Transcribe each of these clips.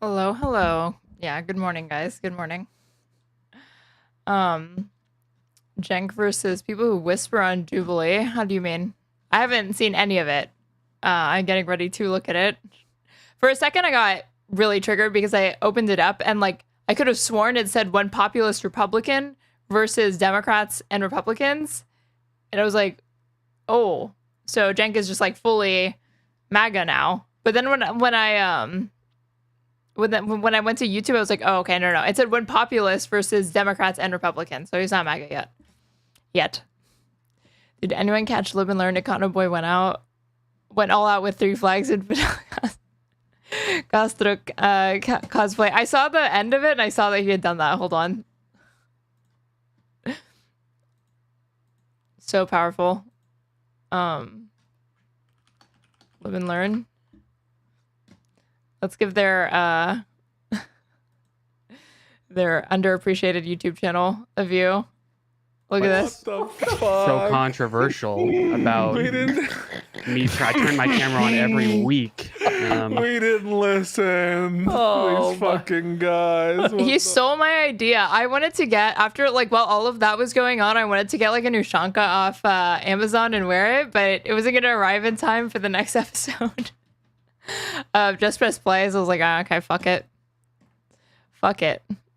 Hello, hello. Yeah, good morning, guys. Good morning. Cenk versus people who whisper on Jubilee. How do you mean? I haven't seen any of it. I'm getting ready to look at it. For a second, I got really triggered because I opened it up and like I could have sworn it said one populist Republican versus Democrats and Republicans, and I was like, oh, so Cenk is just like fully MAGA now. But then when I when I went to YouTube, I was like, oh, okay, no. It said one populist versus Democrats and Republicans, so he's not MAGA yet. Did anyone catch Live and Learn? ECOMMIEBOI went all out with 3 flags and Castro cosplay. I saw the end of it and I saw that he had done that. Hold on. So powerful. Live and Learn. Let's give their underappreciated YouTube channel a view. Look at this. What the fuck? So controversial about me turn my camera on every week. We didn't listen. Oh, These fucking guys. He stole my idea. I wanted to get, after like while all of that was going on, I wanted to get like a new Shanka off Amazon and wear it, but it wasn't going to arrive in time for the next episode of Just Press Play. So I was like, okay, fuck it.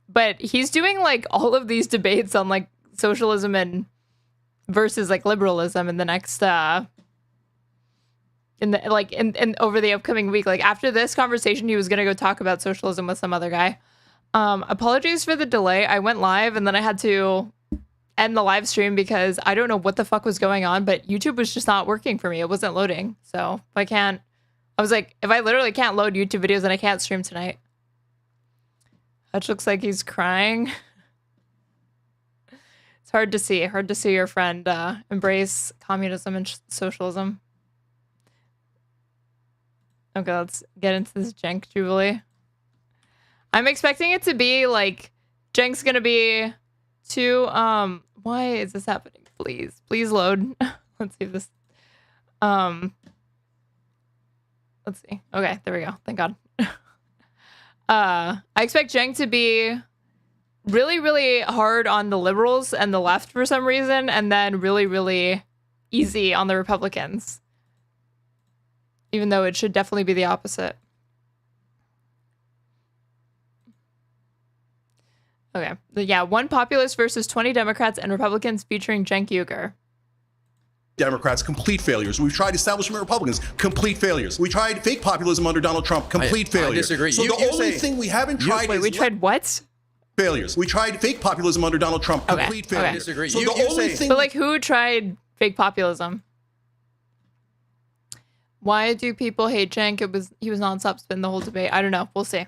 But he's doing like all of these debates on like socialism and versus like liberalism in the next in over the upcoming week. Like after this conversation, he was gonna go talk about socialism with some other guy. Apologies for the delay. I went live and then I had to end the live stream because I don't know what the fuck was going on, but YouTube was just not working for me. It wasn't loading. So I was like, if I literally can't load YouTube videos, then I can't stream tonight. Hutch looks like he's crying. It's hard to see your friend embrace communism and socialism. Okay, let's get into this Cenk Jubilee. I'm expecting it to be like Cenk's gonna be too why is this happening? Please load. Let's see if this let's see. Okay, there we go. Thank God. I expect Cenk to be really, really hard on the liberals and the left for some reason, and then really, really easy on the Republicans. Even though it should definitely be the opposite. Okay. Yeah, one populist versus 20 Democrats and Republicans featuring Cenk Uygur. Democrats, complete failures. We've tried establishment Republicans, complete failures. We tried fake populism under Donald Trump, complete failure. I disagree. So the only thing we haven't tried is... we tried what? Failures. We tried fake populism under Donald Trump, complete failure. I disagree. So the only thing... But like, who tried fake populism? Why do people hate Cenk? He was non-stop spin the whole debate. I don't know. We'll see.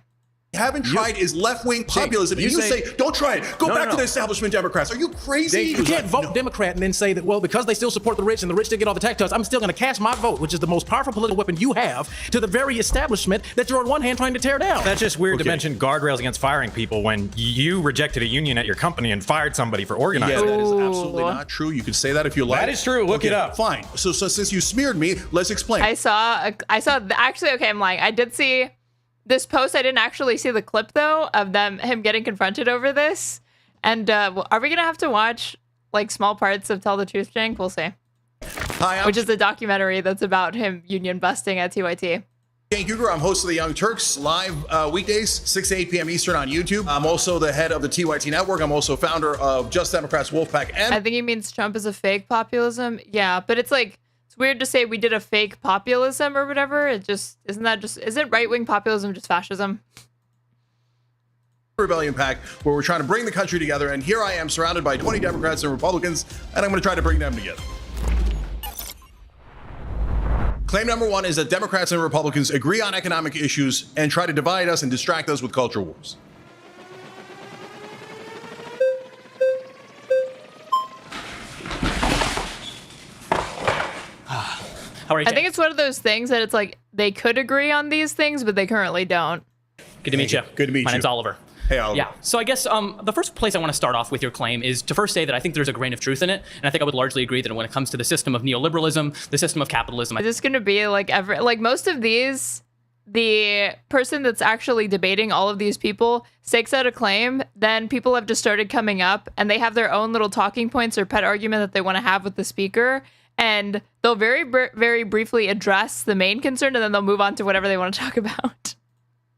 Haven't tried is left-wing populism. And you say, don't try it. Go back to the establishment Democrats. Are you crazy? You can't vote Democrat and then say that, well, because they still support the rich and the rich didn't get all the tax cuts, I'm still going to cast my vote, which is the most powerful political weapon you have, to the very establishment that you're on one hand trying to tear down. That's just weird to mention guardrails against firing people when you rejected a union at your company and fired somebody for organizing. Yeah, that is absolutely not true. You can say that if you like. That is true. Look it up. Fine. So since you smeared me, let's explain. I saw actually, okay, I'm lying. I did see this post. I didn't actually see the clip though of him getting confronted over this. And are we gonna have to watch like small parts of Tell the Truth, Cenk? We'll see. Hi, which is a documentary that's about him union busting at TYT. Cenk Uygur, I'm host of the Young Turks live weekdays, 6 to 8 p.m. Eastern on YouTube. I'm also the head of the TYT network. I'm also founder of Just Democrats Wolfpack. And I think he means Trump is a fake populism. Yeah, but it's like, it's weird to say we did a fake populism or whatever. It just, isn't right-wing populism just fascism? Rebellion Pack, where we're trying to bring the country together. And here I am surrounded by 20 Democrats and Republicans, and I'm going to try to bring them together. Claim number one is that Democrats and Republicans agree on economic issues and try to divide us and distract us with culture wars. I think it's one of those things that it's like they could agree on these things, but they currently don't. Good to meet you. Good to meet you. My name's Oliver. Hey, Oliver. Yeah. So I guess the first place I want to start off with your claim is to first say that I think there's a grain of truth in it, and I think I would largely agree that when it comes to the system of neoliberalism, the system of capitalism, Is this going to be like most of these the person that's actually debating all of these people stakes out a claim, then people have just started coming up and they have their own little talking points or pet argument that they want to have with the speaker. And they'll very briefly address the main concern, and then they'll move on to whatever they want to talk about.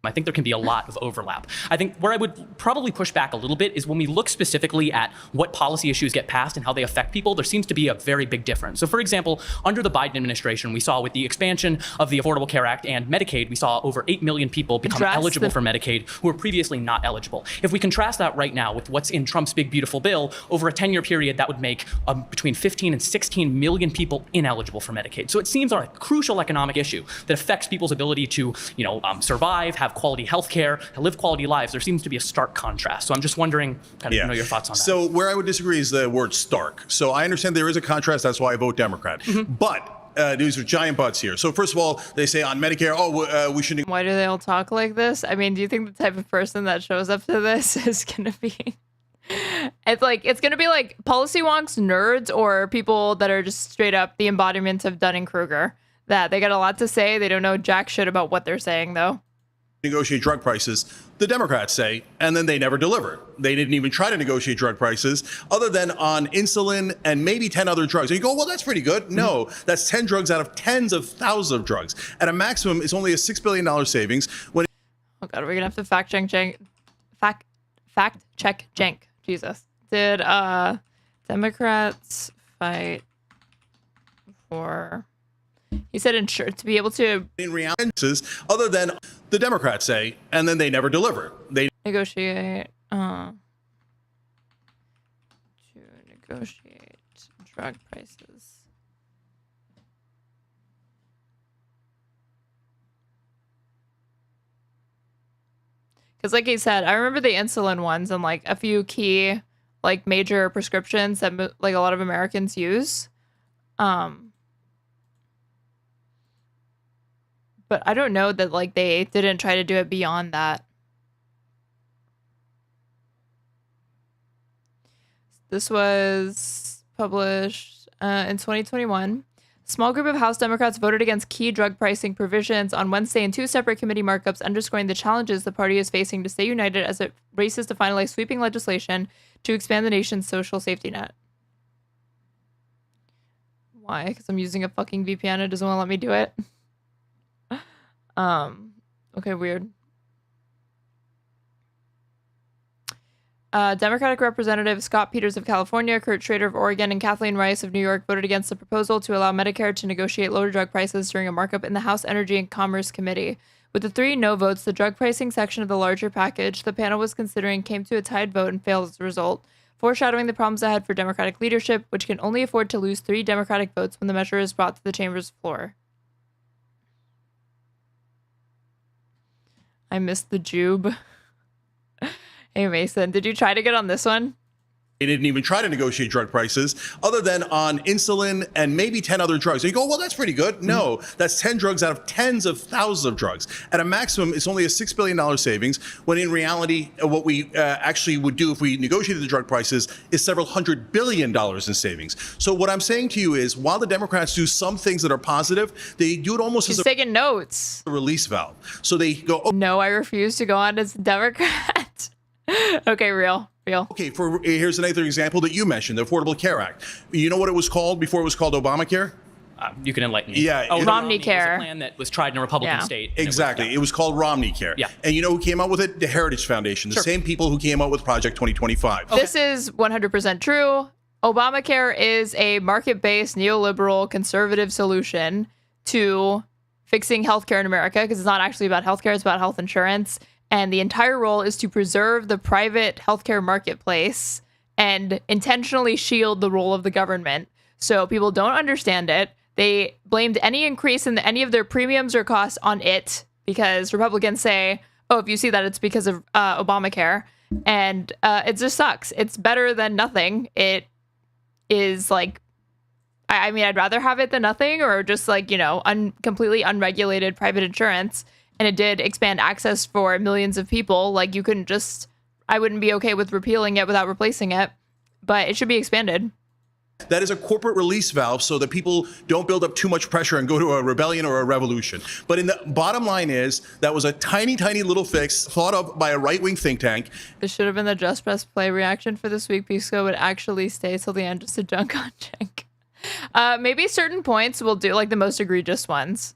I think there can be a lot of overlap. I think where I would probably push back a little bit is when we look specifically at what policy issues get passed and how they affect people, there seems to be a very big difference. So for example, under the Biden administration, we saw with the expansion of the Affordable Care Act and Medicaid, we saw over 8 million people become eligible for Medicaid who were previously not eligible. If we contrast that right now with what's in Trump's big, beautiful bill, over a 10-year period, that would make between 15 and 16 million people ineligible for Medicaid. So it seems a crucial economic issue that affects people's ability to, survive, have quality health care, live quality lives. There seems to be a stark contrast. So I'm just wondering, your thoughts on that. So where I would disagree is the word stark. So I understand there is a contrast. That's why I vote Democrat. But these are giant buts here. So first of all, they say on Medicare, we shouldn't. Why do they all talk like this? I mean, do you think the type of person that shows up to this is going to be... it's going to be like policy wonks, nerds, or people that are just straight up the embodiment of Dunning-Kruger. That they got a lot to say. They don't know jack shit about what they're saying, though. Negotiate drug prices, the Democrats say, and then they never deliver. They didn't even try to negotiate drug prices other than on insulin and maybe 10 other drugs. And you go, well, that's pretty good. No, that's 10 drugs out of tens of thousands of drugs. At a maximum, it's only a $6 billion savings. When oh, God, we're going to have to fact check Cenk. Jesus. Did Democrats fight for... He said to be able to... In reality, other than the Democrats say, and then they never deliver. They negotiate to negotiate drug prices. Because like he said, I remember the insulin ones and like a few key like major prescriptions that like a lot of Americans use. But I don't know that like they didn't try to do it beyond that. This was published in 2021. A small group of House Democrats voted against key drug pricing provisions on Wednesday in two separate committee markups, underscoring the challenges the party is facing to stay united as it races to finalize sweeping legislation to expand the nation's social safety net. Why? Because I'm using a fucking VPN. It doesn't want to let me do it. Okay, weird. Democratic Representatives Scott Peters of California, Kurt Schrader of Oregon, and Kathleen Rice of New York voted against the proposal to allow Medicare to negotiate lower drug prices during a markup in the House Energy and Commerce Committee. With the 3 no votes, the drug pricing section of the larger package the panel was considering came to a tied vote and failed as a result, foreshadowing the problems ahead for Democratic leadership, which can only afford to lose 3 Democratic votes when the measure is brought to the chamber's floor. I missed the jube. Hey, Mason, did you try to get on this one? They didn't even try to negotiate drug prices other than on insulin and maybe 10 other drugs. And you go, well, that's pretty good. No, that's 10 drugs out of tens of thousands of drugs. At a maximum, it's only a $6 billion savings, when in reality, what we actually would do if we negotiated the drug prices is several $100 billion in savings. So what I'm saying to you is, while the Democrats do some things that are positive, they do it almost He's as taking notes. a release valve. So they go, oh, No, I refuse to go on as a Democrat. Okay, real. okay, here's another example that you mentioned, the Affordable Care Act. You know what it was called before it was called Obamacare? You can enlighten me. Yeah. Romney Care. Was a plan that was tried in a Republican state. Exactly. It was called Romney Care. Yeah. And you know who came out with it? The Heritage Foundation, the same people who came out with Project 2025. This is 100% true. Obamacare is a market-based, neoliberal, conservative solution to fixing healthcare in America, because it's not actually about healthcare, it's about health insurance. And the entire role is to preserve the private healthcare marketplace and intentionally shield the role of the government. So people don't understand it. They blamed any increase in any of their premiums or costs on it, because Republicans say, oh, if you see that, it's because of Obamacare. And it just sucks. It's better than nothing. It is like, I mean, I'd rather have it than nothing, or just like, completely unregulated private insurance. And it did expand access for millions of people. Like, you couldn't just, I wouldn't be okay with repealing it without replacing it, but it should be expanded. That is a corporate release valve so that people don't build up too much pressure and go to a rebellion or a revolution. But in the bottom line is that was a tiny, tiny little fix thought of by a right-wing think tank. This should have been the Just Press Play reaction for this week. Pisco would actually stay till the end just to dunk on Cenk. Maybe certain points will do, like the most egregious ones.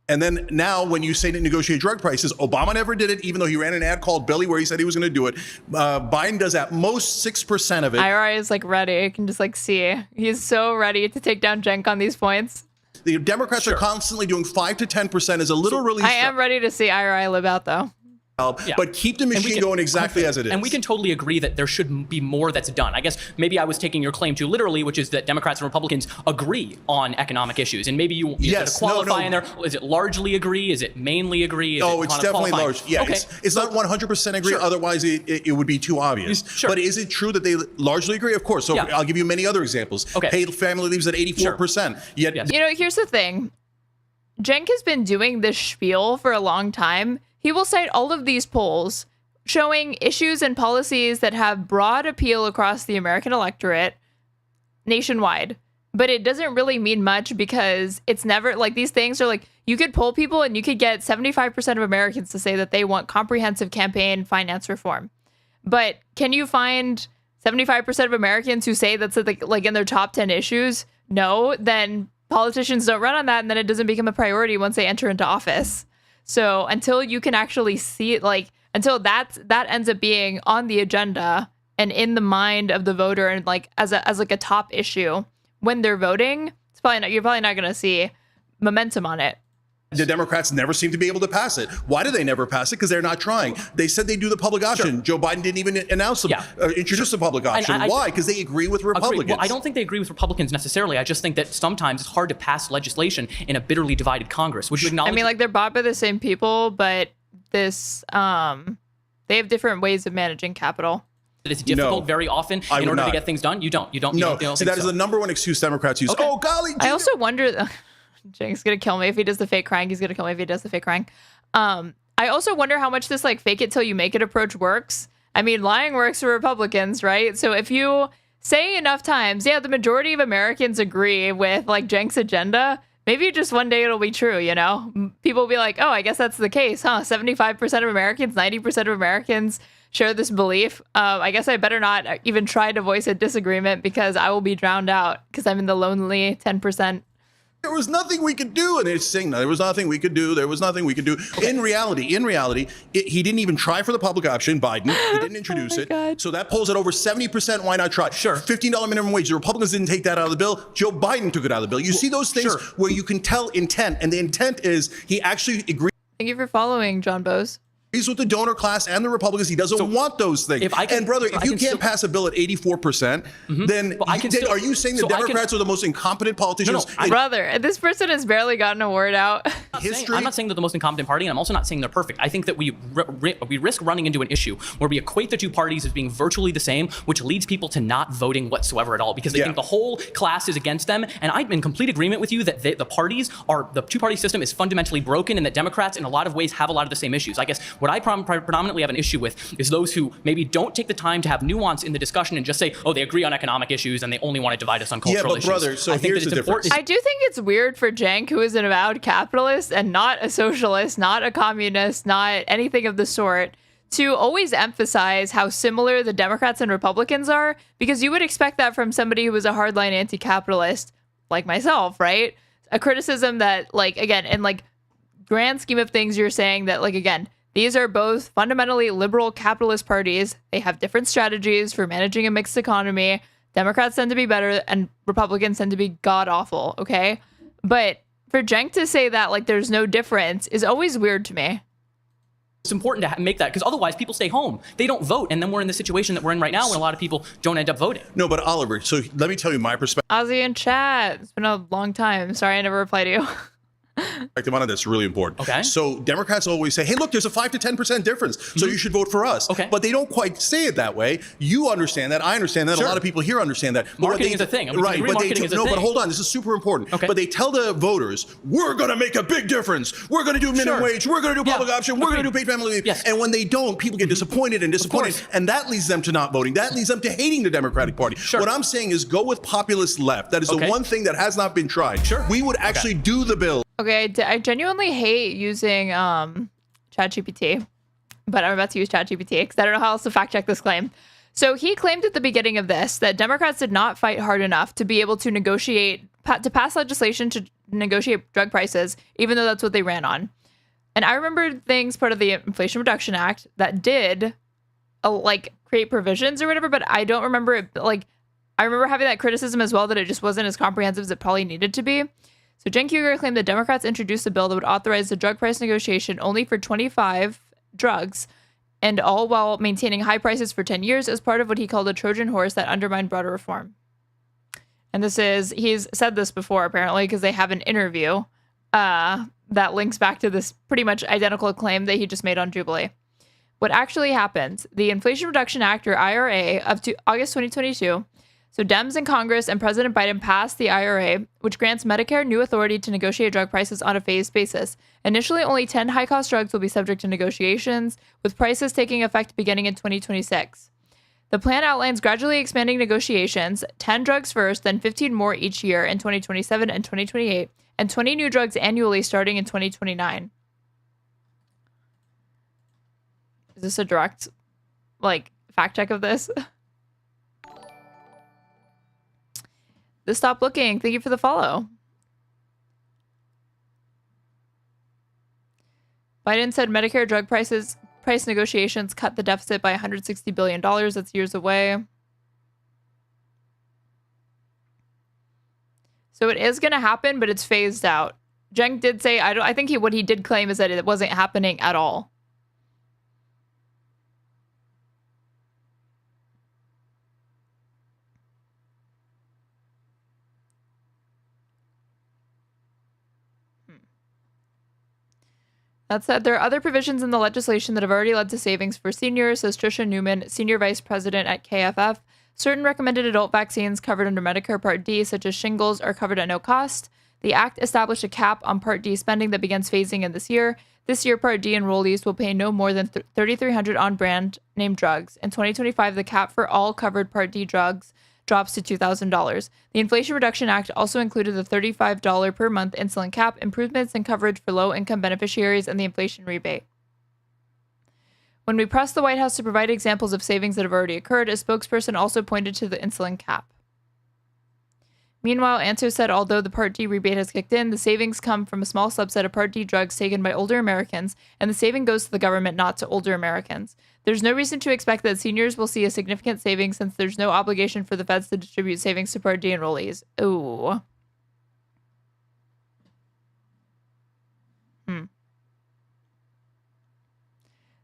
And then now when you say to negotiate drug prices, Obama never did it, even though he ran an ad called Billy where he said he was going to do it. Biden does at most 6% of it. IRI is like ready. I can just like see. He's so ready to take down Cenk on these points. The Democrats are constantly doing 5 to 10% as a little release. I am ready to see IRI live out though. But keep the machine going exactly as it is. And we can totally agree that there should be more that's done. I guess maybe I was taking your claim too literally, which is that Democrats and Republicans agree on economic issues. And maybe you yes, qualify in there. Is it largely agree? Is it mainly agree? It's definitely large. Yeah, okay. It's not 100% agree. Sure. Otherwise, it would be too obvious. Sure. But is it true that they largely agree? Of course. So I'll give you many other examples. Okay. Paid family leaves at 84%. Sure. Yet, You know, here's the thing. Cenk has been doing this spiel for a long time. He will cite all of these polls showing issues and policies that have broad appeal across the American electorate nationwide. But it doesn't really mean much because it's never like these things are like you could poll people and you could get 75% of Americans to say that they want comprehensive campaign finance reform. But can you find 75% of Americans who say that's like in their top 10 issues? No, then politicians don't run on that and then it doesn't become a priority once they enter into office. So until you can actually see it, like until that ends up being on the agenda and in the mind of the voter and like as like a top issue when they're voting, you're probably not going to see momentum on it. The Democrats never seem to be able to pass it. Why do they never pass it? Because they're not trying. They said they do the public option. Sure. Joe Biden didn't even announce them, introduce the public option. Why? Because they agree with Republicans. Well, I don't think they agree with Republicans necessarily. I just think that sometimes it's hard to pass legislation in a bitterly divided Congress. Would you acknowledge? I mean, like they're bought by the same people, but they have different ways of managing capital. That it's difficult very often in order to get things done. You don't. No. See, that is the number one excuse Democrats use. Okay. Oh, golly. I also wonder. Cenk's gonna kill me if he does the fake crying. He's gonna kill me if he does the fake crying. I also wonder how much this like fake it till you make it approach works. I mean, lying works for Republicans, right? So if you say enough times, the majority of Americans agree with like Cenk's agenda, maybe just one day it'll be true, you know? People will be like, oh, I guess that's the case, huh? 75% of Americans, 90% of Americans share this belief. I guess I better not even try to voice a disagreement because I will be drowned out because I'm in the lonely 10%. There was nothing we could do. And they're saying, there was nothing we could do. There was nothing we could do. In reality, he didn't even try for the public option, Biden. He didn't introduce it. God. So that polls at over 70%. Why not try? Sure. $15 minimum wage. The Republicans didn't take that out of the bill. Joe Biden took it out of the bill. You see those things where you can tell intent. And the intent is he actually agrees. Thank you for following, John Bose. He's with the donor class and the Republicans. He doesn't want those things. If you can't pass a bill at 84%, then are you saying the Democrats are the most incompetent politicians? Brother, this person has barely gotten a word out. I'm not saying they're the most incompetent party, and I'm also not saying they're perfect. I think that we risk running into an issue where we equate the two parties as being virtually the same, which leads people to not voting whatsoever at all because they think the whole class is against them. And I'm in complete agreement with you that the two-party system is fundamentally broken and that Democrats in a lot of ways have a lot of the same issues. I guess what I predominantly have an issue with is those who maybe don't take the time to have nuance in the discussion and just say, oh, they agree on economic issues and they only want to divide us on cultural issues. Brother, so here's the difference. I do think it's weird for Cenk, who is an avowed capitalist and not a socialist, not a communist, not anything of the sort, to always emphasize how similar the Democrats and Republicans are, because you would expect that from somebody who was a hardline anti-capitalist like myself, right? A criticism that, like, again, in like grand scheme of things, you're saying that, like, again, these are both fundamentally liberal capitalist parties. They have different strategies for managing a mixed economy. Democrats tend to be better and Republicans tend to be god-awful, okay? But for Cenk to say that like there's no difference is always weird to me. It's important to make that because otherwise people stay home. They don't vote. And then we're in the situation that we're in right now when a lot of people don't end up voting. No, but Oliver, so let me tell you my perspective. Ozzy in chat. It's been a long time. Sorry I never replied to you. on it that's really important. Okay. So Democrats always say, hey, look, there's a 5 to 10% difference, so you should vote for us. Okay. But they don't quite say it that way. You understand that. I understand that. Sure. A lot of people here understand that. But Marketing is a thing. Right. But marketing is a no, thing. but hold on. This is super important. Okay. But they tell the voters, we're going to make a big difference. We're going to do minimum wage. We're going to do public option. We're going to do paid family leave. Yes. And when they don't, people get disappointed and disappointed. And that leads them to not voting. That leads them to hating the Democratic Party. Sure. What I'm saying is go with populist left. That is the one thing that has not been tried. Sure. We would actually do the bill. Okay, I genuinely hate using ChatGPT, but I'm about to use ChatGPT because I don't know how else to fact check this claim. So he claimed at the beginning of this that Democrats did not fight hard enough to be able to to pass legislation to negotiate drug prices, even though that's what they ran on. And I remember things part of the Inflation Reduction Act that did create provisions or whatever, but I don't remember it. I remember having that criticism as well, that it just wasn't as comprehensive as it probably needed to be. So Cenk Uygur claimed that Democrats introduced a bill that would authorize the drug price negotiation only for 25 drugs, and all while maintaining high prices for 10 years as part of what he called a Trojan horse that undermined broader reform. And he's said this before, apparently, because they have an interview that links back to this pretty much identical claim that he just made on Jubilee. What actually happened, the Inflation Reduction Act, or IRA, of August 2022, so Dems in Congress and President Biden passed the IRA, which grants Medicare new authority to negotiate drug prices on a phased basis. Initially, only 10 high-cost drugs will be subject to negotiations, with prices taking effect beginning in 2026. The plan outlines gradually expanding negotiations, 10 drugs first, then 15 more each year in 2027 and 2028, and 20 new drugs annually starting in 2029. Is this a direct, fact check of this? Stop looking. Thank you for the follow. Biden said Medicare drug price negotiations cut the deficit by $160 billion. That's years away. So it is going to happen, but it's phased out. Cenk did say, I think what he did claim is that it wasn't happening at all. That said, there are other provisions in the legislation that have already led to savings for seniors, says Tricia Newman, Senior Vice President at KFF. Certain recommended adult vaccines covered under Medicare Part D, such as shingles, are covered at no cost. The Act established a cap on Part D spending that begins phasing in this year. This year, Part D enrollees will pay no more than $3,300 on brand name drugs. In 2025, the cap for all covered Part D drugs drops to $2,000. The Inflation Reduction Act also included the $35 per month insulin cap, improvements in coverage for low-income beneficiaries, and the inflation rebate. When we pressed the White House to provide examples of savings that have already occurred, a spokesperson also pointed to the insulin cap. Meanwhile, Answer said although the Part D rebate has kicked in, the savings come from a small subset of Part D drugs taken by older Americans, and the saving goes to the government, not to older Americans. There's no reason to expect that seniors will see a significant savings since there's no obligation for the feds to distribute savings to Part D enrollees. Ooh.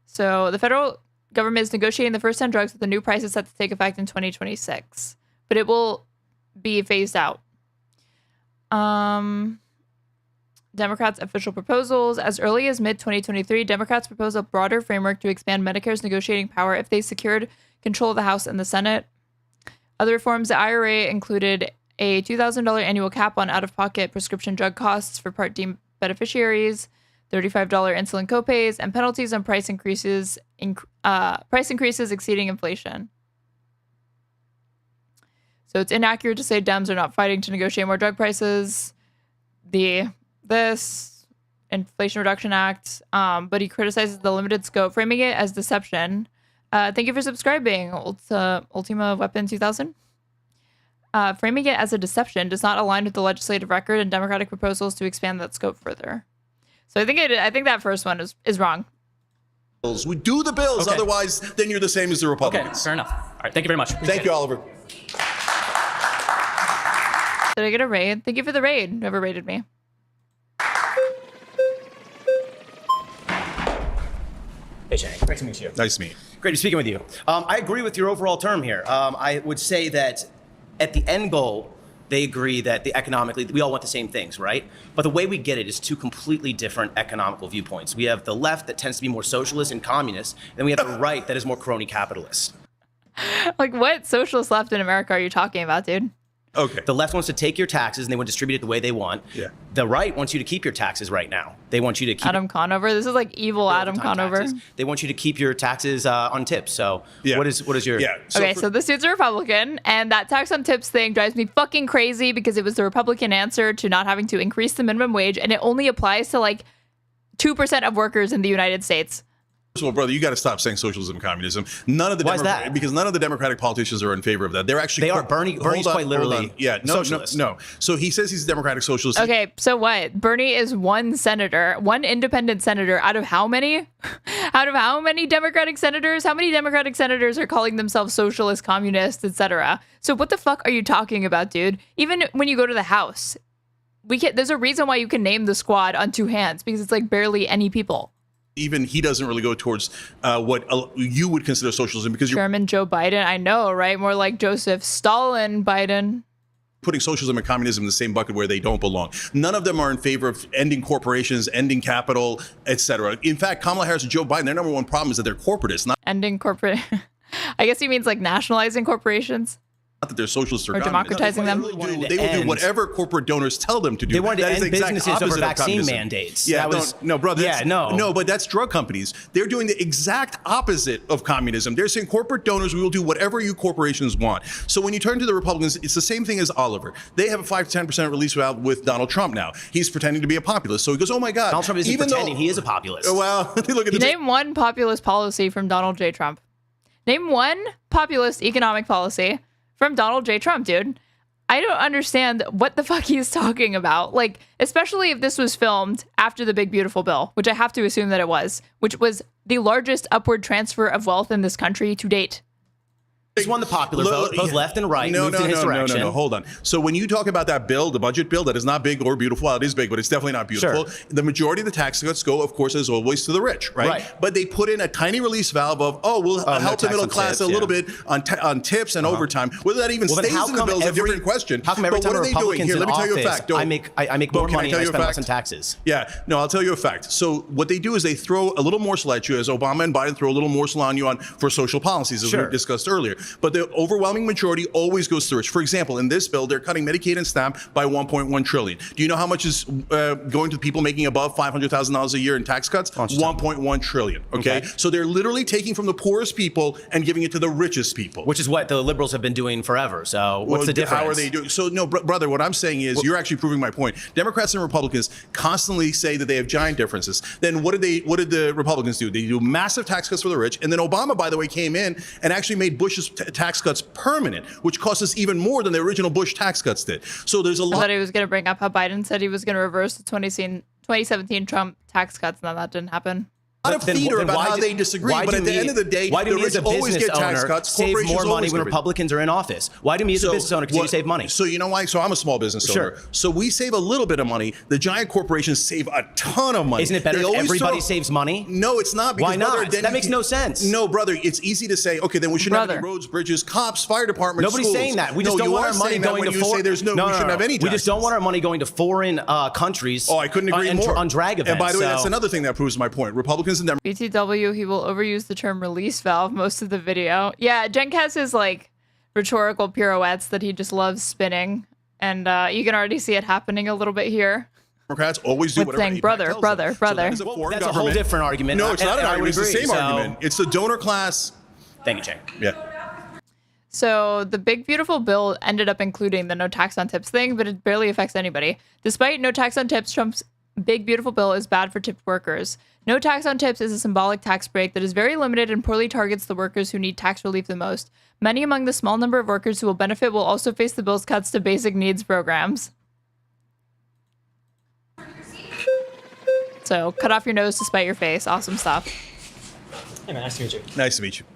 So the federal government is negotiating the first 10 drugs with the new prices set to take effect in 2026, but it will be phased out. Democrats' official proposals. As early as mid-2023, Democrats proposed a broader framework to expand Medicare's negotiating power if they secured control of the House and the Senate. Other reforms, the IRA included a $2,000 annual cap on out-of-pocket prescription drug costs for Part D beneficiaries, $35 insulin copays, and penalties on price increases exceeding inflation. So it's inaccurate to say Dems are not fighting to negotiate more drug prices. This Inflation Reduction Act, but he criticizes the limited scope, framing it as deception. Thank you for subscribing, Ultima Weapon 2000. Framing it as a deception does not align with the legislative record and Democratic proposals to expand that scope further. So I think that first one is wrong. We do the bills, otherwise then you're the same as the Republicans. Okay, fair enough. All right, thank you very much. Thank you, Oliver. Did I get a raid? Thank you for the raid. Whoever raided me. Hey, Cenk. Great to meet you. Nice to meet you. Great to speaking with you. I agree with your overall term here. I would say that at the end goal, they agree that economically, we all want the same things, right? But the way we get it is two completely different economical viewpoints. We have the left that tends to be more socialist and communist, and then we have the right that is more crony capitalist. Like, what socialist left in America are you talking about, dude? Okay. The left wants to take your taxes and they want to distribute it the way they want. Yeah. The right wants you to keep your taxes right now. They want you to keep Adam Conover. This is like evil Adam Conover. taxes. They want you to keep your taxes on tips. So what is your So this dude's a Republican, and that tax on tips thing drives me fucking crazy because it was the Republican answer to not having to increase the minimum wage, and it only applies to like 2% of workers in the United States. First of all, brother, you got to stop saying socialism and communism. None of the Why is that? Because none of the Democratic politicians are in favor of that. They're actually Bernie's quite literally socialist. No. So he says he's a Democratic socialist. Okay, so what? Bernie is one senator, one independent senator out of how many? Out of how many Democratic senators? How many Democratic senators are calling themselves socialist, communist, etc.? So what the fuck are you talking about, dude? Even when you go to the House, there's a reason why you can name the squad on two hands, because it's like barely any people. Even he doesn't really go towards what you would consider socialism, because you're Chairman Joe Biden, I know, right? More like Joseph Stalin Biden. Putting socialism and communism in the same bucket where they don't belong. None of them are in favor of ending corporations, ending capital, etc. In fact, Kamala Harris and Joe Biden, their number one problem is that they're corporatists, not Ending corporate. I guess he means like nationalizing corporations. that they're socialists or democratizing them. They will do whatever corporate donors tell them to do. They wanted to That is end the exact businesses over opposite of vaccine communism. mandates. Yeah, That was- no, brother. Yeah, no. But that's drug companies. They're doing the exact opposite of communism. They're saying corporate donors, we will do whatever you corporations want. So when you turn to the Republicans, it's the same thing as Oliver. They have a 5 to 10% release valve with Donald Trump now. He's pretending to be a populist. So he goes, oh my God. Donald Trump isn't pretending, he is a populist. Well, look at the Name one populist policy from Donald J. Trump. Name one populist economic policy from Donald J. Trump, dude. I don't understand what the fuck he's talking about. Like, especially if this was filmed after the Big Beautiful Bill, which I have to assume that it was, which was the largest upward transfer of wealth in this country to date. Just won the popular vote, both left and right moved in his direction. No, hold on. So when you talk about that bill, the budget bill, that is not big or beautiful. Well, it is big, but it's definitely not beautiful. Sure. The majority of the tax cuts go, of course, as always, to the rich, right? But they put in a tiny release valve of, we'll help the middle class a little bit on tips and overtime. Whether that even stays in the bill is a different question. How come every time what are they doing here? Let me tell you a fact. I make more money and I spend less on taxes? Yeah, no, I'll tell you a fact. So what they do is they throw a little morsel at you, as Obama and Biden throw a little morsel on you for social policies, as we discussed earlier. But the overwhelming majority always goes to the rich. For example, in this bill, they're cutting Medicaid and SNAP by $1.1 trillion. Do you know how much is going to people making above $500,000 a year in tax cuts? $1.1 trillion. Okay, so they're literally taking from the poorest people and giving it to the richest people, which is what the liberals have been doing forever. So what's the difference? How are they doing? So no, brother, what I'm saying is you're actually proving my point. Democrats and Republicans constantly say that they have giant differences. Then what did the Republicans do? They do massive tax cuts for the rich. And then Obama, by the way, came in and actually made Bush's tax cuts permanent, which cost us even more than the original Bush tax cuts did. So there's a lot. I thought he was going to bring up how Biden said he was going to reverse the 2017 Trump tax cuts, and that didn't happen. A lot of theater about how they disagree, but at the end of the day, why do the we as a rich always business get tax owner cuts. save more money when Republicans are in office? Why do me as a business owner continue to save money? So you know why? So I'm a small business owner. So we save a little bit of money. The giant corporations save a ton of money. Isn't it better if everybody saves money? No, it's not. Why not? That makes no sense. No, brother, it's easy to say, okay, then we shouldn't have any roads, bridges, cops, fire departments, Nobody's saying that. We just don't want our money going to foreign. We shouldn't have any taxes. We just don't want our money going to foreign countries. Oh, I couldn't agree more. On drag events. And by the way, that's another thing that proves my point. Republicans and Democrats. BTW, he will overuse the term release valve most of the video. Yeah, Cenk has his like rhetorical pirouettes that he just loves spinning, and you can already see it happening a little bit here. Democrats always do whatever saying brother. So that's a whole different argument. No, it's not an argument. It's the same So argument. It's the donor class. Thank you, Cenk. Yeah. So the Big Beautiful Bill ended up including the no tax on tips thing, but it barely affects anybody. Despite no tax on tips, Trump's Big Beautiful Bill is bad for tipped workers. No tax on tips is a symbolic tax break that is very limited and poorly targets the workers who need tax relief the most. Many among the small number of workers who will benefit will also face the bill's cuts to basic needs programs. So cut off your nose to spite your face. Awesome stuff. Hey man, nice to meet you. Nice to meet you.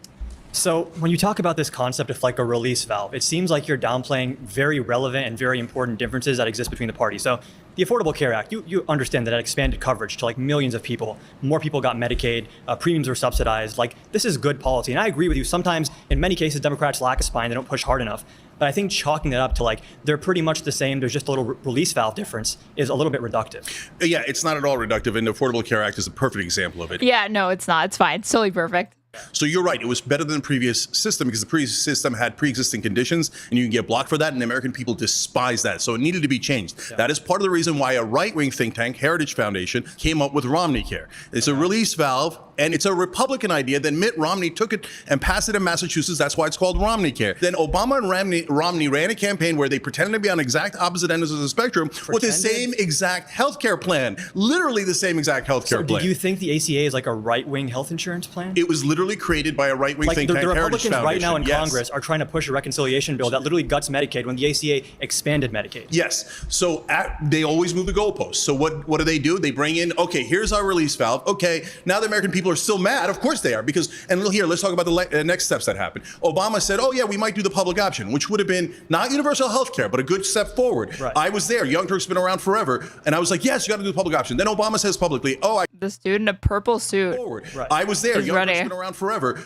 So when you talk about this concept of like a release valve, it seems like you're downplaying very relevant and very important differences that exist between the parties. So the Affordable Care Act, you understand that it expanded coverage to like millions of people. More people got Medicaid, premiums were subsidized. Like, this is good policy. And I agree with you. Sometimes, in many cases, Democrats lack a spine. They don't push hard enough. But I think chalking that up to like, they're pretty much the same, there's just a little release valve difference is a little bit reductive. Yeah, it's not at all reductive, and the Affordable Care Act is a perfect example of it. Yeah, no, it's not. It's fine. It's totally perfect. So you're right. It was better than the previous system because the previous system had pre-existing conditions and you can get blocked for that. And the American people despise that. So it needed to be changed. Yeah. That is part of the reason why a right-wing think tank, Heritage Foundation, came up with Romney Care. It's a release valve and it's a Republican idea. Then Mitt Romney took it and passed it in Massachusetts. That's why it's called Romney Care. Then Obama and Romney ran a campaign where they pretended to be on exact opposite ends of the spectrum with the same exact healthcare plan. Literally the same exact healthcare plan. Do you think the ACA is like a right-wing health insurance plan? It was literally created by a right-wing think tank, the Heritage Republicans Foundation. right now in Congress are trying to push a reconciliation bill that literally guts Medicaid when the ACA expanded Medicaid. Yes. So they always move the goalposts. So what do? They bring in, okay, here's our release valve. Okay, now the American people are still mad. Of course they are, because, and here, let's talk about the next steps that happened. Obama said, oh yeah, we might do the public option, which would have been not universal health care, but a good step forward. Right. I was there. Young Turk's been around forever. And I was like, yes, you got to do the public option. Then Obama says publicly, this dude in a purple suit. Right. I was there. Young Turk's been around forever.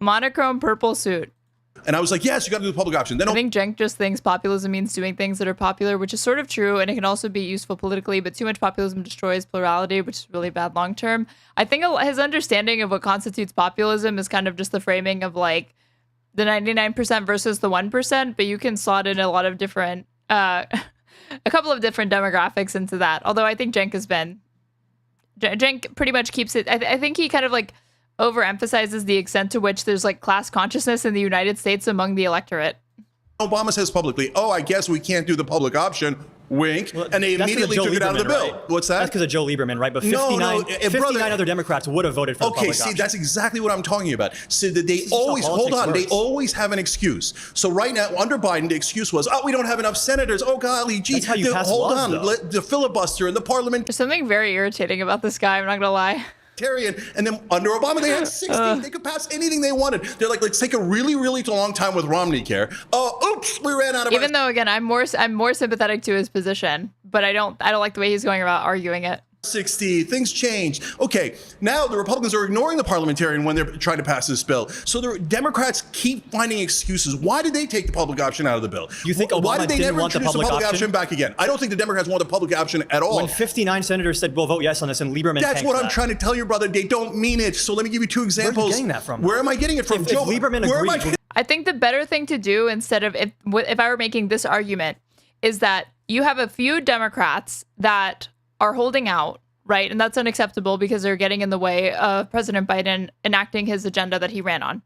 Monochrome purple suit. And I was like, yes, you got to do the public option. Then I think Cenk just thinks populism means doing things that are popular, which is sort of true, and it can also be useful politically, but too much populism destroys plurality, which is really bad long term. I think his understanding of what constitutes populism is kind of just the framing of like the 99% versus the 1%, but you can slot in a lot of different, a couple of different demographics into that. Although I think Cenk pretty much keeps it, I think he kind of like overemphasizes the extent to which there's like class consciousness in the United States among the electorate. Obama says publicly, I guess we can't do the public option, wink, and they immediately took it out of the bill. Right? What's that? That's because of Joe Lieberman, right? But 59 other Democrats would have voted for the public option. Okay, see, that's exactly what I'm talking about. So that they always, they always have an excuse. So right now, under Biden, the excuse was, we don't have enough senators. Oh, golly, gee, that's how you pass laws, the filibuster in the parliament. There's something very irritating about this guy, I'm not gonna lie. And then under Obama, they had 60. They could pass anything they wanted. They're like, let's take a really, really long time with Romney Care. Oops, we ran out of. Even though, again, I'm more sympathetic to his position, but I don't like the way he's going about arguing it. 60, things changed. Okay, now the Republicans are ignoring the parliamentarian when they're trying to pass this bill. So the Democrats keep finding excuses. Why did they take the public option out of the bill? You think Obama Why did they didn't never want the introduce public option back again? I don't think the Democrats want the public option at all. When 59 senators said we'll vote yes on this, and Lieberman That's what I'm trying to tell you, brother. They don't mean it. So let me give you two examples. Where are you getting that from? Where am I getting it from? If Lieberman agreed, I think the better thing to do, instead of if I were making this argument, is that you have a few Democrats that are holding out, right? And that's unacceptable because they're getting in the way of President Biden enacting his agenda that he ran on.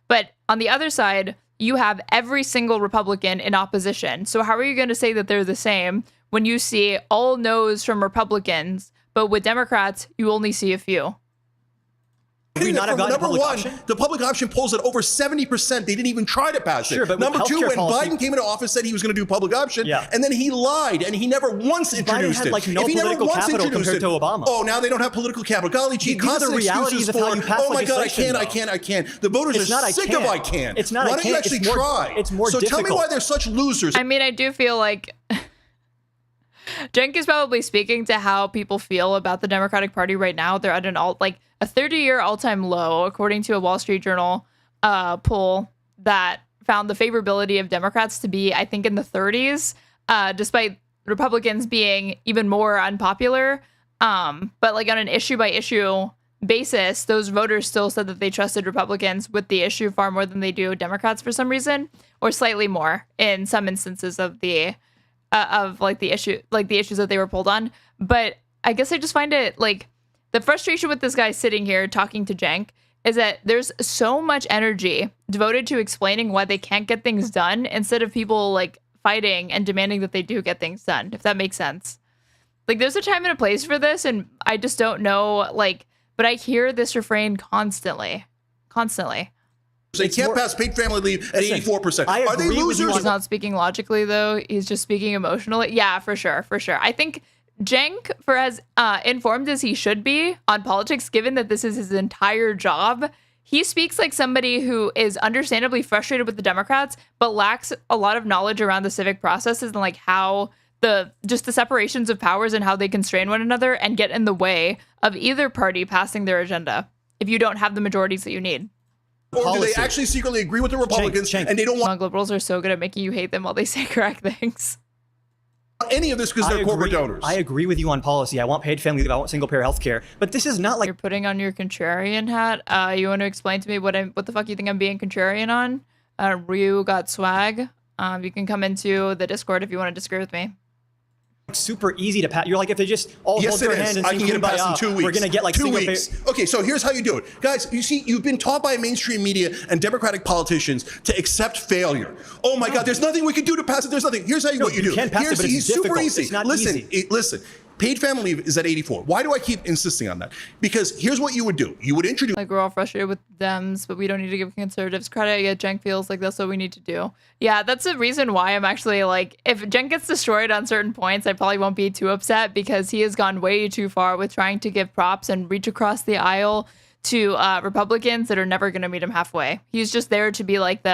But on the other side, you have every single Republican in opposition. So how are you going to say that they're the same when you see all no's from Republicans, but with Democrats, you only see a few? We not have gotten number public one, option? the public option polls at over 70%. They didn't even try to pass it. Sure, but number two, when policy, Biden came into office, said he was going to do public option, and then he lied, and he never once introduced Biden had like no political capital compared to Obama. Oh, now they don't have political capital. Golly gee, these are the realities of how you pass oh my God, I can't. The voters are sick of I can't. It's not Why don't you actually try? It's more so difficult. tell me why they're such losers. I mean, I do feel like Cenk is probably speaking to how people feel about the Democratic Party right now. They're at a 30-year all-time low, according to a Wall Street Journal poll that found the favorability of Democrats to be, I think, in the 30s, despite Republicans being even more unpopular. But like on an issue-by-issue basis, those voters still said that they trusted Republicans with the issue far more than they do Democrats for some reason, or slightly more in some instances of the issues that they were polled on. But I guess I just find it like the frustration with this guy sitting here talking to Cenk is that there's so much energy devoted to explaining why they can't get things done instead of people like fighting and demanding that they do get things done, if that makes sense. Like there's a time and a place for this, and I just don't know, but I hear this refrain constantly. They can't pass paid family leave at 84%. Are they losers? He's not speaking logically, though. He's just speaking emotionally. Yeah, for sure. I think Cenk, for as informed as he should be on politics, given that this is his entire job, he speaks like somebody who is understandably frustrated with the Democrats, but lacks a lot of knowledge around the civic processes and like how the separations of powers and how they constrain one another and get in the way of either party passing their agenda if you don't have the majorities that you need. Or do they actually secretly agree with the Republicans and they don't want liberals are so good at making you hate them while they say correct things. any of this because they're corporate donors? I agree with you on policy. I want paid family leave. I want single payer health care. But this is not like you're putting on your contrarian hat. You want to explain to me what the fuck you think I'm being contrarian on? Ryu got swag. You can come into the Discord if you want to disagree with me. Super easy to pass. You're like, if they just all hold their hand and I sing can get it passed in 2 weeks. we're gonna get like 2 weeks. Okay, so here's how you do it, guys. You see, you've been taught by mainstream media and Democratic politicians to accept failure. Oh my God, there's nothing we can do to pass it. There's nothing. Here's how what you do. Can't pass it, but it's super difficult. easy. It's not listen, easy. listen. Paid family leave is at 84. Why do I keep insisting on that? Because here's what you would do. You would introduce. Like, we're all frustrated with Dems, but we don't need to give conservatives credit. Yet Cenk feels like that's what we need to do. Yeah, that's the reason why I'm actually like, if Cenk gets destroyed on certain points, I probably won't be too upset because he has gone way too far with trying to give props and reach across the aisle to Republicans that are never going to meet him halfway. He's just there to be like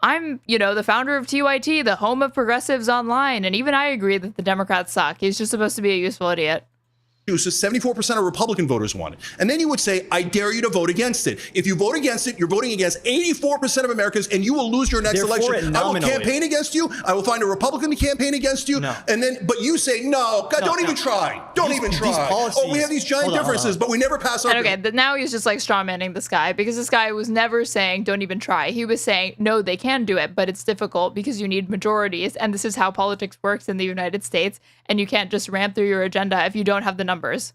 I'm, the founder of TYT, the home of progressives online. And even I agree that the Democrats suck. He's just supposed to be a useful idiot. So 74% of Republican voters want it. And then you would say, I dare you to vote against it. If you vote against it, you're voting against 84% of Americans and you will lose your next election. I will campaign against you. I will find a Republican to campaign against you. No. And then, but you say, no, God, don't even try. Don't even try. Oh, we have these giant differences, but we never pass our. Okay, now he's just like strawmanning this guy because this guy was never saying don't even try. He was saying, no, they can do it, but it's difficult because you need majorities. And this is how politics works in the United States. And you can't just ramp through your agenda if you don't have the numbers.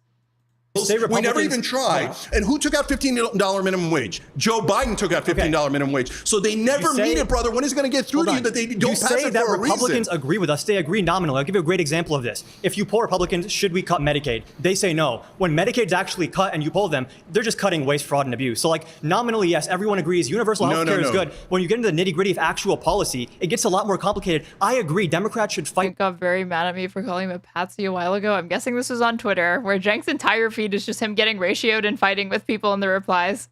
We never even tried. And who took out $15 minimum wage? Joe Biden took out $15 minimum wage. So they never mean it, brother. When is it going to get through to you that they don't pass it for a reason? You say that Republicans agree with us. They agree nominally. I'll give you a great example of this. If you poll Republicans, should we cut Medicaid? They say no. When Medicaid's actually cut and you poll them, they're just cutting waste, fraud, and abuse. So like nominally, yes, everyone agrees. Universal health care is good. When you get into the nitty gritty of actual policy, it gets a lot more complicated. I agree. Democrats should fight. Got very mad at me for calling him a patsy a while ago. I'm guessing this was on Twitter, where Cenk's entire feed is just him getting ratioed and fighting with people in the replies.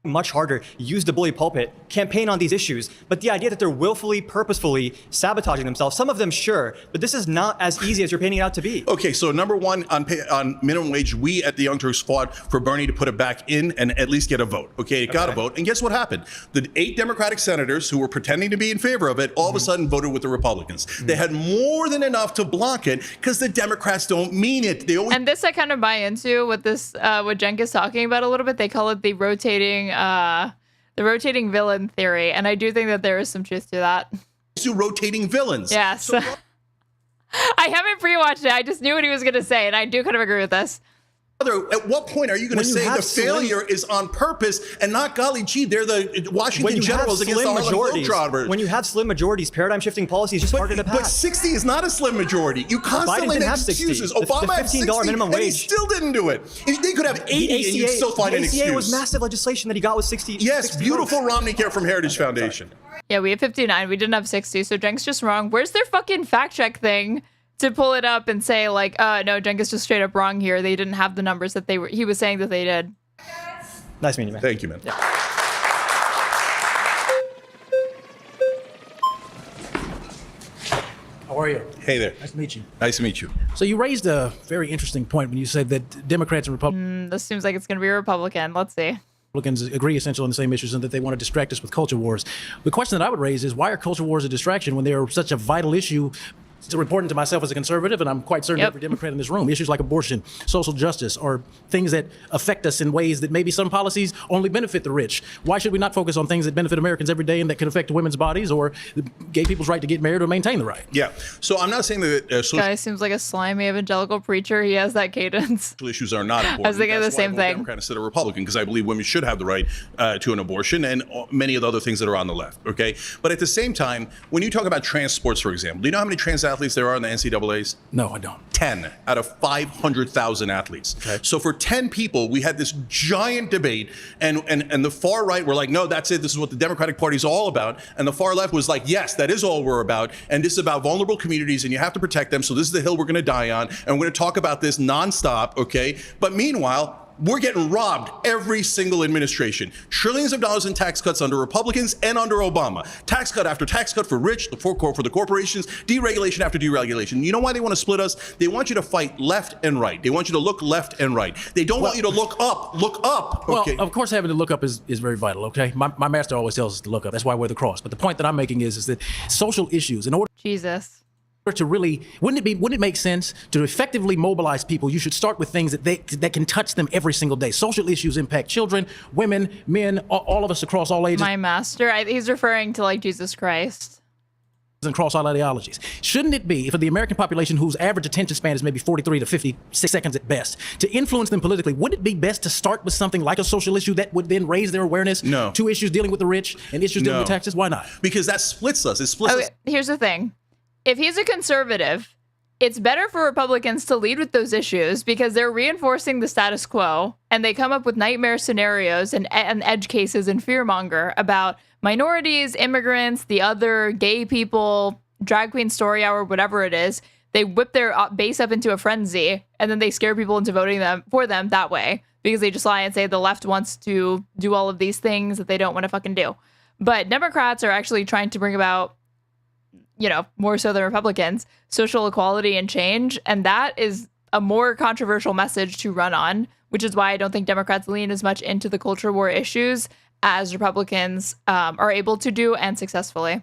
Much harder, use the bully pulpit, campaign on these issues. But the idea that they're willfully, purposefully sabotaging themselves, some of them sure, but this is not as easy as you're painting it out to be. Okay, so number one, on minimum wage, we at the Young Turks fought for Bernie to put it back in and at least get a vote. Okay, it got a vote. And guess what happened? The 8 Democratic senators who were pretending to be in favor of it all of a sudden voted with the Republicans. They had more than enough to block it because the Democrats don't mean it. They always. And this I kind of buy into what Cenk is talking about a little bit. They call it the rotating villain theory, and I do think that there is some truth to that. To rotating villains. Yes. So, I haven't pre-watched it. I just knew what he was going to say, and I do kind of agree with this. At what point are you going to say the failure is on purpose and not, golly gee, they're the Washington Generals against the Harlem Globetrotters? When you have slim majorities, paradigm-shifting policies just harder to pass. But 60 is not a slim majority. You constantly make excuses. Obama had 60, minimum wage. And he still didn't do it. They could have 80 and you'd still find an excuse. The ACA was massive legislation that he got with 60. Yes, 60 beautiful votes. Romney Care from Heritage Foundation. Yeah, we have 59. We didn't have 60, so Cenk's just wrong. Where's their fucking fact check thing to pull it up and say, like, no, Cenk is just straight up wrong here. They didn't have the numbers that he was saying that they did. Nice meeting you, man. Thank you, man. Yeah. How are you? Hey there. Nice to meet you. Nice to meet you. So you raised a very interesting point when you said that Democrats and Republicans This seems like it's going to be a Republican. Let's see. agree essentially on the same issues and that they want to distract us with culture wars. The question that I would raise is, why are culture wars a distraction when they are such a vital issue? It's important to myself as a conservative, and I'm quite certain every Democrat in this room, issues like abortion, social justice, or things that affect us in ways that maybe some policies only benefit the rich. Why should we not focus on things that benefit Americans every day and that can affect women's bodies or gay people's right to get married or maintain the right? Yeah. So I'm not saying that social Guy seems like a slimy evangelical preacher. He has that cadence. issues are not important. I was thinking the same thing. Democrat instead of Republican, because I believe women should have the right to an abortion and many of the other things that are on the left. Okay. But at the same time, when you talk about trans sports, for example, do you know how many trans athletes there are in the NCAAs? No, I don't. 10 out of 500,000 athletes. Okay. So for 10 people, we had this giant debate, and the far right were like, no, that's it. This is what the Democratic Party is all about. And the far left was like, yes, that is all we're about. And this is about vulnerable communities, and you have to protect them. So this is the hill we're going to die on. And we're going to talk about this nonstop, okay? But meanwhile, We're getting robbed every single administration. Trillions of dollars in tax cuts under Republicans and under Obama. Tax cut after tax cut for rich, for the corporations, deregulation after deregulation. You know why they want to split us? They want you to fight left and right. They want you to look left and right. They don't want you to look up. Look up. Okay. Well, of course, having to look up is very vital, okay? My master always tells us to look up. That's why I wear the cross. But the point that I'm making is that social issues, in order to really, wouldn't it make sense to effectively mobilize people? You should start with things that can touch them every single day. Social issues impact children, women, men, all of us across all ages. My master, he's referring to like Jesus Christ. And cross all ideologies. Shouldn't it be for the American population whose average attention span is maybe 43 to 56 seconds at best to influence them politically? Wouldn't it be best to start with something like a social issue that would then raise their awareness to issues dealing with the rich and issues dealing with taxes? Why not? Because that splits us. It splits us. Here's the thing. If he's a conservative, it's better for Republicans to lead with those issues because they're reinforcing the status quo and they come up with nightmare scenarios and edge cases and fearmonger about minorities, immigrants, the other, gay people, drag queen story hour, whatever it is. They whip their base up into a frenzy and then they scare people into voting for them that way because they just lie and say the left wants to do all of these things that they don't want to fucking do. But Democrats are actually trying to bring about, more so than Republicans, social equality and change. And that is a more controversial message to run on, which is why I don't think Democrats lean as much into the culture war issues as Republicans are able to do and successfully.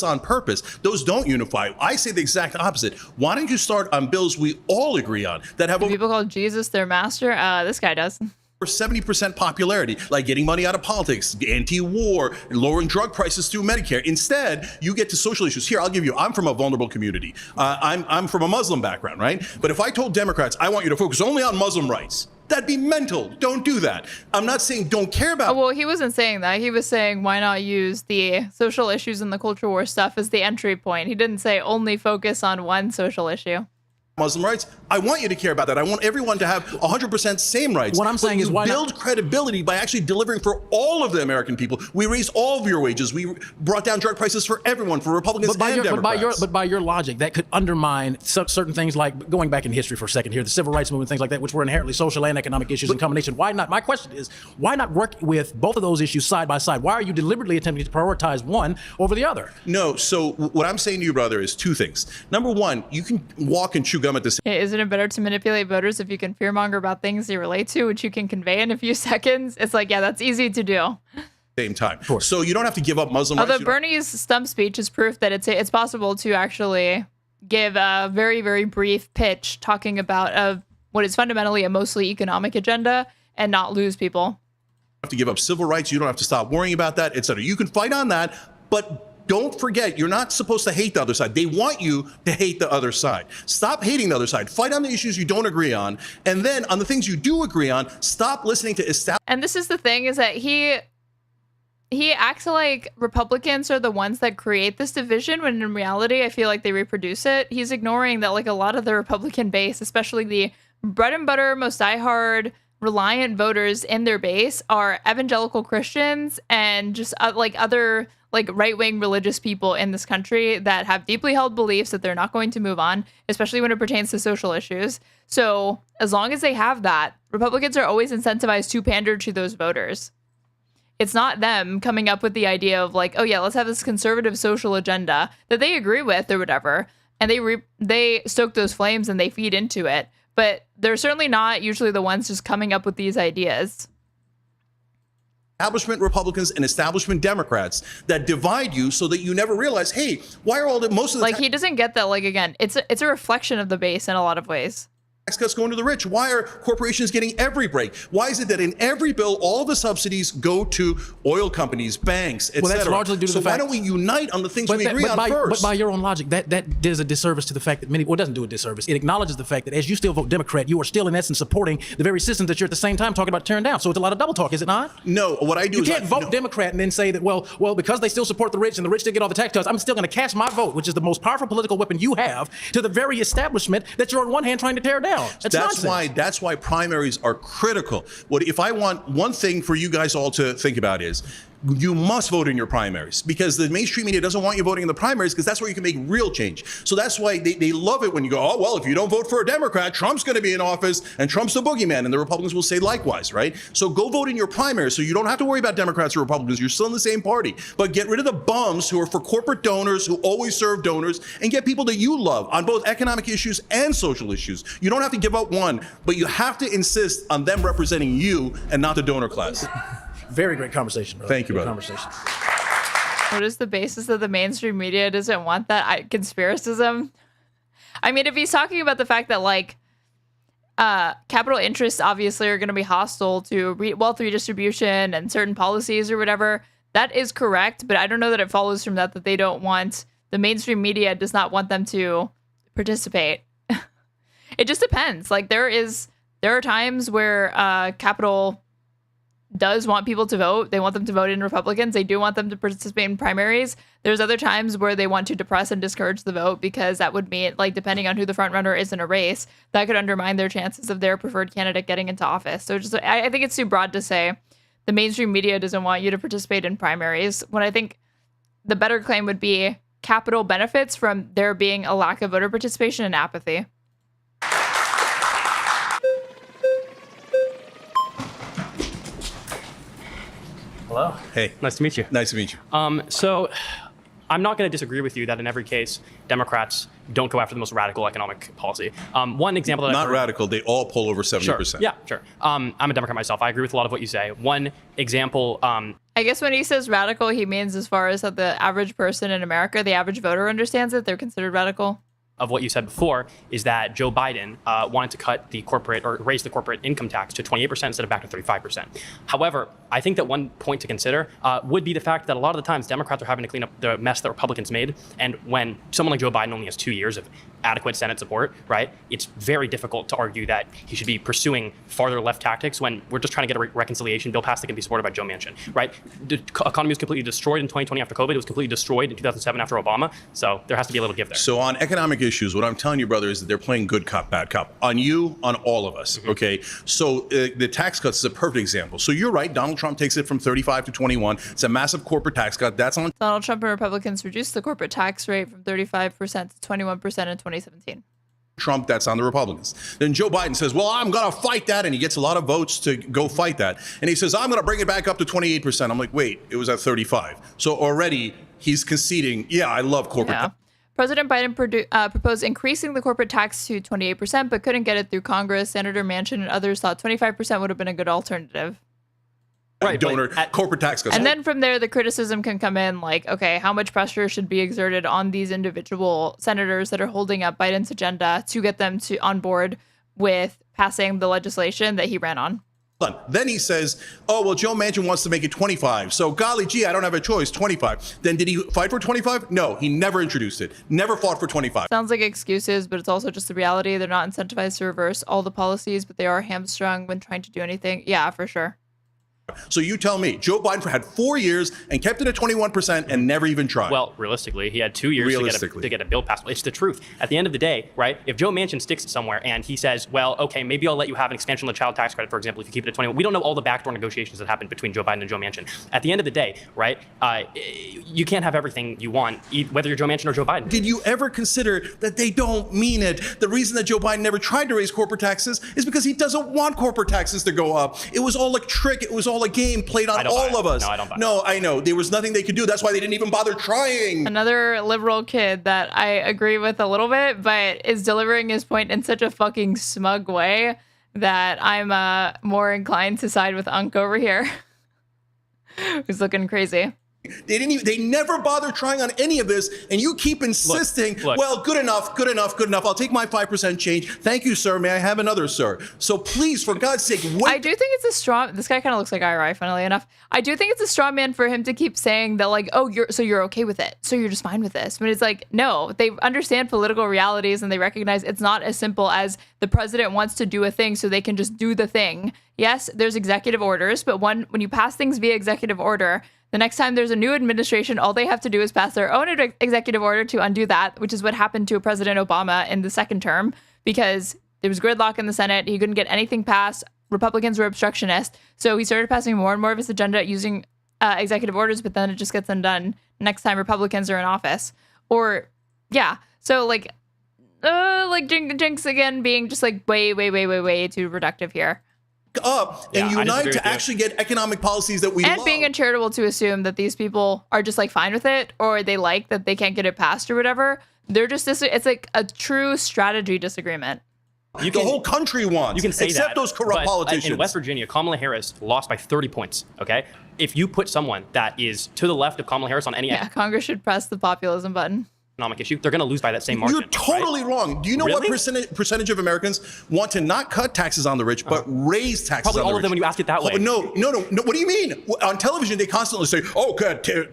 On purpose. Those don't unify. I say the exact opposite. Why don't you start on bills we all agree on that have people call Jesus their master? This guy does. 70% popularity, like getting money out of politics, anti-war, lowering drug prices through Medicare. Instead, you get to social issues. Here, I'm from a vulnerable community. I'm from a Muslim background, right? But if I told Democrats, I want you to focus only on Muslim rights, that'd be mental. Don't do that. I'm not saying don't care about. Well, he wasn't saying that. He was saying why not use the social issues and the culture war stuff as the entry point. He didn't say only focus on one social issue. Muslim rights. I want you to care about that. I want everyone to have 100% same rights. What I'm saying is why build credibility by actually delivering for all of the American people. We raised all of your wages. We brought down drug prices for everyone, for Republicans and Democrats. But by your logic, that could undermine certain things like, going back in history for a second here, the civil rights movement, things like that, which were inherently social and economic issues in combination. Why not? My question is, why not work with both of those issues side by side? Why are you deliberately attempting to prioritize one over the other? No. So what I'm saying to you, brother, is two things. Number one, you can walk and chew gum at the same. Isn't it better to manipulate voters if you can fearmonger about things they relate to, which you can convey in a few seconds? It's like, yeah, that's easy to do. Same time. So you don't have to give up Muslim rights. Although Bernie's stump speech is proof that it's possible to actually give a very, very brief pitch talking about what is fundamentally a mostly economic agenda and not lose people. You don't have to give up civil rights. You don't have to stop worrying about that, etc. You can fight on that, but don't forget, you're not supposed to hate the other side. They want you to hate the other side. Stop hating the other side. Fight on the issues you don't agree on. And then on the things you do agree on, stop listening to establishment. And this is the thing, is that he acts like Republicans are the ones that create this division, when in reality, I feel like they reproduce it. He's ignoring that like a lot of the Republican base, especially the bread and butter, most diehard, reliant voters in their base, are evangelical Christians and just like other like right-wing religious people in this country that have deeply held beliefs that they're not going to move on, especially when it pertains to social issues. So as long as they have that, Republicans are always incentivized to pander to those voters. It's not them coming up with the idea of like, oh yeah, let's have this conservative social agenda that they agree with or whatever, and they stoke those flames and they feed into it. But they're certainly not usually the ones just coming up with these ideas. Establishment Republicans and establishment Democrats that divide you so that you never realize, hey, why are all the most of the like he doesn't get that, like, again, it's a reflection of the base in a lot of ways. Tax cuts going to the rich? Why are corporations getting every break? Why is it that in every bill, all the subsidies go to oil companies, banks, etc.? Well, that's largely due to the fact. So why don't we unite on the things we agree on first? But by your own logic, that does a disservice to the fact that it doesn't do a disservice. It acknowledges the fact that as you still vote Democrat, you are still in essence supporting the very systems that you're at the same time talking about tearing down. So it's a lot of double talk, is it not? No, what I do you can't vote Democrat and then say that, well, because they still support the rich and the rich still get all the tax cuts, I'm still going to cast my vote, which is the most powerful political weapon you have, to the very establishment that you're on one hand trying to tear down. That's why primaries are critical. If I want one thing for you guys all to think about is, you must vote in your primaries because the mainstream media doesn't want you voting in the primaries because that's where you can make real change. So that's why they love it when you go, oh, well, if you don't vote for a Democrat, Trump's going to be in office and Trump's the boogeyman. And the Republicans will say likewise, right? So go vote in your primaries so you don't have to worry about Democrats or Republicans. You're still in the same party. But get rid of the bums who are for corporate donors, who always serve donors, and get people that you love on both economic issues and social issues. You don't have to give up one, but you have to insist on them representing you and not the donor class. Very great conversation, brother. Thank you, brother. Conversation. What is the basis that the mainstream media doesn't want that conspiracism? I mean, if he's talking about the fact that like capital interests obviously are going to be hostile to wealth redistribution and certain policies or whatever, that is correct. But I don't know that it follows from that they don't want, the mainstream media does not want them to participate. It just depends. Like there are times where capital does want people to vote. They want them to vote in Republicans. They do want them to participate in primaries. There's other times where they want to depress and discourage the vote because that would mean, like, depending on who the front runner is in a race, that could undermine their chances of their preferred candidate getting into office. So just, I think it's too broad to say the mainstream media doesn't want you to participate in primaries, when I think the better claim would be capital benefits from there being a lack of voter participation and apathy. Hello. Hey. Nice to meet you. Nice to meet you. So I'm not going to disagree with you that in every case, Democrats don't go after the most radical economic policy. One example that Not radical. They all poll over 70%. Sure. Yeah, sure. I'm a Democrat myself. I agree with a lot of what you say. One example. I guess when he says radical, he means as far as that the average person in America, the average voter understands it, they're considered radical. Of what you said before is that Joe Biden wanted to cut the corporate or raise the corporate income tax to 28% instead of back to 35%. However, I think that one point to consider would be the fact that a lot of the times Democrats are having to clean up the mess that Republicans made. And when someone like Joe Biden only has 2 years of adequate Senate support, right, it's very difficult to argue that he should be pursuing farther left tactics when we're just trying to get a reconciliation bill passed that can be supported by Joe Manchin, right? The economy was completely destroyed in 2020 after COVID. It was completely destroyed in 2007 after Obama. So there has to be a little give there. So on economic issues, what I'm telling you, brother, is that they're playing good cop, bad cop. On you, on all of us, okay? So the tax cuts is a perfect example. So you're right. Donald Trump takes it from 35 to 21. It's a massive corporate tax cut. That's on Donald Trump and Republicans reduced the corporate tax rate from 35% to 21% in 2017. Trump, that's on the Republicans. Then Joe Biden says, well, I'm going to fight that. And he gets a lot of votes to go fight that. And he says, I'm going to bring it back up to 28%. I'm like, wait, it was at 35. So already he's conceding, yeah, I love corporate tax. President Biden proposed increasing the corporate tax to 28%, but couldn't get it through Congress. Senator Manchin and others thought 25% would have been a good alternative. Right, donor corporate tax cuts. And then from there, the criticism can come in like, okay, how much pressure should be exerted on these individual senators that are holding up Biden's agenda to get them to on board with passing the legislation that he ran on? Then he says, oh, well, Joe Manchin wants to make it 25. So golly gee, I don't have a choice, 25. Then did he fight for 25? No, he never introduced it. Never fought for 25. Sounds like excuses, but it's also just the reality. They're not incentivized to reverse all the policies, but they are hamstrung when trying to do anything. Yeah, for sure. So you tell me, Joe Biden had 4 years and kept it at 21% and never even tried. Well, realistically, he had 2 years to get a bill passed. It's the truth. At the end of the day, right, if Joe Manchin sticks it somewhere and he says, well, okay, maybe I'll let you have an expansion of the child tax credit, for example, if you keep it at 21. We don't know all the backdoor negotiations that happened between Joe Biden and Joe Manchin. At the end of the day, right, you can't have everything you want, whether you're Joe Manchin or Joe Biden. Did you ever consider that they don't mean it? The reason that Joe Biden never tried to raise corporate taxes is because he doesn't want corporate taxes to go up. It was all a trick. It was all a game played on all of us. No, I don't buy it. No, I know. There was nothing they could do. That's why they didn't even bother trying. Another liberal kid that I agree with a little bit, but is delivering his point in such a fucking smug way that I'm more inclined to side with Unc over here. Who's looking crazy. They never bothered trying on any of this, and you keep insisting, look. Well, good enough. I'll take my 5% change. Thank you, sir. May I have another, sir? So please, for God's sake, wait. I do think it's a straw. This guy kind of looks like IRI, funnily enough. I do think it's a straw man for him to keep saying that, like, oh, you're okay with it, so you're just fine with this. But it's like, no, they understand political realities and they recognize it's not as simple as the president wants to do a thing so they can just do the thing. Yes, there's executive orders, but when you pass things via executive order, the next time there's a new administration, all they have to do is pass their own executive order to undo that, which is what happened to President Obama in the second term, because there was gridlock in the Senate. He couldn't get anything passed. Republicans were obstructionist. So he started passing more and more of his agenda using executive orders, but then it just gets undone next time Republicans are in office. Or, yeah. So, like Jinx again being just like way too reductive here. Up and unite to actually get economic policies that we love. And being uncharitable to assume that these people are just like fine with it, or they like that they can't get it passed or whatever. They're just it's like a true strategy disagreement. The whole country wants. You can say except that, those corrupt politicians. In West Virginia, Kamala Harris lost by 30 points. Okay, if you put someone that is to the left of Kamala Harris on any Congress should press the populism button. Economic issue, they're going to lose by that same margin. You're totally wrong. Do you know what percentage of Americans want to not cut taxes on the rich, but raise taxes on the rich? Probably all of them when you ask it that way. No. What do you mean? On television, they constantly say, oh,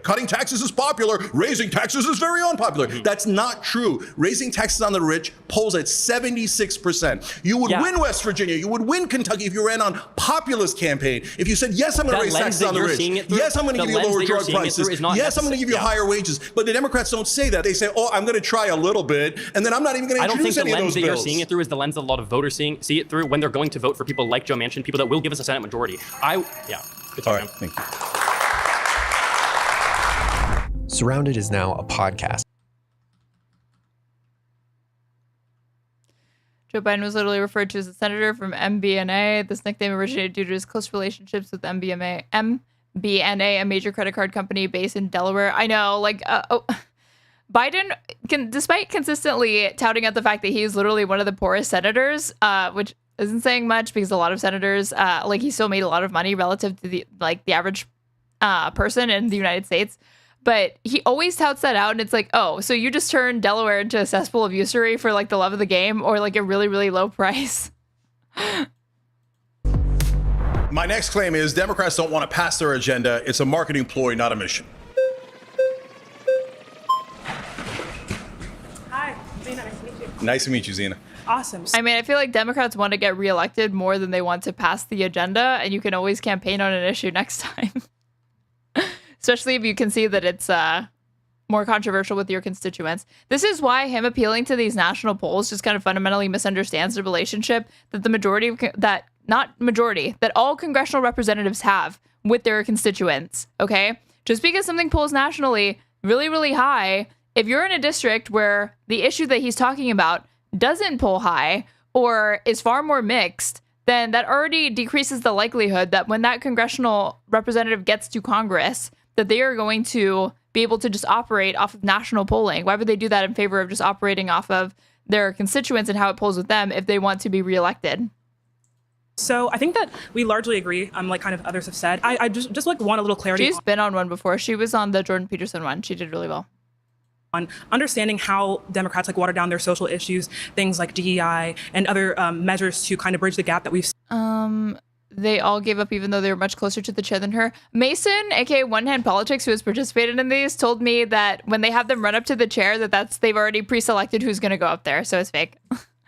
cutting taxes is popular. Raising taxes is very unpopular. That's not true. Raising taxes on the rich polls at 76%. You would win West Virginia. You would win Kentucky if you ran on populist campaign. If you said, yes, I'm going to raise taxes on the rich. Yes, I'm going to give you lower drug prices. Yes, I'm going to give you higher wages. But the Democrats don't say that. They say, oh, I'm going to try a little bit, and then I'm not even going to introduce any of those bills. I don't think the lens that you're seeing it through is the lens that a lot of voters see it through when they're going to vote for people like Joe Manchin, people that will give us a Senate majority. All right, thank you. Surrounded is now a podcast. Joe Biden was literally referred to as a senator from MBNA. This nickname originated due to his close relationships with MBNA, a major credit card company based in Delaware. I know, Biden, despite consistently touting out the fact that he's literally one of the poorest senators, which isn't saying much because a lot of senators, he still made a lot of money relative to the average person in the United States. But he always touts that out, and it's like, oh, so you just turned Delaware into a cesspool of usury for the love of the game, or a really, really low price. My next claim is Democrats don't want to pass their agenda. It's a marketing ploy, not a mission. Nice to meet you, Zena. Awesome. I mean, I feel like Democrats want to get reelected more than they want to pass the agenda, and you can always campaign on an issue next time. Especially if you can see that it's more controversial with your constituents. This is why him appealing to these national polls just kind of fundamentally misunderstands the relationship that that all congressional representatives have with their constituents, okay? Just because something polls nationally really, really high, if you're in a district where the issue that he's talking about doesn't poll high or is far more mixed, then that already decreases the likelihood that when that congressional representative gets to Congress, that they are going to be able to just operate off of national polling. Why would they do that in favor of just operating off of their constituents and how it polls with them if they want to be reelected? So I think that we largely agree, like kind of others have said. I just want a little clarity. She's been on one before. She was on the Jordan Peterson one. She did really well. On understanding how Democrats water down their social issues, things like DEI and other measures to kind of bridge the gap that we've seen. They all gave up even though they were much closer to the chair than her. Mason, aka One Hand Politics, who has participated in these, told me that when they have them run up to the chair, they've already pre-selected who's going to go up there. So it's fake.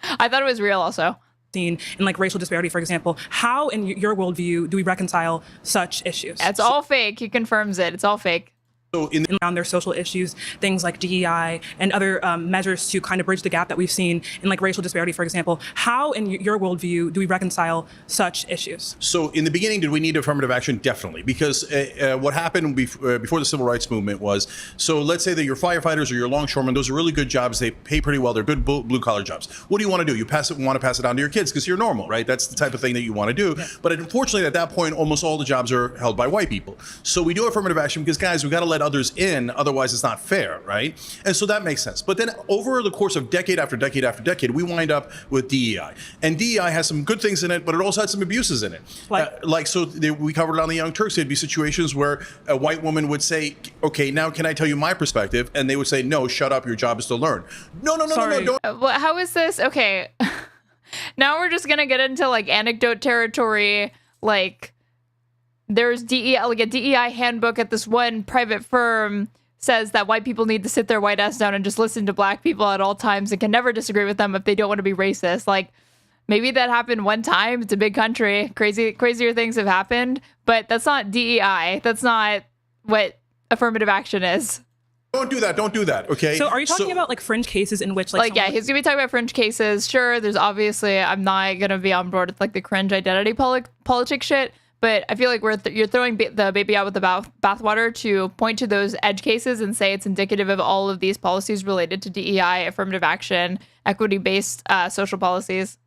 I thought it was real also. In racial disparity, for example, how in your worldview do we reconcile such issues? It's all fake. He confirms it. It's all fake. So around their social issues, things like DEI and other measures to kind of bridge the gap that we've seen in racial disparity, for example, how in your worldview do we reconcile such issues? So in the beginning, did we need affirmative action? Definitely, because what happened before the civil rights movement was, so let's say that your firefighters or your longshoremen, those are really good jobs. They pay pretty well. They're good blue collar jobs. What do you want to do? You want to pass it on to your kids because you're normal, right? That's the type of thing that you want to do. Yeah. But unfortunately, at that point, almost all the jobs are held by white people. So we do affirmative action because, guys, we got to let others in, otherwise it's not fair, right? And so that makes sense. But then over the course of decade after decade after decade, we wind up with DEI. And DEI has some good things in it, but it also had some abuses in it. We covered it on the Young Turks. There'd be situations where a white woman would say, okay, now can I tell you my perspective? And they would say, no, shut up, your job is to learn. No, don't. Well, how is this? Okay. Now we're just going to get into anecdote territory, there's DEI, a DEI handbook at this one private firm says that white people need to sit their white ass down and just listen to black people at all times and can never disagree with them if they don't want to be racist. Maybe that happened one time. It's a big country. Crazier things have happened, but that's not DEI. That's not what affirmative action is. Don't do that, okay? So are you talking about fringe cases in which he's gonna be talking about fringe cases. Sure, there's obviously, I'm not gonna be on board with the cringe identity politics shit. But I feel like you're throwing the baby out with the bathwater to point to those edge cases and say it's indicative of all of these policies related to DEI, affirmative action, equity-based social policies.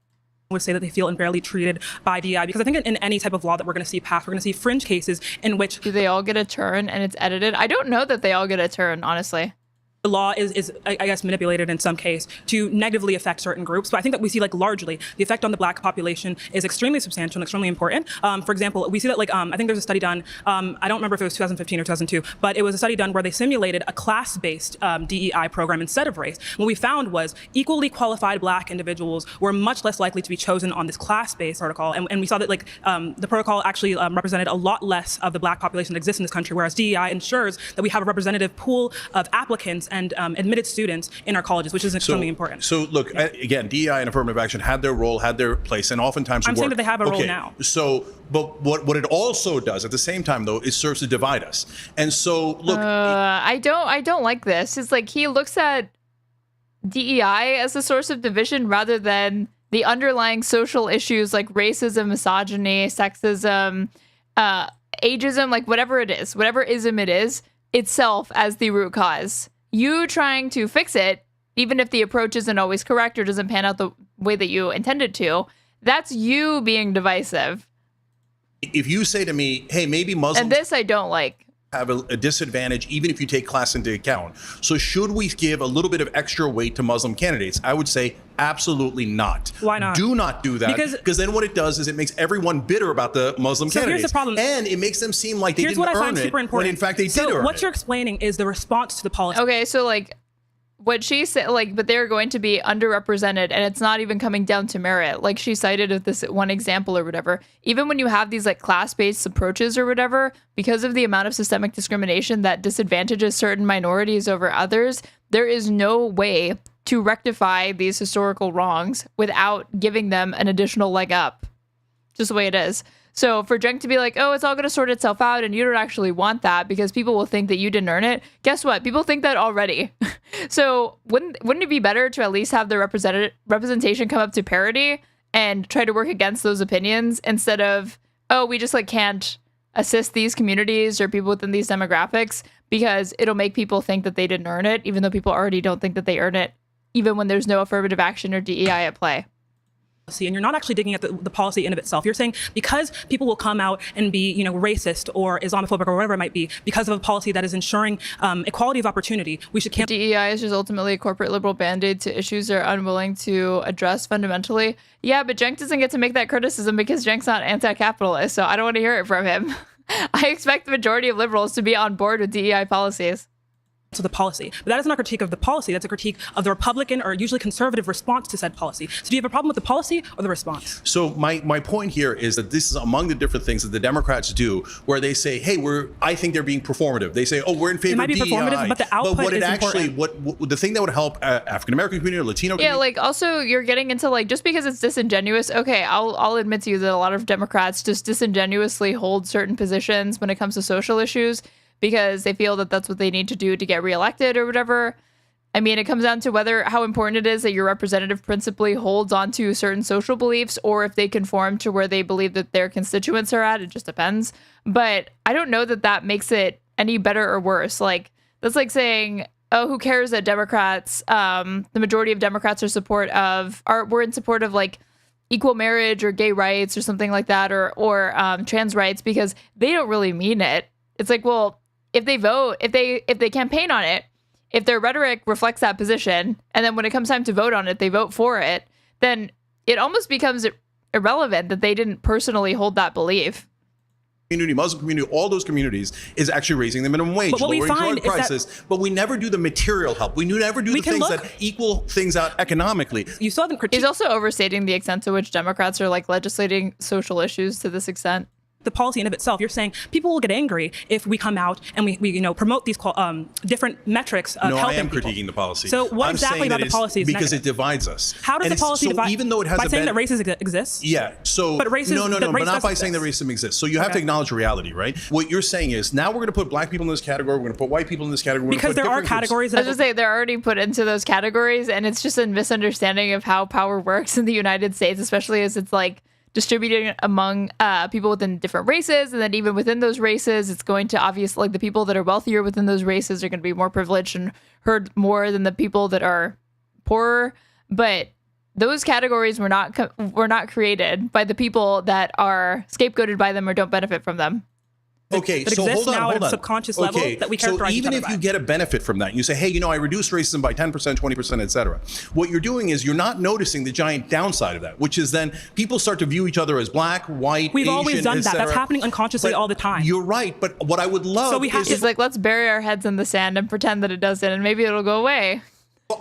Would say that they feel unfairly treated by DEI, because I think in any type of law that we're going to see passed, we're going to see fringe cases in which... Do they all get a turn and it's edited? I don't know that they all get a turn, honestly. The law is, I guess, manipulated in some case to negatively affect certain groups. But I think that we see, like, largely the effect on the Black population is extremely substantial and extremely important. For example, we see that, like, I think there's a study done, I don't remember if it was 2015 or 2002, but it was a study done where they simulated a class-based DEI program instead of race. What we found was equally qualified Black individuals were much less likely to be chosen on this class-based protocol. And we saw that, like, the protocol actually represented a lot less of the Black population that exists in this country, whereas DEI ensures that we have a representative pool of applicants and admitted students in our colleges, which is extremely important. So look, again, DEI and affirmative action had their role, had their place, and oftentimes I'm saying that they have a role now. So, but what it also does at the same time, though, it serves to divide us. And so, look, I don't like this. It's like he looks at DEI as a source of division rather than the underlying social issues like racism, misogyny, sexism, ageism, like whatever it is, whatever ism it is, itself as the root cause. You trying to fix it, even if the approach isn't always correct or doesn't pan out the way that you intended to, that's you being divisive. If you say to me, hey, maybe Muslims... And this I don't like. ...have a disadvantage even if you take class into account. So should we give a little bit of extra weight to Muslim candidates? I would say absolutely not. Why not? Do not do that. Because then what it does is it makes everyone bitter about the Muslim candidates. Here's the problem. And it makes them seem like they here's didn't what I earn find it super important. When in fact they did earn it. So what you're explaining is the response to the policy. Okay, so like what she said, like, but they're going to be underrepresented and it's not even coming down to merit. Like she cited with this one example or whatever. Even when you have these like class-based approaches or whatever, because of the amount of systemic discrimination that disadvantages certain minorities over others, there is no way to rectify these historical wrongs without giving them an additional leg up. Just the way it is. So for Cenk to be like, oh, it's all going to sort itself out and you don't actually want that because people will think that you didn't earn it. Guess what? People think that already. So wouldn't it be better to at least have the representation come up to parity and try to work against those opinions instead of, oh, we just like can't assist these communities or people within these demographics because it'll make people think that they didn't earn it, even though people already don't think that they earn it, even when there's no affirmative action or DEI at play. And you're not actually digging at the policy in of itself. You're saying because people will come out and be, racist or Islamophobic or whatever it might be, because of a policy that is ensuring equality of opportunity, we should cancel. DEI is just ultimately a corporate liberal band-aid to issues they're unwilling to address fundamentally. Yeah, but Cenk doesn't get to make that criticism because Cenk's not anti-capitalist, so I don't want to hear it from him. I expect the majority of liberals to be on board with DEI policies. To the policy. But that is not a critique of the policy. That's a critique of the Republican or usually conservative response to said policy. So do you have a problem with the policy or the response? So my point here is that this is among the different things that the Democrats do where they say, hey, I think they're being performative. They say, oh, we're in favor of DEI. It might be performative, but the output is important. What the thing that would help African-American community or Latino community. Yeah, like also you're getting into like, just because it's disingenuous, okay, I'll admit to you that a lot of Democrats just disingenuously hold certain positions when it comes to social issues because they feel that that's what they need to do to get reelected or whatever. I mean, it comes down to how important it is that your representative principally holds onto certain social beliefs or if they conform to where they believe that their constituents are at. It just depends. But I don't know that that makes it any better or worse. Like, that's like saying, oh, who cares that Democrats, the majority of Democrats we're in support of like equal marriage or gay rights or something like that or trans rights because they don't really mean it. It's like, well, if they vote, if they campaign on it, if their rhetoric reflects that position, and then when it comes time to vote on it, they vote for it, then it almost becomes irrelevant that they didn't personally hold that belief. Community, Muslim community, all those communities is actually raising the minimum wage, lowering drug prices, but we never do the material help. We never do the things that equal things out economically. You still haven't critiqued. He's also overstating the extent to which Democrats are like legislating social issues to this extent. The policy in of itself, you're saying people will get angry if we come out and we promote these different metrics of helping people. No, I am critiquing the policy. So what exactly about the policy is because negative? it divides us. How does the policy divide? Even though it has by saying that racism exists? Yeah. So but racism, no, but not by saying that racism exists. So you have to acknowledge reality, right? What you're saying is now we're going to put black people in this category. We're going to put white people in this category. Because there are categories. I was just say they're already put into those categories, and it's just a misunderstanding of how power works in the United States, especially as it's like distributing it among people within different races, and then even within those races, it's going to obviously, like, the people that are wealthier within those races are going to be more privileged and heard more than the people that are poorer. But those categories were not created by the people that are scapegoated by them or don't benefit from them. Okay, that so exists hold on, now hold at a on. subconscious level that we characterize So even each if other you by. get a benefit from that, and you say, hey, I reduced racism by 10%, 20%, et cetera, what you're doing is you're not noticing the giant downside of that, which is then people start to view each other as black, white, We've Asian, always done et that. That's cetera. happening unconsciously But all the time. You're right, but what I would love So we have is He's like, let's bury our heads in the sand and pretend that it doesn't, and maybe it'll go away.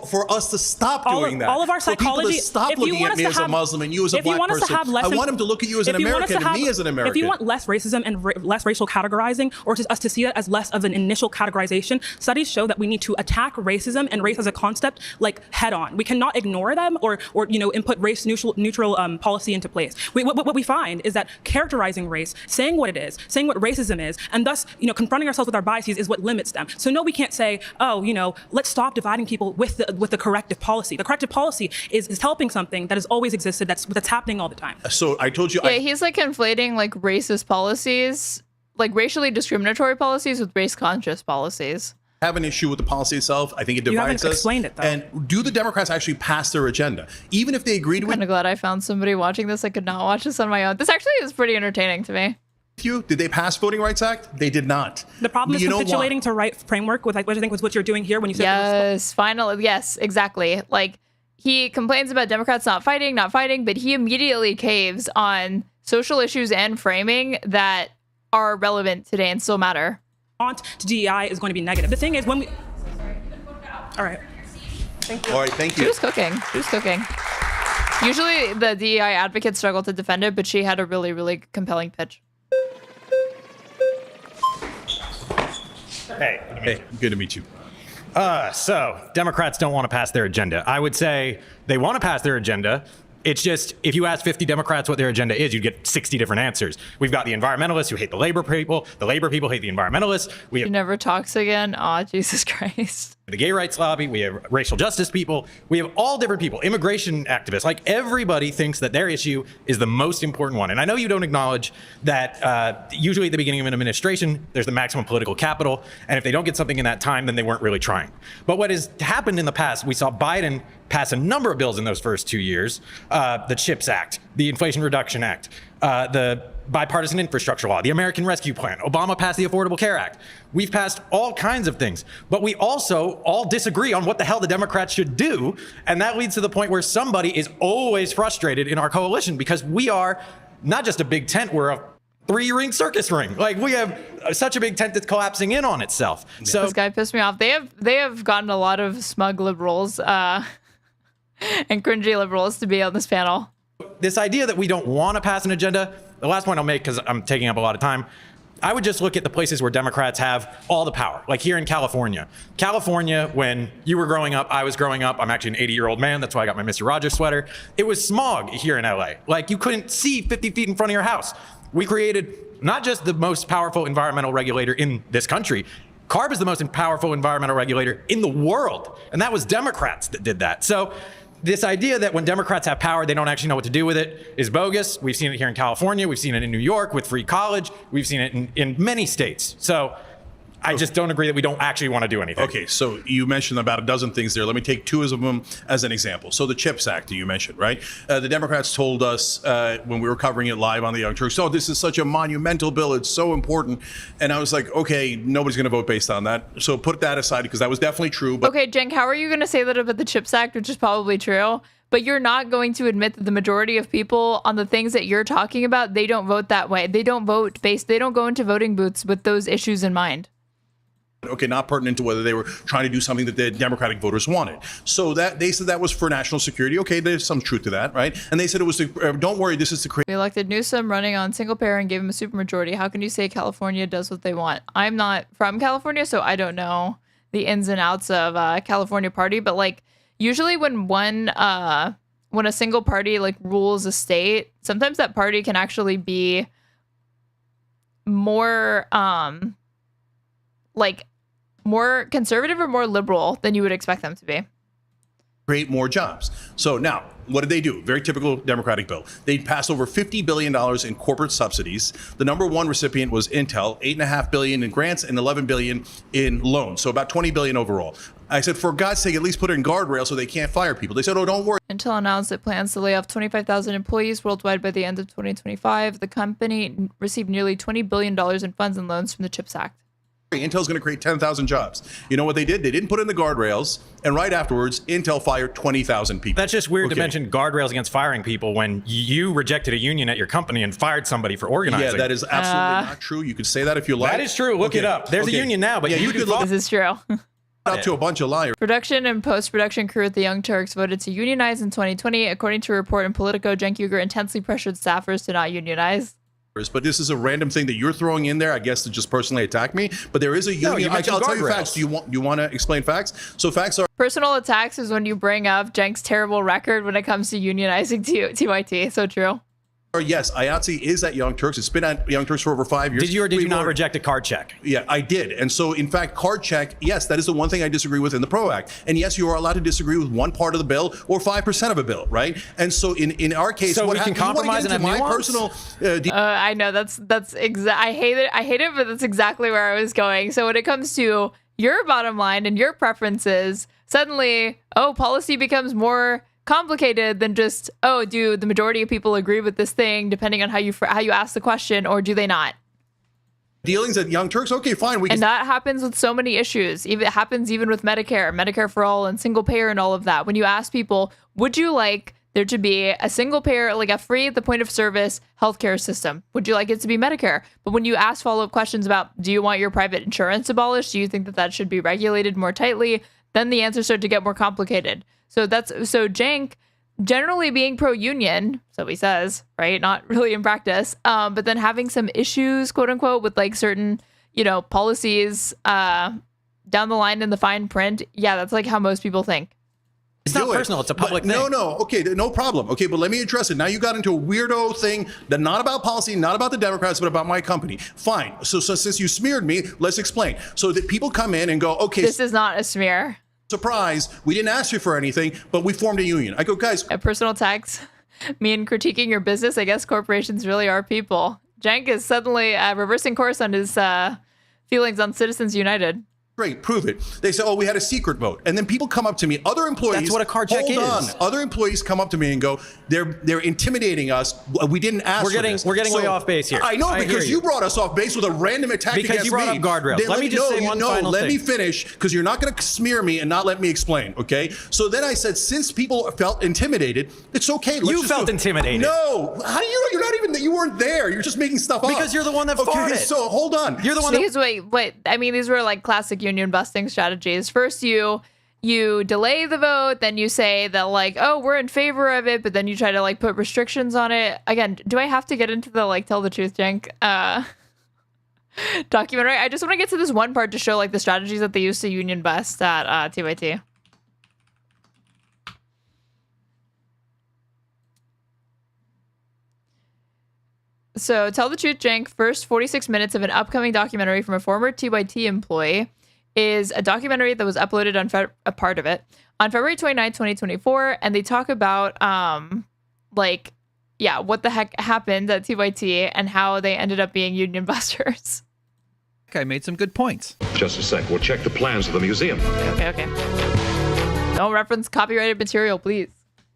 for us to stop all doing of, that. all of our For people psychology. to stop if you looking want at us me to as have, a Muslim and you as a if you black want us to person. have less I want them to look at you as an if you want us American to have- and me as an American. If you want less racism and less racial categorizing, or us to see it as less of an initial categorization, studies show that we need to attack racism and race as a concept like head on. We cannot ignore them or input race neutral policy into place. What we find is that characterizing race, saying what it is, saying what racism is, and thus confronting ourselves with our biases is what limits them. So no, we can't say, let's stop dividing people with the corrective policy. The corrective policy is helping something that has always existed, that's happening all the time. So I told you. Yeah, he's like conflating like racist policies, like racially discriminatory policies, with race conscious policies. I have an issue with the policy itself. I think it You divides haven't us. explained it, though. And do the Democrats actually pass their agenda, even if they agree to I'm kind of glad I found somebody watching this. I could not watch this on my own. This actually is pretty entertaining to me. you? Did they pass Voting Rights Act? They did not. The problem is You know why? capitulating to right framework with, like, which I think was what you're doing here when you said Yes, finally. Yes, exactly. Like, he complains about Democrats not fighting, but he immediately caves on social issues and framing that are relevant today and still matter. to DEI is going to be negative. The thing is, when we... All right. Thank you. All right, thank She you. was cooking. Usually the DEI advocates struggle to defend it, but she had a really, really compelling pitch. Hey, good to meet you. So Democrats don't want to pass their agenda. I would say they want to pass their agenda. It's just, if you ask 50 Democrats what their agenda is, you'd get 60 different answers. We've got the environmentalists who hate the labor people hate the environmentalists. We She have never talks again. Aw, Jesus Christ. the gay rights lobby, we have racial justice people, we have all different people, immigration activists. Like, everybody thinks that their issue is the most important one. And I know you don't acknowledge that usually at the beginning of an administration, there's the maximum political capital. And if they don't get something in that time, then they weren't really trying. But what has happened in the past, we saw Biden pass a number of bills in those first 2 years. The CHIPS Act, the Inflation Reduction Act, the bipartisan infrastructure law, the American Rescue Plan. Obama passed the Affordable Care Act. We've passed all kinds of things, but we also all disagree on what the hell the Democrats should do. And that leads to the point where somebody is always frustrated in our coalition, because we are not just a big tent, we're a 3-ring circus ring. Like, we have such a big tent that's collapsing in on itself. So This guy pissed me off. They have gotten a lot of smug liberals and cringy liberals to be on this panel. this idea that we don't want to pass an agenda, the last point I'll make, because I'm taking up a lot of time, I would just look at the places where Democrats have all the power. Like here in California. California, when you were growing up, I was growing up. I'm actually an 80-year-old man. That's why I got my Mr. Rogers sweater. It was smog here in LA. Like, you couldn't see 50 feet in front of your house. We created not just the most powerful environmental regulator in this country. CARB is the most powerful environmental regulator in the world. And that was Democrats that did that. So this idea that when Democrats have power, they don't actually know what to do with it is bogus. We've seen it here in California. We've seen it in New York with free college. We've seen it in many states. So I just don't agree that we don't actually want to do anything. Okay, so you mentioned about a dozen things there. Let me take 2 of them as an example. So the CHIPS Act that you mentioned, right? The Democrats told us when we were covering it live on the Young Turks, oh, this is such a monumental bill. It's so important. And I was like, okay, nobody's going to vote based on that. So put that aside, because that was definitely true. But Okay, Cenk, how are you going to say that about the CHIPS Act, which is probably true, but you're not going to admit that the majority of people on the things that you're talking about, they don't vote that way. They don't vote they don't go into voting booths with those issues in mind. okay, not pertinent to whether they were trying to do something that the Democratic voters wanted. So that they said that was for national security. Okay, there's some truth to that, right? And they said it was to, don't worry, this is to create. We elected Newsom running on single payer and gave him a supermajority. How can you say California does what they want? I'm not from California, so I don't know the ins and outs of California party. But like usually when a single party like rules a state, sometimes that party can actually be more more conservative or more liberal than you would expect them to be. create more jobs. So now, what did they do? Very typical Democratic bill. They'd pass over $50 billion in corporate subsidies. The number one recipient was Intel, $8.5 billion in grants and $11 billion in loans. So about $20 billion overall. I said, for God's sake, at least put it in guardrails so they can't fire people. They said, oh, don't worry. Intel announced it plans to lay off 25,000 employees worldwide by the end of 2025. The company received nearly $20 billion in funds and loans from the CHIPS Act. Intel's going to create 10,000 jobs. You know what they did? They didn't put in the guardrails, and right afterwards, Intel fired 20,000 people. That's just weird to mention guardrails against firing people when you rejected a union at your company and fired somebody for organizing. Yeah, that is absolutely not true. You could say that if you like. That is true. Look it up. There's a union now, but you could look. This is true. Up to a bunch of liars. Production and post-production crew at the Young Turks voted to unionize in 2020. According to a report in Politico, Cenk Uygur intensely pressured staffers to not unionize. But this is a random thing that you're throwing in there, I guess, to just personally attack me. But there is a union. I'll tell you facts. Do you want to explain facts? So facts are... Personal attacks is when you bring up Cenk's terrible record when it comes to unionizing TYT. So true. Yes, IATSE is at Young Turks. It's been at Young Turks for over 5 years. Did you or did you not reject a card check? Yeah, I did. And so, in fact, card check, yes, that is the one thing I disagree with in the PRO Act. And yes, you are allowed to disagree with one part of the bill or 5% of a bill, right? And so, in our case, so what we can compromise and have my nuance? personal... I know that's I hate it, but that's exactly where I was going. So when it comes to your bottom line and your preferences, suddenly, policy becomes more complicated than just, do the majority of people agree with this thing depending on how you ask the question, or do they not? Dealings at Young Turks, okay, fine. And that happens with so many issues. It happens even with Medicare for all and single payer and all of that. When you ask people, would you like there to be a single payer, like a free at the point of service healthcare system? Would you like it to be Medicare? But when you ask follow-up questions about, do you want your private insurance abolished? Do you think that should be regulated more tightly? Then the answers start to get more complicated. So Cenk, generally being pro-union, so he says, right? Not really in practice, but then having some issues, quote unquote, with like certain, policies down the line in the fine print. Yeah, that's like how most people think. It's not personal. It's a public thing. No. Okay, no problem. Okay, but let me address it. Now you got into a weirdo thing that not about policy, not about the Democrats, but about my company. Fine. So since you smeared me, let's explain. So that people come in and go, okay. This is not a smear. Surprise, we didn't ask you for anything, but we formed a union. I go, guys. A personal attacks me in critiquing your business. I guess corporations really are people. Cenk is suddenly reversing course on his feelings on Citizens United. Great, prove it. They say, we had a secret vote. And then people come up to me, other employees. That's what a card check is. Hold on. Other employees come up to me and go, they're intimidating us. We didn't ask for this. We're getting way off base here. I know, because you brought us off base with a random attack against me. Because you brought up guardrails. Let me just say one final thing. Let me finish, because you're not going to smear me and not let me explain, okay? So then I said, since people felt intimidated, it's okay. You felt intimidated. No. How do you know? You're not even, you weren't there. You're just making stuff up. Because you're the one that farted. So hold on. You're the one because wait. I mean, these were like classic union busting strategies. First, you delay the vote, then you say that like, we're in favor of it, but then you try to like put restrictions on it. Again, do I have to get into the like tell the truth, Cenk documentary? I just want to get to this one part to show like the strategies that they used to union bust at TYT. So, Tell the Truth, Cenk, first 46 minutes of an upcoming documentary from a former TYT employee is a documentary that was uploaded on a part of it on February 29, 2024. And they talk about, what the heck happened at TYT and how they ended up being union busters. I made some good points. Just a sec. We'll check the plans of the museum. Okay. Don't reference copyrighted material, please.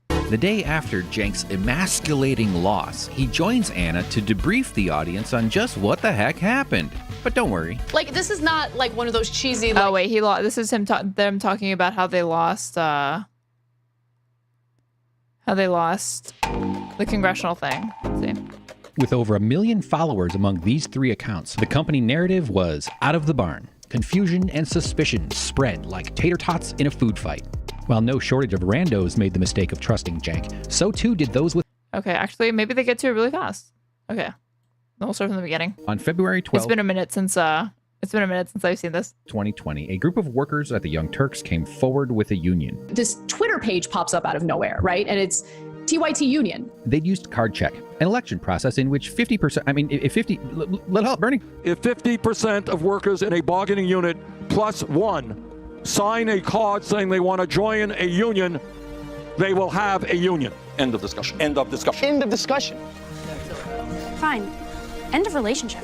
The day after Cenk's emasculating loss, he joins Anna to debrief the audience on just what the heck happened. But don't worry. Like, this is not like one of those cheesy. Oh wait, he lost. This is them talking about how they lost. The congressional thing. Let's see. With over 1 million followers among these 3 accounts, the company narrative was out of the barn. Confusion and suspicion spread like tater tots in a food fight. While no shortage of randos made the mistake of trusting Cenk, so too did those with... Okay, actually, maybe they get to it really fast. Okay. We'll start from the beginning. On February 12th... It's been a minute since I've seen this. 2020, a group of workers at the Young Turks came forward with a union. This Twitter page pops up out of nowhere, right? And it's TYT Union. They'd used card check, an election process in which 50%... let help, Bernie. If 50% of workers in a bargaining unit plus one sign a card saying they want to join a union, they will have a union. End of discussion. End of discussion. End of discussion. Fine. End of relationship.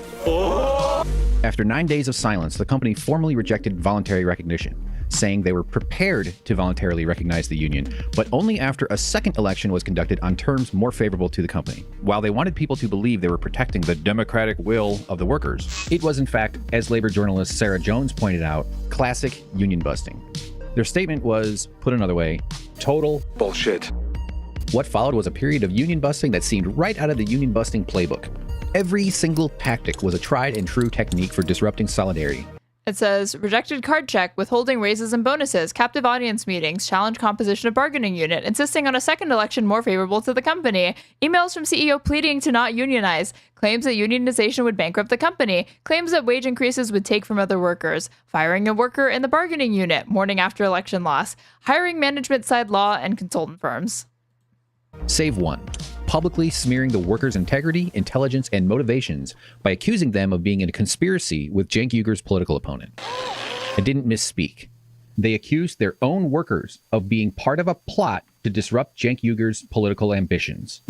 After 9 days of silence, the company formally rejected voluntary recognition, saying they were prepared to voluntarily recognize the union, but only after a second election was conducted on terms more favorable to the company. While they wanted people to believe they were protecting the democratic will of the workers, it was in fact, as labor journalist Sarah Jones pointed out, classic union busting. Their statement was, put another way, total bullshit. What followed was a period of union busting that seemed right out of the union busting playbook. Every single tactic was a tried and true technique for disrupting solidarity. It says, rejected card check, withholding raises and bonuses, captive audience meetings, challenge composition of bargaining unit, insisting on a second election more favorable to the company, emails from CEO pleading to not unionize, claims that unionization would bankrupt the company, claims that wage increases would take from other workers, firing a worker in the bargaining unit, morning after election loss, hiring management side law and consultant firms. Save one. Publicly smearing the workers' integrity, intelligence, and motivations by accusing them of being in a conspiracy with Cenk Uygur's political opponent. I didn't misspeak. They accused their own workers of being part of a plot to disrupt Cenk Uygur's political ambitions.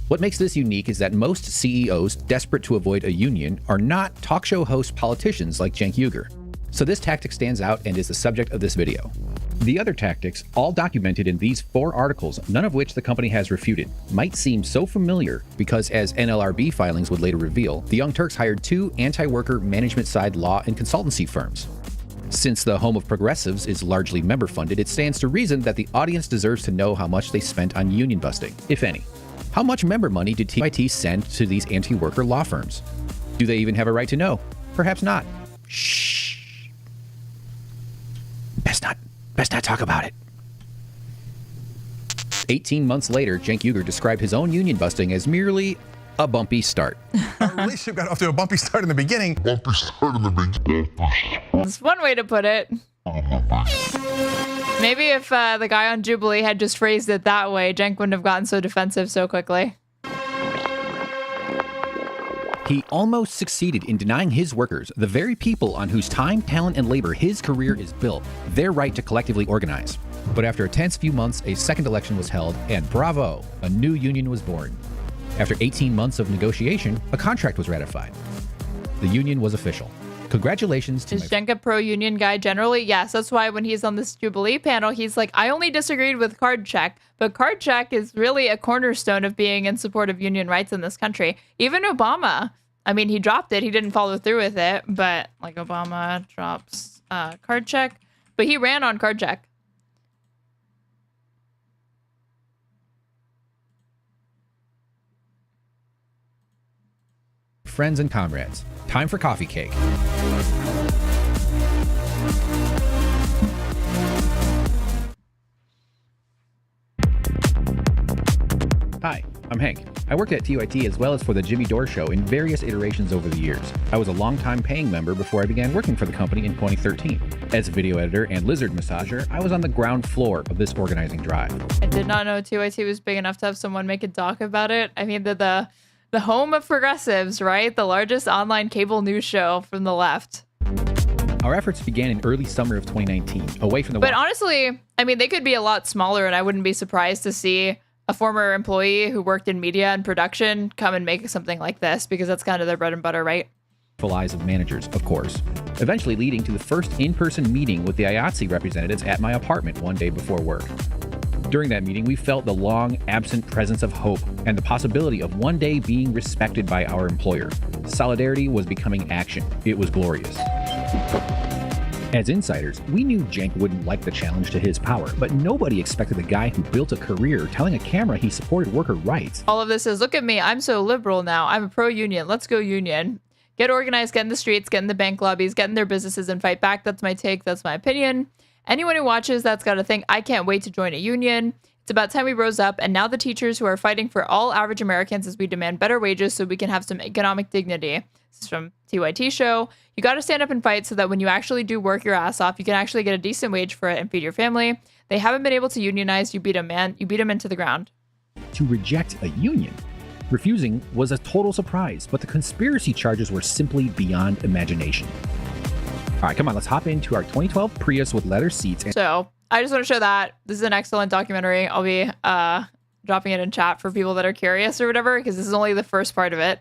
What makes this unique is that most CEOs desperate to avoid a union are not talk show host politicians like Cenk Uygur. So this tactic stands out and is the subject of this video. The other tactics, all documented in these 4 articles, none of which the company has refuted, might seem so familiar because, as NLRB filings would later reveal, the Young Turks hired 2 anti-worker management-side law and consultancy firms. Since the home of progressives is largely member-funded, it stands to reason that the audience deserves to know how much they spent on union busting, if any. How much member money did TYT send to these anti-worker law firms? Do they even have a right to know? Perhaps not. Shh. Best not talk about it. 18 months later, Cenk Uygur described his own union busting as merely a bumpy start. Our relationship got off to a bumpy start in the beginning. That's one way to put it. Maybe if the guy on Jubilee had just phrased it that way, Cenk wouldn't have gotten so defensive so quickly. He almost succeeded in denying his workers, the very people on whose time, talent, and labor his career is built, their right to collectively organize. But after a tense few months, a second election was held, and bravo, a new union was born. After 18 months of negotiation, a contract was ratified. The union was official. Congratulations to Is Cenk a pro-union guy generally? Yes, that's why when he's on this Jubilee panel, he's like, I only disagreed with card check, but card check is really a cornerstone of being in support of union rights in this country. Even Obama, I mean, he dropped it. He didn't follow through with it, but like Obama drops card check, but he ran on card check. friends and comrades. Time for coffee cake. Hi, I'm Hank. I worked at TYT as well as for the Jimmy Dore Show in various iterations over the years. I was a long-time paying member before I began working for the company in 2013. As video editor and lizard massager, I was on the ground floor of this organizing drive. I did not know TYT was big enough to have someone make a doc about it. I mean, the home of progressives, right? The largest online cable news show from the left. Our efforts began in early summer of 2019, away from the... But honestly, I mean, they could be a lot smaller, and I wouldn't be surprised to see a former employee who worked in media and production come and make something like this, because that's kind of their bread and butter, right? Eyes of managers, of course, eventually leading to the first in-person meeting with the IATSE representatives at my apartment one day before work. During that meeting, we felt the long absent presence of hope and the possibility of one day being respected by our employer. Solidarity was becoming action. It was glorious. As insiders, we knew Cenk wouldn't like the challenge to his power, but nobody expected the guy who built a career telling a camera he supported worker rights. All of this is, look at me, I'm so liberal now. I'm a pro-union. Let's go union. Get organized, get in the streets, get in the bank lobbies, get in their businesses and fight back. That's my take. That's my opinion. Anyone who watches that's got to think, I can't wait to join a union. It's about time we rose up, and now the teachers who are fighting for all average Americans as we demand better wages so we can have some economic dignity. This is from TYT Show. You got to stand up and fight so that when you actually do work your ass off, you can actually get a decent wage for it and feed your family. They haven't been able to unionize. You beat them, man. You beat them into the ground. To reject a union. Refusing was a total surprise, but the conspiracy charges were simply beyond imagination. All right, come on, let's hop into our 2012 Prius with leather seats. So I just want to show that this is an excellent documentary. I'll be dropping it in chat for people that are curious or whatever, because this is only the first part of it.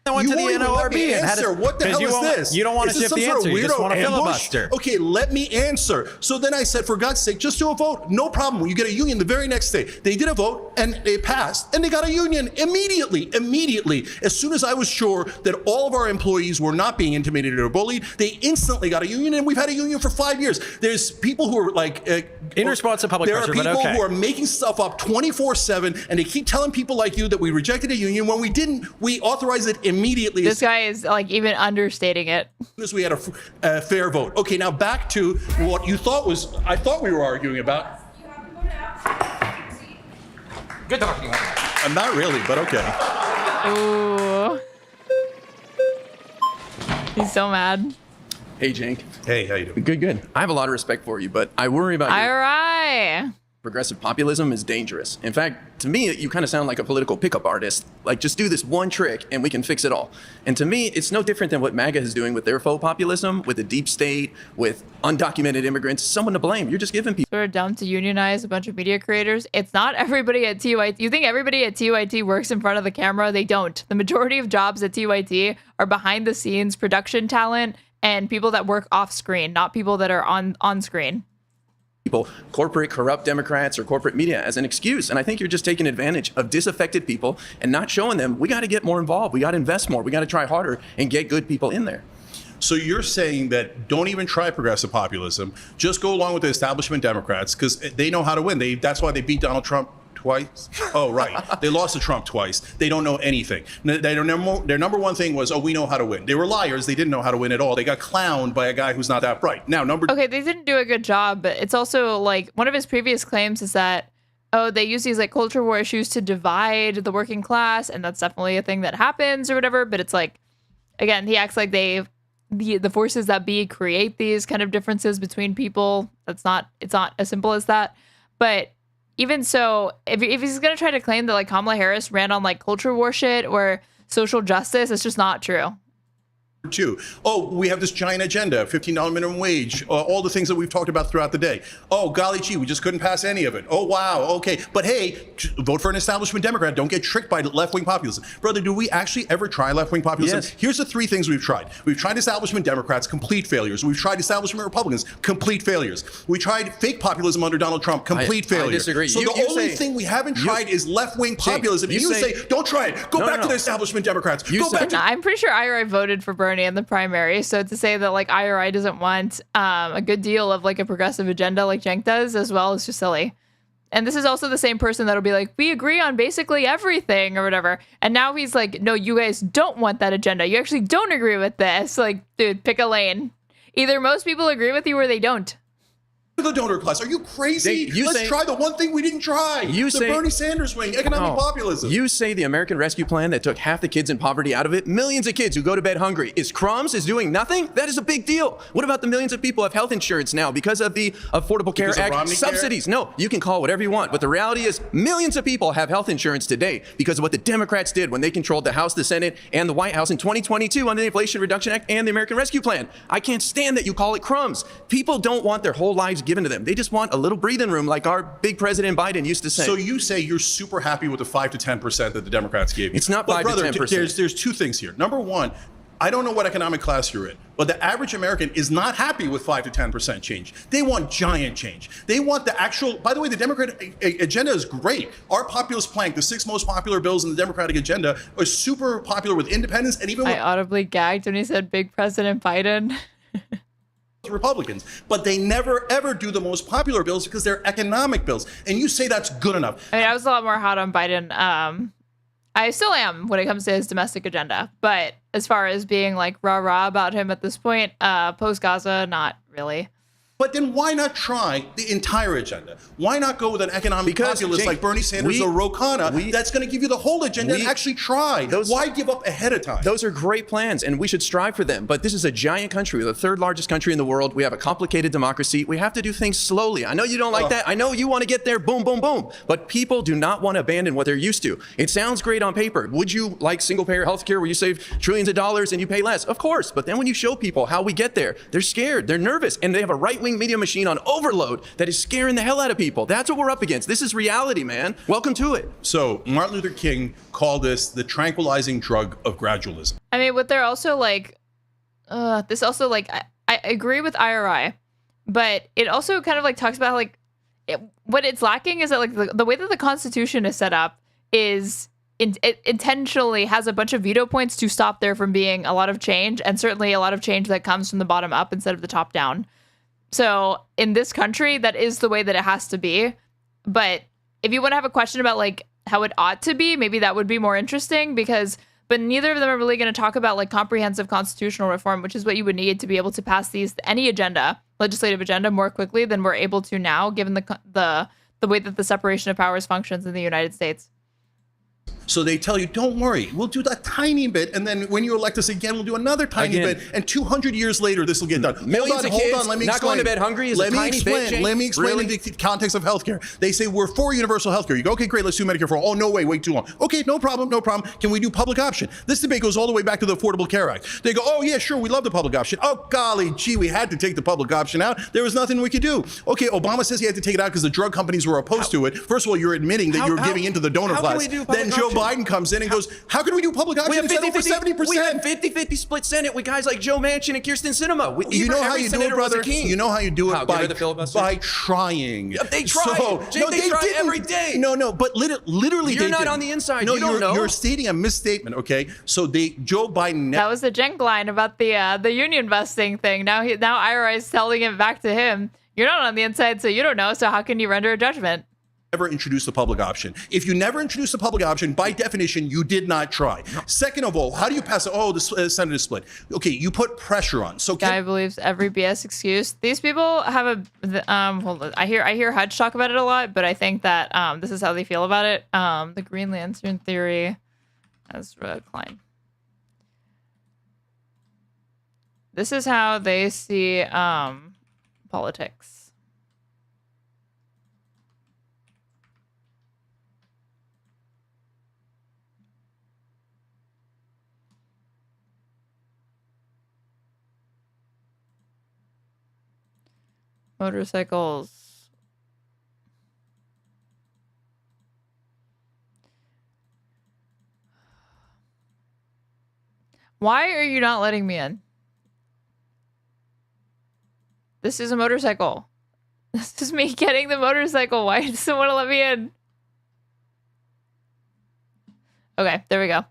I went to the NLRB and had answer. What the hell is this? You don't want Is to this shift the some sort answer. of You just weirdo want to ambush? filibuster. Okay, let me answer. So then I said, for God's sake, just do a vote. No problem. You get a union the very next day. They did a vote and it passed, and they got a union immediately. Immediately, as soon as I was sure that all of our employees were not being intimidated or bullied, they instantly got a union, and we've had a union for 5 years. There's people who are like in response to public pressure, there are but people okay. who are making stuff up 24/7, and they keep telling people like you that we rejected a union when we didn't. We authorized it immediately. This guy is like even understating it. As we had a fair vote. Okay, now back to what you thought was, I thought we were arguing about. Good talking. Not really, but okay. Ooh. He's so mad. Hey, Cenk. Hey, how you doing? Good. I have a lot of respect for you, but I worry about your IRI. progressive populism is dangerous. In fact, to me, you kind of sound like a political pickup artist. Like, just do this one trick and we can fix it all. And to me, it's no different than what MAGA is doing with their faux populism, with the deep state, with undocumented immigrants. Someone to blame. You're just giving people. Sort of dumb to unionize a bunch of media creators. It's not everybody at TYT. You think everybody at TYT works in front of the camera? They don't. The majority of jobs at TYT are behind the scenes production talent and people that work off screen, not people that are on screen. People, corporate corrupt Democrats or corporate media as an excuse. And I think you're just taking advantage of disaffected people and not showing them we got to get more involved. We got to invest more. We got to try harder and get good people in there. So you're saying that don't even try progressive populism. Just go along with the establishment Democrats because they know how to win. That's why they beat Donald Trump twice. Oh, right. They lost to Trump twice. They don't know anything. Their number one thing was, oh, we know how to win. They were liars. They didn't know how to win at all. They got clowned by a guy who's not that bright. Now, Okay, they didn't do a good job, but it's also like one of his previous claims is that, oh, they use these like culture war issues to divide the working class, and that's definitely a thing that happens or whatever. But it's like, again, he acts like the forces that be create these kind of differences between people. It's not as simple as that. But even so, if he's going to try to claim that like Kamala Harris ran on like culture war shit or social justice, it's just not true. Too. Oh, we have this giant agenda, $15 minimum wage, all the things that we've talked about throughout the day. Oh, golly gee, we just couldn't pass any of it. Oh, wow, okay. But hey, vote for an establishment Democrat. Don't get tricked by left-wing populism. Brother, do we actually ever try left-wing populism? Yes. Here's the three things we've tried. We've tried establishment Democrats, complete failures. We've tried establishment Republicans, complete failures. We tried fake populism under Donald Trump, complete failure. I disagree. So the only thing we haven't tried is left-wing populism. And you say, don't try it. Go back to the establishment Democrats. Go back to... I'm pretty sure IRI voted for Bernie in the primary. So to say that like IRI doesn't want a good deal of like a progressive agenda like Cenk does as well is just silly. And this is also the same person that'll be like, we agree on basically everything or whatever. And now he's like, no, you guys don't want that agenda. You actually don't agree with this. Like, dude, pick a lane. Either most people agree with you or they don't. The donor class. Are you crazy? Let's try the one thing we didn't try. Bernie Sanders wing, economic populism. You say the American Rescue Plan that took half the kids in poverty out of it, millions of kids who go to bed hungry, is crumbs, is doing nothing? That is a big deal. What about the millions of people who have health insurance now because of the Affordable Care Act subsidies? No, you can call whatever you want, but the reality is millions of people have health insurance today because of what the Democrats did when they controlled the House, the Senate, and the White House in 2022 under the Inflation Reduction Act and the American Rescue Plan. I can't stand that you call it crumbs. People don't want their whole lives given to them. They just want a little breathing room like our big President Biden used to say. So you say you're super happy with the 5 to 10% that the Democrats gave you. It's not 5 to 10%. There's two things here. Number one, I don't know what economic class you're in, but the average American is not happy with 5 to 10% change. They want giant change. They want the actual, by the way, the Democratic agenda is great. Our populist plank, the 6 most popular bills in the Democratic agenda, are super popular with independents and even with I audibly gagged when he said big President Biden. Republicans, but they never ever do the most popular bills because they're economic bills. And you say that's good enough. I mean, I was a lot more hot on Biden. I still am when it comes to his domestic agenda, but as far as being like rah-rah about him at this point, post-Gaza, not really. But then why not try the entire agenda? Why not go with an economic populist Jake, like Bernie Sanders or Ro Khanna that's going to give you the whole agenda and actually try? Why give up ahead of time? Those are great plans, and we should strive for them. But this is a giant country. We're the third largest country in the world. We have a complicated democracy. We have to do things slowly. I know you don't like that. I know you want to get there, boom, boom, boom. But people do not want to abandon what they're used to. It sounds great on paper. Would you like single-payer healthcare where you save trillions of dollars and you pay less? Of course. But then when you show people how we get there, they're scared, they're nervous, and they have a right-wing media machine on overload that is scaring the hell out of people. That's what we're up against. This is reality, man. Welcome to it. So Martin Luther King called this the tranquilizing drug of gradualism. I mean, what they're also like, this also like, I agree with IRI, but it also kind of like talks about like, what it's lacking is that like the way that the Constitution is set up is it intentionally has a bunch of veto points to stop there from being a lot of change, and certainly a lot of change that comes from the bottom up instead of the top down. So in this country, that is the way that it has to be. But if you want to have a question about like how it ought to be, maybe that would be more interesting but neither of them are really going to talk about like comprehensive constitutional reform, which is what you would need to be able to pass any legislative agenda more quickly than we're able to now, given the way that the separation of powers functions in the United States. So they tell you, don't worry, we'll do that tiny bit, and then when you elect us again, we'll do another tiny bit, and 200 years later, this will get done. Millions of kids let me not explain. going to bed hungry is a tiny bit, Jake. Let me explain Really? in the context of healthcare. They say, we're for universal healthcare. You go, okay, great, let's do Medicare for all. Oh, no, wait too long. Okay, no problem. Can we do public option? This debate goes all the way back to the Affordable Care Act. They go, oh, yeah, sure, we love the public option. Oh, golly, gee, we had to take the public option out. There was nothing we could do. Okay, Obama says he had to take it out because the drug companies were opposed to it. First of all, you're admitting that you're giving into the donor class. Then Joe Biden comes in and goes, how can we do public option? We have over 70%. We have 50-50 split Senate with guys like Joe Manchin and Kirsten Sinema. You know how you do it, brother? You know how you do it by trying. Yeah, they try. They try every day. No, but literally You're they not didn't. on the inside. No, you don't know. You're stating a misstatement, okay? So Joe Biden... That was the Cenk line about the union busting thing. Now IRA is telling it back to him. You're not on the inside, so you don't know. So how can you render a judgment? Never introduce the public option. If you never introduce the public option, by definition, you did not try. Second of all, how do you pass it? Oh, the Senate is split. Okay, you put pressure on. So Guy believes every BS excuse. These people have hold on. I hear Hutch talk about it a lot, but I think that this is how they feel about it. The Green Lantern theory, Ezra, Klein. This is how they see politics. Motorcycles. Why are you not letting me in? This is a motorcycle. This is me getting the motorcycle. Why does someone want to let me in? Okay, there we go.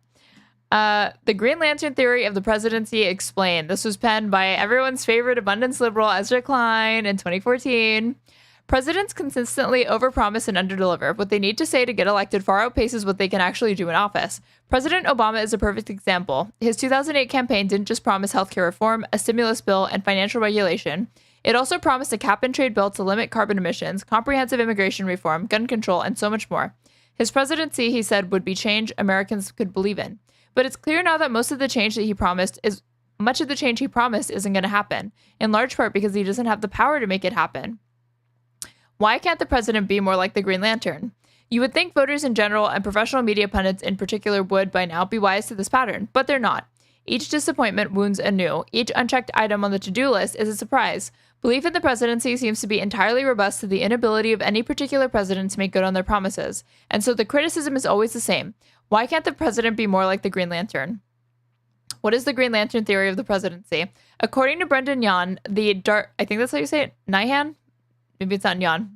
The Green Lantern theory of the presidency explained. This was penned by everyone's favorite abundance liberal Ezra Klein in 2014. Presidents consistently overpromise and underdeliver. What they need to say to get elected far outpaces what they can actually do in office. President Obama is a perfect example. His 2008 campaign didn't just promise healthcare reform, a stimulus bill, and financial regulation. It also promised a cap-and-trade bill to limit carbon emissions, comprehensive immigration reform, gun control, and so much more. His presidency, he said, would be change Americans could believe in. But it's clear now that much of the change he promised isn't going to happen, in large part because he doesn't have the power to make it happen. Why can't the president be more like the Green Lantern? You would think voters in general and professional media pundits in particular would by now be wise to this pattern, but they're not. Each disappointment wounds anew. Each unchecked item on the to-do list is a surprise. Belief in the presidency seems to be entirely robust to the inability of any particular president to make good on their promises. And so the criticism is always the same. Why can't the president be more like the Green Lantern? What is the Green Lantern theory of the presidency? According to Brendan Yan, I think that's how you say it, Nyhan? Maybe it's not Nyan.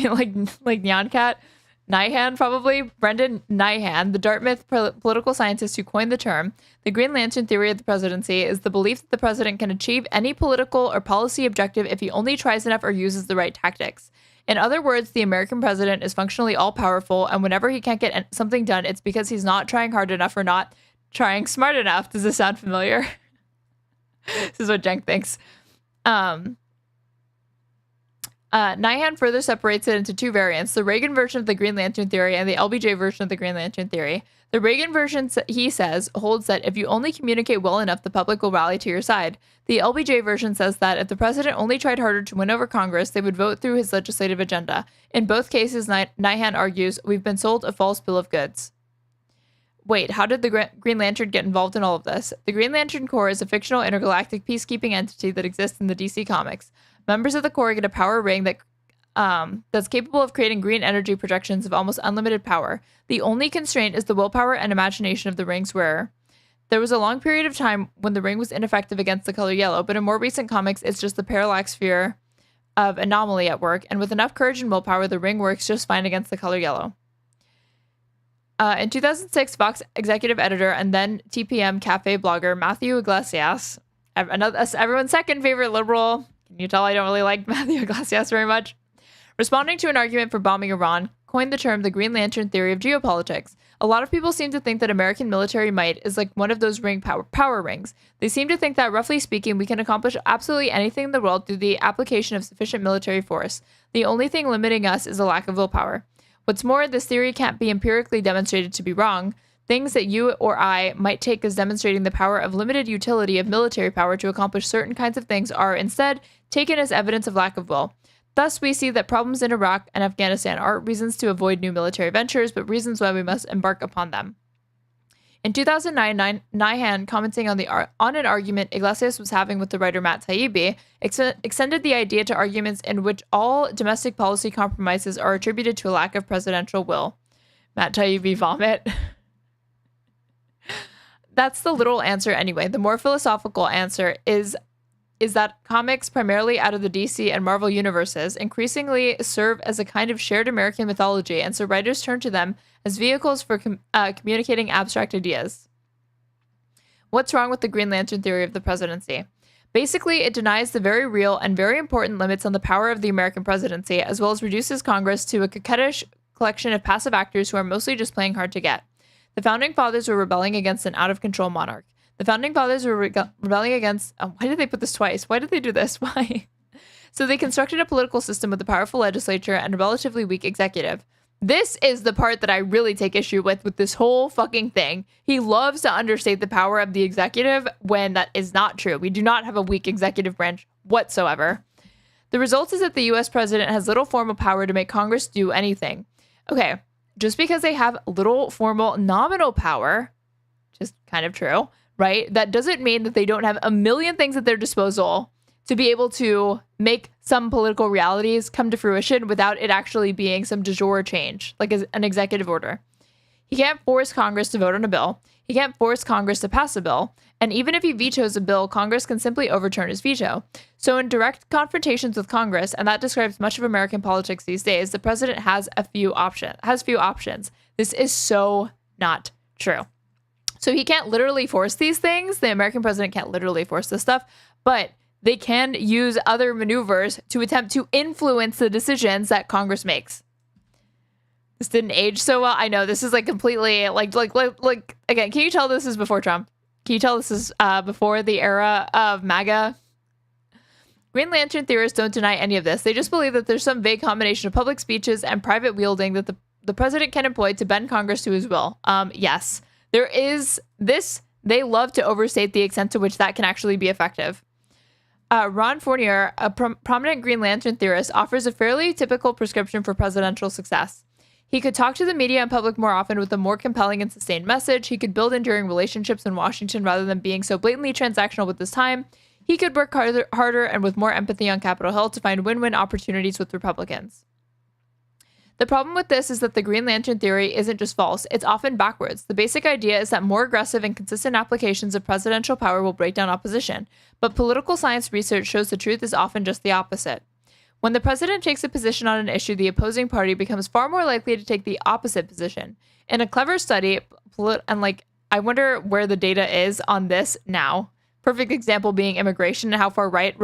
like Nyan Cat. Nyhan, probably. Brendan Nyhan, the Dartmouth political scientist who coined the term, the Green Lantern theory of the presidency is the belief that the president can achieve any political or policy objective if he only tries enough or uses the right tactics. In other words, the American president is functionally all-powerful, and whenever he can't get something done, it's because he's not trying hard enough or not trying smart enough. Does this sound familiar? This is what Cenk thinks. Nyhan further separates it into two variants, the Reagan version of the Green Lantern theory and the LBJ version of the Green Lantern theory. The Reagan version, he says, holds that if you only communicate well enough, the public will rally to your side. The LBJ version says that if the president only tried harder to win over Congress, they would vote through his legislative agenda. In both cases, Nyhan argues, we've been sold a false bill of goods. Wait, how did the Green Lantern get involved in all of this? The Green Lantern Corps is a fictional intergalactic peacekeeping entity that exists in the DC Comics. Members of the Corps get a power ring that's capable of creating green energy projections of almost unlimited power. The only constraint is the willpower and imagination of the ring's wearer. There was a long period of time when the ring was ineffective against the color yellow, but in more recent comics, it's just the parallax sphere of anomaly at work, and with enough courage and willpower, the ring works just fine against the color yellow. In 2006, Vox executive editor and then TPM cafe blogger Matthew Iglesias, everyone's second favorite liberal, can you tell I don't really like Matthew Iglesias very much, responding to an argument for bombing Iran, coined the term the Green Lantern theory of geopolitics. A lot of people seem to think that American military might is like one of those power rings. They seem to think that, roughly speaking, we can accomplish absolutely anything in the world through the application of sufficient military force. The only thing limiting us is a lack of willpower. What's more, this theory can't be empirically demonstrated to be wrong. Things that you or I might take as demonstrating the power of limited utility of military power to accomplish certain kinds of things are instead taken as evidence of lack of will. Thus, we see that problems in Iraq and Afghanistan aren't reasons to avoid new military ventures, but reasons why we must embark upon them. In 2009, Nyhan, commenting on an argument Iglesias was having with the writer Matt Taibbi, extended the idea to arguments in which all domestic policy compromises are attributed to a lack of presidential will. Matt Taibbi vomit. That's the literal answer anyway. The more philosophical answer is that comics, primarily out of the DC and Marvel universes, increasingly serve as a kind of shared American mythology, and so writers turn to them as vehicles for communicating abstract ideas. What's wrong with the Green Lantern theory of the presidency? Basically, it denies the very real and very important limits on the power of the American presidency, as well as reduces Congress to a coquettish collection of passive actors who are mostly just playing hard to get. The Founding Fathers were rebelling against an out-of-control monarch. The Founding Fathers were rebelling against... why did they put this twice? Why did they do this? Why? So they constructed a political system with a powerful legislature and a relatively weak executive. This is the part that I really take issue with this whole fucking thing. He loves to understate the power of the executive when that is not true. We do not have a weak executive branch whatsoever. The result is that the US president has little formal power to make Congress do anything. Okay, just because they have little formal nominal power, just kind of true, right? That doesn't mean that they don't have a million things at their disposal to be able to make some political realities come to fruition without it actually being some de jure change, like an executive order. He can't force Congress to vote on a bill. He can't force Congress to pass a bill. And even if he vetoes a bill, Congress can simply overturn his veto. So in direct confrontations with Congress, and that describes much of American politics these days, the president has few options. This is so not true. So he can't literally force these things. The American president can't literally force this stuff, but they can use other maneuvers to attempt to influence the decisions that Congress makes. This didn't age so well. I know this is like completely like again, can you tell this is before Trump? Can you tell this is before the era of MAGA? Green Lantern theorists don't deny any of this. They just believe that there's some vague combination of public speeches and private wielding that the president can employ to bend Congress to his will. Yes. There is this, they love to overstate the extent to which that can actually be effective. Ron Fournier, a prominent Green Lantern theorist, offers a fairly typical prescription for presidential success. He could talk to the media and public more often with a more compelling and sustained message. He could build enduring relationships in Washington rather than being so blatantly transactional with his time. He could work harder and with more empathy on Capitol Hill to find win-win opportunities with Republicans. The problem with this is that the Green Lantern theory isn't just false, it's often backwards. The basic idea is that more aggressive and consistent applications of presidential power will break down opposition, but political science research shows the truth is often just the opposite. When the president takes a position on an issue, the opposing party becomes far more likely to take the opposite position. In a clever study, I wonder where the data is on this now. Perfect example being immigration and how far right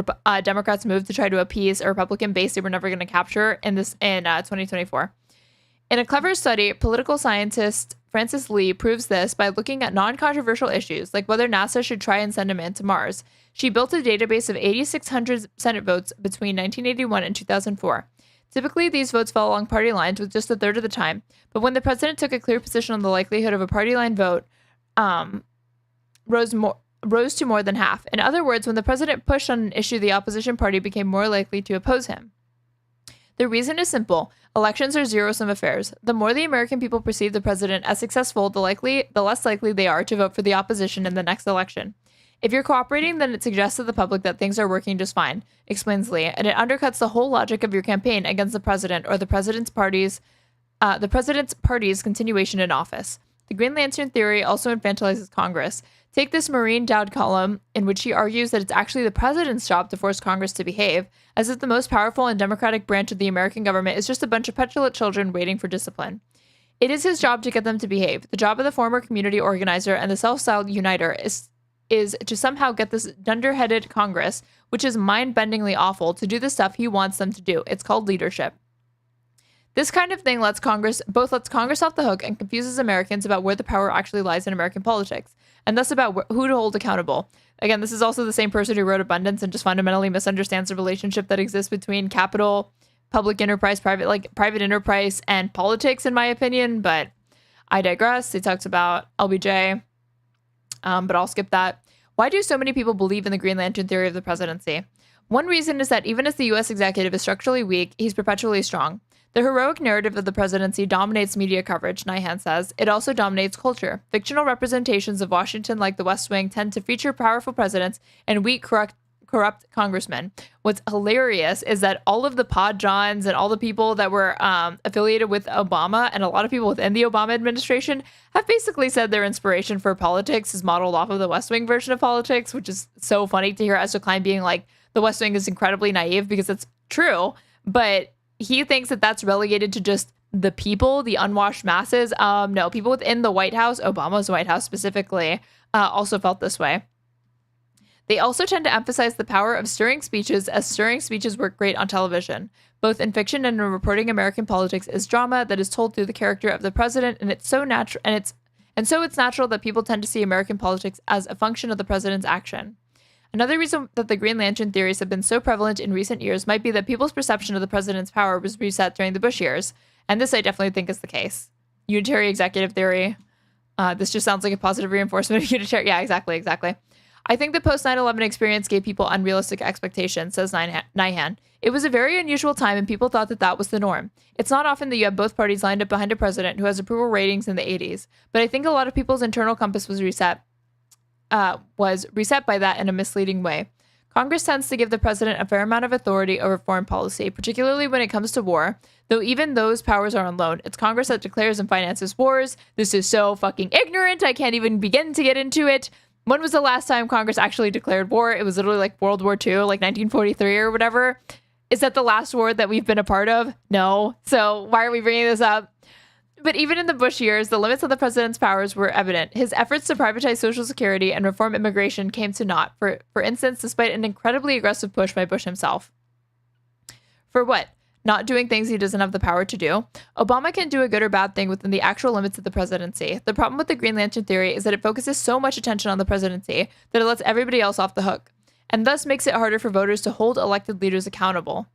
Democrats moved to try to appease a Republican base they were never going to capture in 2024. In a clever study, political scientist Frances Lee proves this by looking at non-controversial issues like whether NASA should try and send a man to Mars. She built a database of 8,600 Senate votes between 1981 and 2004. Typically, these votes fell along party lines with just a third of the time, but when the president took a clear position on the likelihood of a party line vote, rose to more than half. In other words, when the president pushed on an issue, the opposition party became more likely to oppose him. The reason is simple. Elections are zero-sum affairs. The more the American people perceive the president as successful, the less likely they are to vote for the opposition in the next election. If you're cooperating, then it suggests to the public that things are working just fine, explains Lee, and it undercuts the whole logic of your campaign against the president or the president's party's continuation in office. The Green Lantern theory also infantilizes Congress. Take this Maureen Dowd column, in which he argues that it's actually the president's job to force Congress to behave, as if the most powerful and democratic branch of the American government is just a bunch of petulant children waiting for discipline. It is his job to get them to behave. The job of the former community organizer and the self-styled uniter is to somehow get this dunderheaded Congress, which is mind-bendingly awful, to do the stuff he wants them to do. It's called leadership. This kind of thing lets Congress off the hook and confuses Americans about where the power actually lies in American politics, and thus about who to hold accountable. Again, this is also the same person who wrote Abundance and just fundamentally misunderstands the relationship that exists between capital, public enterprise, private enterprise, and politics, in my opinion, but I digress. He talks about LBJ, but I'll skip that. Why do so many people believe in the Green Lantern theory of the presidency? One reason is that even as the U.S. executive is structurally weak, he's perpetually strong. The heroic narrative of the presidency dominates media coverage, Nyhan says. It also dominates culture. Fictional representations of Washington, like the West Wing, tend to feature powerful presidents and weak, corrupt congressmen. What's hilarious is that all of the Pod Johns and all the people that were affiliated with Obama and a lot of people within the Obama administration have basically said their inspiration for politics is modeled off of the West Wing version of politics, which is so funny to hear Ezra Klein being like, the West Wing is incredibly naive, because it's true, but he thinks that that's relegated to just the people, the unwashed masses. No, people within the White House, Obama's White House specifically, also felt this way. They also tend to emphasize the power of stirring speeches, as stirring speeches work great on television, both in fiction and in reporting American politics is drama that is told through the character of the president, and it's so natural, and so it's natural that people tend to see American politics as a function of the president's action. Another reason that the Green Lantern theories have been so prevalent in recent years might be that people's perception of the president's power was reset during the Bush years, and this I definitely think is the case. Unitary executive theory. This just sounds like a positive reinforcement of unitary. Yeah, exactly. I think the post 9/11 experience gave people unrealistic expectations, says Nyhan. It was a very unusual time, and people thought that that was the norm. It's not often that you have both parties lined up behind a president who has approval ratings in the 80s, but I think a lot of people's internal compass was reset by that in a misleading way. Congress tends to give the president a fair amount of authority over foreign policy, particularly when it comes to war, though even those powers are on loan. It's Congress that declares and finances wars. This is so fucking ignorant, I can't even begin to get into it. When was the last time Congress actually declared war? It was literally like World War II, like 1943 or whatever. Is that the last war that we've been a part of? No. So why are we bringing this up? But even in the Bush years, the limits of the president's powers were evident. His efforts to privatize Social Security and reform immigration came to naught, for instance, despite an incredibly aggressive push by Bush himself. For what? Not doing things he doesn't have the power to do? Obama can do a good or bad thing within the actual limits of the presidency. The problem with the Green Lantern theory is that it focuses so much attention on the presidency that it lets everybody else off the hook, and thus makes it harder for voters to hold elected leaders accountable.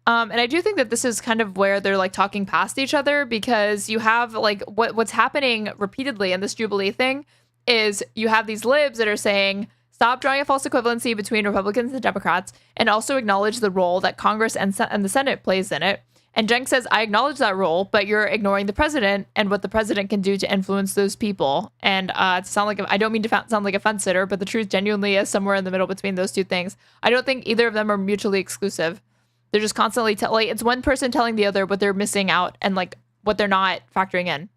And I do think that this is kind of where they're like talking past each other, because you have like what's happening repeatedly in this Jubilee thing is you have these libs that are saying, stop drawing a false equivalency between Republicans and Democrats, and also acknowledge the role that Congress and the Senate plays in it. And Cenk says, I acknowledge that role, but you're ignoring the president and what the president can do to influence those people. And to sound like, I don't mean to sound like a fence sitter, but the truth genuinely is somewhere in the middle between those two things. I don't think either of them are mutually exclusive. They're just constantly it's one person telling the other what they're missing out and like what they're not factoring in.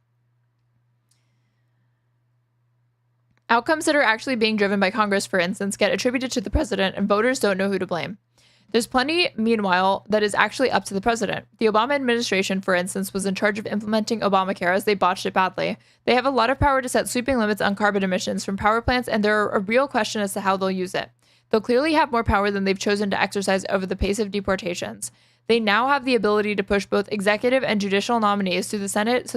Outcomes that are actually being driven by Congress, for instance, get attributed to the president, and voters don't know who to blame. There's plenty, meanwhile, that is actually up to the president. The Obama administration, for instance, was in charge of implementing Obamacare as they botched it badly. They have a lot of power to set sweeping limits on carbon emissions from power plants, and there are a real question as to how they'll use it. They'll clearly have more power than they've chosen to exercise over the pace of deportations. They now have the ability to push both executive and judicial nominees through the Senate,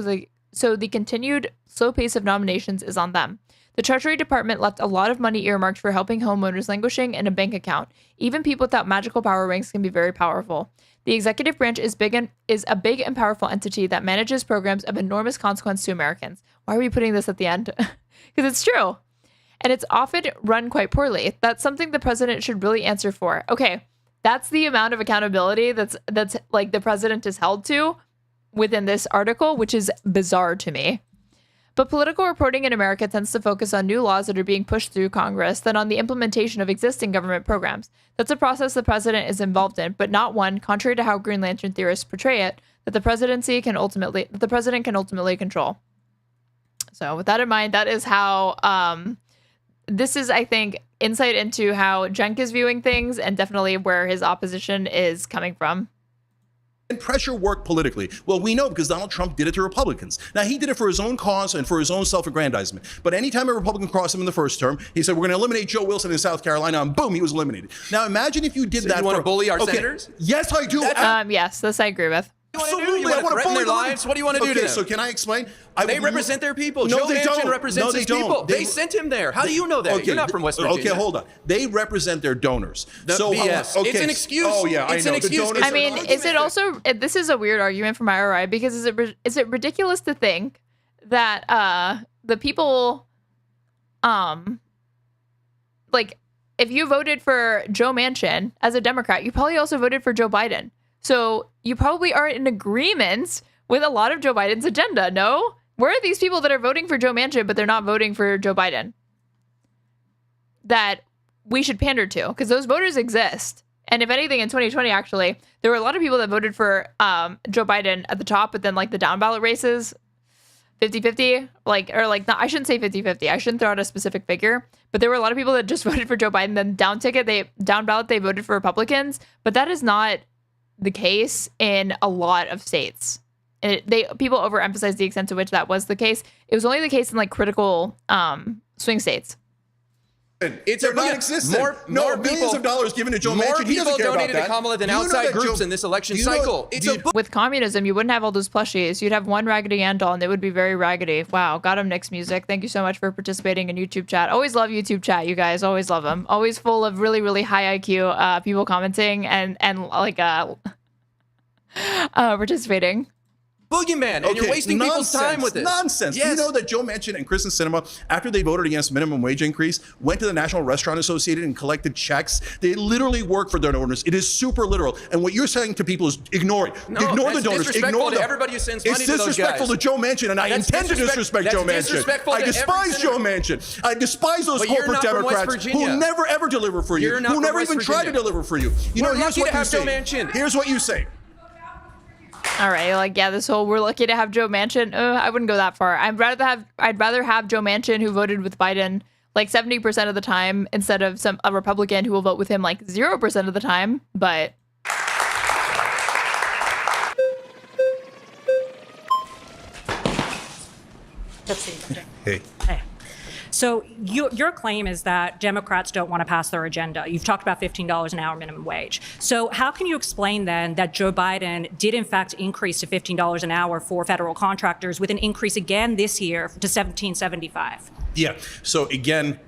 so the continued slow pace of nominations is on them. The Treasury Department left a lot of money earmarked for helping homeowners languishing in a bank account. Even people without magical power rings can be very powerful. The executive branch is a big and powerful entity that manages programs of enormous consequence to Americans. Why are we putting this at the end? Because it's true. And it's often run quite poorly. That's something the president should really answer for. Okay, that's the amount of accountability that's like the president is held to within this article, which is bizarre to me. But political reporting in America tends to focus on new laws that are being pushed through Congress than on the implementation of existing government programs. That's a process the president is involved in, but not one, contrary to how Green Lantern theorists portray it, that the president can ultimately control. So with that in mind, that is how this is, I think, insight into how Cenk is viewing things and definitely where his opposition is coming from. And pressure work politically. Well, we know because Donald Trump did it to Republicans. Now, he did it for his own cause and for his own self-aggrandizement. But anytime a Republican crossed him in the first term, he said, we're going to eliminate Joe Wilson in South Carolina, and boom, he was eliminated. Now, imagine if you did that. You want to bully our senators? Yes, I do. Yes, this I agree with. Absolutely, I want to threaten their lives. What do you want to do to them? So can I explain? They represent their people. No, Joe they Manchin don't. represents his people. They sent him there. How do you know that? Okay, you're not from West Virginia. Okay, hold on. They represent their donors. So BS. It's an excuse. Oh yeah, it's I know. An excuse. I mean, is it also? This is a weird argument from IRI because is it ridiculous to think that the people, like, if you voted for Joe Manchin as a Democrat, you probably also voted for Joe Biden. So you probably aren't in agreement with a lot of Joe Biden's agenda, no? Where are these people that are voting for Joe Manchin, but they're not voting for Joe Biden? That we should pander to, because those voters exist. And if anything, in 2020, actually, there were a lot of people that voted for Joe Biden at the top, but then like the down ballot races, 50-50, I shouldn't say 50-50. I shouldn't throw out a specific figure, but there were a lot of people that just voted for Joe Biden. Then down ballot, they voted for Republicans, but that is not the case in a lot of states. And people overemphasize the extent to which that was the case. It was only the case in like critical swing states. They're non-existent. More millions of dollars given to Joe Manchin. He doesn't care about that. More people donated to Kamala than outside groups in this election cycle. With communism, you wouldn't have all those plushies. You'd have one Raggedy Ann doll, and it would be very raggedy. Wow, got him, Nick's music. Thank you so much for participating in YouTube chat. Always love YouTube chat, you guys. Always love them. Always full of really, really high IQ people commenting and like participating. Boogeyman, and you're wasting people's time with this. Nonsense. Yes. You know that Joe Manchin and Kristen Sinema, after they voted against minimum wage increase, went to the National Restaurant Association and collected checks. They literally work for their donors. It is super literal. And what you're saying to people is ignore it. No, ignore the donors. Ignore to them. everybody who sends money it's to those guys. disrespectful to Joe Manchin, and I intend to disrespect Joe Manchin. I despise Joe Manchin. I despise those corporate Democrats who never ever deliver for you, who never even try to deliver for you. You know, here's what you say. Here's what you say. All right, this whole we're lucky to have Joe Manchin. I wouldn't go that far. I'd rather have Joe Manchin who voted with Biden like 70% of the time instead of a Republican who will vote with him like 0% of the time. But let's see. Hey. So your claim is that Democrats don't want to pass their agenda. You've talked about $15 an hour minimum wage. So how can you explain then that Joe Biden did in fact increase to $15 an hour for federal contractors with an increase again this year to $17.75? Yeah. So again,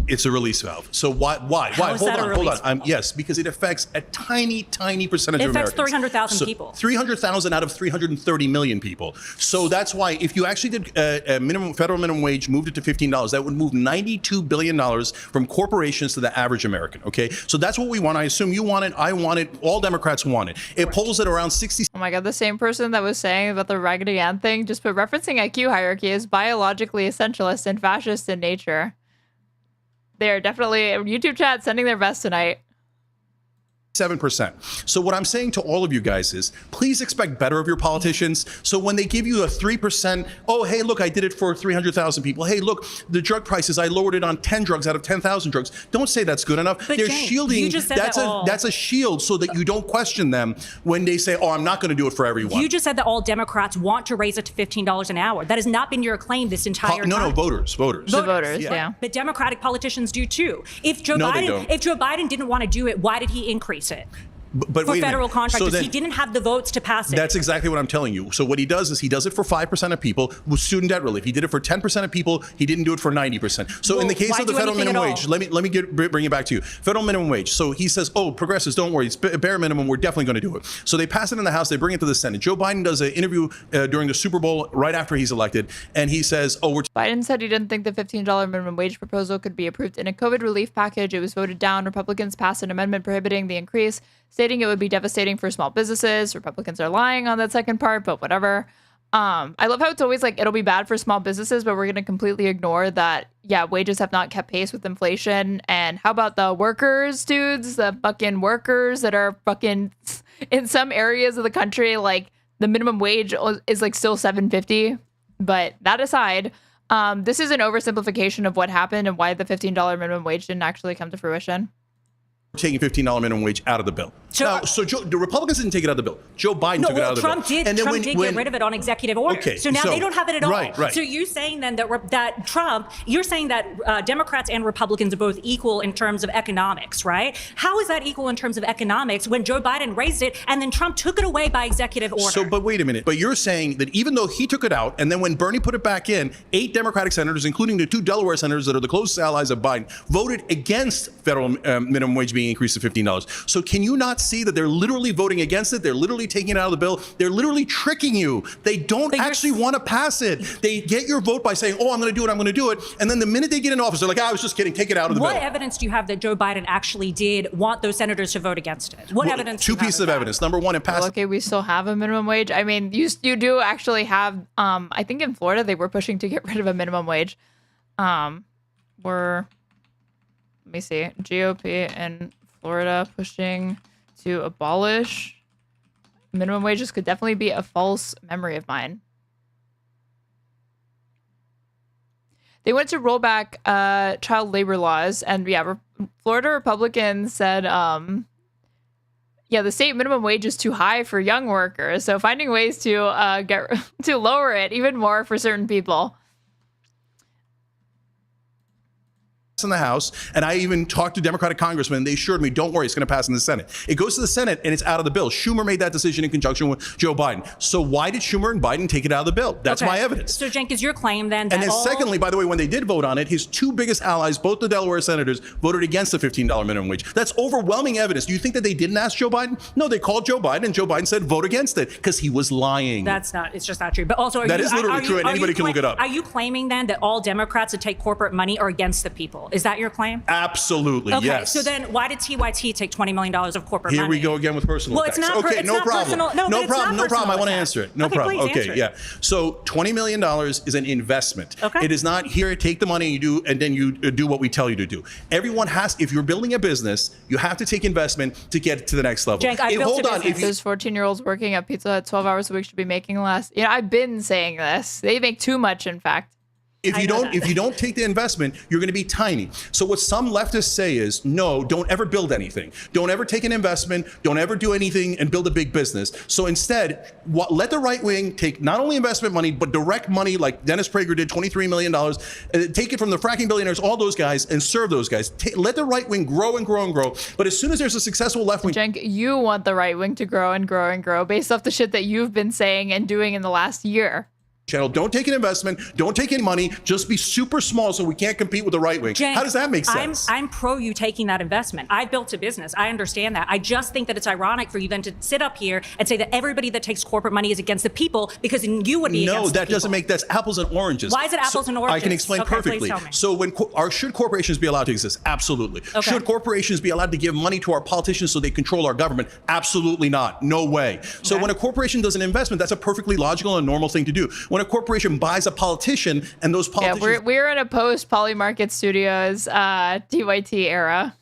it's a release valve. So why? Hold on. Yes, because it affects a tiny percentage of Americans. It affects 300,000 people. 300,000 out of 330 million people. So that's why if you actually did a federal minimum wage, moved it to $15, that would move $92 billion from corporations to the average American. Okay, so that's what we want. I assume you want it. I want it. All Democrats want it. It polls at around 60. Oh my God, the same person that was saying about the Raggedy Ann thing just put referencing IQ hierarchy is biologically essentialist and fascist in nature. They're definitely YouTube chat sending their best tonight. 7%. So what I'm saying to all of you guys is, please expect better of your politicians. So when they give you a 3%, oh, hey, look, I did it for 300,000 people. Hey, look, the drug prices, I lowered it on 10 drugs out of 10,000 drugs. Don't say that's good enough. But They're Cenk, shielding. You just said that's a shield so that you don't question them when they say, oh, I'm not going to do it for everyone. You just said that all Democrats want to raise it to $15 an hour. That has not been your claim this entire time. No, voters. The voters, yeah. But Democratic politicians do too. If Joe Biden didn't want to do it, why did he increase it? But for wait a federal minute. contractors. So then, he didn't have the votes to pass it. That's exactly what I'm telling you. So what he does is he does it for 5% of people with student debt relief. He did it for 10% of people. He didn't do it for 90%. So in the case of the federal minimum wage, let me bring it back to you. Federal minimum wage. So he says, oh, progressives, don't worry. It's bare minimum. We're definitely going to do it. So they pass it in the House. They bring it to the Senate. Joe Biden does an interview during the Super Bowl right after he's elected. And he says, oh, Biden said he didn't think the $15 minimum wage proposal could be approved in a COVID relief package. It was voted down. Republicans passed an amendment prohibiting the increase, stating it would be devastating for small businesses. Republicans are lying on that second part, but whatever. I love how it's always like, it'll be bad for small businesses, but we're going to completely ignore that, yeah, wages have not kept pace with inflation. And how about the workers, dudes, the fucking workers that are fucking in some areas of the country, like the minimum wage is like still $7.50. But that aside, this is an oversimplification of what happened and why the $15 minimum wage didn't actually come to fruition. Taking $15 minimum wage out of the bill. So the Republicans didn't take it out of the bill. Joe Biden took it out of the Trump bill. Did. Trump did get rid of it on executive order. Okay, so now they don't have it at all. Right. So you're saying then that Trump, you're saying that Democrats and Republicans are both equal in terms of economics, right? How is that equal in terms of economics when Joe Biden raised it and then Trump took it away by executive order? So, but wait a minute. But you're saying that even though he took it out, and then when Bernie put it back in, 8 Democratic senators, including the 2 Delaware senators that are the closest allies of Biden, voted against federal minimum wage being increased to $15. So can you not see that they're literally voting against it? They're literally taking it out of the bill. They're literally tricking you. They don't actually want to pass it. They get your vote by saying, oh, I'm going to do it, I'm going to do it. And then the minute they get in office, they're like, I was just kidding, take it out of the bill. What evidence do you have that Joe Biden actually did want those senators to vote against it? What evidence? 2 pieces of evidence. Number one, it passed. Okay, we still have a minimum wage. I mean, you do actually have, I think in Florida, they were pushing to get rid of a minimum wage. Let me see, GOP in Florida pushing to abolish minimum wages could definitely be a false memory of mine. They went to roll back child labor laws, and yeah, Florida Republicans said, the state minimum wage is too high for young workers, so finding ways to to lower it even more for certain people. In the House, and I even talked to Democratic congressmen. They assured me, don't worry, it's going to pass in the Senate. It goes to the Senate and it's out of the bill. Schumer made that decision in conjunction with Joe Biden. So why did Schumer and Biden take it out of the bill? That's my evidence. So Cenk, is your claim then that and then secondly, by the way, when they did vote on it, his 2 biggest allies, both the Delaware senators, voted against the $15 minimum wage. That's overwhelming evidence. Do you think that they didn't ask Joe Biden? No, they called Joe Biden and Joe Biden said vote against it because he was lying. It's just not true. But also, that is literally true, and anybody can look it up. Are you claiming then that all Democrats that take corporate money are against the people? Is that your claim? Absolutely, okay, yes. So then why did TYT take $20 million of corporate money? Here we go again with personal attacks. It's not okay, no problem. No problem. I want to answer it. No problem. Okay, yeah. So $20 million is an investment. Okay. It is not here, take the money and then you do what we tell you to do. Everyone has, if you're building a business, you have to take investment to get to the next level. Cenk, Those 14-year-olds working at Pizza Hut 12 hours a week should be making less. I've been saying this. They make too much, in fact. If you don't take the investment, you're going to be tiny. So what some leftists say is, no, don't ever build anything. Don't ever take an investment. Don't ever do anything and build a big business. So instead, let the right wing take not only investment money, but direct money like Dennis Prager did, $23 million. Take it from the fracking billionaires, all those guys, and serve those guys. Let the right wing grow and grow and grow. But as soon as there's a successful left wing... Cenk, you want the right wing to grow and grow and grow based off the shit that you've been saying and doing in the last year. Channel. Don't take an investment. Don't take any money. Just be super small so we can't compete with the right wing. Cenk, how does that make sense? I'm pro you taking that investment. I built a business. I understand that. I just think that it's ironic for you then to sit up here and say that everybody that takes corporate money is against the people because you would be against the people. No, that doesn't make, that's apples and oranges. Why is it apples and oranges? I can explain perfectly. So should corporations be allowed to exist? Absolutely. Okay. Should corporations be allowed to give money to our politicians so they control our government? Absolutely not. No way. So when a corporation does an investment, that's a perfectly logical and normal thing to do. When a corporation buys a politician and those politicians... Yeah, we're in a post-Poly Market Studios TYT era.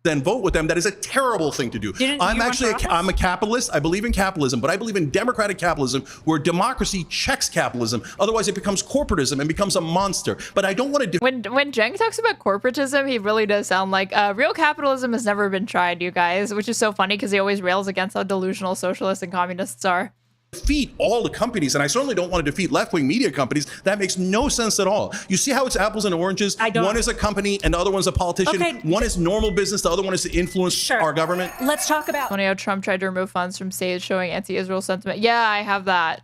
Then vote with them. That is a terrible thing to do. I'm a capitalist. I believe in capitalism, but I believe in democratic capitalism where democracy checks capitalism. Otherwise, it becomes corporatism and becomes a monster. But I don't want to... When Cenk talks about corporatism, he really does sound like real capitalism has never been tried, you guys, which is so funny because he always rails against how delusional socialists and communists are. defeat all the companies, and I certainly don't want to defeat left-wing media companies. That makes no sense at all. You see how it's apples and oranges? One is a company and the other one's a politician. Okay. One is normal business, the other one is to influence our government. Let's talk about Funny how Trump tried to remove funds from states showing anti-Israel sentiment. Yeah, I have that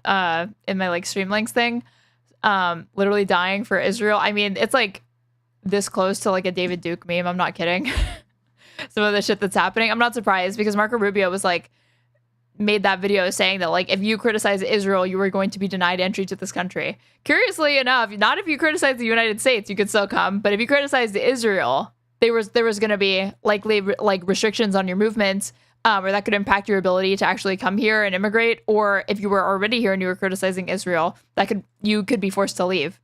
in my like Streamlinks thing. Literally dying for Israel. I mean, it's like this close to like a David Duke meme. I'm not kidding. Some of the shit that's happening. I'm not surprised because Marco Rubio was like, made that video saying that like if you criticize Israel, you were going to be denied entry to this country. Curiously enough, not if you criticize the United States, you could still come, but if you criticize Israel, there was going to be likely like restrictions on your movements, or that could impact your ability to actually come here and immigrate. Or if you were already here and you were criticizing Israel, you could be forced to leave.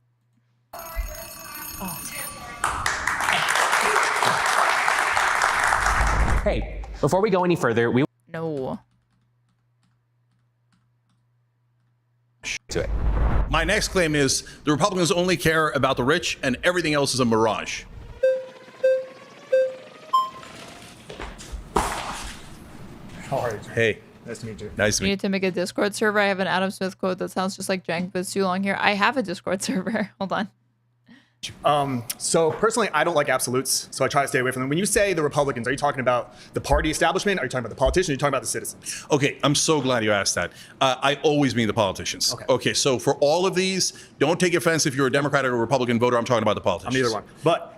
Hey, before we go any further, No. to it. My next claim is the Republicans only care about the rich and everything else is a mirage. How are you? Hey. Nice to meet you. Nice to You meet you. need to make a Discord server. I have an Adam Smith quote that sounds just like Cenk, but it's too long here. I have a Discord server. Hold on. So personally, I don't like absolutes, so I try to stay away from them. When you say the Republicans, are you talking about the party establishment? Are you talking about the politicians? Are you talking about the citizens? Okay, I'm so glad you asked that. I always mean the politicians. Okay, so for all of these, don't take offense if you're a Democrat or a Republican voter. I'm talking about the politicians. I'm neither one. But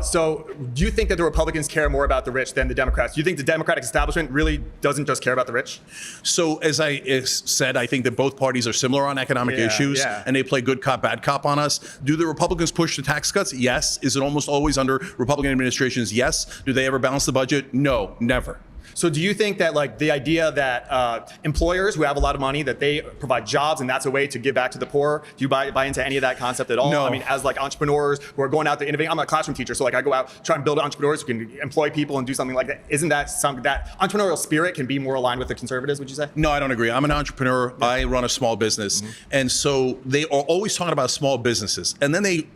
so do you think that the Republicans care more about the rich than the Democrats? Do you think the Democratic establishment really doesn't just care about the rich? So as I said, I think that both parties are similar on economic issues, and they play good cop, bad cop on us. Do the Republicans push the tax cuts? Yes. Is it almost always under Republican administrations? Yes. Do they ever balance the budget? No, never. So do you think that like the idea that employers who have a lot of money, that they provide jobs and that's a way to give back to the poor, do you buy into any of that concept at all? No. I mean, as like entrepreneurs who are going out to innovate, I'm a classroom teacher, so like I go out trying to build entrepreneurs who can employ people and do something like that. Isn't that something that entrepreneurial spirit can be more aligned with the conservatives, would you say? No, I don't agree. I'm an entrepreneur. Yeah. I run a small business. And so they are always talking about small businesses. And then they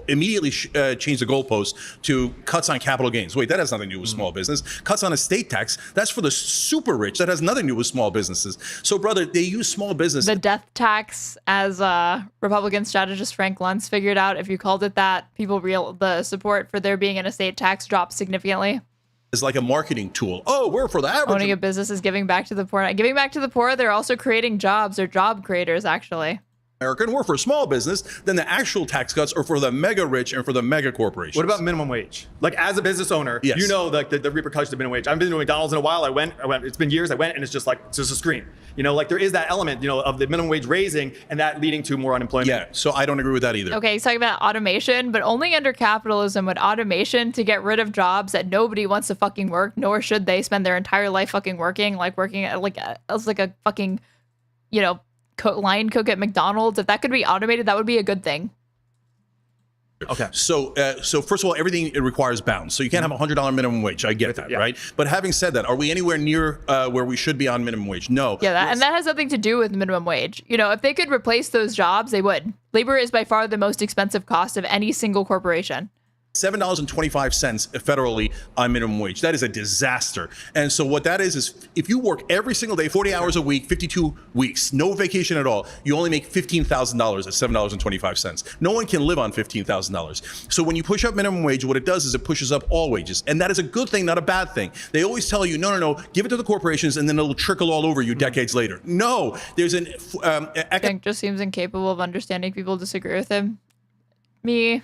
immediately change the goalpost to cuts on capital gains. Wait, that has nothing to do with small business. Cuts on estate tax, that's for the super rich. That has nothing to do with small businesses. So, brother, they use small business. The death tax, as Republican strategist Frank Luntz figured out, if you called it that, the support for there being an estate tax dropped significantly. Is like a marketing tool. Oh, we're for the average. Owning a business is giving back to the poor. Giving back to the poor, they're also creating jobs. They're job creators, actually. American, we're for small business, then the actual tax cuts are for the mega rich and for the mega corporations. What about minimum wage? Like as a business owner, yes. You know like the repercussions of minimum wage. I haven't been to McDonald's in a while. I went, it's been years, I went and it's just a scream. You know, like there is that element, of the minimum wage raising and that leading to more unemployment. Yeah, so I don't agree with that either. Okay, he's talking about automation, but only under capitalism would automation to get rid of jobs that nobody wants to fucking work, nor should they spend their entire life fucking working, like working at as a fucking, line cook at McDonald's. If that could be automated, that would be a good thing. Okay. So first of all, everything it requires bounds. So you can't have $100 minimum wage. I get that, right? But having said that, are we anywhere near where we should be on minimum wage? No. Yeah, and that has nothing to do with minimum wage. If they could replace those jobs, they would. Labor is by far the most expensive cost of any single corporation. $7.25 federally on minimum wage. That is a disaster. And so what that is if you work every single day, 40 hours a week, 52 weeks, no vacation at all, you only make $15,000 at $7.25. No one can live on $15,000. So when you push up minimum wage, what it does is it pushes up all wages. And that is a good thing, not a bad thing. They always tell you, no, give it to the corporations and then it'll trickle all over you decades later. No, there's an... Cenk just seems incapable of understanding people disagree with him. Me.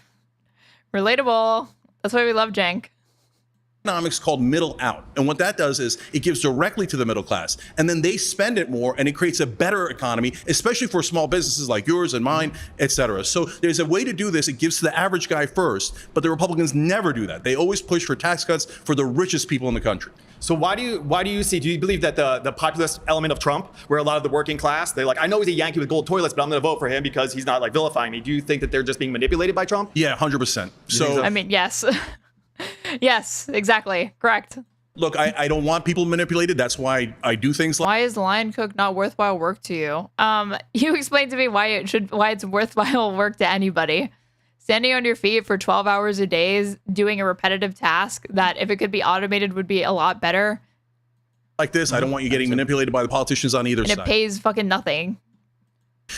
Relatable. That's why we love Cenk. Economics called middle out. And what that does is it gives directly to the middle class. And then they spend it more and it creates a better economy, especially for small businesses like yours and mine, et cetera. So there's a way to do this. It gives to the average guy first, but the Republicans never do that. They always push for tax cuts for the richest people in the country. So do you believe that the populist element of Trump, where a lot of the working class, they're like, I know he's a Yankee with gold toilets, but I'm going to vote for him because he's not like vilifying me. Do you think that they're just being manipulated by Trump? Yeah, 100%. So I mean, yes. Yes, exactly. Correct. Look, I don't want people manipulated. That's why I do things like... Why is line cook not worthwhile work to you? You explained to me why it's worthwhile work to anybody. Standing on your feet for 12 hours a day, doing a repetitive task that if it could be automated would be a lot better. like this. I don't want you getting manipulated by the politicians on either And side. it pays fucking nothing.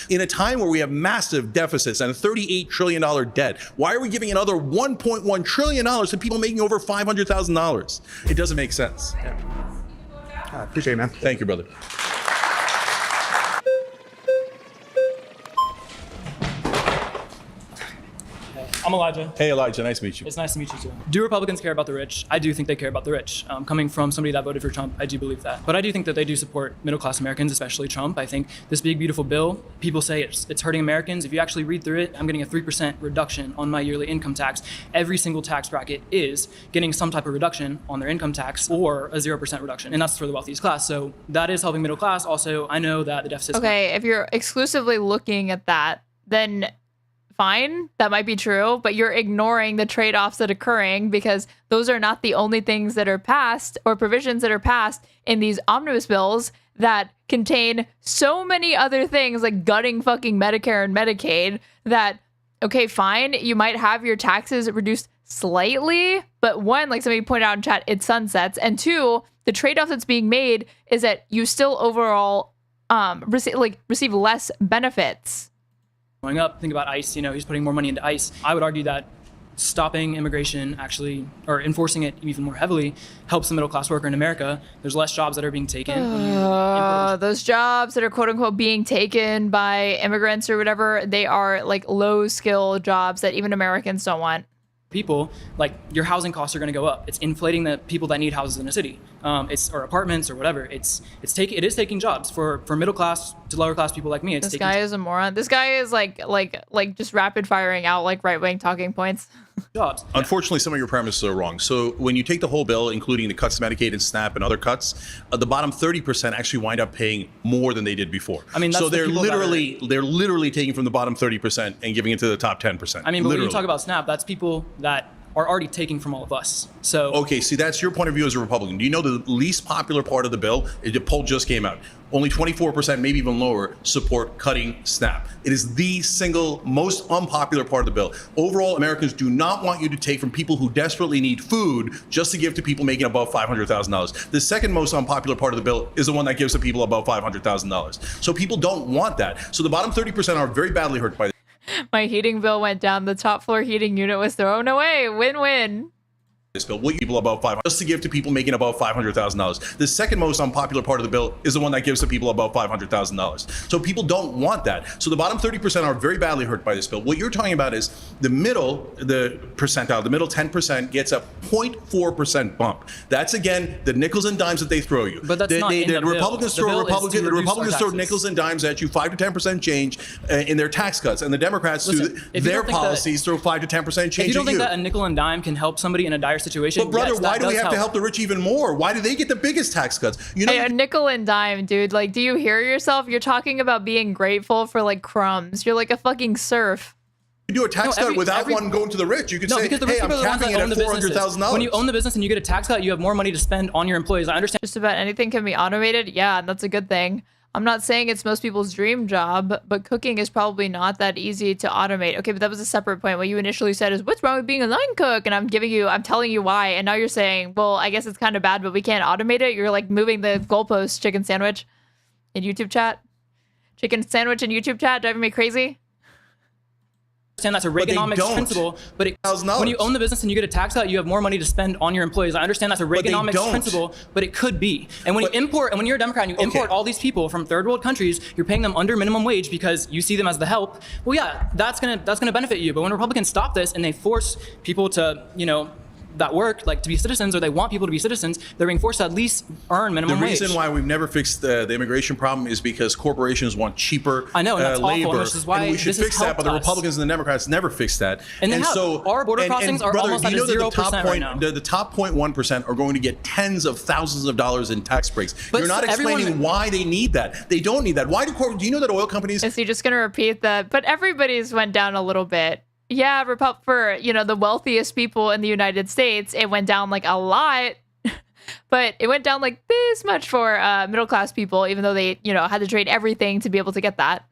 In a time where we have massive deficits and a $38 trillion debt, why are we giving another $1.1 trillion to people making over $500,000? It doesn't make sense. Appreciate it, man. Thank you, brother. I'm Elijah. Hey, Elijah. Nice to meet you. It's nice to meet you too. Do Republicans care about the rich? I do think they care about the rich. Coming from somebody that voted for Trump, I do believe that. But I do think that they do support middle-class Americans, especially Trump. I think this big, beautiful bill, people say it's hurting Americans. If you actually read through it, I'm getting a 3% reduction on my yearly income tax. Every single tax bracket is getting some type of reduction on their income tax or a 0% reduction. And that's for the wealthiest class. So that is helping middle class. Also, I know that the deficit. Okay, if you're exclusively looking at that, then fine, that might be true, but you're ignoring the trade-offs that are occurring because those are not the only things that are passed or provisions that are passed in these omnibus bills that contain so many other things like gutting fucking Medicare and Medicaid that, okay, fine, you might have your taxes reduced slightly, but one, like somebody pointed out in chat, it sunsets, and two, the trade-off that's being made is that you still overall receive less benefits. Going up, think about ICE, he's putting more money into ICE. I would argue that stopping immigration actually, or enforcing it even more heavily, helps the middle class worker in America. There's less jobs that are being taken. Those jobs that are quote unquote being taken by immigrants or whatever, they are like low skill jobs that even Americans don't want. People, like your housing costs are going to go up. It's inflating the people that need houses in a city, or apartments or whatever. It is taking jobs for middle class to lower class people like me. This guy is a moron. This guy is like just rapid firing out like right wing talking points. Jobs. Unfortunately, some of your premises are wrong. So when you take the whole bill, including the cuts to Medicaid and SNAP and other cuts, the bottom 30% actually wind up paying more than they did before. I mean, that's so the they're people that literally taking from the bottom 30% and giving it to the top 10%. I mean, but when you talk about SNAP, that's people that are already taking from all of us. So okay, see, that's your point of view as a Republican. Do you know the least popular part of the bill? The poll just came out. Only 24%, maybe even lower, support cutting SNAP. It is the single most unpopular part of the bill. Overall, Americans do not want you to take from people who desperately need food just to give to people making above $500,000. The second most unpopular part of the bill is the one that gives to people above $500,000. So people don't want that. So the bottom 30% are very badly hurt by this. My heating bill went down. The top floor heating unit was thrown away. Win-win. This bill will give people above $500,000 just to give to people making above $500,000. The second most unpopular part of the bill is the one that gives to people above $500,000. So people don't want that. So the bottom 30% are very badly hurt by this bill. What you're talking about is the middle 10% gets a 0.4% bump. That's again the nickels and dimes that they throw you. But that's not in the bill. Republicans The bill is to the reduce Republicans our throw taxes. nickels and dimes at you, 5 to 10% change in their tax cuts, and the Democrats Listen, through if you their don't think that- policies throw 5 to 10% change if you don't at think you. that a nickel and dime can help somebody in a dire situation, But brother, yes, why that do we does have to help the rich even more? Why do they get the biggest tax cuts? You know, Hey, a nickel and dime, dude. Like, do you hear yourself? You're talking about being grateful for like crumbs. You're like a fucking serf. you do a tax cut without one going to the rich. You could say, because the hey, rich I'm people are the ones capping that it own at the businesses. $400,000. When you own the business and you get a tax cut, you have more money to spend on your employees. I understand. Just about anything can be automated. Yeah, that's a good thing. I'm not saying it's most people's dream job, but cooking is probably not that easy to automate. Okay, but that was a separate point. What you initially said is, what's wrong with being a line cook? And I'm telling you why. And now you're saying, well, I guess it's kind of bad, but we can't automate it. You're like moving the goalpost chicken sandwich in YouTube chat. Chicken sandwich in YouTube chat driving me crazy. Understand that's a Reaganomics principle, but when you own the business and you get a tax cut, you have more money to spend on your employees. I understand that's a Reaganomics principle, but it could be. And when you're a Democrat and you import all these people from third world countries, you're paying them under minimum wage because you see them as the help. Well, yeah, that's gonna benefit you. But when Republicans stop this and they force people to, that work, like to be citizens, or they want people to be citizens, they're being forced to at least earn minimum wage. The reason why we've never fixed the immigration problem is because corporations want cheaper I know, and that's labor. awful, which is why and we should this has fix that, helped but the us. Republicans and the Democrats never fixed that. And they have. So Our border crossings are brother, almost at you know a that 0% right now. The top 0.1% are going to get tens of thousands of dollars in tax breaks. You're not explaining why they need that. They don't need that. Why do you know that oil companies... Is he just going to repeat that? But everybody's went down a little bit. Yeah, for the wealthiest people in the United States, it went down like a lot, but it went down like this much for middle class people, even though they, had to trade everything to be able to get that.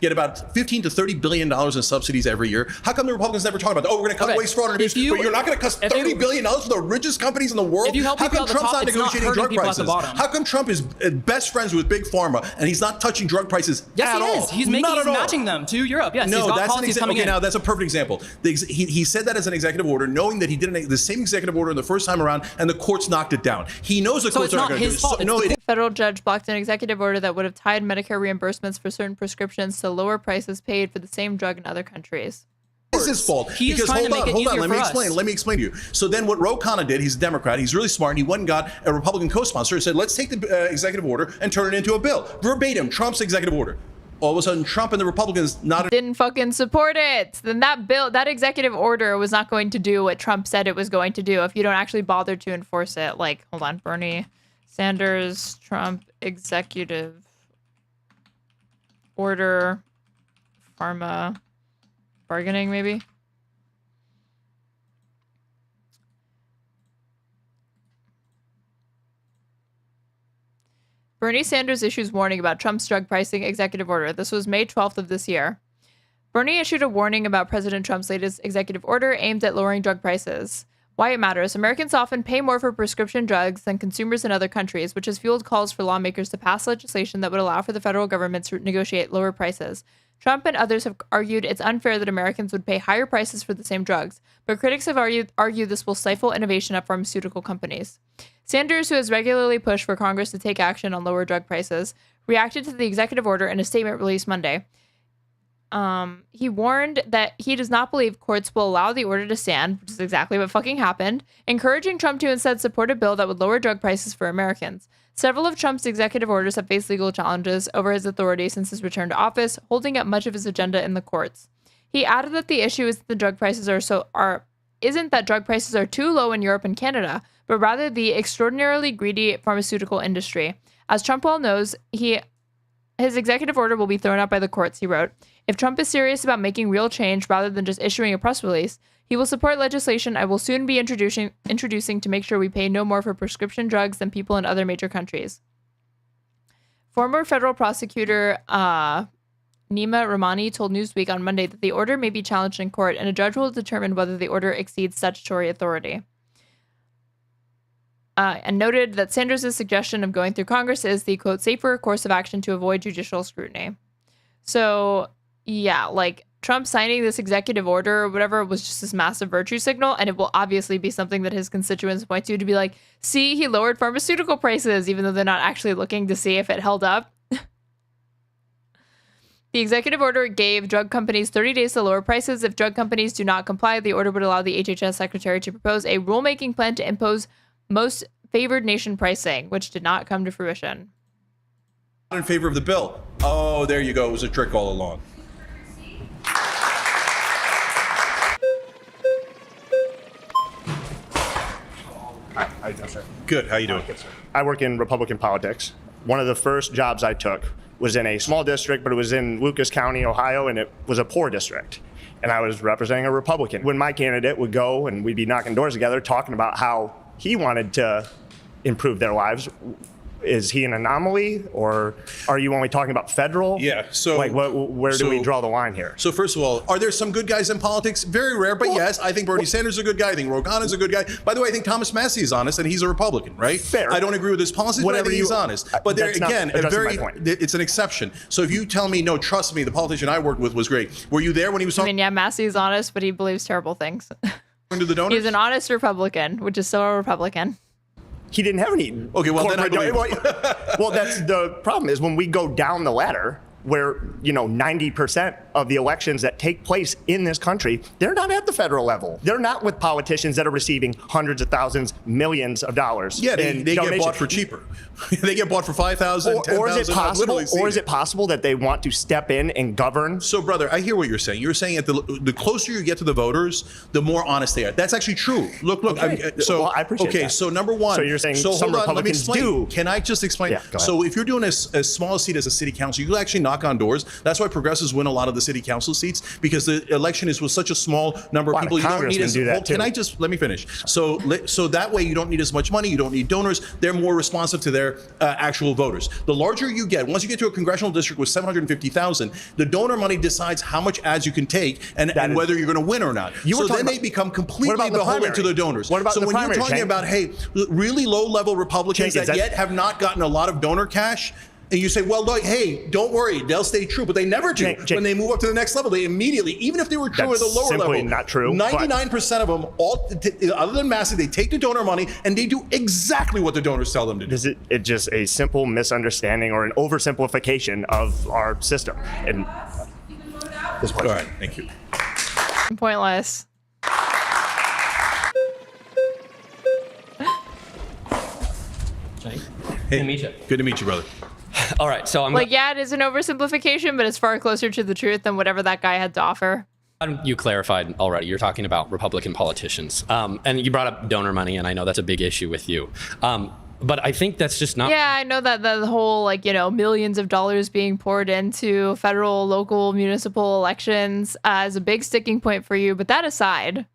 Get about $15 to $30 billion in subsidies every year. How come the Republicans never talk about that? Oh, we're going to cut waste, fraud, and abuse, but you're not going to cut $30 billion for the richest companies in the world? If you help How people come at the Trump's top, not it's not negotiating hurting drug people at the prices? bottom. How come Trump is best friends with Big Pharma and he's not touching drug prices at all? Yes, he is. He's matching them to Europe. Yes, no, he's got that's policies an coming in. now that's a perfect example. He said that as an executive order, knowing that he did the same executive order the first time around, and the courts knocked it down. He knows the courts are not going to do it. So, no, a federal judge blocked an executive order that would have tied Medicare reimbursements for certain prescriptions to lower prices paid for the same drug in other countries. It's his fault. He is because trying to make it hold on, easier let me for explain. us. Let me explain to you. So then what Ro Khanna did, he's a Democrat, he's really smart, and he went and got a Republican co-sponsor and said, let's take the executive order and turn it into a bill. Verbatim, Trump's executive order. All of a sudden, Trump and the Republicans didn't fucking support it. Then that executive order was not going to do what Trump said it was going to do if you don't actually bother to enforce it. Like, hold on, Bernie Sanders, Trump executive order, pharma bargaining, maybe. Bernie Sanders issues warning about Trump's drug pricing executive order. This was May 12th of this year. Bernie issued a warning about President Trump's latest executive order aimed at lowering drug prices. Why it matters. Americans often pay more for prescription drugs than consumers in other countries, which has fueled calls for lawmakers to pass legislation that would allow for the federal government to negotiate lower prices. Trump and others have argued it's unfair that Americans would pay higher prices for the same drugs, but critics have argued this will stifle innovation at pharmaceutical companies. Sanders, who has regularly pushed for Congress to take action on lower drug prices, reacted to the executive order in a statement released Monday. He warned that he does not believe courts will allow the order to stand, which is exactly what fucking happened, encouraging Trump to instead support a bill that would lower drug prices for Americans. Several of Trump's executive orders have faced legal challenges over his authority since his return to office, holding up much of his agenda in the courts. He added that the issue is that drug prices isn't that drug prices are too low in Europe and Canada, but rather the extraordinarily greedy pharmaceutical industry. As Trump well knows, his executive order will be thrown out by the courts, he wrote. If Trump is serious about making real change rather than just issuing a press release, he will support legislation I will soon be introducing to make sure we pay no more for prescription drugs than people in other major countries. Former federal prosecutor Nima Rahmani told Newsweek on Monday that the order may be challenged in court and a judge will determine whether the order exceeds statutory authority. And noted that Sanders' suggestion of going through Congress is the, quote, safer course of action to avoid judicial scrutiny. So, yeah, like, Trump signing this executive order or whatever was just this massive virtue signal, and it will obviously be something that his constituents point to be like, see, he lowered pharmaceutical prices, even though they're not actually looking to see if it held up. The executive order gave drug companies 30 days to lower prices. If drug companies do not comply, the order would allow the HHS secretary to propose a rulemaking plan to impose most favored nation pricing, which did not come to fruition. In favor of the bill. Oh, there you go. It was a trick all along. Hi, sir. Good. How you doing? I work in Republican politics. One of the first jobs I took was in a small district, but it was in Lucas County, Ohio, and it was a poor district. And I was representing a Republican. When my candidate would go and we'd be knocking doors together talking about how he wanted to improve their lives, is he an anomaly, or are you only talking about federal? Yeah. So, like, where do we draw the line here? So, first of all, are there some good guys in politics? Very rare, but yes, I think Bernie Sanders is a good guy. I think Ro Khanna is a good guy. By the way, I think Thomas Massey is honest, and he's a Republican, right? Fair. I don't agree with his policies, but I think he's honest. But there again, it's an exception. So, if you tell me, no, trust me, the politician I worked with was great. Were you there when he was talking? I mean, yeah, Massey is honest, but he believes terrible things. To the donors? He's an honest Republican, which is so a Republican. He didn't have any. Okay, well then I believe. Well, that's the problem is when we go down the ladder, where 90% of the elections that take place in this country, they're not at the federal level. They're not with politicians that are receiving hundreds of thousands, millions of dollars. Yeah, they get bought for cheaper. They get bought for $5,000, $10,000. Or is it possible that they want to step in and govern? So, brother, I hear what you're saying. You're saying the closer you get to the voters, the more honest they are. That's actually true. Look. Okay. I appreciate that. So number one. So you're saying some Republicans do. Can I just explain? Yeah, go ahead. So if you're doing a small seat as a city council, you actually knock on doors. That's why progressives win a lot of the city council seats because the election is with such a small number of people. You don't need as can I just let me finish? So that way you don't need as much money. You don't need donors. They're more responsive to their actual voters. The larger you get, once you get to a congressional district with 750,000, the donor money decides how much ads you can take and whether you're going to win or not. So then they become completely beholden to the donors. What about so the when primary, you're talking Cenk? about, hey, really low-level Republicans Cenk, that yet have not gotten a lot of donor cash, and you say, well, look, hey, don't worry, they'll stay true. But they never do. When they move up to the next level, they immediately, even if they were true at the lower level, simply not true. 99% of them, other than Massey, they take the donor money and they do exactly what the donors tell them to do. It's just a simple misunderstanding or an oversimplification of our system. And this all right, thank you. Pointless. Hey, good to meet you. Good to meet you, brother. All right, so I'm yeah, it is an oversimplification, but it's far closer to the truth than whatever that guy had to offer. You clarified already. You're talking about Republican politicians, and you brought up donor money, and I know that's a big issue with you. But I think that's just not. Yeah, I know that the whole millions of dollars being poured into federal, local, municipal elections is a big sticking point for you. But that aside.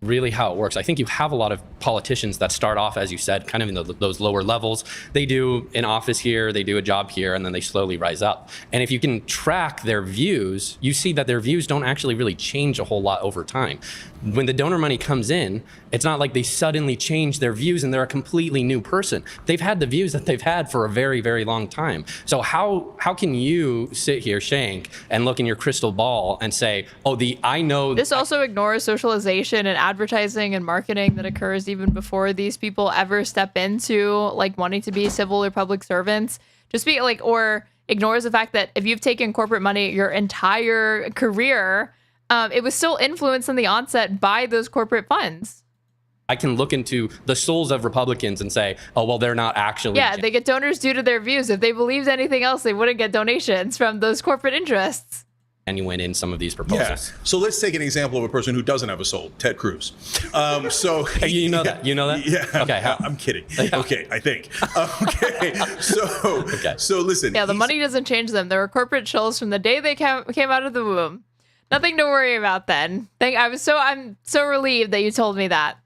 Really how it works. I think you have a lot of politicians that start off, as you said, kind of in those lower levels. They do an office here, they do a job here, and then they slowly rise up. And if you can track their views, you see that their views don't actually really change a whole lot over time. When the donor money comes in, it's not like they suddenly change their views and they're a completely new person. They've had the views that they've had for a very, very long time. So how can you sit here, Cenk, and look in your crystal ball and say, oh, I know. This also ignores socialization and advertising and marketing that occurs even before these people ever step into wanting to be civil or public servants. Just be or ignores the fact that if you've taken corporate money your entire career, it was still influenced in the onset by those corporate funds. I can look into the souls of Republicans and say, oh, well, they're not actually. Yeah, they get donors due to their views. If they believed anything else, they wouldn't get donations from those corporate interests. Genuine in some of these proposals. Yeah. So let's take an example of a person who doesn't have a soul, Ted Cruz. You know that? You know that? Yeah. Okay. I'm kidding. Okay, I think. Okay. So listen. Yeah, the money doesn't change them. There were corporate chills from the day they came out of the womb. Nothing to worry about then. I'm so relieved that you told me that.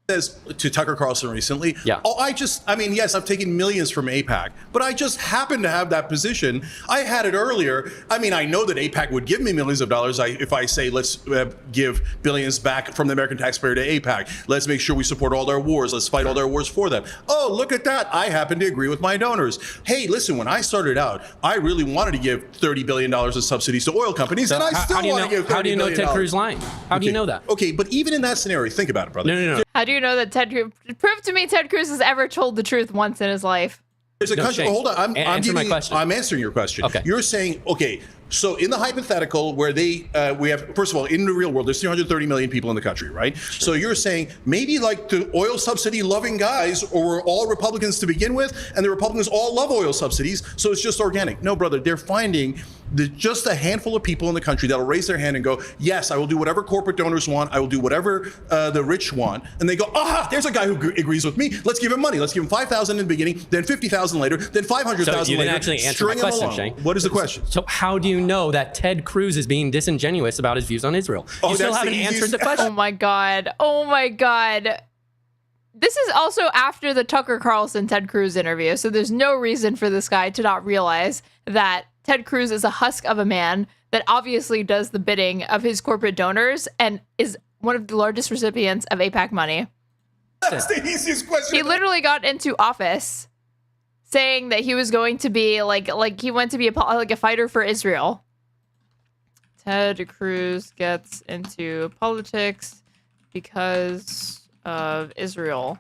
Says to Tucker Carlson recently, yeah. Oh, yes, I've taken millions from AIPAC, but I just happen to have that position. I had it earlier. I know that AIPAC would give me millions of dollars if I say, let's give billions back from the American taxpayer to AIPAC. Let's make sure we support all their wars. Let's fight all their wars for them. Oh, look at that. I happen to agree with my donors. Hey, listen, when I started out, I really wanted to give $30 billion of subsidies to oil companies, so and I still want to give $30 billion. How do you know Ted Cruz lying? How do you know that? Okay, but even in that scenario, think about it, brother. No. How do you know that prove to me Ted Cruz has ever told the truth once in his life? There's a country. Hold on. I'm answering your question. Okay. You're saying, okay, so in the hypothetical where we have, first of all, in the real world, there's 330 million people in the country, right? Sure. So you're saying maybe the oil subsidy loving guys were all Republicans to begin with, and the Republicans all love oil subsidies, so it's just organic. No, brother, they're finding just a handful of people in the country that'll raise their hand and go, yes, I will do whatever corporate donors want. I will do whatever the rich want. And they go, there's a guy who agrees with me. Let's give him money. Let's give him 5,000 in the beginning, then 50,000 later, then 500,000 later. So you didn't actually answer my question, Cenk. What is the question? So how do you know that Ted Cruz is being disingenuous about his views on Israel? You still haven't answered the question. Oh my God. This is also after the Tucker Carlson Ted Cruz interview, so there's no reason for this guy to not realize that Ted Cruz is a husk of a man that obviously does the bidding of his corporate donors and is one of the largest recipients of AIPAC money. That's the easiest question. He literally got into office saying that he was going to be he went to be a fighter for Israel. Ted Cruz gets into politics because of Israel.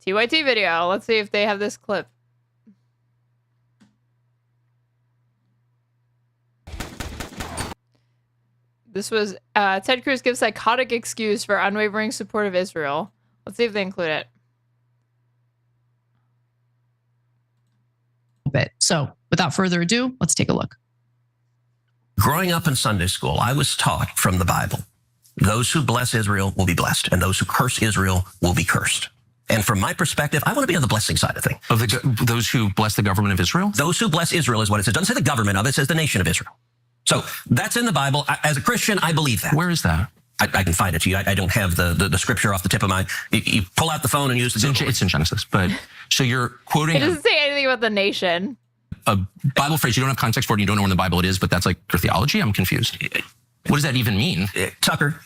TYT video. Let's see if they have this clip. This was Ted Cruz gives psychotic excuse for unwavering support of Israel. Let's see if they include it. So without further ado, let's take a look. Growing up in Sunday school, I was taught from the Bible, those who bless Israel will be blessed, and those who curse Israel will be cursed. And from my perspective, I want to be on the blessing side of things. Of those who bless the government of Israel? Those who bless Israel is what it says. It doesn't say the government of it, it says the nation of Israel. So that's in the Bible. As a Christian, I believe that. Where is that? I can find it to you. I don't have the scripture off the tip of my... You pull out the phone and use the... It's in Genesis, but... So you're quoting... It doesn't say anything about the nation. A Bible phrase you don't have context for it, and you don't know where in the Bible it is, but that's like your theology? I'm confused. What does that even mean? Tucker.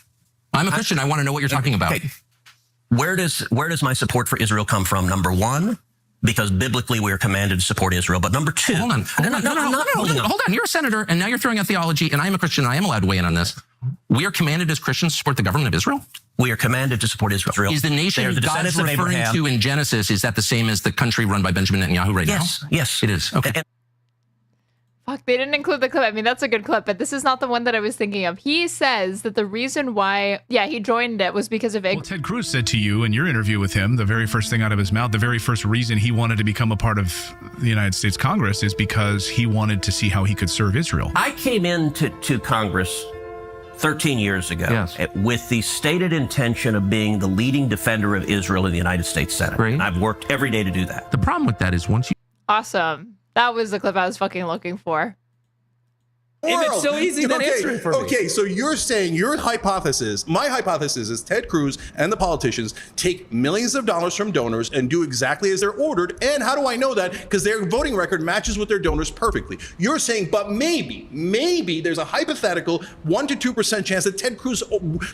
I'm a Christian. I want to know what you're talking about. Okay. Where does my support for Israel come from? Number one, because biblically we are commanded to support Israel. But number two... Hold on. Hold on. You're a senator, and now you're throwing out theology, and I am a Christian, and I am allowed to weigh in on this. We are commanded as Christians to support the government of Israel? We are commanded to support Israel. Is the nation God's referring to in Genesis, is that the same as the country run by Benjamin Netanyahu right now? Yes. It is. Okay. Fuck, they didn't include the clip. I mean, that's a good clip, but this is not the one that I was thinking of. He says that the reason why, he joined it was because of... Well, Ted Cruz said to you in your interview with him, the very first thing out of his mouth, the very first reason he wanted to become a part of the United States Congress is because he wanted to see how he could serve Israel. I came into Congress 13 years ago with the stated intention of being the leading defender of Israel in the United States Senate. Right. And I've worked every day to do that. The problem with that is once you... Awesome. That was the clip I was fucking looking for. If it's so easy, then answer it for me. Okay, so you're saying your hypothesis, my hypothesis is Ted Cruz and the politicians take millions of dollars from donors and do exactly as they're ordered. And how do I know that? Because their voting record matches with their donors perfectly. You're saying, but maybe there's a hypothetical 1 to 2% chance that Ted Cruz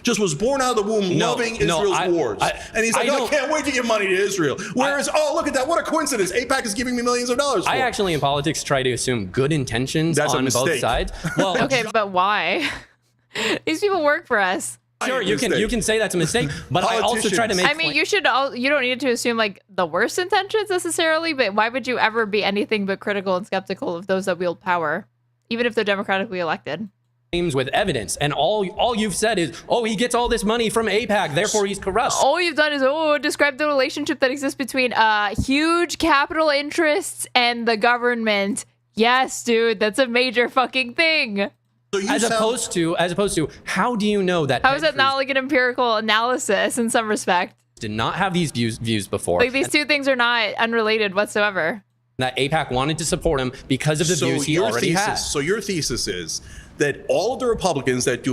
just was born out of the womb loving Israel's wars. And he's like, I can't wait to give money to Israel. Whereas, look at that, what a coincidence. AIPAC is giving me millions of dollars for. I actually, in politics, try to assume good intentions on both sides. Well, okay, but why? These people work for us. Sure, you can say that's a mistake, but I also try to make... I mean, you don't need to assume like the worst intentions necessarily, but why would you ever be anything but critical and skeptical of those that wield power, even if they're democratically elected? With evidence, and all you've said is, he gets all this money from AIPAC, therefore he's corrupt. All you've done is describe the relationship that exists between huge capital interests and the government. Yes, dude, that's a major fucking thing. So as opposed to, how do you know that? How is that not like an empirical analysis in some respect? Did not have these views before. Like these two things are not unrelated whatsoever. That AIPAC wanted to support him because of the views he already had. So your thesis is that all of the Republicans that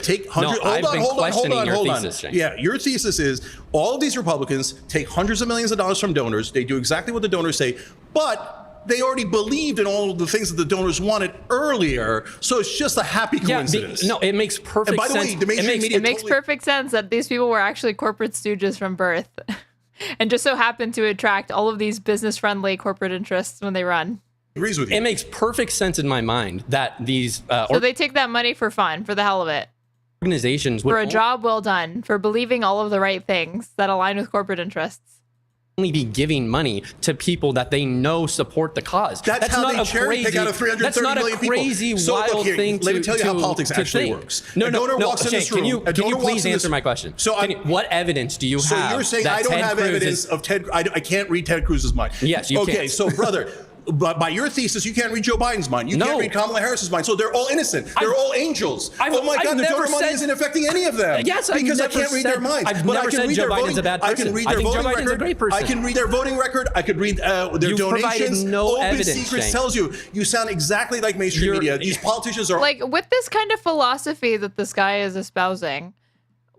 take hundreds... Hold on. Yeah, your thesis is all of these Republicans take hundreds of millions of dollars from donors. They do exactly what the donors say, but they already believed in all of the things that the donors wanted earlier, so it's just a happy coincidence. It makes perfect sense. And by the way, the mainstream media... It makes perfect sense that these people were actually corporate stooges from birth and just so happened to attract all of these business-friendly corporate interests when they run. Agrees with you. It makes perfect sense in my mind that these... so they take that money for fun, for the hell of it. Organizations... For a job well done, for believing all of the right things that align with corporate interests. Only be giving money to people that they know support the cause. That's how they cherry pick out of 330 million people. That's not a crazy, wild thing to let me tell you how politics actually works. No. Can you please answer my question? What evidence do you have? So you're saying I don't have evidence of Ted... I can't read Ted Cruz's mind. Yes, you can. Okay, so brother... But by your thesis, you can't read Joe Biden's mind. You can't read Kamala Harris's mind. So they're all innocent. They're all angels. Oh my God, the donor money isn't affecting any of them. Yes, because I can't read their minds. I've never said Joe Biden's a bad person. I can read their voting record. I can read their voting record. I could read their donations. No Open evidence, Secrets tells you sound exactly like mainstream media. These politicians are like, with this kind of philosophy that this guy is espousing,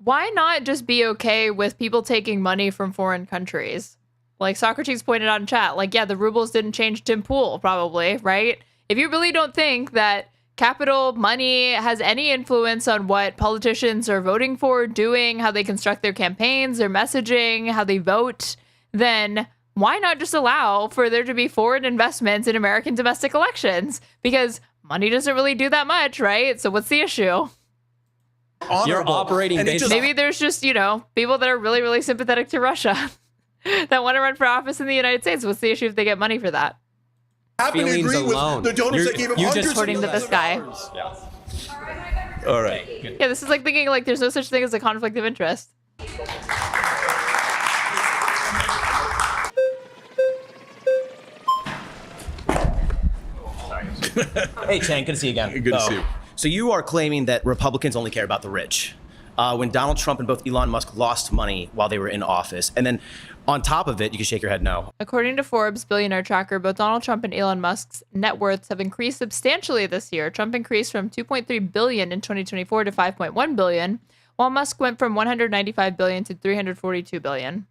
why not just be okay with people taking money from foreign countries? Like Socrates pointed out in chat, like, yeah, the rubles didn't change Tim Pool, probably, right? If you really don't think that capital money has any influence on what politicians are voting for, doing, how they construct their campaigns, their messaging, how they vote, then why not just allow for there to be foreign investments in American domestic elections? Because money doesn't really do that much, right? So what's the issue? Honorable. You're operating based on... Maybe there's just, people that are really, really sympathetic to Russia. That want to run for office in the United States. What's the issue if they get money for that? Happen to agree with the donors that gave him hundreds of according to this guy. Yeah. All right. Yeah, this is like thinking like there's no such thing as a conflict of interest. Hey, Cenk, good to see you again. Good to see you. So you are claiming that Republicans only care about the rich. when Donald Trump and both Elon Musk lost money while they were in office. And then on top of it, you can shake your head no. According to Forbes billionaire tracker, both Donald Trump and Elon Musk's net worths have increased substantially this year. Trump increased from $2.3 billion in 2024 to $5.1 billion, while Musk went from $195 billion to $342 billion.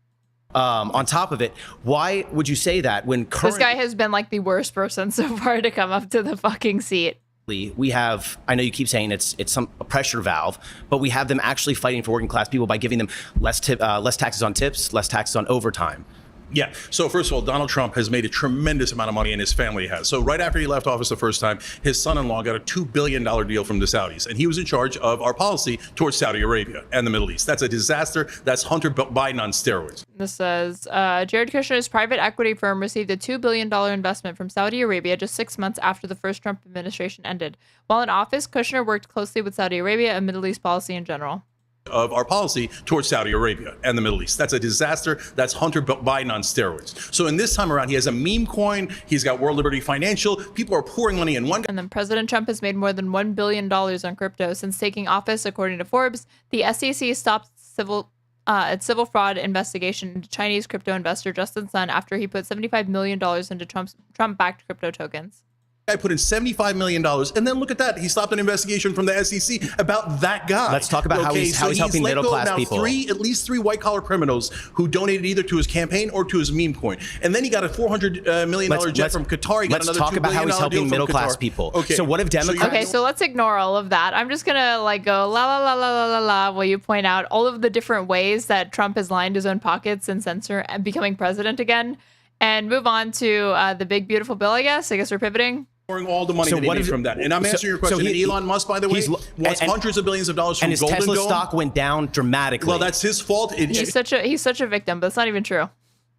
On top of it, why would you say that when This guy has been like the worst person so far to come up to the fucking seat. We have, I know you keep saying it's a pressure valve, but we have them actually fighting for working class people by giving them less taxes on tips, less taxes on overtime. Yeah. So first of all, Donald Trump has made a tremendous amount of money, and his family has. So right after he left office the first time, his son-in-law got a $2 billion deal from the Saudis, and he was in charge of our policy towards Saudi Arabia and the Middle East. That's a disaster. That's Hunter Biden on steroids. This says, Jared Kushner's private equity firm received a $2 billion investment from Saudi Arabia just 6 months after the first Trump administration ended. While in office, Kushner worked closely with Saudi Arabia and Middle East policy in general. Of our policy towards Saudi Arabia and the Middle East. That's a disaster. That's Hunter Biden on steroids. So in this time around, he has a meme coin. He's got World Liberty Financial. People are pouring money in one. And then President Trump has made more than $1 billion on crypto since taking office, according to Forbes. The SEC stopped its civil fraud investigation into Chinese crypto investor Justin Sun after he put $75 million into Trump-backed crypto tokens. I put in $75 million, and then look at that. He stopped an investigation from the SEC about that guy. Let's talk about how he's helping middle-class people. At least three white-collar criminals who donated either to his campaign or to his meme coin. And then he got a $400 million jet from Qatar. He got let's talk about how he's helping middle-class people. Okay. So what if Democrats... Okay, so let's ignore all of that. I'm just going to like go la la la la la la la while you point out all of the different ways that Trump has lined his own pockets and censor and becoming president again, and move on to the big, beautiful bill, I guess. I guess we're pivoting. All the money that he made from that. And I'm answering your question. Elon Musk, by the way, wants hundreds of billions of dollars from Golden Dome. And his Tesla stock went down dramatically. Well, that's his fault. He's such a victim, but it's not even true.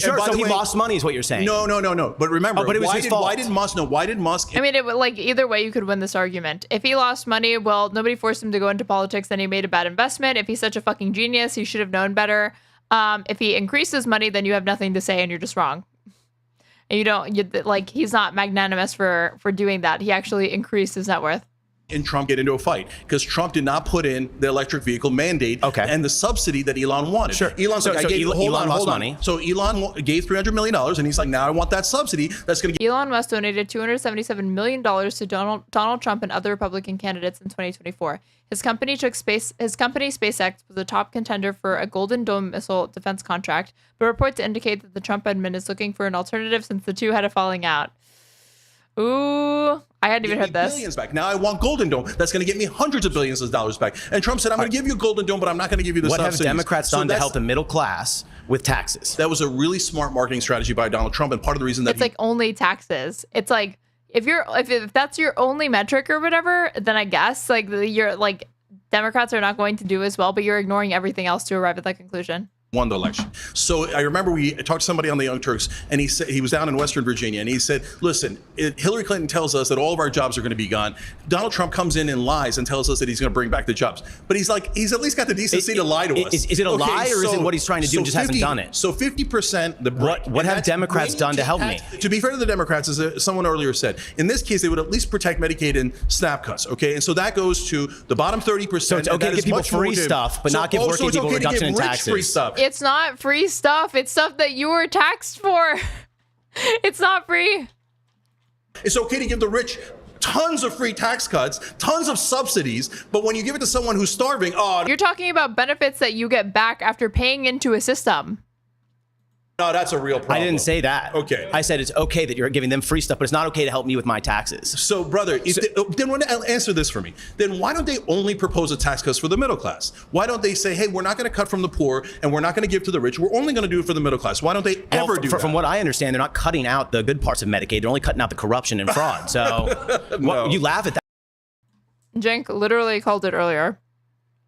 Sure, so he lost money is what you're saying. No. But remember, but it was his fault. Why did Musk? I mean, either way, you could win this argument. If he lost money, well, nobody forced him to go into politics, then he made a bad investment. If he's such a fucking genius, he should have known better. If he increases money, then you have nothing to say and you're just wrong. And he's not magnanimous for doing that. He actually increased his net worth. And Trump get into a fight because Trump did not put in the electric vehicle mandate and the subsidy that Elon wanted. Sure. Elon's like, Elon lost money. So Elon gave $300 million, and he's like, now I want that subsidy. That's going to. Elon Musk donated $277 million to Donald Trump and other Republican candidates in 2024. His company SpaceX was a top contender for a Golden Dome missile defense contract, but reports indicate that the Trump admin is looking for an alternative since the two had a falling out. Ooh, I hadn't even heard this. Billions back. Now I want Golden Dome. That's going to get me hundreds of billions of dollars back. And Trump said, I'm going to give you a Golden Dome, but I'm not going to give you the subsidies. What have Democrats done to help the middle class with taxes? That was a really smart marketing strategy by Donald Trump, and part of the reason that it's like only taxes. It's like if that's your only metric or whatever, then I guess you're like Democrats are not going to do as well, but you're ignoring everything else to arrive at that conclusion. Won the election. So I remember we talked to somebody on the Young Turks, and he said he was down in Western Virginia, and he said, listen, Hillary Clinton tells us that all of our jobs are going to be gone. Donald Trump comes in and lies and tells us that he's going to bring back the jobs. But he's at least got the decency to lie to us. Is it a lie, or is it what he's trying to do and just hasn't done it? So 50%. What have Democrats done to help me? To be fair to the Democrats, as someone earlier said, in this case, they would at least protect Medicaid and SNAP cuts. Okay, and so that goes to the bottom 30%. So it's okay to give people free stuff, but not give working people reduction in taxes. Free stuff. It's not free stuff. It's stuff that you were taxed for. It's not free. It's okay to give the rich tons of free tax cuts, tons of subsidies, but when you give it to someone who's starving, you're talking about benefits that you get back after paying into a system. No, that's a real problem. I didn't say that. Okay. I said it's okay that you're giving them free stuff, but it's not okay to help me with my taxes. So, brother, answer this for me. Then why don't they only propose a tax cuts for the middle class? Why don't they say, hey, we're not going to cut from the poor and we're not going to give to the rich. We're only going to do it for the middle class. Why don't they ever do that? From what I understand, they're not cutting out the good parts of Medicaid. They're only cutting out the corruption and fraud. So you laugh at that. Cenk literally called it earlier.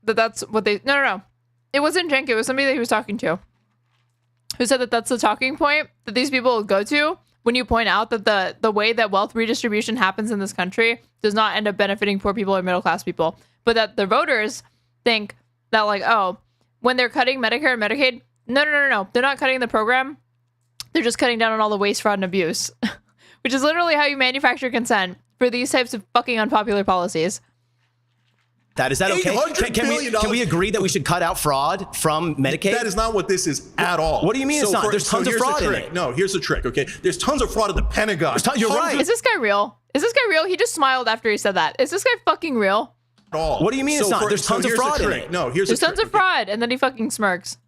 That's what they... No. It wasn't Cenk. It was somebody that he was talking to, who said that that's the talking point that these people go to when you point out that the way that wealth redistribution happens in this country does not end up benefiting poor people or middle class people, but that the voters think that when they're cutting Medicare and Medicaid, no, they're not cutting the program. They're just cutting down on all the waste, fraud, and abuse, which is literally how you manufacture consent for these types of fucking unpopular policies. Is that okay? Can we agree that we should cut out fraud from Medicaid? That is not what this is at all. What do you mean it's not? There's tons of fraud in it. No, here's the trick, okay? There's tons of fraud at the Pentagon. You're right. Is this guy real? Is this guy real? He just smiled after he said that. Is this guy fucking real? What do you mean it's not? There's tons of fraud in it. No, there's tons of fraud, and then he fucking smirks.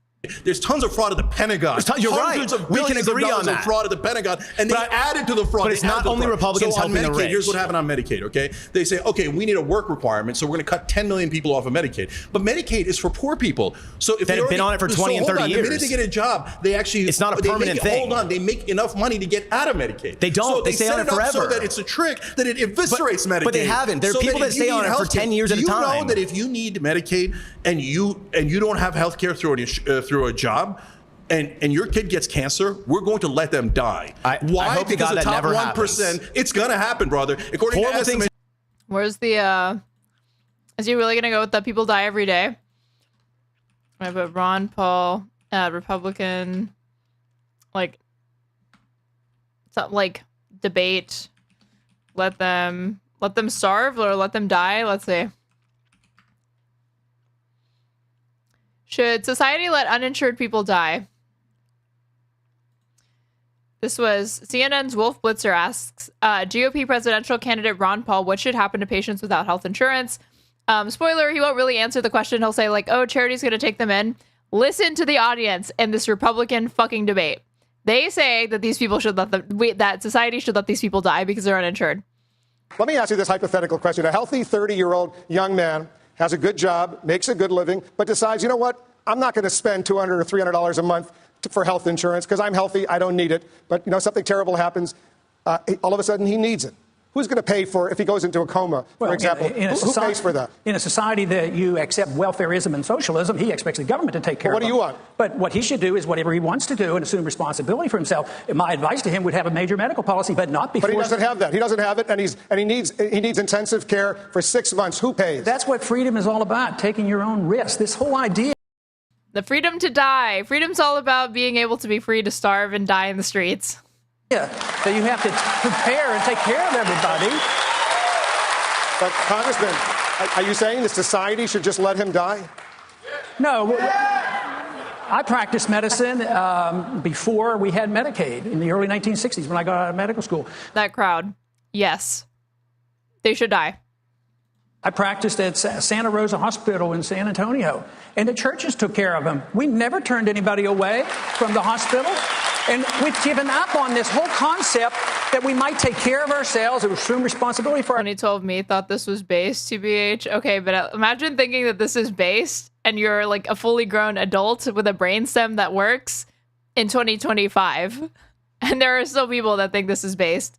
There's tons of fraud at the Pentagon. You're Hundreds right. of We can billions agree of on dollars that. of fraud at the Pentagon, and they added to the fraud. But it's not only Republicans helping the rich. Here's what happened on Medicaid, okay? They say, okay, we need a work requirement, so we're going to cut 10 million people off of Medicaid. But Medicaid is for poor people. So if they've been on it for 20 and 30 years. The minute they get a job, they actually... It's not a permanent thing. Hold on. They make enough money to get out of Medicaid. They don't. So they stay on it forever. So that it's a trick that it eviscerates Medicaid. But they haven't. There are people that stay on it for 10 years at a time. Do you know that if you need Medicaid and you don't have health care through a job, and your kid gets cancer, we're going to let them die. Why? I hope because God the that top never 1%, it's going to happen, brother. According to estimates. Where's the, is he really going to go with the people die every day? I put Ron Paul, Republican, like debate, let them starve or let them die. Let's see. Should society let uninsured people die? This was CNN's Wolf Blitzer asks, GOP presidential candidate Ron Paul, what should happen to patients without health insurance? Spoiler, he won't really answer the question. He'll say like, oh, charity's going to take them in. Listen to the audience in this Republican fucking debate. They say that these people should that society should let these people die because they're uninsured. Let me ask you this hypothetical question. A healthy 30-year-old young man has a good job, makes a good living, but decides, you know what? I'm not going to spend $200 or $300 a month for health insurance because I'm healthy. I don't need it. But, something terrible happens. All of a sudden, he needs it. Who's going to pay for if he goes into a coma, for example? Who pays for that? In a society that you accept welfareism and socialism, he expects the government to take care of him. What do you want? But what he should do is whatever he wants to do and assume responsibility for himself. My advice to him would have a major medical policy, but not before. But he doesn't have that. He doesn't have it, and he needs intensive care for 6 months. Who pays? That's what freedom is all about, taking your own risk. This whole idea. The freedom to die. Freedom's all about being able to be free to starve and die in the streets. Yeah, that you have to prepare and take care of everybody. But Congressman, are you saying that society should just let him die? No. I practiced medicine before we had Medicaid in the early 1960s when I got out of medical school. That crowd. Yes. They should die. I practiced at Santa Rosa Hospital in San Antonio, and the churches took care of them. We never turned anybody away from the hospital, and we've given up on this whole concept that we might take care of ourselves and assume responsibility for. 2012 me thought this was based, TBH. Okay, but imagine thinking that this is based, and you're like a fully grown adult with a brainstem that works in 2025, and there are still people that think this is based.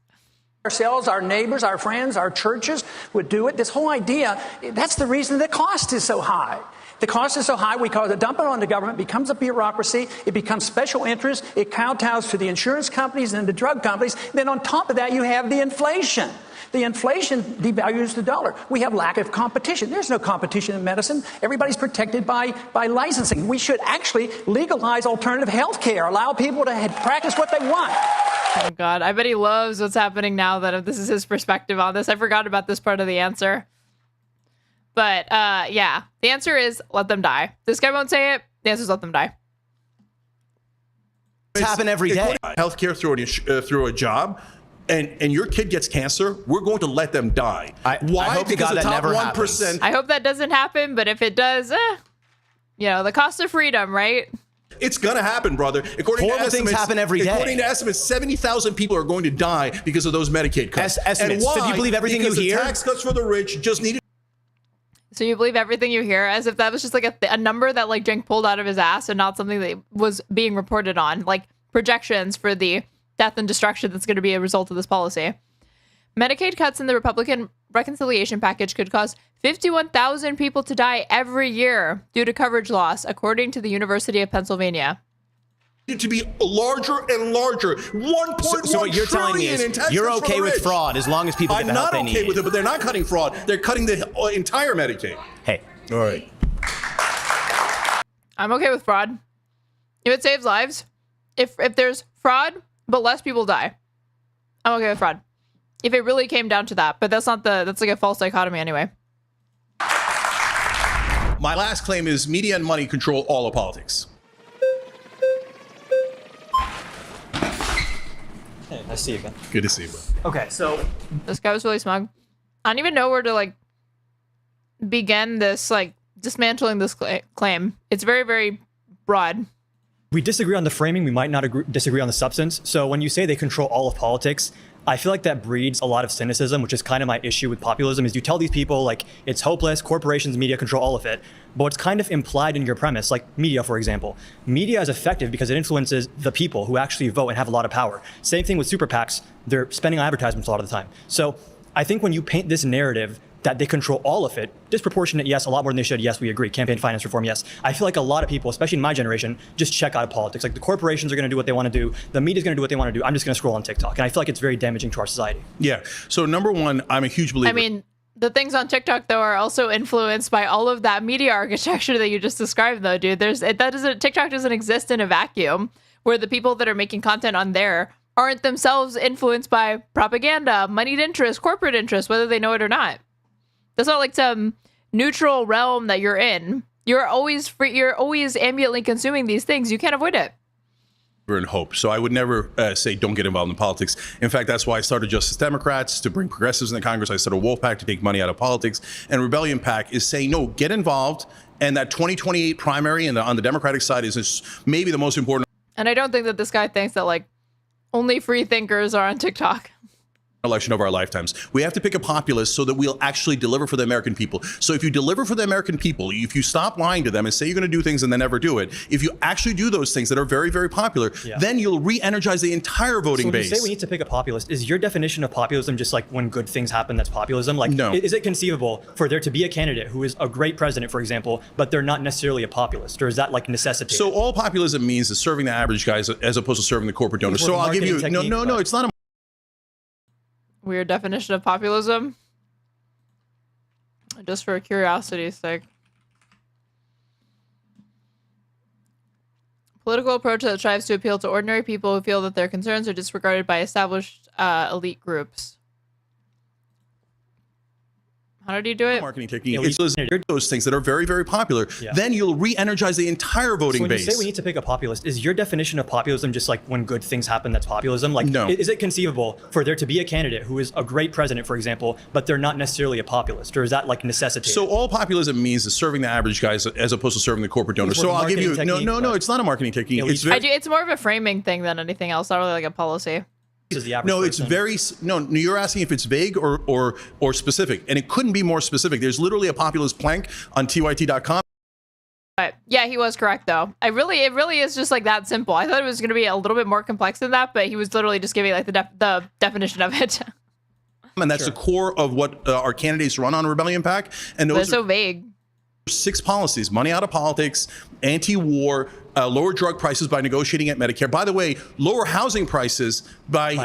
Ourselves, our neighbors, our friends, our churches would do it. This whole idea, that's the reason the cost is so high. The cost is so high because the dump it on the government becomes a bureaucracy. It becomes special interest. It kowtows to the insurance companies and the drug companies. Then on top of that, you have the inflation. The inflation devalues the dollar. We have lack of competition. There's no competition in medicine. Everybody's protected by licensing. We should actually legalize alternative health care, allow people to practice what they want. Oh, God. I bet he loves what's happening now that this is his perspective on this. I forgot about this part of the answer. But, yeah, the answer is let them die. This guy won't say it. The answer is let them die. It's happened every day. Healthcare through a job, and your kid gets cancer, we're going to let them die. Why? I hope because God the that top never 1%. happens. I hope that doesn't happen, but if it does, the cost of freedom, right? It's going to happen, brother. According to estimates, things happen every day. According to estimates, 70,000 people are going to die because of those Medicaid cuts. Estimates. And why? So do you believe everything because you hear? The tax cuts for the rich just needed. So you believe everything you hear as if that was just like a number that like Cenk pulled out of his ass and not something that was being reported on, like projections for the death and destruction that's going to be a result of this policy. Medicaid cuts in the Republican reconciliation package could cause 51,000 people to die every year due to coverage loss, according to the University of Pennsylvania. To be larger and larger. 1.1 So what you're telling me is you're okay with fraud as long as people get the help they need. I'm not okay with it, but they're not cutting fraud. They're cutting the entire Medicaid. Hey. All right. I'm okay with fraud. If it saves lives, if there's fraud, but less people die, I'm okay with fraud. If it really came down to that, but that's like a false dichotomy anyway. My last claim is media and money control all of politics. Hey, nice to see you again. Good to see you, bro. Okay, so This guy was really smug. I don't even know where to like begin this, like dismantling this claim. It's very, very broad. we disagree on the framing. We might not disagree on the substance. So when you say they control all of politics, I feel like that breeds a lot of cynicism, which is kind of my issue with populism, is you tell these people like it's hopeless, corporations, media control all of it. But what's kind of implied in your premise, like media, for example, media is effective because it influences the people who actually vote and have a lot of power. Same thing with super PACs. They're spending on advertisements a lot of the time. So I think when you paint this narrative that they control all of it, disproportionate, yes, a lot more than they should, yes, we agree. Campaign finance reform, yes. I feel like a lot of people, especially in my generation, just check out of politics. Like the corporations are gonna do what they wanna do, the media's gonna do what they wanna do, I'm just gonna scroll on TikTok. And I feel like it's very damaging to our society. Yeah, so number one, I'm a huge believer. I mean, the things on TikTok, though, are also influenced by all of that media architecture that you just described, though, dude. TikTok doesn't exist in a vacuum where the people that are making content on there aren't themselves influenced by propaganda, moneyed interest, corporate interest, whether they know it or not. That's not like some neutral realm that you're in. You're always free, you're always ambiently consuming these things. You can't avoid it. And hope. So I would never say don't get involved in politics. In fact, that's why I started Justice Democrats to bring progressives in the Congress. I started Wolfpack to take money out of politics. And Rebellion PAC is saying, no, get involved. And that 2028 primary on the Democratic side is maybe the most important And I don't think that this guy thinks that like only free thinkers are on TikTok. election of our lifetimes. We have to pick a populist so that we'll actually deliver for the American people. So if you deliver for the American people, if you stop lying to them and say you're going to do things and then never do it, if you actually do those things that are very, very popular, then you'll re-energize the entire voting base. When you say we need to pick a populist, is your definition of populism just like when good things happen, that's populism? Like, no. Is it conceivable for there to be a candidate who is a great president, for example, but they're not necessarily a populist? Or is that like necessitated? So all populism means is serving the average guy as opposed to serving the corporate donors. So I'll give you, no, it's not a Weird definition of populism. Just for curiosity's sake. Political approach that strives to appeal to ordinary people who feel that their concerns are disregarded by established elite groups. How did you do it? Marketing technique. It's those things that are very, very popular. Then you'll re-energize the entire voting base. When you say we need to pick a populist, is your definition of populism just like when good things happen, that's populism? Like, no. Is it conceivable for there to be a candidate who is a great president, for example, but they're not necessarily a populist? Or is that like necessitated? So all populism means is serving the average guys as opposed to serving the corporate donors. So I'll give you, no, it's not a marketing technique. It's more of a framing thing than anything else. Not really like a policy. No, it's very, you're asking if it's vague or specific, and it couldn't be more specific. There's literally a populist plank on tyt.com. But yeah, he was correct though. It really is just like that simple. I thought it was going to be a little bit more complex than that, but he was literally just giving like the definition of it. And that's the core of what our candidates run on Rebellion PAC. And those are so vague. 6 policies: money out of politics, anti-war, lower drug prices by negotiating at Medicare. By the way, lower housing prices by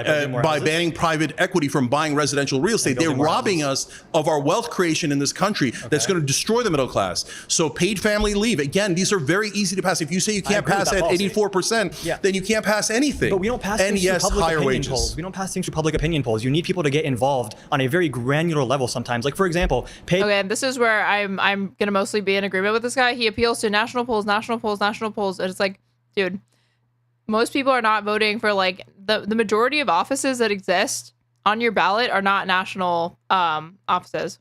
banning private equity from buying residential real estate. They're robbing us of our wealth creation in this country. That's going to destroy the middle class. So paid family leave. Again, these are very easy to pass. If you say you can't pass at 84%, then you can't pass anything. But we don't pass things through public opinion polls. We don't pass things through public opinion polls. You need people to get involved on a very granular level sometimes. Like, for example, Okay, this is where I'm going to mostly be in agreement with this guy. He appeals to national polls. And it's like, dude, most people are not voting for like the majority of offices that exist on your ballot are not national offices.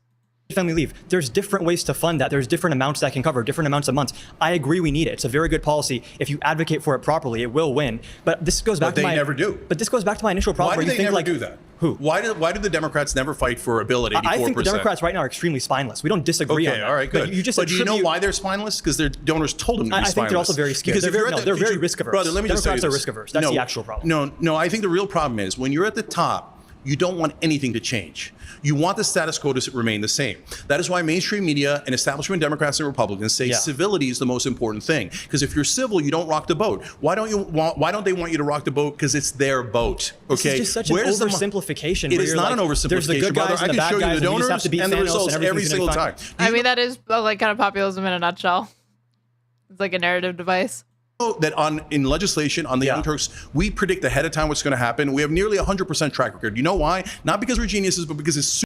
Family leave. There's different ways to fund that. There's different amounts that can cover different amounts of months. I agree we need it. It's a very good policy. If you advocate for it properly, it will win. But this goes back to my never do. But this goes back to my initial problem. Why do they never do that? Who? Why do the Democrats never fight for a bill at 84%? I think the Democrats right now are extremely spineless. We don't disagree on that. All right, good. But do you know why they're spineless? Because their donors told them to be spineless. I think they're also very scared. Because they're very risk averse. Brother, let me just tell you Democrats this. are risk averse. That's the actual problem. No, I think the real problem is when you're at the top, you don't want anything to change. You want the status quo to remain the same. That is why mainstream media and establishment Democrats and Republicans say civility is the most important thing. Because if you're civil, you don't rock the boat. Why don't they want you to rock the boat? Because it's their boat. Okay. This is just such an oversimplification. It is not an oversimplification. There's the good guys and the bad guys, and you just have to beat and the results every single time. I mean, that is like kind of populism in a nutshell. It's like a narrative device. That in legislation on the Young Turks, we predict ahead of time what's going to happen. We have nearly 100% track record. You know why? Not because we're geniuses, but because it's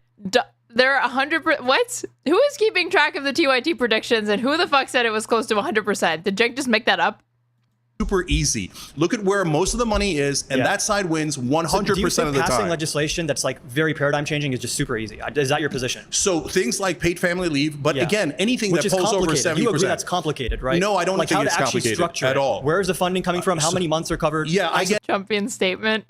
They're 100%. What? Who is keeping track of the TYT predictions, and who the fuck said it was close to 100%? Did Cenk just make that up? Super easy. Look at where most of the money is, and that side wins 100% of the time. Passing legislation that's like very paradigm changing is just super easy. Is that your position? So things like paid family leave, but again, anything that pulls over 70%. You agree that's complicated, right? No, I don't think it's complicated at all. Where is the funding coming from? How many months are covered? Yeah, I get Trumpian statement.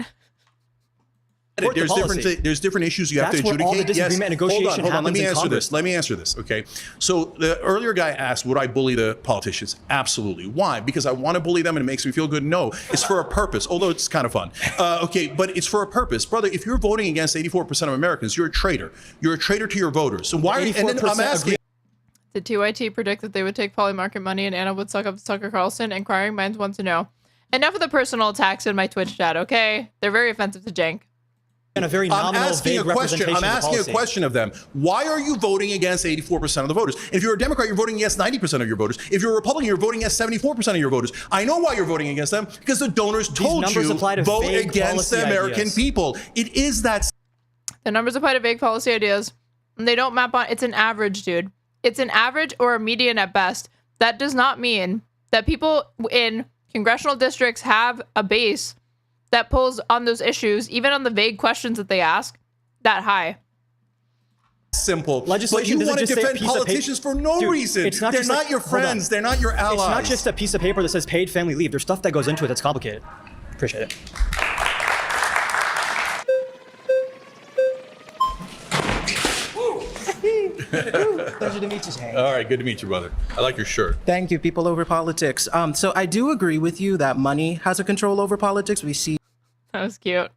There's different issues you have to adjudicate. All the disagreement and negotiation hold on. Let me answer Congress. this. Let me answer this. Okay. So the earlier guy asked, would I bully the politicians? Absolutely. Why? Because I want to bully them and it makes me feel good? No, it's for a purpose. Although it's kind of fun. Okay, but it's for a purpose, brother. If you're voting against 84% of Americans, you're a traitor. You're a traitor to your voters. So why? And then I'm asking. Did TYT predict that they would take polymarket money and Anna would suck up Tucker Carlson? Inquiring minds want to know. Enough of the personal attacks in my Twitch chat. Okay, they're very offensive to Cenk. And a very nominal, I'm asking a question of them. Why are you voting against 84% of the voters? If you're a Democrat, you're voting against 90% of your voters. If you're a Republican, you're voting against 74% of your voters. I know why you're voting against them, because the donors told you vote against the American people. It is that. The numbers apply to vague policy ideas, and they don't map on. It's an average, dude. It's an average or a median at best. That does not mean that people in congressional districts have a base that pulls on those issues, even on the vague questions that they ask, that high. Simple. Legislation, but you want to defend politicians for no reason. They're not your friends. They're not your allies. It's not just a piece of paper that says paid family leave. There's stuff that goes into it that's complicated. Appreciate it. Pleasure to meet you, Cenk. All right, good to meet you, brother. I like your shirt. Thank you, people over politics. So I do agree with you that money has a control over politics. We see that was cute.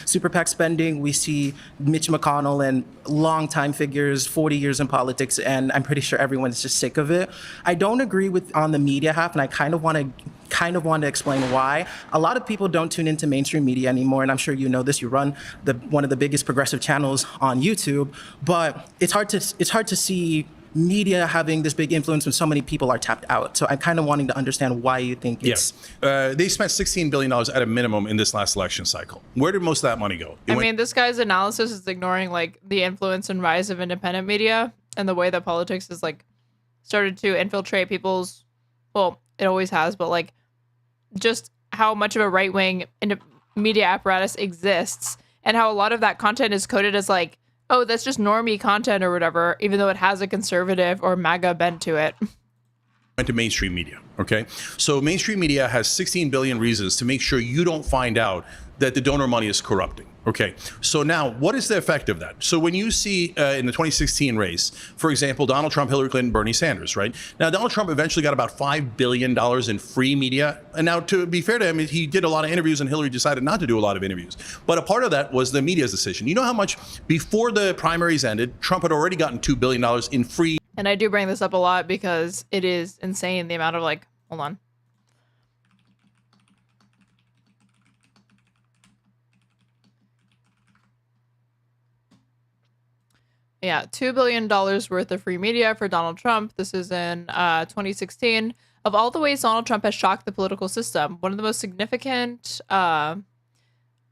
Super PAC spending. We see Mitch McConnell and longtime figures, 40 years in politics, and I'm pretty sure everyone is just sick of it. I don't agree with on the media half, and I kind of want to explain why. A lot of people don't tune into mainstream media anymore, and I'm sure you know this. You run one of the biggest progressive channels on YouTube, but it's hard to see media having this big influence when so many people are tapped out. So I'm kind of wanting to understand why you think it's... They spent $16 billion at a minimum in this last election cycle. Where did most of that money go? I mean, this guy's analysis is ignoring like the influence and rise of independent media and the way that politics has like started to infiltrate people's, well, it always has, but like just how much of a right-wing media apparatus exists and how a lot of that content is coded as like, oh, that's just normie content or whatever, even though it has a conservative or MAGA bent to it. Went to mainstream media, okay? So mainstream media has 16 billion reasons to make sure you don't find out that the donor money is corrupting. Okay, so now what is the effect of that? So when you see in the 2016 race, for example, Donald Trump, Hillary Clinton, Bernie Sanders, right? Now, Donald Trump eventually got about $5 billion in free media. And now, to be fair to him, he did a lot of interviews and Hillary decided not to do a lot of interviews. But a part of that was the media's decision. You know how much before the primaries ended, Trump had already gotten $2 billion in free. And I do bring this up a lot because it is insane the amount of like, hold on. Yeah, $2 billion worth of free media for Donald Trump. This is in 2016. Of all the ways Donald Trump has shocked the political system, one of the most significant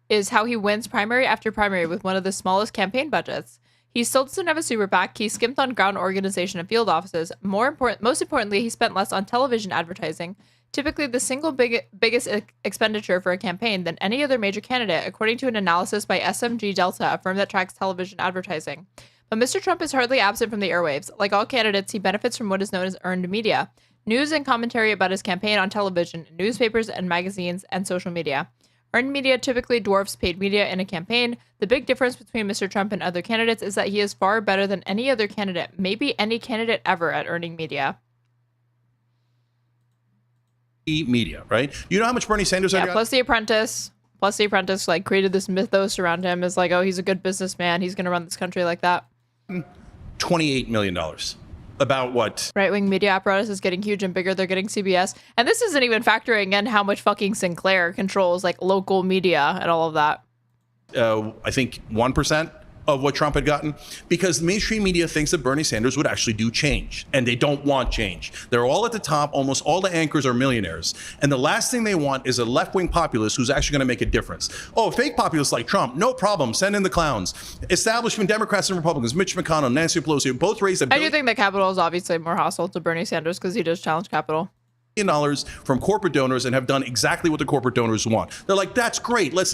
is how he wins primary after primary with one of the smallest campaign budgets. He still doesn't have a super PAC. He skimped on ground organization and field offices. Most importantly, he spent less on television advertising, typically the single biggest expenditure for a campaign than any other major candidate, according to an analysis by SMG Delta, a firm that tracks television advertising. But Mr. Trump is hardly absent from the airwaves. Like all candidates, he benefits from what is known as earned media, news and commentary about his campaign on television, newspapers and magazines, and social media. Earned media typically dwarfs paid media in a campaign. The big difference between Mr. Trump and other candidates is that he is far better than any other candidate, maybe any candidate ever, at earning media. Media, right? You know how much Bernie Sanders got? Plus The Apprentice. Like created this mythos around him as like, oh, he's a good businessman. He's going to run this country like that. $28 million. About what? Right-wing media apparatus is getting huge and bigger. They're getting CBS. And this isn't even factoring in how much fucking Sinclair controls like local media and all of that. I think 1%. of what Trump had gotten? Because mainstream media thinks that Bernie Sanders would actually do change, and they don't want change. They're all at the top. Almost all the anchors are millionaires. And the last thing they want is a left-wing populist who's actually going to make a difference. Oh, fake populists like Trump, no problem. Send in the clowns. Establishment Democrats and Republicans, Mitch McConnell, Nancy Pelosi, both raised $1 I do think that Capitol is obviously more hostile to Bernie Sanders because he does challenge Capitol. $1 from corporate donors and have done exactly what the corporate donors want. They're like, that's great. Let's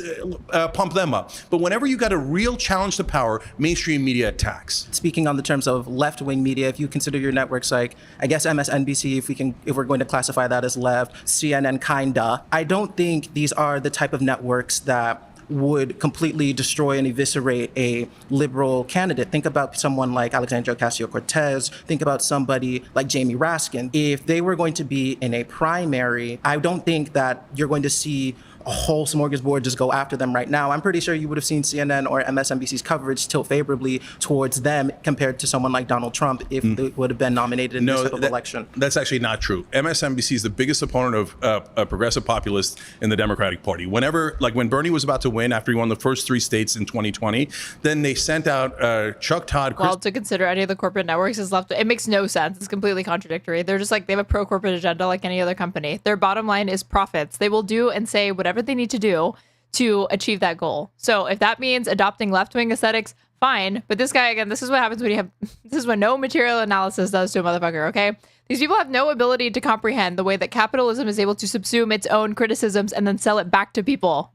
pump them up. But whenever you got a real challenge to power, mainstream media attacks. Speaking on the terms of left-wing media, if you consider your networks like, I guess MSNBC, if we're going to classify that as left, CNN kinda, I don't think these are the type of networks that would completely destroy and eviscerate a liberal candidate. Think about someone like Alexandria Ocasio-Cortez. Think about somebody like Jamie Raskin. If they were going to be in a primary, I don't think that you're going to see a whole smorgasbord just go after them right now. I'm pretty sure you would have seen CNN or MSNBC's coverage tilt favorably towards them compared to someone like Donald Trump if they would have been nominated in this type of election. That's actually not true. MSNBC is the biggest opponent of a progressive populist in the Democratic Party. Whenever, like when Bernie was about to win after he won the first 3 states in 2020, then they sent out Chuck Todd. Well, to consider any of the corporate networks is left, it makes no sense. It's completely contradictory. They're just like, they have a pro-corporate agenda like any other company. Their bottom line is profits. They will do and say whatever they need to do to achieve that goal. So if that means adopting left-wing aesthetics, fine. But this guy, again, this is what happens when you have, this is what no material analysis does to a motherfucker, okay? These people have no ability to comprehend the way that capitalism is able to subsume its own criticisms and then sell it back to people.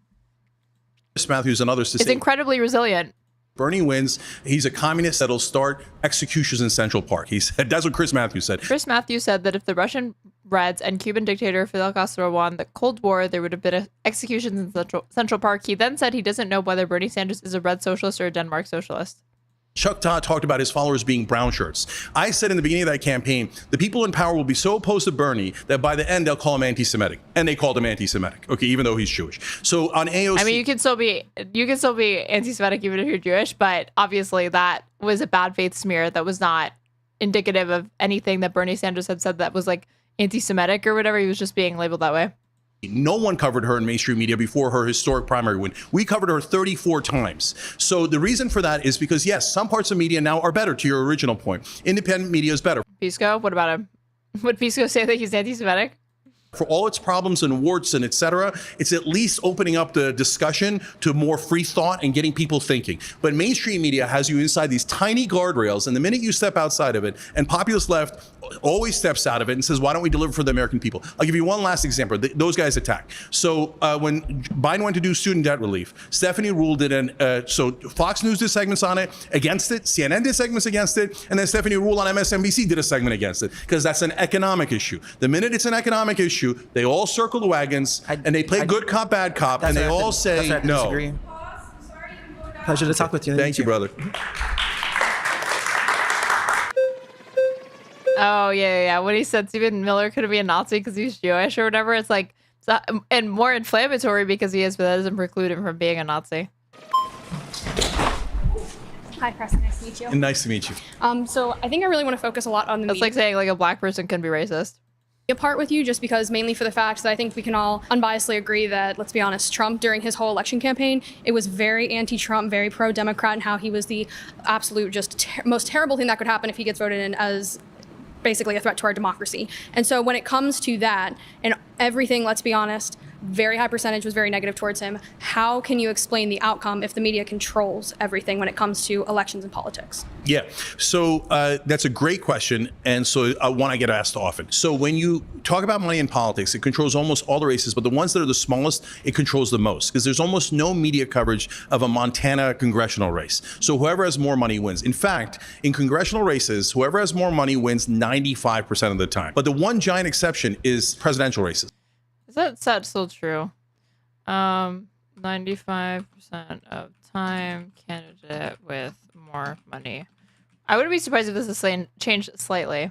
Chris Matthews and others to It's say incredibly resilient. Bernie wins. He's a communist that'll start executions in Central Park. He said, that's what Chris Matthews said. Chris Matthews said that if the Russian Reds and Cuban dictator Fidel Castro won the Cold War, there would have been executions in Central Park. He then said he doesn't know whether Bernie Sanders is a red socialist or a Denmark socialist. Chuck Todd talked about his followers being brown shirts. I said in the beginning of that campaign, the people in power will be so opposed to Bernie that by the end they'll call him anti-Semitic, and they called him anti-Semitic. Okay, even though he's Jewish. So on AOC, I mean, you can still be anti-Semitic even if you're Jewish, but obviously that was a bad faith smear that was not indicative of anything that Bernie Sanders had said that was like anti-Semitic or whatever. He was just being labeled that way. No one covered her in mainstream media before her historic primary win. We covered her 34 times. So the reason for that is because, yes, some parts of media now are better, to your original point. Independent media is better. Pisco, what about him? Would Pisco say that he's anti-Semitic? For all its problems and warts and et cetera, it's at least opening up the discussion to more free thought and getting people thinking. But mainstream media has you inside these tiny guardrails, and the minute you step outside of it, and populist left always steps out of it and says, why don't we deliver for the American people? I'll give you one last example. Those guys attack. So when Biden went to do student debt relief, Stephanie Ruhle did so Fox News did segments on it, against it, CNN did segments against it, and then Stephanie Ruhle on MSNBC did a segment against it, because that's an economic issue. The minute it's an economic issue, they all circle the wagons, and they play good cop, bad cop, and they all say no. Pleasure to talk with you. Thank you, brother. Oh, yeah. When he said Stephen Miller couldn't be a Nazi because he's Jewish or whatever, it's like, and more inflammatory because he is, but that doesn't preclude him from being a Nazi. Hi, Preston. Nice to meet you. And nice to meet you. So I think I really want to focus a lot on the It's like saying like a black person can be racist. Apart with you just because mainly for the fact that I think we can all unbiasedly agree that, let's be honest, Trump during his whole election campaign, it was very anti-Trump, very pro-Democrat, and how he was the absolute just most terrible thing that could happen if he gets voted in as basically a threat to our democracy. And so when it comes to that and everything, let's be honest, very high percentage was very negative towards him. How can you explain the outcome if the media controls everything when it comes to elections and politics? Yeah, so that's a great question, and so one I get asked often. So when you talk about money in politics, it controls almost all the races, but the ones that are the smallest, it controls the most, because there's almost no media coverage of a Montana congressional race. So whoever has more money wins. In fact, in congressional races, whoever has more money wins 95% of the time. But the one giant exception is presidential races. Is that still true? 95% of time, candidate with more money. I wouldn't be surprised if this is changed slightly.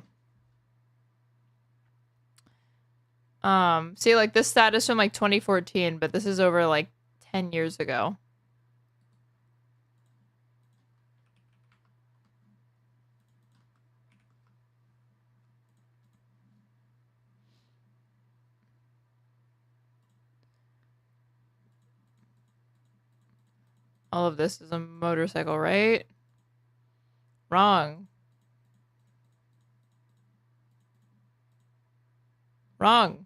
See, like this stat is from like 2014, but this is over like 10 years ago. All of this is a motorcycle, right? Wrong. Wrong.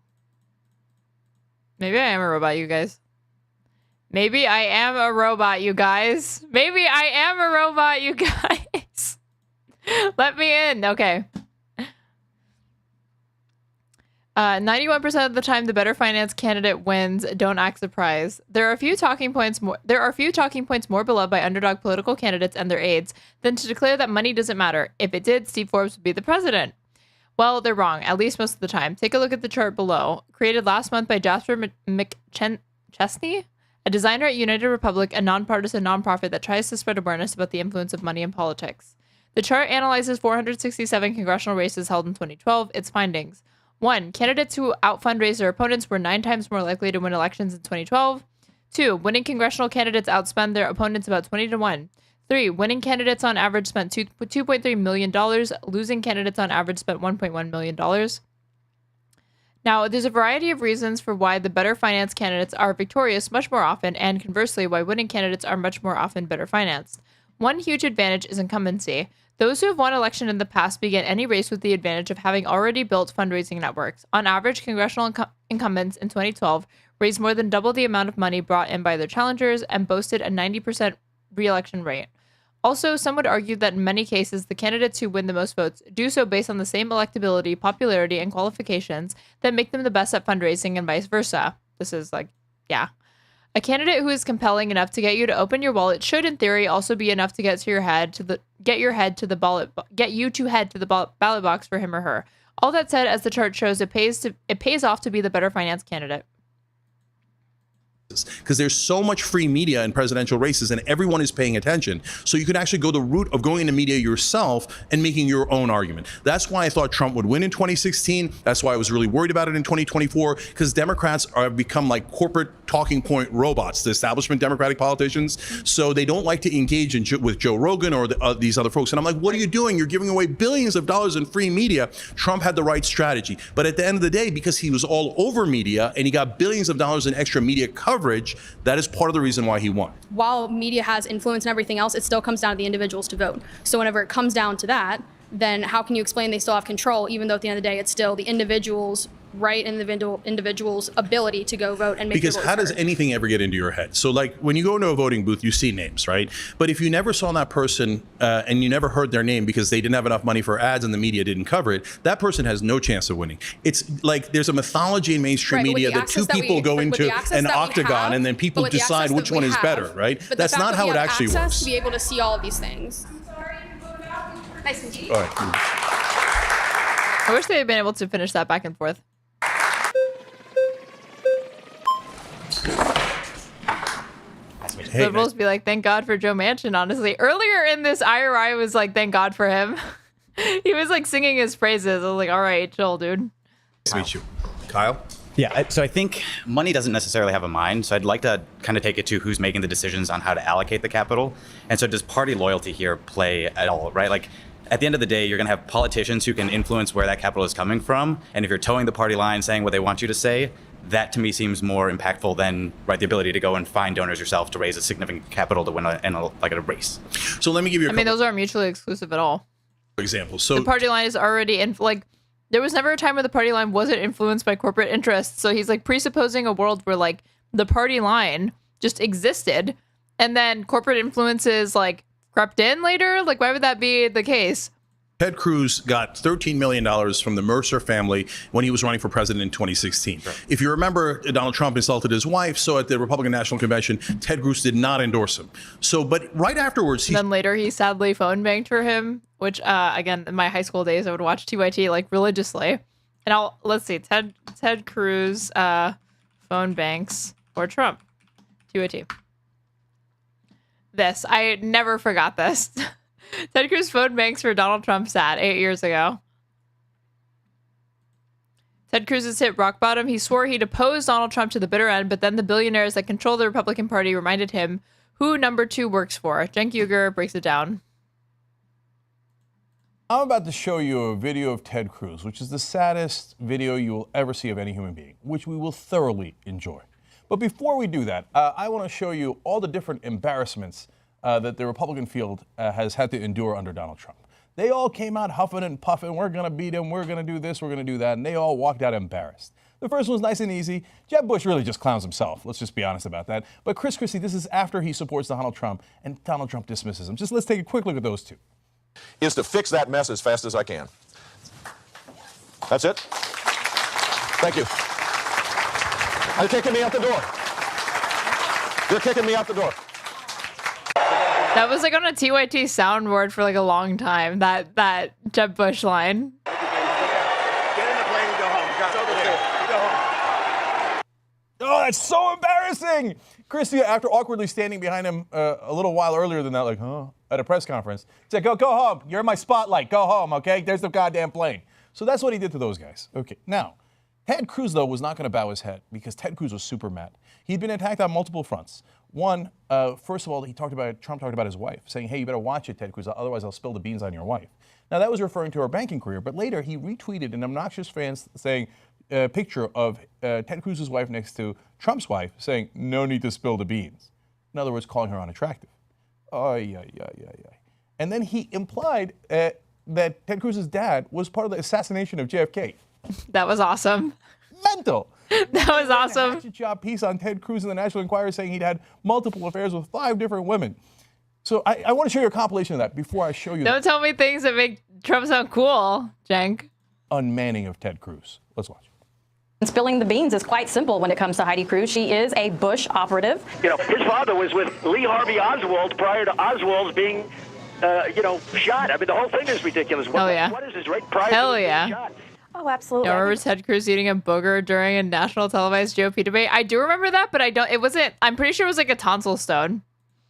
Maybe I am a robot, you guys. Maybe I am a robot, you guys. Maybe I am a robot, you guys. Let me in. Okay. 91% of the time, the better finance candidate wins. Don't act surprised. There are few talking points more beloved by underdog political candidates and their aides than to declare that money doesn't matter. If it did, Steve Forbes would be the president. Well, they're wrong, at least most of the time. Take a look at the chart below. Created last month by Jasper McChesney, a designer at United Republic, a nonpartisan nonprofit that tries to spread awareness about the influence of money in politics. The chart analyzes 467 congressional races held in 2012. Its findings. 1. Candidates who out-fundraised their opponents were 9 times more likely to win elections in 2012. 2. Winning congressional candidates outspent their opponents about 20 to 1. 3. Winning candidates on average spent $2.3 million. Losing candidates on average spent $1.1 million. Now, there's a variety of reasons for why the better finance candidates are victorious much more often, and conversely, why winning candidates are much more often better financed. One huge advantage is incumbency. Those who have won election in the past begin any race with the advantage of having already built fundraising networks. On average, congressional incumbents in 2012 raised more than double the amount of money brought in by their challengers and boasted a 90% re-election rate. Also, some would argue that in many cases, the candidates who win the most votes do so based on the same electability, popularity, and qualifications that make them the best at fundraising and vice versa. This is like, yeah. A candidate who is compelling enough to get you to open your wallet should, in theory, also be enough to get you to head to the ballot box for him or her. All that said, as the chart shows, it pays off to be the better finance candidate. Because there's so much free media in presidential races and everyone is paying attention. So you could actually go the route of going into media yourself and making your own argument. That's why I thought Trump would win in 2016. That's why I was really worried about it in 2024, because Democrats have become like corporate talking point robots, the establishment Democratic politicians. So they don't like to engage with Joe Rogan or these other folks. And I'm like, what are you doing? You're giving away billions of dollars in free media. Trump had the right strategy. But at the end of the day, because he was all over media and he got billions of dollars in extra media coverage, that is part of the reason why he won. While media has influence and everything else, it still comes down to the individuals to vote. So whenever it comes down to that, then how can you explain they still have control, even though at the end of the day, it's still the individual's right and the individual's ability to go vote and make Because how does anything ever get into your head? So like when you go into a voting booth, you see names, right? But if you never saw that person and you never heard their name because they didn't have enough money for ads and the media didn't cover it, that person has no chance of winning. It's like there's a mythology in mainstream media that two people go into an octagon and then people decide which one is better, right? That's not how it actually works. Access to be able to see all of these things. Nice to meet you. All right. I wish they had been able to finish that back and forth. Hey, Liberals be like, thank God for Joe Manchin, honestly. Earlier in this, IRI was like, thank God for him. He was like singing his praises. I was like, all right, chill, dude. Nice to meet you. Kyle? Yeah, so I think money doesn't necessarily have a mind. So I'd like to kind of take it to who's making the decisions on how to allocate the capital. And so does party loyalty here play at all, right? Like at the end of the day, you're going to have politicians who can influence where that capital is coming from. And if you're towing the party line, saying what they want you to say, that to me seems more impactful than the ability to go and find donors yourself to raise a significant capital to win a race. So let me give you I mean, those aren't mutually exclusive at all. Examples. So the party line is already there was never a time where the party line wasn't influenced by corporate interests. So he's like presupposing a world where like the party line just existed and then corporate influences like crept in later. Like, why would that be the case? Ted Cruz got $13 million from the Mercer family when he was running for president in 2016. Right. If you remember, Donald Trump insulted his wife. So at the Republican National Convention, Ted Cruz did not endorse him. So, but right afterwards, then later he sadly phone banked for him, which again, in my high school days, I would watch TYT like religiously. And let's see, Ted Cruz phone banks for Trump. TYT. This, I never forgot this. Ted Cruz phone banks for Donald Trump's ad 8 years ago. Ted Cruz has hit rock bottom. He swore he'd oppose Donald Trump to the bitter end, but then the billionaires that control the Republican Party reminded him who number 2 works for. Cenk Uygur breaks it down. I'm about to show you a video of Ted Cruz, which is the saddest video you will ever see of any human being, which we will thoroughly enjoy. But before we do that, I want to show you all the different embarrassments that the Republican field has had to endure under Donald Trump. They all came out huffing and puffing. We're going to beat him. We're going to do this. We're going to do that. And they all walked out embarrassed. The first one's nice and easy. Jeb Bush really just clowns himself. Let's just be honest about that. But Chris Christie, this is after he supports Donald Trump, and Donald Trump dismisses him. Just let's take a quick look at those two. Is to fix that mess as fast as I can. That's it. Thank you. They're kicking me out the door. They're kicking me out the door. That was like on a TYT soundboard for like a long time, that Jeb Bush line. Get in the plane and go home. Go home. Oh, that's so embarrassing. Christie, after awkwardly standing behind him a little while earlier than that, like, at a press conference, said, go home. You're in my spotlight. Go home, okay? There's the goddamn plane. So that's what he did to those guys. Okay, now, Ted Cruz, though, was not going to bow his head because Ted Cruz was super mad. He'd been attacked on multiple fronts. One, first of all, Trump talked about his wife, saying, hey, you better watch it, Ted Cruz, otherwise I'll spill the beans on your wife. Now, that was referring to her banking career, but later he retweeted an obnoxious fan saying a picture of Ted Cruz's wife next to Trump's wife, saying, no need to spill the beans. In other words, calling her unattractive. And then he implied that Ted Cruz's dad was part of the assassination of JFK. That was awesome. Mental. That was awesome. A hatchet job piece on Ted Cruz in the National Enquirer saying he'd had multiple affairs with 5 different women. So I want to show you a compilation of that before I show you. Don't tell me things that make Trump sound cool, Cenk. Unmanning of Ted Cruz. Let's watch. Spilling the beans is quite simple when it comes to Heidi Cruz. She is a Bush operative. You know, his father was with Lee Harvey Oswald prior to Oswald's being, shot. I mean, the whole thing is ridiculous. What is his right prior to being shot? Oh, absolutely. I remember Ted Cruz eating a booger during a national televised GOP debate. I do remember that, but I'm pretty sure it was like a tonsil stone.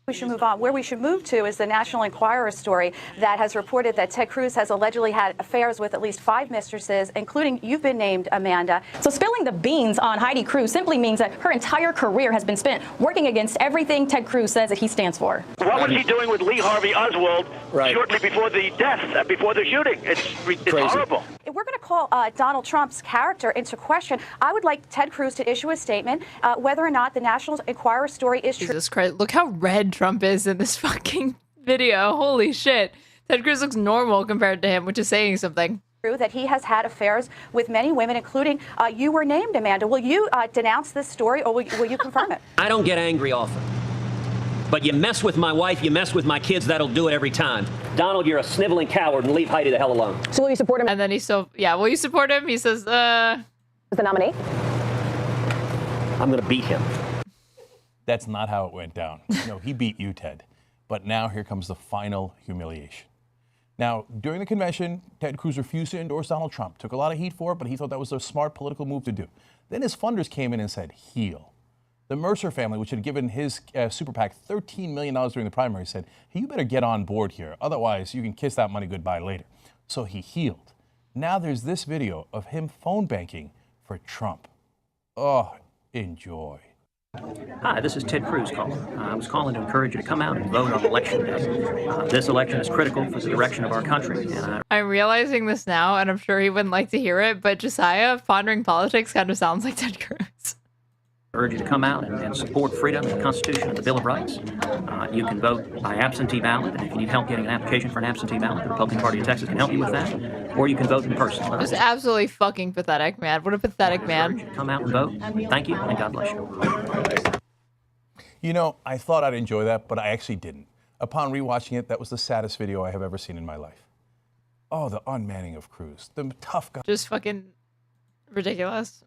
We should move on. Where we should move to is the National Enquirer story that has reported that Ted Cruz has allegedly had affairs with at least 5 mistresses, including you've been named, Amanda. So spilling the beans on Heidi Cruz simply means that her entire career has been spent working against everything Ted Cruz says that he stands for. What was he doing with Lee Harvey Oswald shortly before the death, before the shooting? It's horrible. If we're going to call Donald Trump's character into question, I would like Ted Cruz to issue a statement whether or not the National Enquirer story is true. Jesus Christ, look how red Trump is in this fucking video. Holy shit. Ted Cruz looks normal compared to him, which is saying something. True that he has had affairs with many women, including you were named, Amanda. Will you denounce this story or will you confirm it? I don't get angry often. But you mess with my wife, you mess with my kids, that'll do it every time. Donald, you're a sniveling coward and leave Heidi the hell alone. So will you support him? And then will you support him? He says, the nominee? I'm going to beat him. That's not how it went down. No, he beat you, Ted. But now here comes the final humiliation. Now, during the convention, Ted Cruz refused to endorse Donald Trump. Took a lot of heat for it, but he thought that was a smart political move to do. Then his funders came in and said, heal. The Mercer family, which had given his super PAC $13 million during the primary, said, hey, you better get on board here. Otherwise, you can kiss that money goodbye later. So he healed. Now there's this video of him phone banking for Trump. Oh, enjoy. Hi, this is Ted Cruz calling. I was calling to encourage you to come out and vote on Election Day. This election is critical for the direction of our country. And I'm realizing this now, and I'm sure he wouldn't like to hear it, but Josiah pondering politics kind of sounds like Ted Cruz. I urge you to come out and support freedom and the Constitution and the Bill of Rights. You can vote by absentee ballot, and if you need help getting an application for an absentee ballot, the Republican Party of Texas can help you with that. Or you can vote in person. Just absolutely fucking pathetic, man. What a pathetic man. Come out and vote. Thank you, and God bless you. You know, I thought I'd enjoy that, but I actually didn't. Upon rewatching it, that was the saddest video I have ever seen in my life. Oh, the unmanning of Cruz. The tough guy. Just fucking ridiculous.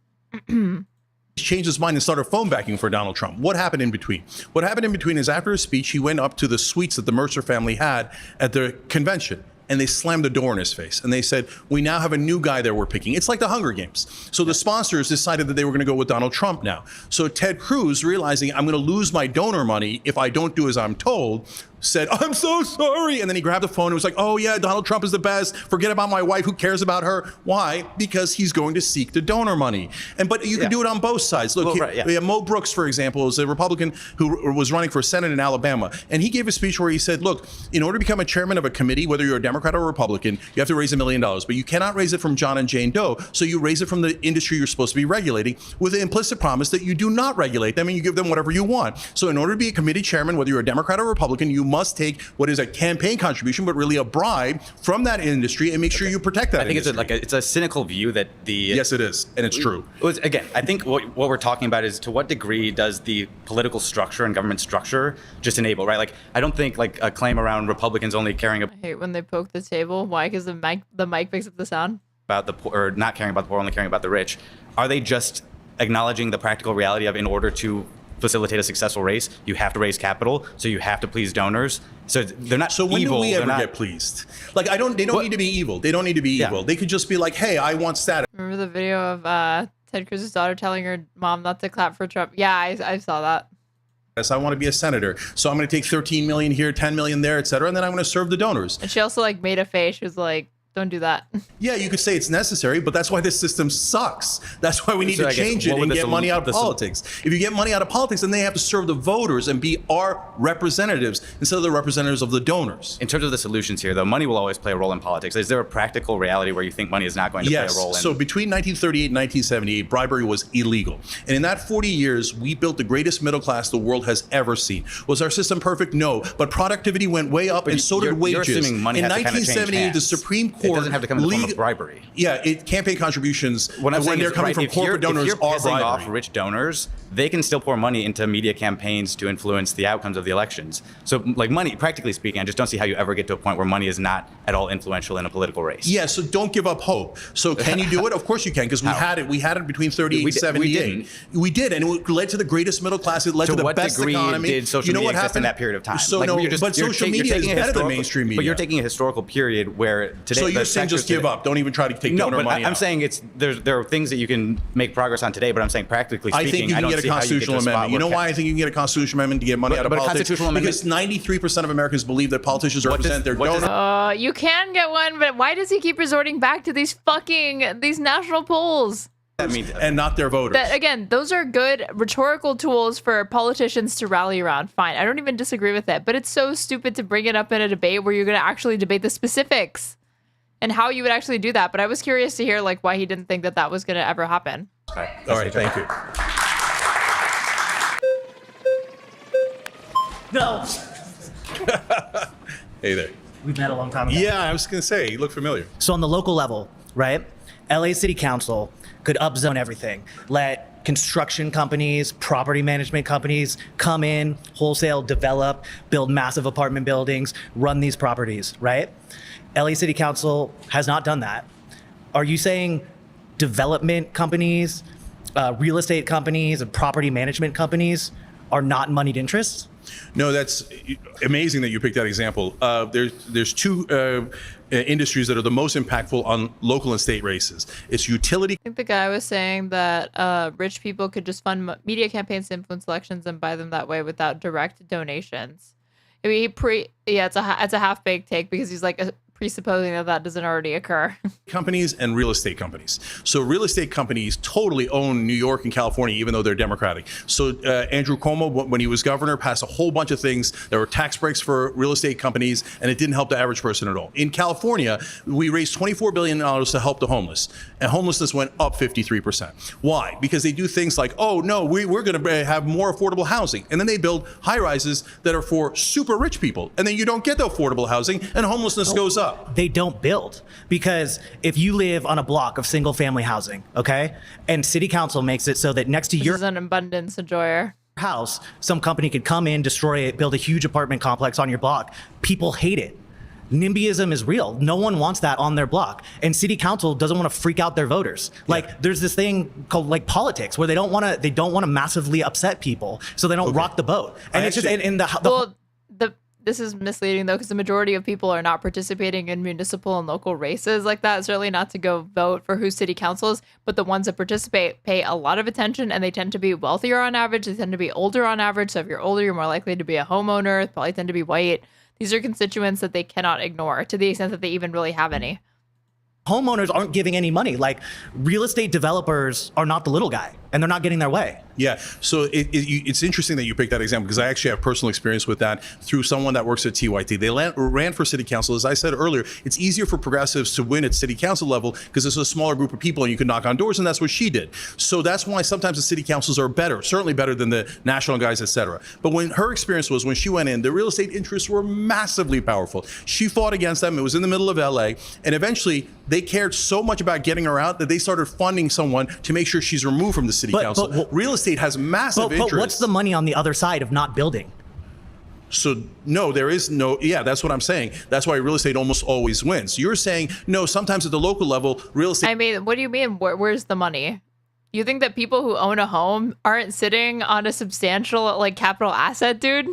Changed his mind and started phone backing for Donald Trump. What happened in between? What happened in between is after his speech, he went up to the suites that the Mercer family had at the convention, and they slammed the door in his face. And they said, we now have a new guy that we're picking. It's like the Hunger Games. So the sponsors decided that they were going to go with Donald Trump now. So Ted Cruz, realizing I'm going to lose my donor money if I don't do as I'm told, said, I'm so sorry. And then he grabbed the phone and was like, oh yeah, Donald Trump is the best. Forget about my wife. Who cares about her? Why? Because he's going to seek the donor money. But you can do it on both sides. Look, we have Mo Brooks, for example, is a Republican who was running for Senate in Alabama. And he gave a speech where he said, look, in order to become a chairman of a committee, whether you're a Democrat or a Republican, you have to raise $1 million. But you cannot raise it from John and Jane Doe. So you raise it from the industry you're supposed to be regulating with the implicit promise that you do not regulate them and you give them whatever you want. So in order to be a committee chairman, whether you're a Democrat or Republican, you must take what is a campaign contribution, but really a bribe from that industry and make sure you protect that. I think it's a cynical view that the yes, it is, and it's true. Again, I think what we're talking about is to what degree does the political structure and government structure just enable, right? Like I don't think like a claim around Republicans only caring I hate when they poke the table. Why? Because the mic picks up the sound. About the poor, or not caring about the poor, only caring about the rich. Are they just acknowledging the practical reality of in order to facilitate a successful race, you have to raise capital, so you have to please donors. So they're not So when evil, do we ever they're not- get pleased? Like they don't need to be evil. They don't need to be evil. They could just be like, hey, I want status. Remember the video of Ted Cruz's daughter telling her mom not to clap for Trump? Yeah, I saw that. Yes, I want to be a senator. So I'm going to take 13 million here, 10 million there, et cetera. And then I'm going to serve the donors. And she also like made a face. She was like, don't do that. Yeah, you could say it's necessary, but that's why this system sucks. That's why we need So to I guess change it what would and the get money out of the politics. If you get money out of politics, then they have to serve the voters and be our representatives instead of the representatives of the donors. In terms of the solutions here, though, money will always play a role in politics. Is there a practical reality where you think money is not going to play a role in? So between 1938 and 1978, bribery was illegal. And in that 40 years, we built the greatest middle class the world has ever seen. Was our system perfect? No. But productivity went way up, and so did wages. You're assuming money in has to kind of change 1978, the hands. Supreme Court It doesn't have to come in the form of bribery. Yeah, campaign contributions, What I'm when saying they're is, coming right, from if you're- corporate donors, if you're are pissing bribery. off rich donors, they can still pour money into media campaigns to influence the outcomes of the elections. So, like money, practically speaking, I just don't see how you ever get to a point where money is not at all influential in a political race. Yeah, so don't give up hope. So can you do it? Of course you can, because we had it. We had it between 38 and 78. We did, and it led to the greatest middle class. It led to the what best degree economy. did social you know media what exist happened in that period of time? So Like, no, you're just- but you're social taking- media you're is taking a better than historical- mainstream media. But you're taking a historical period where today. So the you're saying just sectors give up. Don't even try to take no, donor but money I'm out. saying there are things that you can make progress on today. But I'm saying practically speaking, I think you can don't get a see how you get to constitutional spot amendment. You know where why I think you can get a constitutional amendment to get money out of but a politics? constitutional amendment- Because 93% of Americans believe that politicians represent their donors. You can get one, but why does he keep resorting back to these national polls? And not their voters. That, again, those are good rhetorical tools for politicians to rally around. Fine. I don't even disagree with it, but it's so stupid to bring it up in a debate where you're going to actually debate the specifics and how you would actually do that. But I was curious to hear like why he didn't think that was going to ever happen. All right, thank you. No. Hey there. We've met a long time ago. Yeah, I was going to say, you look familiar. So on the local level, right? LA City Council could upzone everything. Let construction companies, property management companies come in, wholesale develop, build massive apartment buildings, run these properties, right? LA City Council has not done that. Are you saying development companies, real estate companies, and property management companies are not moneyed interests? No, that's amazing that you picked that example. There's two industries that are the most impactful on local and state races. It's utility. I think the guy was saying that rich people could just fund media campaigns to influence elections and buy them that way without direct donations. I mean, it's a half-baked take because he's like presupposing that doesn't already occur. Companies and real estate companies. So real estate companies totally own New York and California, even though they're Democratic. So Andrew Cuomo, when he was governor, passed a whole bunch of things. There were tax breaks for real estate companies, and it didn't help the average person at all. In California, we raised $24 billion to help the homeless, and homelessness went up 53%. Why? Because they do things like, oh, no, we're going to have more affordable housing. And then they build high-rises that are for super rich people. And then you don't get the affordable housing, and homelessness goes up. They don't build, because if you live on a block of single family housing, okay, and city council makes it so that next to your an abundance enjoyer house, some company could come in, destroy it, build a huge apartment complex on your block. People hate it. NIMBYism is real. No one wants that on their block. And city council doesn't want to freak out their voters. Like there's this thing called like politics where they don't want to massively upset people, so they don't rock the boat. And it's just this is misleading though, because the majority of people are not participating in municipal and local races like that. Certainly not to go vote for who city council is, but the ones that participate pay a lot of attention, and they tend to be wealthier on average. They tend to be older on average. So if you're older, you're more likely to be a homeowner. They probably tend to be white. These are constituents that they cannot ignore to the extent that they even really have any. Homeowners aren't giving any money. Like, real estate developers are not the little guy, and they're not getting their way. Yeah, so it's interesting that you picked that example, because I actually have personal experience with that through someone that works at TYT. They ran for city council. As I said earlier, it's easier for progressives to win at city council level because it's a smaller group of people and you can knock on doors, and that's what she did. So that's why sometimes the city councils are better, certainly better than the national guys, etc. But when her experience was, when she went in, the real estate interests were massively powerful. She fought against them. It was in the middle of LA, and eventually they cared so much about getting her out that they started funding someone to make sure she's removed from the city council. But real estate has massive interest. But what's the money on the other side of not building? So no, there is no, yeah, that's what I'm saying. That's why real estate almost always wins. You're saying, no, sometimes at the local level, real estate. I mean, what do you mean? Where's the money? You think that people who own a home aren't sitting on a substantial like capital asset, dude?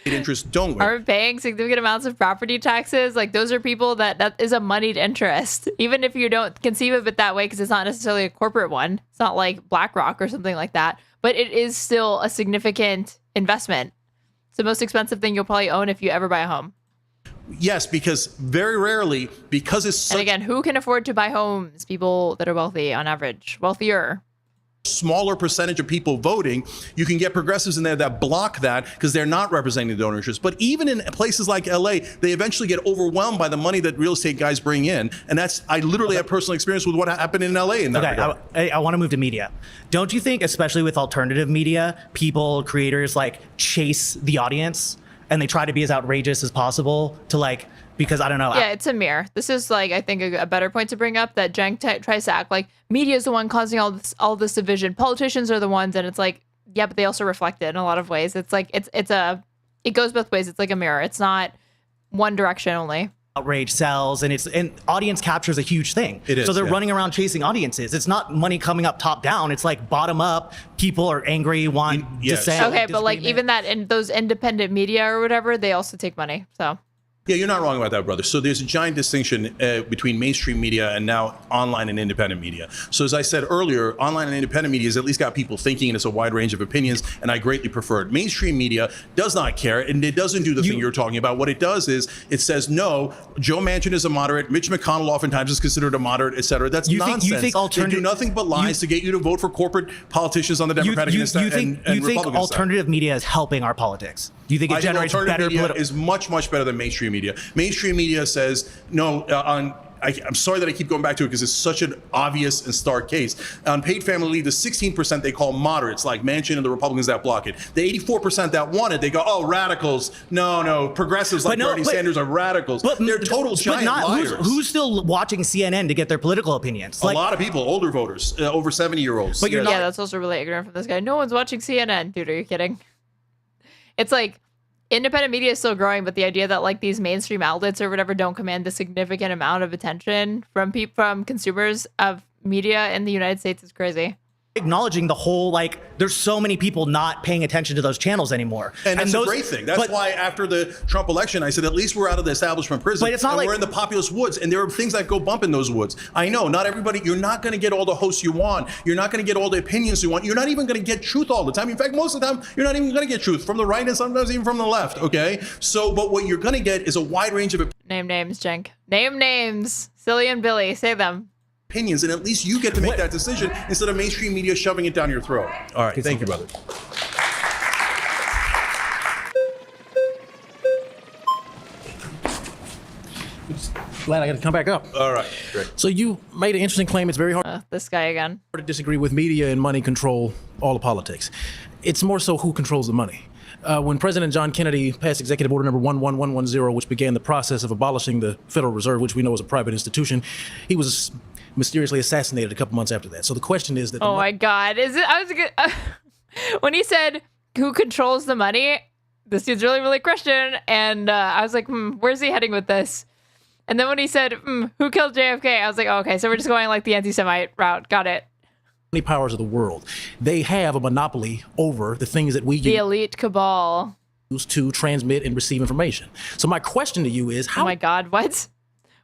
Interests don't win. Aren't paying significant amounts of property taxes. Like, those are people that is a moneyed interest, even if you don't conceive of it that way, because it's not necessarily a corporate one. It's not like BlackRock or something like that, but it is still a significant investment. It's the most expensive thing you'll probably own if you ever buy a home. Yes, because very rarely, because it's such and again, who can afford to buy homes? People that are wealthy on average, wealthier. Smaller percentage of people voting, you can get progressives in there that block that because they're not representing the donor interests. But even in places like LA, they eventually get overwhelmed by the money that real estate guys bring in. And that's, I literally have personal experience with what happened in LA in that regard. I want to move to media. Don't you think, especially with alternative media, people, creators like chase the audience and they try to be as outrageous as possible to like, because I don't know. Yeah, it's a mirror. This is like, I think a better point to bring up, that Cenk tries to act like media is the one causing all this division. Politicians are the ones, and it's like, yeah, but they also reflect it in a lot of ways. It's like it goes both ways. It's like a mirror. It's not one direction only. Outrage sells, and audience capture is a huge thing. It is, so they're yeah. running around chasing audiences. It's not money coming up top down. It's like bottom up. People are angry, want dissent. Okay, but like even that, and those independent media or whatever, they also take money. So. Yeah, you're not wrong about that, brother. So there's a giant distinction between mainstream media and now online and independent media. So as I said earlier, online and independent media has at least got people thinking, and it's a wide range of opinions, and I greatly prefer it. Mainstream media does not care, and it doesn't do the thing you're talking about. What it does is it says, no, Joe Manchin is a moderate, Mitch McConnell oftentimes is considered a moderate, et cetera. That's nonsense. They do nothing but lies to get you to vote for corporate politicians on the Democratic and Republican side. You think alternative media is helping our politics? Do you think it generates better media is much, much better than mainstream media. Mainstream media says, no, I'm sorry that I keep going back to it because it's such an obvious and stark case. On paid family leave, the 16% they call moderates, like Manchin and the Republicans that block it. The 84% that want it, they go, oh, radicals. No, progressives like Bernie Sanders are radicals. But they're total giant liars. Who's still watching CNN to get their political opinions? A lot of people, older voters, over 70-year-olds. But yeah, that's also really ignorant from this guy. No one's watching CNN, dude. Are you kidding? It's like, independent media is still growing, but the idea that like these mainstream outlets or whatever don't command a significant amount of attention from consumers of media in the United States is crazy. Acknowledging the whole, like, there's so many people not paying attention to those channels anymore. And that's a great thing. That's why after the Trump election, I said, at least we're out of the establishment prison. But it's not and like we're in the populous woods, and there are things that go bump in those woods. I know, not everybody, you're not going to get all the hosts you want. You're not going to get all the opinions you want. You're not even going to get truth all the time. In fact, most of the time, you're not even going to get truth from the right and sometimes even from the left, okay? So, but what you're going to get is a wide range of Name names, Cenk. Name names. Silly and Billy, say them. Opinions, and at least you get to make that decision instead of mainstream media shoving it down your throat. All right, thank you, brother. Glad I got to come back up. All right, great. So you made an interesting claim. It's very hard. This guy again. To disagree with media and money control all of politics. It's more so who controls the money. When President John Kennedy passed Executive Order number 11110, which began the process of abolishing the Federal Reserve, which we know is a private institution, he was mysteriously assassinated a couple months after that. So the question is that... Oh my God. When he said, who controls the money? This dude's really, really Christian. And I was like, where's he heading with this? And then when he said, who killed JFK? I was like, oh, okay, so we're just going like the anti-Semite route. Got it. Powers of the world. They have a monopoly over the things that we use. The elite cabal. used to transmit and receive information. So my question to you is, how? Oh my God, what?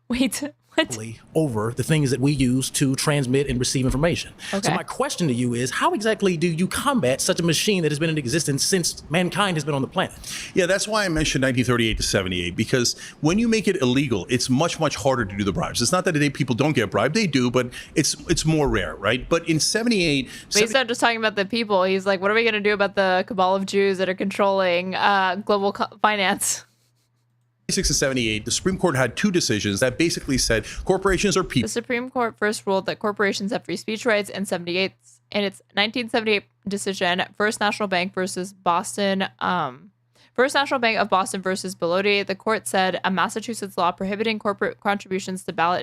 Wait, what? Over the things that we use to transmit and receive information. Okay. So my question to you is, how exactly do you combat such a machine that has been in existence since mankind has been on the planet? Yeah, that's why I mentioned 1938 to 78, because when you make it illegal, it's much, much harder to do the bribes. It's not that today people don't get bribed, they do, but it's more rare, right? But in 78... But he's not just talking about the people. He's like, what are we going to do about the cabal of Jews that are controlling global finance? 76 and 78, the Supreme Court had two decisions that basically said corporations are people. The Supreme Court first ruled that corporations have free speech rights in its 1978 decision, First National Bank versus Boston. First National Bank of Boston versus Bellotti. The court said a Massachusetts law prohibiting corporate contributions to ballot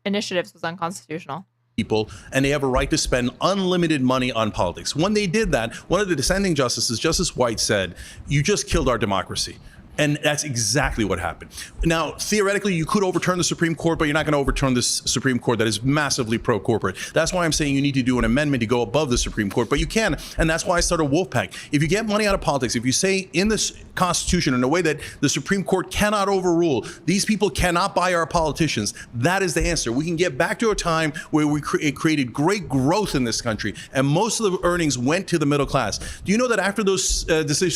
initiatives was unconstitutional. People, and they have a right to spend unlimited money on politics. When they did that, one of the dissenting justices, Justice White, said, "You just killed our democracy." And that's exactly what happened. Now, theoretically, you could overturn the Supreme Court, but you're not going to overturn this Supreme Court that is massively pro-corporate. That's why I'm saying you need to do an amendment to go above the Supreme Court, but you can, and that's why I started Wolfpack. If you get money out of politics, if you say in this Constitution in a way that the Supreme Court cannot overrule, these people cannot buy our politicians, that is the answer. We can get back to a time where we created great growth in this country, and most of the earnings went to the middle class. Do you know that after those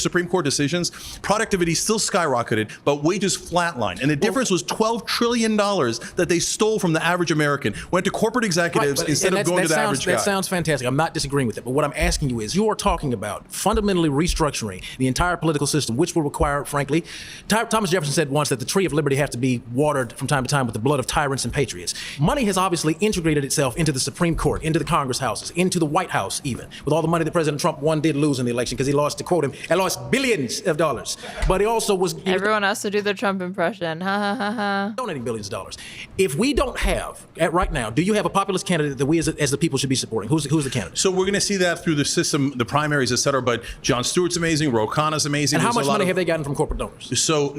Supreme Court decisions, productivity still skyrocketed, but wages flatlined. And the difference was $12 trillion that they stole from the average American, went to corporate executives instead of going to the average guy. That sounds fantastic. I'm not disagreeing with it. But what I'm asking you is, you are talking about fundamentally restructuring the entire political system, which will require, frankly, Thomas Jefferson said once that the tree of liberty has to be watered from time to time with the blood of tyrants and patriots. Money has obviously integrated itself into the Supreme Court, into the Congress houses, into the White House even, with all the money that President Trump did lose in the election because he lost, to quote him, and lost billions of dollars. But he also Everyone has to do their Trump impression. Ha ha ha ha. Donating billions of dollars. If we don't have, right now, do you have a populist candidate that we as the people should be supporting? Who's the candidate? So we're going to see that through the system, the primaries, et cetera. But Jon Stewart's amazing. Ro Khanna's amazing. And how much money have they gotten from corporate donors? So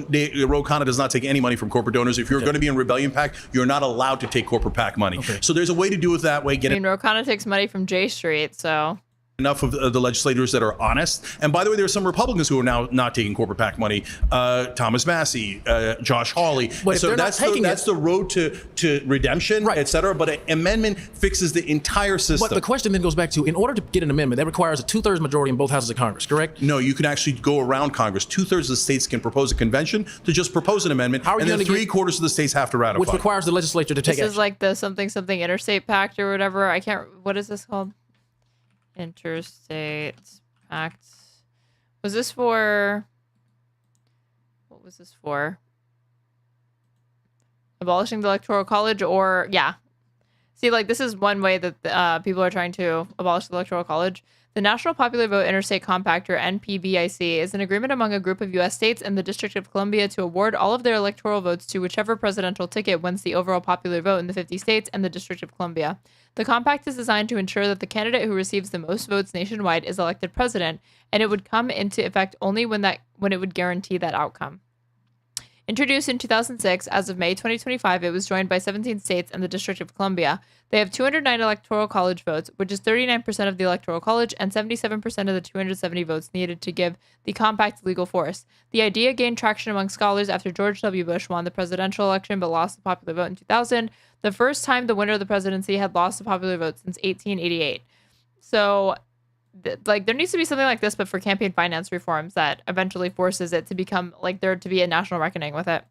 Ro Khanna does not take any money from corporate donors. If you're going to be in Rebellion PAC, you're not allowed to take corporate PAC money. Okay. So there's a way to do it that way. Ro Khanna takes money from J Street, so... Enough of the legislators that are honest. And by the way, there are some Republicans who are now not taking corporate PAC money. Thomas Massey, Josh Hawley. So that's the road to redemption, right, et cetera. But an amendment fixes the entire system. But the question then goes back to, in order to get an amendment, that requires a 2/3 majority in both houses of Congress, correct? No, you can actually go around Congress. 2/3 of the states can propose a convention to just propose an amendment. How are you and then 3/4 of the states have to ratify. Which requires the legislature to take action. This is like the something interstate pact or whatever. What is this called? Interstate Pact. What was this for? Abolishing the Electoral College, or yeah. See, like, this is one way that people are trying to abolish the Electoral College. The National Popular Vote Interstate Compact, or NPBIC, is an agreement among a group of U.S. states and the District of Columbia to award all of their electoral votes to whichever presidential ticket wins the overall popular vote in the 50 states and the District of Columbia. The compact is designed to ensure that the candidate who receives the most votes nationwide is elected president, and it would come into effect only when it would guarantee that outcome. Introduced in 2006, as of May 2025, it was joined by 17 states and the District of Columbia. They have 209 electoral college votes, which is 39% of the electoral college and 77% of the 270 votes needed to give the compact legal force. The idea gained traction among scholars after George W. Bush won the presidential election but lost the popular vote in 2000, the first time the winner of the presidency had lost the popular vote since 1888. So, there needs to be something like this, but for campaign finance reforms that eventually forces it to become, there to be a national reckoning with it.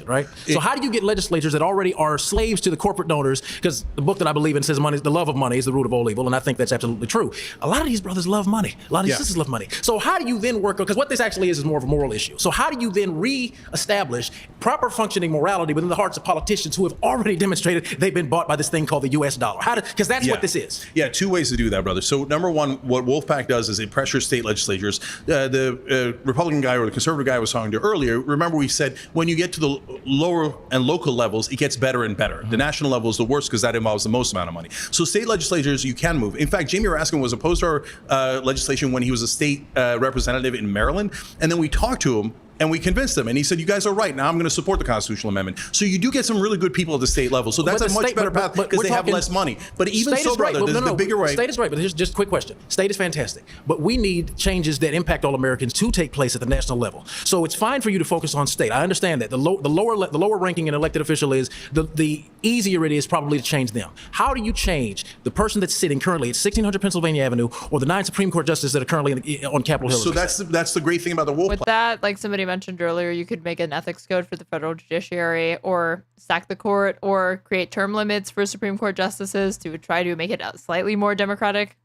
Right? So how do you get legislatures that already are slaves to the corporate donors? Because the book that I believe in says money, the love of money is the root of all evil, and I think that's absolutely true. A lot of these brothers love money. A lot of these sisters love money. So how do you then work, because what this actually is more of a moral issue. So how do you then re-establish proper functioning morality within the hearts of politicians who have already demonstrated they've been bought by this thing called the US dollar? Because that's what this is. Yeah, two ways to do that, brother. So number one, what Wolfpack does is it pressures state legislatures. The Republican guy or the conservative guy I was talking to earlier, remember we said when you get to the lower and local levels, it gets better and better. The national level is the worst because that involves the most amount of money. So state legislatures, you can move. In fact, Jamie Raskin was opposed to our legislation when he was a state representative in Maryland. And then we talked to him And we convinced him, and he said, "You guys are right. Now I'm going to support the constitutional amendment." So you do get some really good people at the state level. So that's a much better path because they have less money. But even so, brother, there's the bigger way. State is right, but here's just a quick question. State is fantastic, but we need changes that impact all Americans to take place at the national level. So it's fine for you to focus on state. I understand that the lower ranking an elected official is, the easier it is probably to change them. How do you change the person that's sitting currently at 1600 Pennsylvania Avenue or the 9 Supreme Court justices that are currently on Capitol Hill? So that's the great thing about the Wolf. With that, like somebody mentioned earlier, you could make an ethics code for the federal judiciary, or sack the court, or create term limits for Supreme Court justices to try to make it slightly more democratic.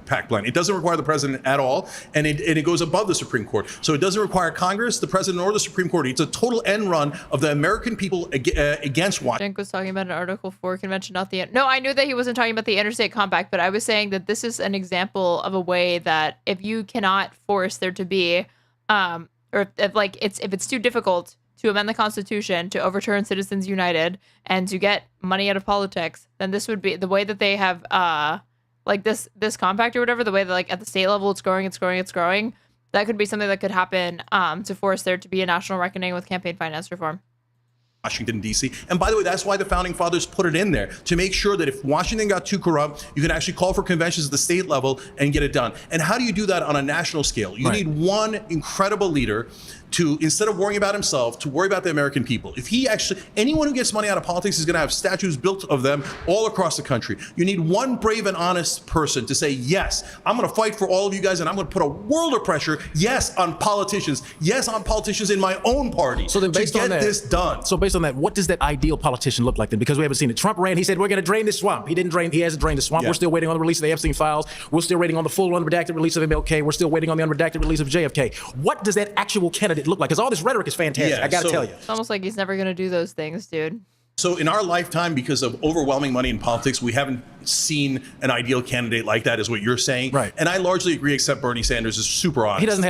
PAC plan. It doesn't require the president at all, and it goes above the Supreme Court. So it doesn't require Congress, the president, or the Supreme Court. It's a total end run of the American people against Washington. Cenk was talking about an Article 4 convention, not the... No, I knew that he wasn't talking about the interstate compact, but I was saying that this is an example of a way that if you cannot force there to be... or if it's too difficult to amend the Constitution to overturn Citizens United and to get money out of politics, then this would be the way that they have this compact or whatever, the way that like at the state level it's growing. That could be something that could happen to force there to be a national reckoning with campaign finance reform. Washington, D.C. And by the way, that's why the Founding Fathers put it in there, to make sure that if Washington got too corrupt, you can actually call for conventions at the state level and get it done. And how do you do that on a national scale? You need one incredible leader to, instead of worrying about himself, to worry about the American people. If he actually, anyone who gets money out of politics is going to have statues built of them all across the country. You need one brave and honest person to say, yes, I'm going to fight for all of you guys, and I'm going to put a world of pressure, yes, on politicians in my own party, so then based to on get that, this done. So based on that, what does that ideal politician look like then? Because we haven't seen it. Trump ran, he said, we're going to drain this swamp. He hasn't drained the swamp. Yeah. We're still waiting on the release of the Epstein files. We're still waiting on the full unredacted release of MLK. We're still waiting on the unredacted release of JFK. What does that actual candidate look like? Because all this rhetoric is fantastic. Yeah, I got to tell you. It's almost like he's never going to do those things, dude. So in our lifetime, because of overwhelming money in politics, we haven't seen an ideal candidate like that, is what you're saying. Right. And I largely agree, except Bernie Sanders is super honest. He doesn't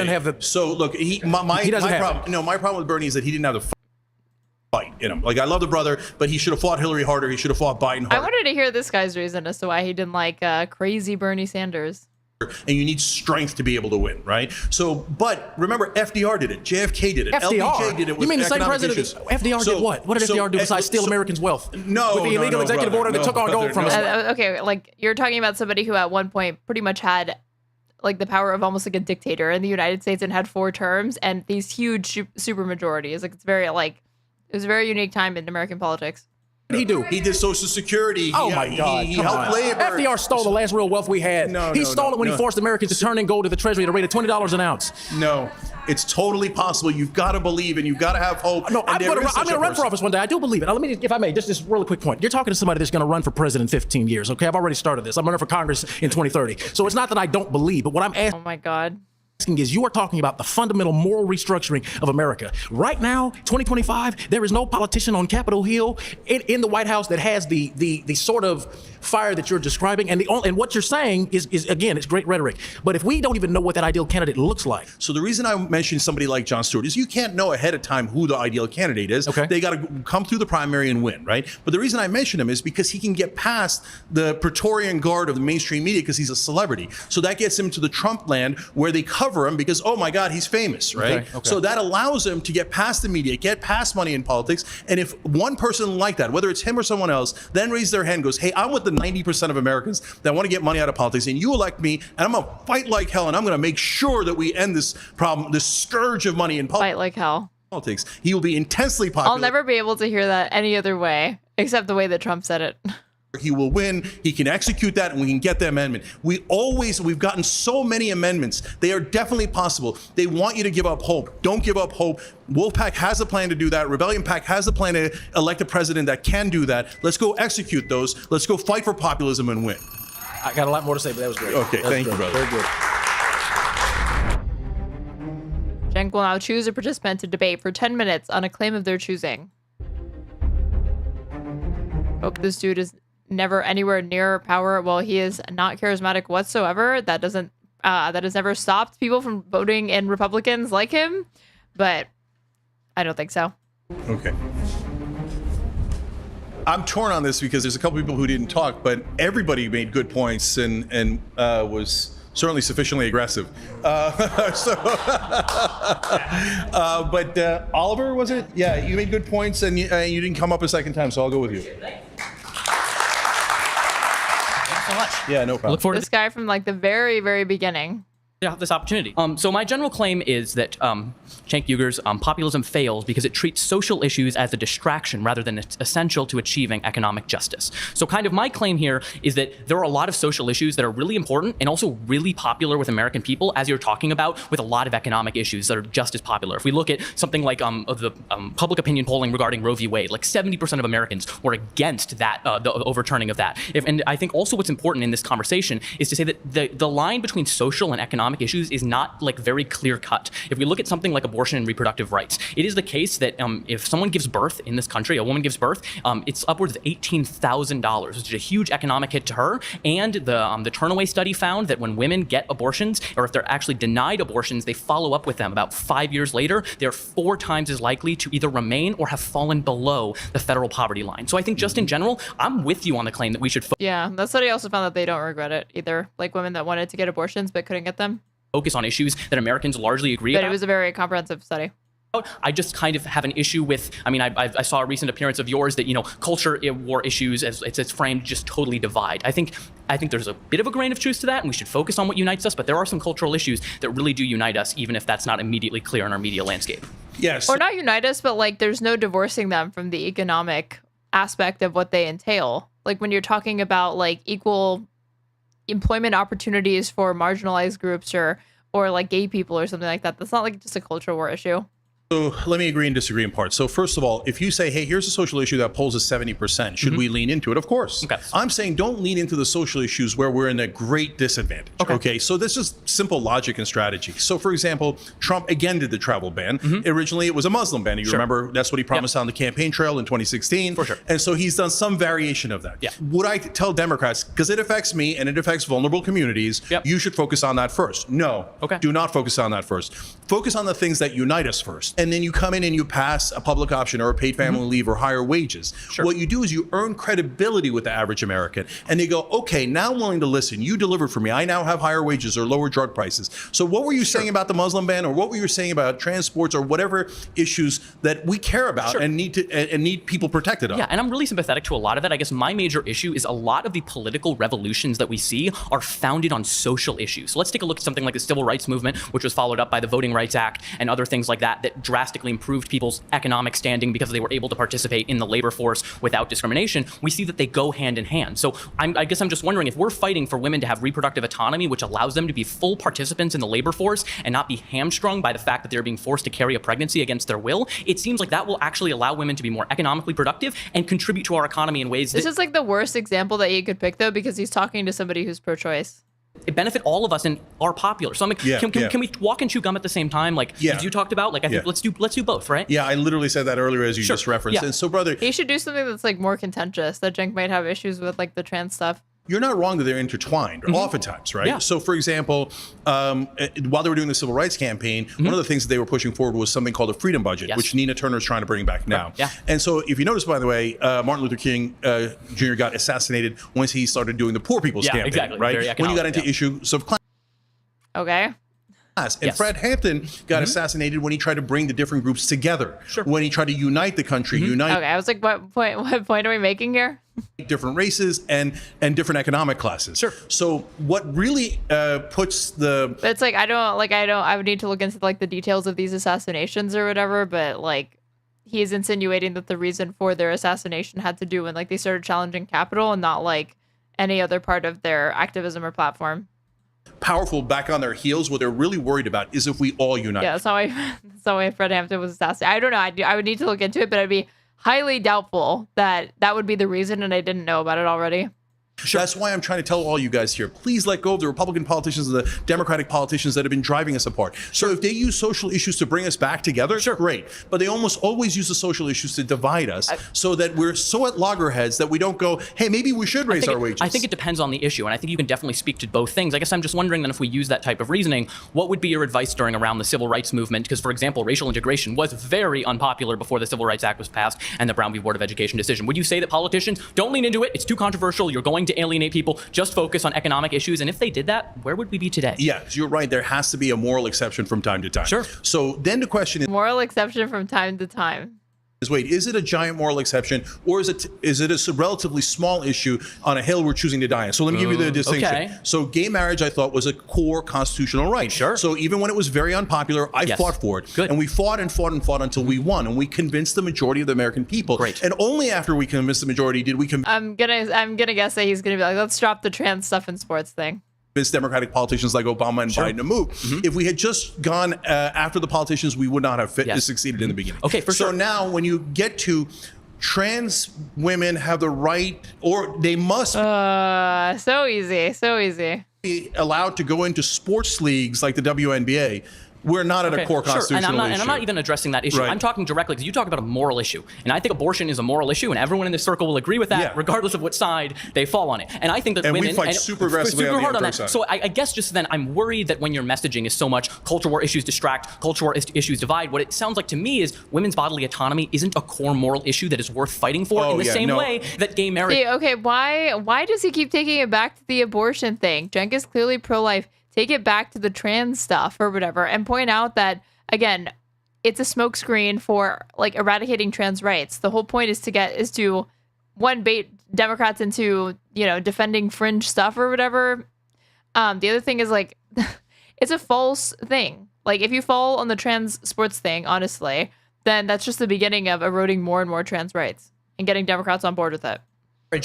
have the. So look, my problem with Bernie is that he didn't have the fight in him. Like, I love the brother, but he should have fought Hillary harder. He should have fought Biden harder. I wanted to hear this guy's reason as to why he didn't like crazy Bernie Sanders. And you need strength to be able to win, right? So, but remember, FDR did it. JFK did it. FDR? LBJ did it. You mean the same president? FDR did what? What did FDR do besides steal Americans' wealth? No, with the illegal executive order that took our gold from us. Okay, like you're talking about somebody who at one point pretty much had like the power of almost like a dictator in the United States and had 4 terms and these huge super majorities. Like it was a very unique time in American politics. What did he do? He did Social Security. Oh my God! He helped labor. FDR stole the last real wealth we had. He stole it when he forced Americans to turn in gold to the Treasury at a rate of $20 an ounce. No, it's totally possible. You've got to believe and you've got to have hope. No, I'm going to run for office one day. I do believe it. Now, let me, if I may, just this really quick point. You're talking to somebody that's going to run for president in 15 years. Okay, I've already started this. I'm running for Congress in 2030. So it's not that I don't believe, but what I'm asking. Oh my God. Is you are talking about the fundamental moral restructuring of America. Right now, 2025, there is no politician on Capitol Hill in the White House that has the sort of fire that you're describing. And what you're saying is again, it's great rhetoric. But if we don't even know what that ideal candidate looks like. So the reason I mentioned somebody like Jon Stewart is you can't know ahead of time who the ideal candidate is. Okay. They got to come through the primary and win, right? But the reason I mentioned him is because he can get past the Praetorian Guard of the mainstream media because he's a celebrity. So that gets him to the Trump land where they cover him because, oh my God, he's famous, right? Okay. So that allows him to get past the media, get past money in politics. And if one person like that, whether it's him or someone else, then raises their hand and goes, hey, I'm with the 90% of Americans that want to get money out of politics, and you elect me, and I'm going to fight like hell, and I'm going to make sure that we end this problem, this scourge of money in politics. Fight like hell. He will be intensely popular. I'll never be able to hear that any other way, except the way that Trump said it. He will win. He can execute that, and we can get the amendment. We've gotten so many amendments. They are definitely possible. They want you to give up hope. Don't give up hope. Wolfpack has a plan to do that. Rebellion Pack has a plan to elect a president that can do that. Let's go execute those. Let's go fight for populism and win. I got a lot more to say, but that was great. Okay, thank you, brother. Very good. Cenk will now choose a participant to debate for 10 minutes on a claim of their choosing. Hope this dude is never anywhere near power. Well, he is not charismatic whatsoever. That has never stopped people from voting in Republicans like him, but I don't think so. Okay. I'm torn on this because there's a couple people who didn't talk, but everybody made good points and was Certainly sufficiently aggressive. But Oliver, was it? Yeah, you made good points, and you didn't come up a second time, so I'll go with you. Thanks so much. Yeah, no problem. Look forward This guy from like the very, very beginning. this opportunity. So my general claim is that Cenk Uygur's populism fails because it treats social issues as a distraction rather than essential to achieving economic justice. So kind of my claim here is that there are a lot of social issues that are really important and also really popular with American people, as you're talking about, with a lot of economic issues that are just as popular. If we look at something like the public opinion polling regarding Roe v. Wade, like 70% of Americans were against that, the overturning of that. And I think also what's important in this conversation is to say that the line between social and economic issues is not like very clear cut. If we look at something like abortion and reproductive rights, it is the case that if someone gives birth in this country, a woman gives birth, it's upwards of $18,000, which is a huge economic hit to her. And the Turnaway study found that when women get abortions, or if they're actually denied abortions, they follow up with them about 5 years later, they're 4 times as likely to either remain or have fallen below the federal poverty line. So I think just in general, I'm with you on the claim that we should Yeah, that study also found that they don't regret it either. Like women that wanted to get abortions but couldn't get them. focus on issues that Americans largely agree But about. it was a very comprehensive study. I just kind of have an issue with, I saw a recent appearance of yours that, culture war issues, as it's framed, just totally divide. I think there's a bit of a grain of truth to that, and we should focus on what unites us, but there are some cultural issues that really do unite us, even if that's not immediately clear in our media landscape. Yes. Or not unite us, but like there's no divorcing them from the economic aspect of what they entail. Like when you're talking about like equal employment opportunities for marginalized groups or like gay people or something like that, that's not like just a cultural war issue. So let me agree and disagree in parts. So first of all, if you say, hey, here's a social issue that polls at 70%, should we lean into it? Of course. Okay. I'm saying don't lean into the social issues where we're in a great disadvantage. Okay. So this is simple logic and strategy. So for example, Trump again did the travel ban. Originally, it was a Muslim ban. You remember that's what he promised on the campaign trail in 2016. For sure. And so he's done some variation of that. Yeah. Would I tell Democrats, because it affects me and it affects vulnerable communities, you should focus on that first? No. Okay. Do not focus on that first. Focus on the things that unite us first. And then you come in and you pass a public option or a paid family leave or higher wages. What you do is you earn credibility with the average American. And they go, okay, now I'm willing to listen. You delivered for me. I now have higher wages or lower drug prices. So what were you saying about the Muslim ban, or what were you saying about transports, or whatever issues that we care about and need people protected on? Yeah, and I'm really sympathetic to a lot of that. I guess my major issue is a lot of the political revolutions that we see are founded on social issues. So let's take a look at something like the Civil Rights Movement, which was followed up by the Voting Rights Act and other things like that drastically improved people's economic standing because they were able to participate in the labor force without discrimination. We see that they go hand in hand. So I guess I'm just wondering, if we're fighting for women to have reproductive autonomy, which allows them to be full participants in the labor force and not be hamstrung by the fact that they're being forced to carry a pregnancy against their will, it seems like that will actually allow women to be more economically productive and contribute to our economy in ways This is like the worst example that you could pick, though, because he's talking to somebody who's pro-choice. It benefit all of us and are popular. So I'm like, can we walk and chew gum at the same time? Like as you talked about, like I think let's do both, right? Yeah, I literally said that earlier as you just referenced. And so, brother, he should do something that's like more contentious, that Cenk might have issues with, like the trans stuff. You're not wrong that they're intertwined, oftentimes, right? Yeah. So, for example, while they were doing the civil rights campaign, one of the things that they were pushing forward was something called a freedom budget, which Nina Turner is trying to bring back now. Yeah. And so, if you notice, by the way, Martin Luther King Jr. got assassinated once he started doing the poor people's campaign, exactly. right? When you got into issues of class. Okay. And Fred Hampton got assassinated when he tried to bring the different groups together. When he tried to unite the country, Okay, I was like, what point are we making here? Different races and different economic classes. So what really puts the... But it's like, I would need to look into like the details of these assassinations or whatever, but like he's insinuating that the reason for their assassination had to do when like they started challenging capital and not like any other part of their activism or platform. Powerful back on their heels, what they're really worried about is if we all unite. Yeah, that's not why Fred Hampton was assassinated. I don't know. I would need to look into it, but I'd be highly doubtful that that would be the reason, and I didn't know about it already. That's why I'm trying to tell all you guys here, please let go of the Republican politicians and the Democratic politicians that have been driving us apart. So if they use social issues to bring us back together, great. But they almost always use the social issues to divide us so that we're so at loggerheads that we don't go, hey, maybe we should raise our wages. I think it depends on the issue, and I think you can definitely speak to both things. I guess I'm just wondering then, if we use that type of reasoning, what would be your advice during around the civil rights movement? Because, for example, racial integration was very unpopular before the Civil Rights Act was passed and the Brown v. Board of Education decision. Would you say that politicians don't lean into it? It's too controversial. You're going going to alienate people, just focus on economic issues. And if they did that, where would we be today? Yes, you're right. There has to be a moral exception from time to time. Sure. So then the question is, Moral exception from time to time. wait, is it a giant moral exception, or is it a relatively small issue on a hill we're choosing to die on? So let me give you the distinction. Okay. So gay marriage, I thought, was a core constitutional right. Sure. So even when it was very unpopular, I fought for it. Good. And we fought and fought and fought until we won, and we convinced the majority of the American people. Great. And only after we convinced the majority did we I'm gonna guess that he's gonna be like, let's drop the trans stuff in sports thing. Democratic politicians like Obama and Biden to move. If we had just gone after the politicians, we would not have succeeded in the beginning. Okay, for sure. So now when you get to trans women have the right, or they must so easy. be allowed to go into sports leagues like the WNBA. We're not at a core constitutional issue. And I'm not even addressing that issue. Right. I'm talking directly, because you talk about a moral issue. And I think abortion is a moral issue, and everyone in this circle will agree with that, regardless of what side they fall on it. And I think that women... we fight super aggressively on the hard on other that. side. So I guess just then, I'm worried that when your messaging is so much culture war issues distract, culture war issues divide, what it sounds like to me is women's bodily autonomy isn't a core moral issue that is worth fighting for in the same way that gay marriage... See, okay, why does he keep taking it back to the abortion thing? Cenk is clearly pro-life. Take it back to the trans stuff or whatever, and point out that, again, it's a smokescreen for like eradicating trans rights. The whole point is to bait Democrats into, defending fringe stuff or whatever. The other thing is like, it's a false thing. Like if you fall on the trans sports thing, honestly, then that's just the beginning of eroding more and more trans rights and getting Democrats on board with it.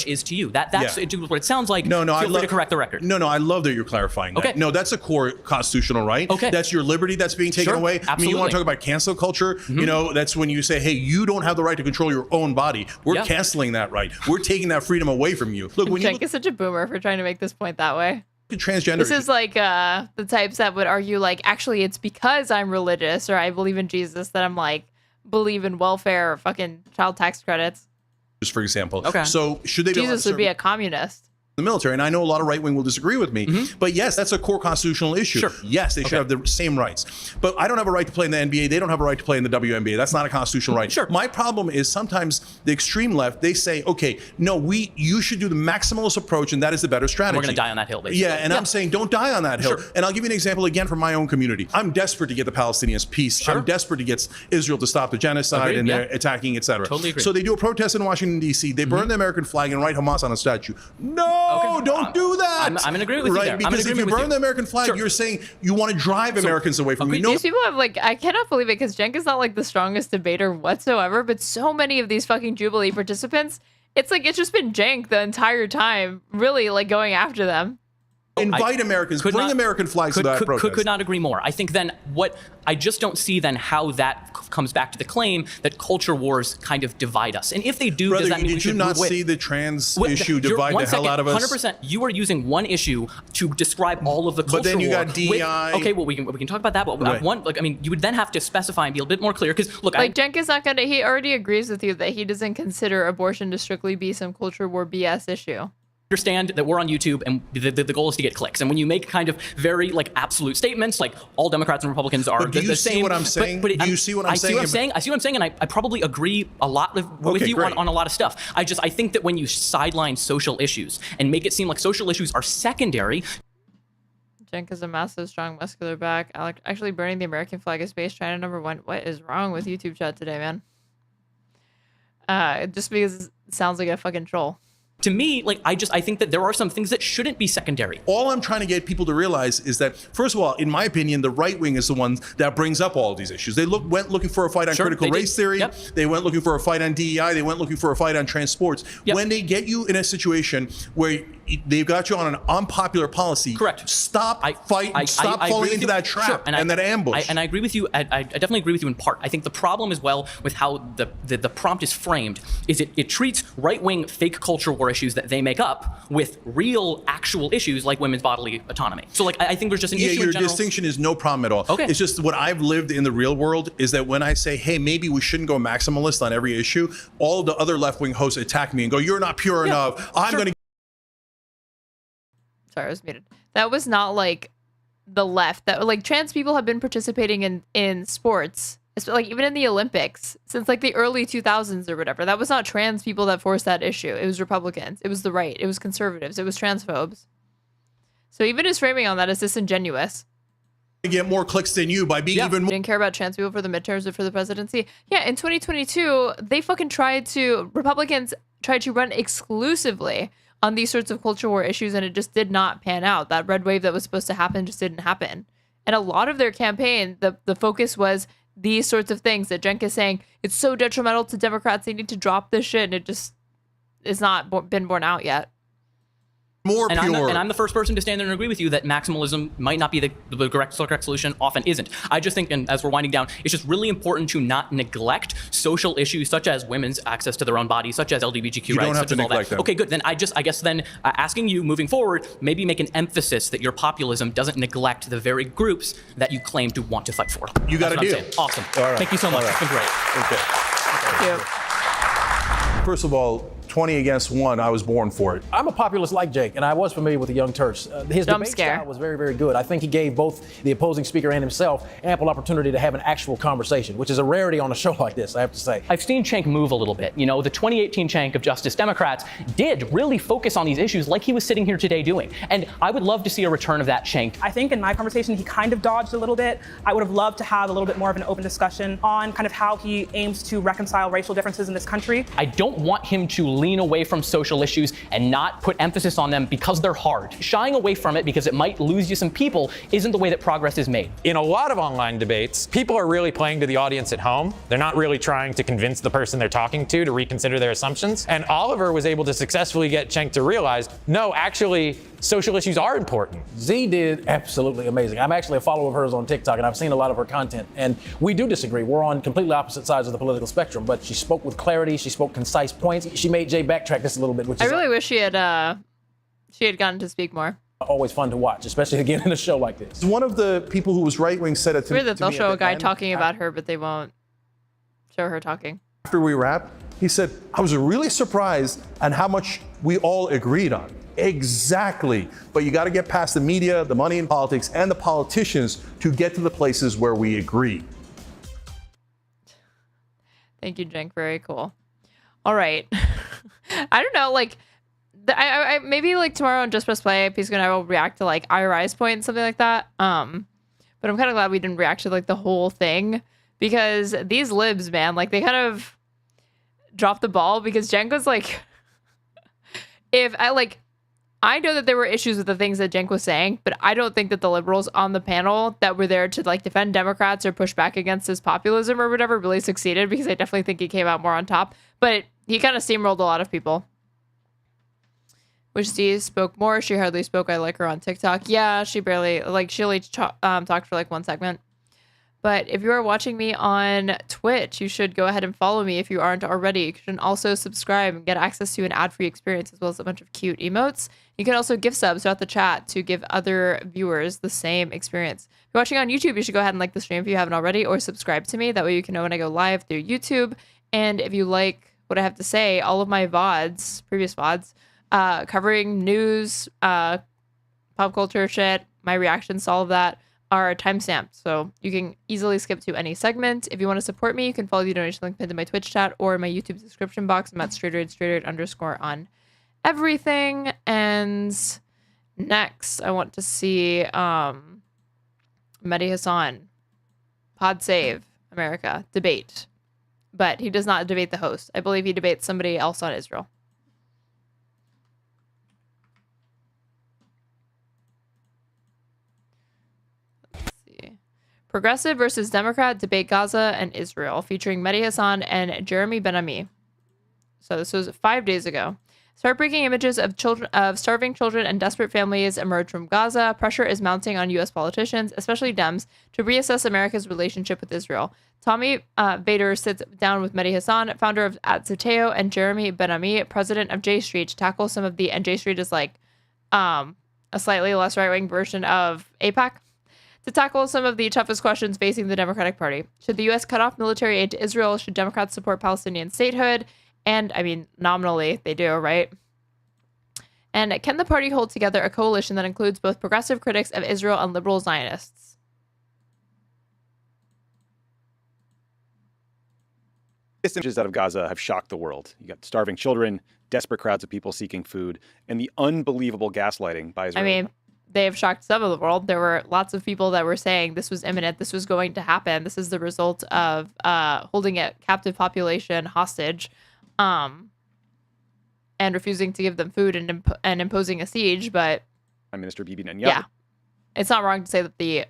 Is to you. That's what it sounds like. No, Feel free to correct the record. No, I love that you're clarifying that. Okay. No, that's a core constitutional right. Okay. That's your liberty that's being taken away. Absolutely. I mean, you want to talk about cancel culture? That's when you say, hey, you don't have the right to control your own body. We're canceling that right. We're taking that freedom away from you. Look, when Cenk is such a boomer for trying to make this point that way. Transgender. This is like the types that would argue like, actually, it's because I'm religious or I believe in Jesus that I'm like, believe in welfare or fucking child tax credits. For example. Okay. So should they be Jesus would be a communist. The military, and I know a lot of right wing will disagree with me, but yes, that's a core constitutional issue. Sure. Yes, they should have the same rights. But I don't have a right to play in the NBA. They don't have a right to play in the WNBA. That's not a constitutional right. Sure. My problem is sometimes the extreme left, they say, okay, no, you should do the maximalist approach, and that is the better strategy. We're going to die on that hill, basically. Yeah, and I'm saying don't die on that hill. Sure. And I'll give you an example again from my own community. I'm desperate to get the Palestinians peace. Sure. I'm desperate to get Israel to stop the genocide Agreed, and their attacking, etc. Totally agree. So they do a protest in Washington, D.C. They burn the American flag and write Hamas on a statue. No, don't do that. I'm in agreement with you there. Because if you burn the American flag, you're saying you want to drive Americans away from you. These people have like, I cannot believe it because Cenk is not like the strongest debater whatsoever, but so many of these fucking Jubilee participants, it's like it's just been Cenk the entire time, really like going after them. Invite Americans, bring American flags to that protest. Could not agree more. I think then I just don't see then how that comes back to the claim that culture wars kind of divide us. And if they do, does that mean we should move away? Did you not see the trans issue divide the hell out of us? 100%. You are using one issue to describe all of the culture. But then you war got DEI. Okay, well we can talk about that. But you would then have to specify and be a bit more clear because look, Cenk is not gonna. He already agrees with you that he doesn't consider abortion to strictly be some culture war BS issue. Understand that we're on YouTube and the goal is to get clicks. And when you make kind of very like absolute statements, like all Democrats and Republicans are the same. Do you see what I'm saying? Do you see what I'm saying? I see what I'm saying, and I probably agree a lot with you on a lot of stuff. I think that when you sideline social issues and make it seem like social issues are secondary. Cenk is a massive, strong, muscular back. Actually, burning the American flag is space China #1. What is wrong with YouTube chat today, man? Just because it sounds like a fucking troll. To me, I think that there are some things that shouldn't be secondary. All I'm trying to get people to realize is that, first of all, in my opinion, the right wing is the one that brings up all of these issues. They went looking for a fight on critical race theory. Yep. They went looking for a fight on DEI. They went looking for a fight on trans sports. Yep. When they get you in a situation where they've got you on an unpopular policy, correct? Stop fighting. Stop falling into that trap and that ambush. And I agree with you. I definitely agree with you in part. I think the problem as well with how the prompt is framed is it treats right-wing fake culture war issues that they make up with real, actual issues like women's bodily autonomy. So, I think there's just an issue in general. Your distinction is no problem at all. Okay. It's just what I've lived in the real world is that when I say, hey, maybe we shouldn't go maximalist on every issue, all of the other left-wing hosts attack me and go, you're not pure enough. I'm going to... Sorry, I was muted. That was not like the left. That trans people have been participating in sports It's like even in the Olympics, since like the early 2000s or whatever, that was not trans people that forced that issue. It was Republicans. It was the right. It was conservatives. It was transphobes. So even his framing on that is disingenuous. Get more clicks than you by being even more. Didn't care about trans people for the midterms or for the presidency. Yeah, in 2022, Republicans tried to run exclusively on these sorts of culture war issues, and it just did not pan out. That red wave that was supposed to happen just didn't happen. And a lot of their campaign, the focus was these sorts of things that Cenk is saying, it's so detrimental to Democrats, they need to drop this shit, and it just is not been borne out yet. More and pure. I'm the first person to stand there and agree with you that maximalism might not be the correct solution, often isn't. I just think, and as we're winding down, it's just really important to not neglect social issues such as women's access to their own bodies, such as LGBTQ rights, such as all that. Okay, good. Then I guess asking you moving forward, maybe make an emphasis that your populism doesn't neglect the very groups that you claim to want to fight for. You got a deal. Awesome. All right. Thank you so much. It's been great. Okay. Thank you. First of all, 20 against 1, I was born for it. I'm a populist like Jake, and I was familiar with the Young Turks. His debate style was very, very good. I think he gave both the opposing speaker and himself ample opportunity to have an actual conversation, which is a rarity on a show like this, I have to say. I've seen Cenk move a little bit. You know, the 2018 Cenk of Justice Democrats did really focus on these issues like he was sitting here today doing. And I would love to see a return of that Cenk. I think in my conversation, he kind of dodged a little bit. I would have loved to have a little bit more of an open discussion on kind of how he aims to reconcile racial differences in this country. I don't want him to lean away from social issues and not put emphasis on them because they're hard. Shying away from it because it might lose you some people isn't the way that progress is made. In a lot of online debates, people are really playing to the audience at home. They're not really trying to convince the person they're talking to reconsider their assumptions. And Oliver was able to successfully get Cenk to realize, no, actually, social issues are important. Z did absolutely amazing. I'm actually a follower of hers on TikTok, and I've seen a lot of her content. And we do disagree. We're on completely opposite sides of the political spectrum, but she spoke with clarity. She spoke concise points. She made Jay backtrack just a little bit, which I is really wish she had gotten to speak more. Always fun to watch, especially again in a show like this. One of the people who was right-wing said it It's to weird that they'll me show at a guy the end. talking about her, but they won't show her talking. After we wrapped, he said, I was really surprised at how much we all agreed on. Exactly. But you got to get past the media, the money in politics, and the politicians to get to the places where we agree. Thank you, Cenk. Very cool. All right. I don't know, like, I maybe like tomorrow on Just Press Play, Pisco and I will react to like IRI's point and something like that. But I'm kind of glad we didn't react to like the whole thing, because these libs, man, like they kind of dropped the ball, because Cenk was like, I know that there were issues with the things that Cenk was saying, but I don't think that the liberals on the panel that were there to like defend Democrats or push back against this populism or whatever really succeeded, because I definitely think he came out more on top. But he kind of steamrolled a lot of people. Wish Dee spoke more. She hardly spoke. I like her on TikTok. Yeah, she barely, like, she only talked for like one segment. But if you are watching me on Twitch, you should go ahead and follow me if you aren't already. You can also subscribe and get access to an ad-free experience, as well as a bunch of cute emotes. You can also gift subs throughout the chat to give other viewers the same experience. If you're watching on YouTube, you should go ahead and like the stream if you haven't already, or subscribe to me. That way you can know when I go live through YouTube. And if you like what I have to say, all of my VODs, previous VODs, covering news, pop culture shit, my reactions to all of that, are timestamped, so you can easily skip to any segment. If you want to support me, you can follow the donation link pinned in my Twitch chat or in my YouTube description box. I'm at Straighterade _ on everything. And next, I want to see Medhi Hasan, Pod Save America, debate. But he does not debate the host. I believe he debates somebody else on Israel. Progressive versus Democrat debate Gaza and Israel, featuring Medhi Hasan and Jeremy Ben-Ami. So this was 5 days ago. Heartbreaking images of starving children and desperate families emerge from Gaza. Pressure is mounting on U.S. politicians, especially Dems, to reassess America's relationship with Israel. Tommy Vader sits down with Medhi Hasan, founder of Atzateo, and Jeremy Ben-Ami, president of J Street, to tackle some of the, and J Street is like a slightly less right-wing version of AIPAC, to tackle some of the toughest questions facing the Democratic Party. Should the U.S. cut off military aid to Israel? Should Democrats support Palestinian statehood? And, I mean, nominally, they do, right? And can the party hold together a coalition that includes both progressive critics of Israel and liberal Zionists? Images out of Gaza have shocked the world. You got starving children, desperate crowds of people seeking food, and the unbelievable gaslighting by Israel. I mean, they have shocked some of the world. There were lots of people that were saying this was imminent, this was going to happen. This is the result of holding a captive population hostage, and refusing to give them food and imposing a siege. But Prime Minister Bibi Netanyahu, yeah, it's not wrong to say that the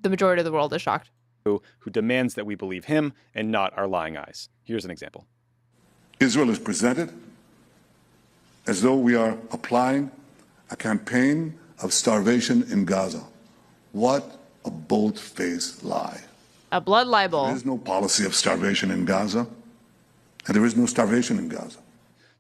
majority of the world is shocked. Who demands that we believe him and not our lying eyes. Here's an example. Israel is presented as though we are applying a campaign of starvation in Gaza. What a bold-faced lie. A blood libel. There is no policy of starvation in Gaza, and there is no starvation in Gaza.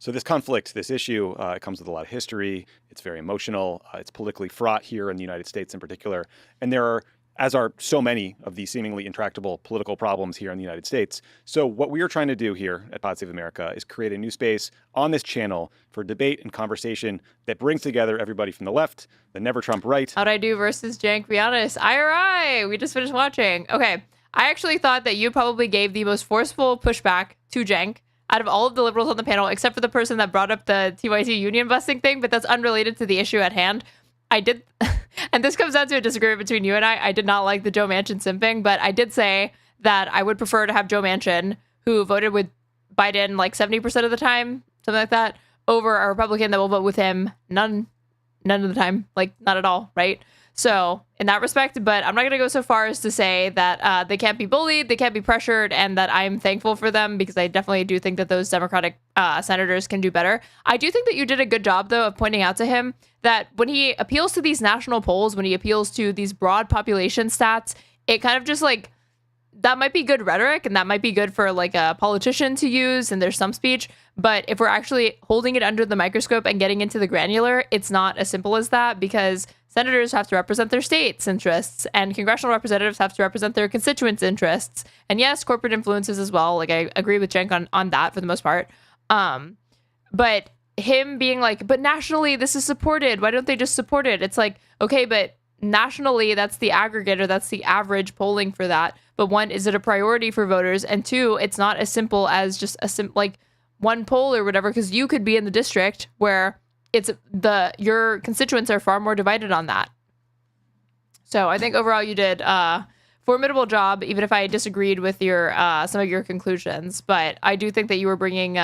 So this conflict, this issue, it comes with a lot of history. It's very emotional. It's politically fraught here in the United States in particular. And there are, as are so many of these seemingly intractable political problems here in the United States. So what we are trying to do here at Pod Save America is create a new space on this channel for debate and conversation that brings together everybody from the left, the Never Trump right. How'd I do versus Cenk? Be honest. IRI. We just finished watching. Okay. I actually thought that you probably gave the most forceful pushback to Cenk out of all of the liberals on the panel, except for the person that brought up the TYT union busting thing, but that's unrelated to the issue at hand. I did, and this comes down to a disagreement between you and I did not like the Joe Manchin simping, but I did say that I would prefer to have Joe Manchin, who voted with Biden like 70% of the time, something like that, over a Republican that will vote with him none of the time, like not at all, right? So in that respect, but I'm not going to go so far as to say that they can't be bullied, they can't be pressured, and that I'm thankful for them, because I definitely do think that those Democratic senators can do better. I do think that you did a good job, though, of pointing out to him that when he appeals to these national polls, when he appeals to these broad population stats, it kind of just like, that might be good rhetoric and that might be good for like a politician to use, and there's some speech. But if we're actually holding it under the microscope and getting into the granular, it's not as simple as that, because senators have to represent their state's interests and congressional representatives have to represent their constituents' interests. And yes, corporate influences as well. Like I agree with Cenk on that for the most part. But him being like, but nationally this is supported. Why don't they just support it? It's like, okay, but nationally that's the aggregate, or that's the average polling for that. But one, is it a priority for voters? And two, it's not as simple as just like one poll or whatever, because you could be in the district where it's your constituents are far more divided on that. So I think overall you did a formidable job, even if I disagreed with your some of your conclusions. But I do think that you were bringing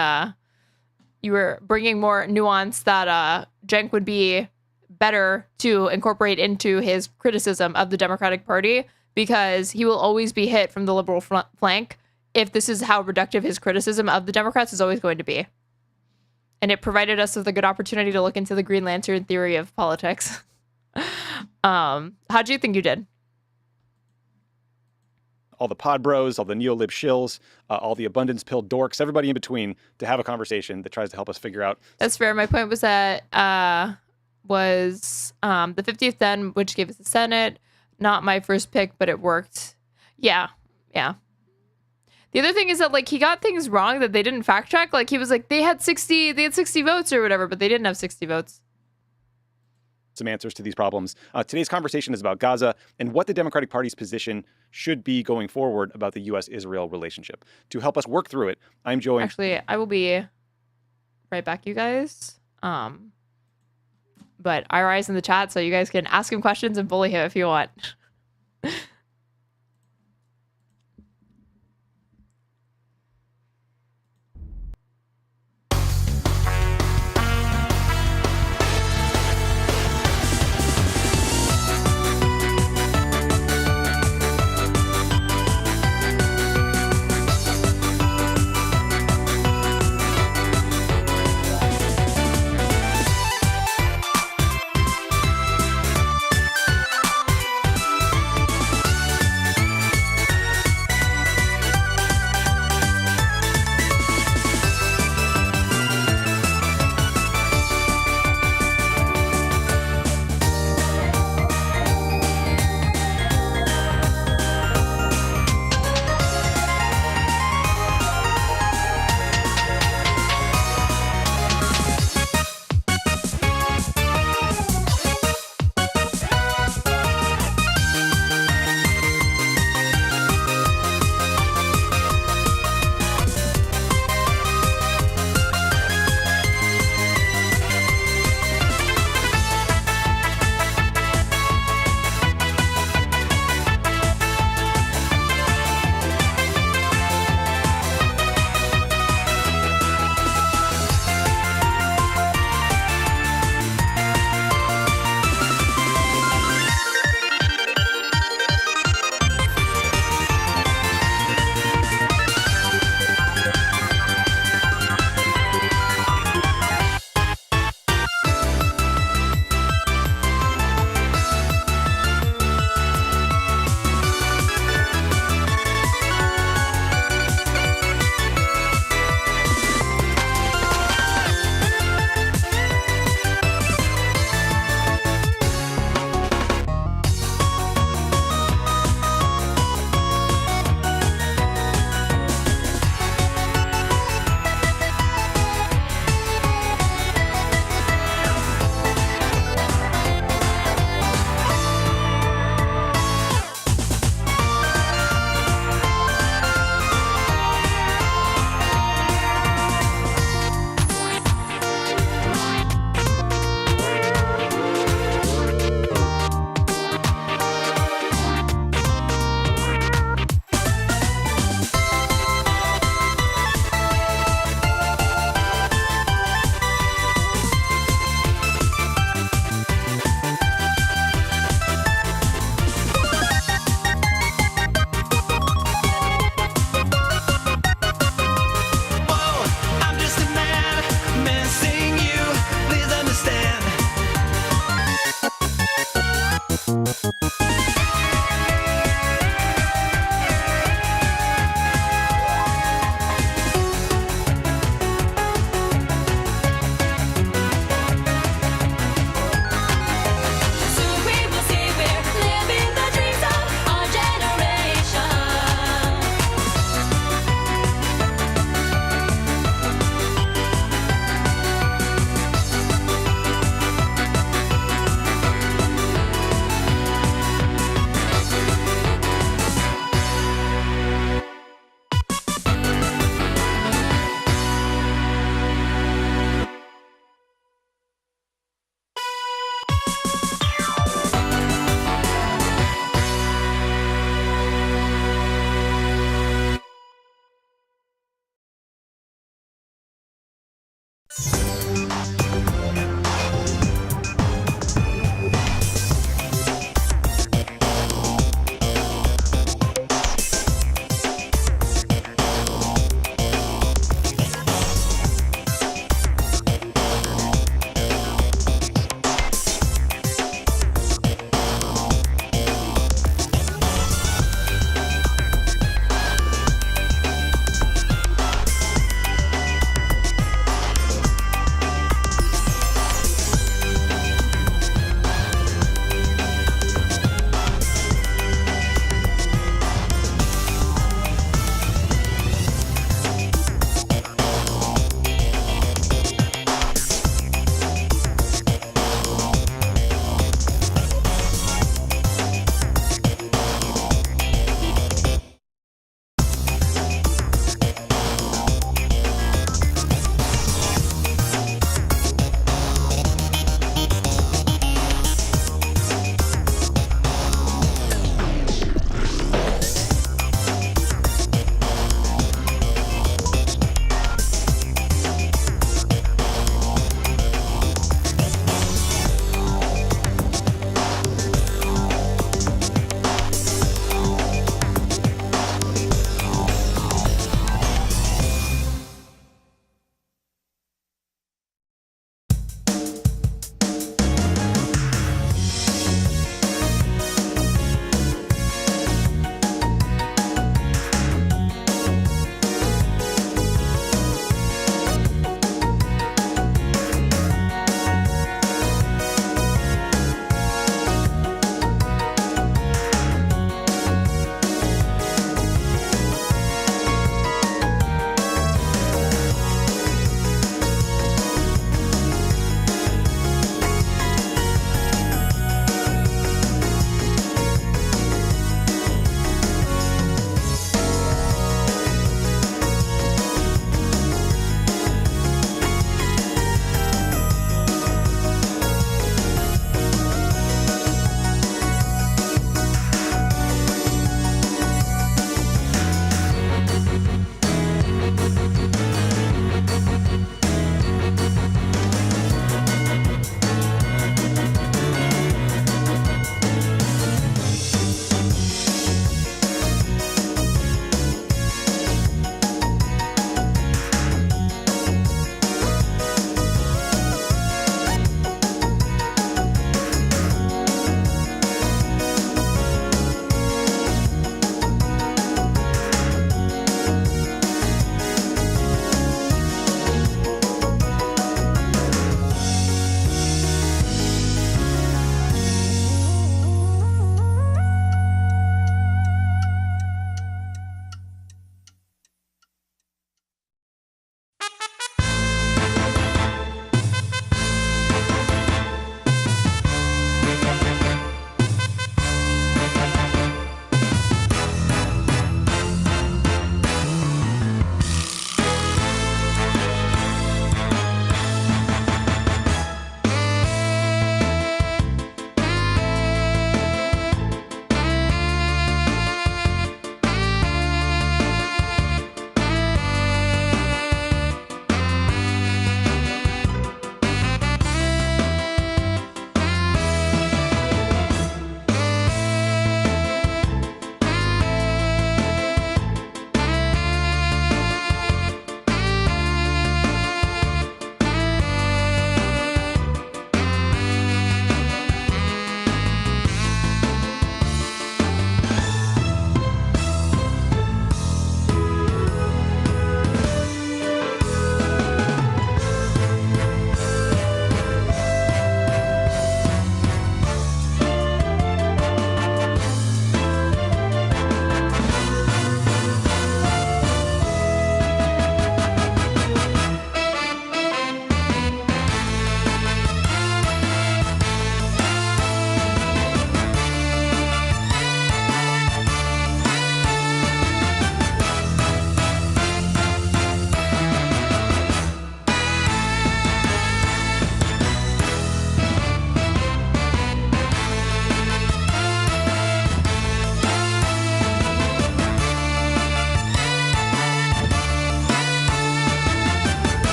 more nuance that Cenk would be better to incorporate into his criticism of the Democratic Party, because he will always be hit from the liberal flank if this is how reductive his criticism of the Democrats is always going to be. And it provided us with a good opportunity to look into the Green Lantern theory of politics. How do you think you did? All the pod bros, all the neo-lib shills, all the abundance pill dorks, everybody in between, to have a conversation that tries to help us figure out. That's fair. My point was that the 50th Den, which gave us the Senate. Not my first pick, but it worked. Yeah. The other thing is that like he got things wrong that they didn't fact check. Like he was like they had 60 votes or whatever, but they didn't have 60 votes. Some answers to these problems. Today's conversation is about Gaza and what the Democratic Party's position should be going forward about the U.S.-Israel relationship. To help us work through it, I'm joined. Actually, I will be right back, you guys. But IRI's in the chat, so you guys can ask him questions and bully him if you want.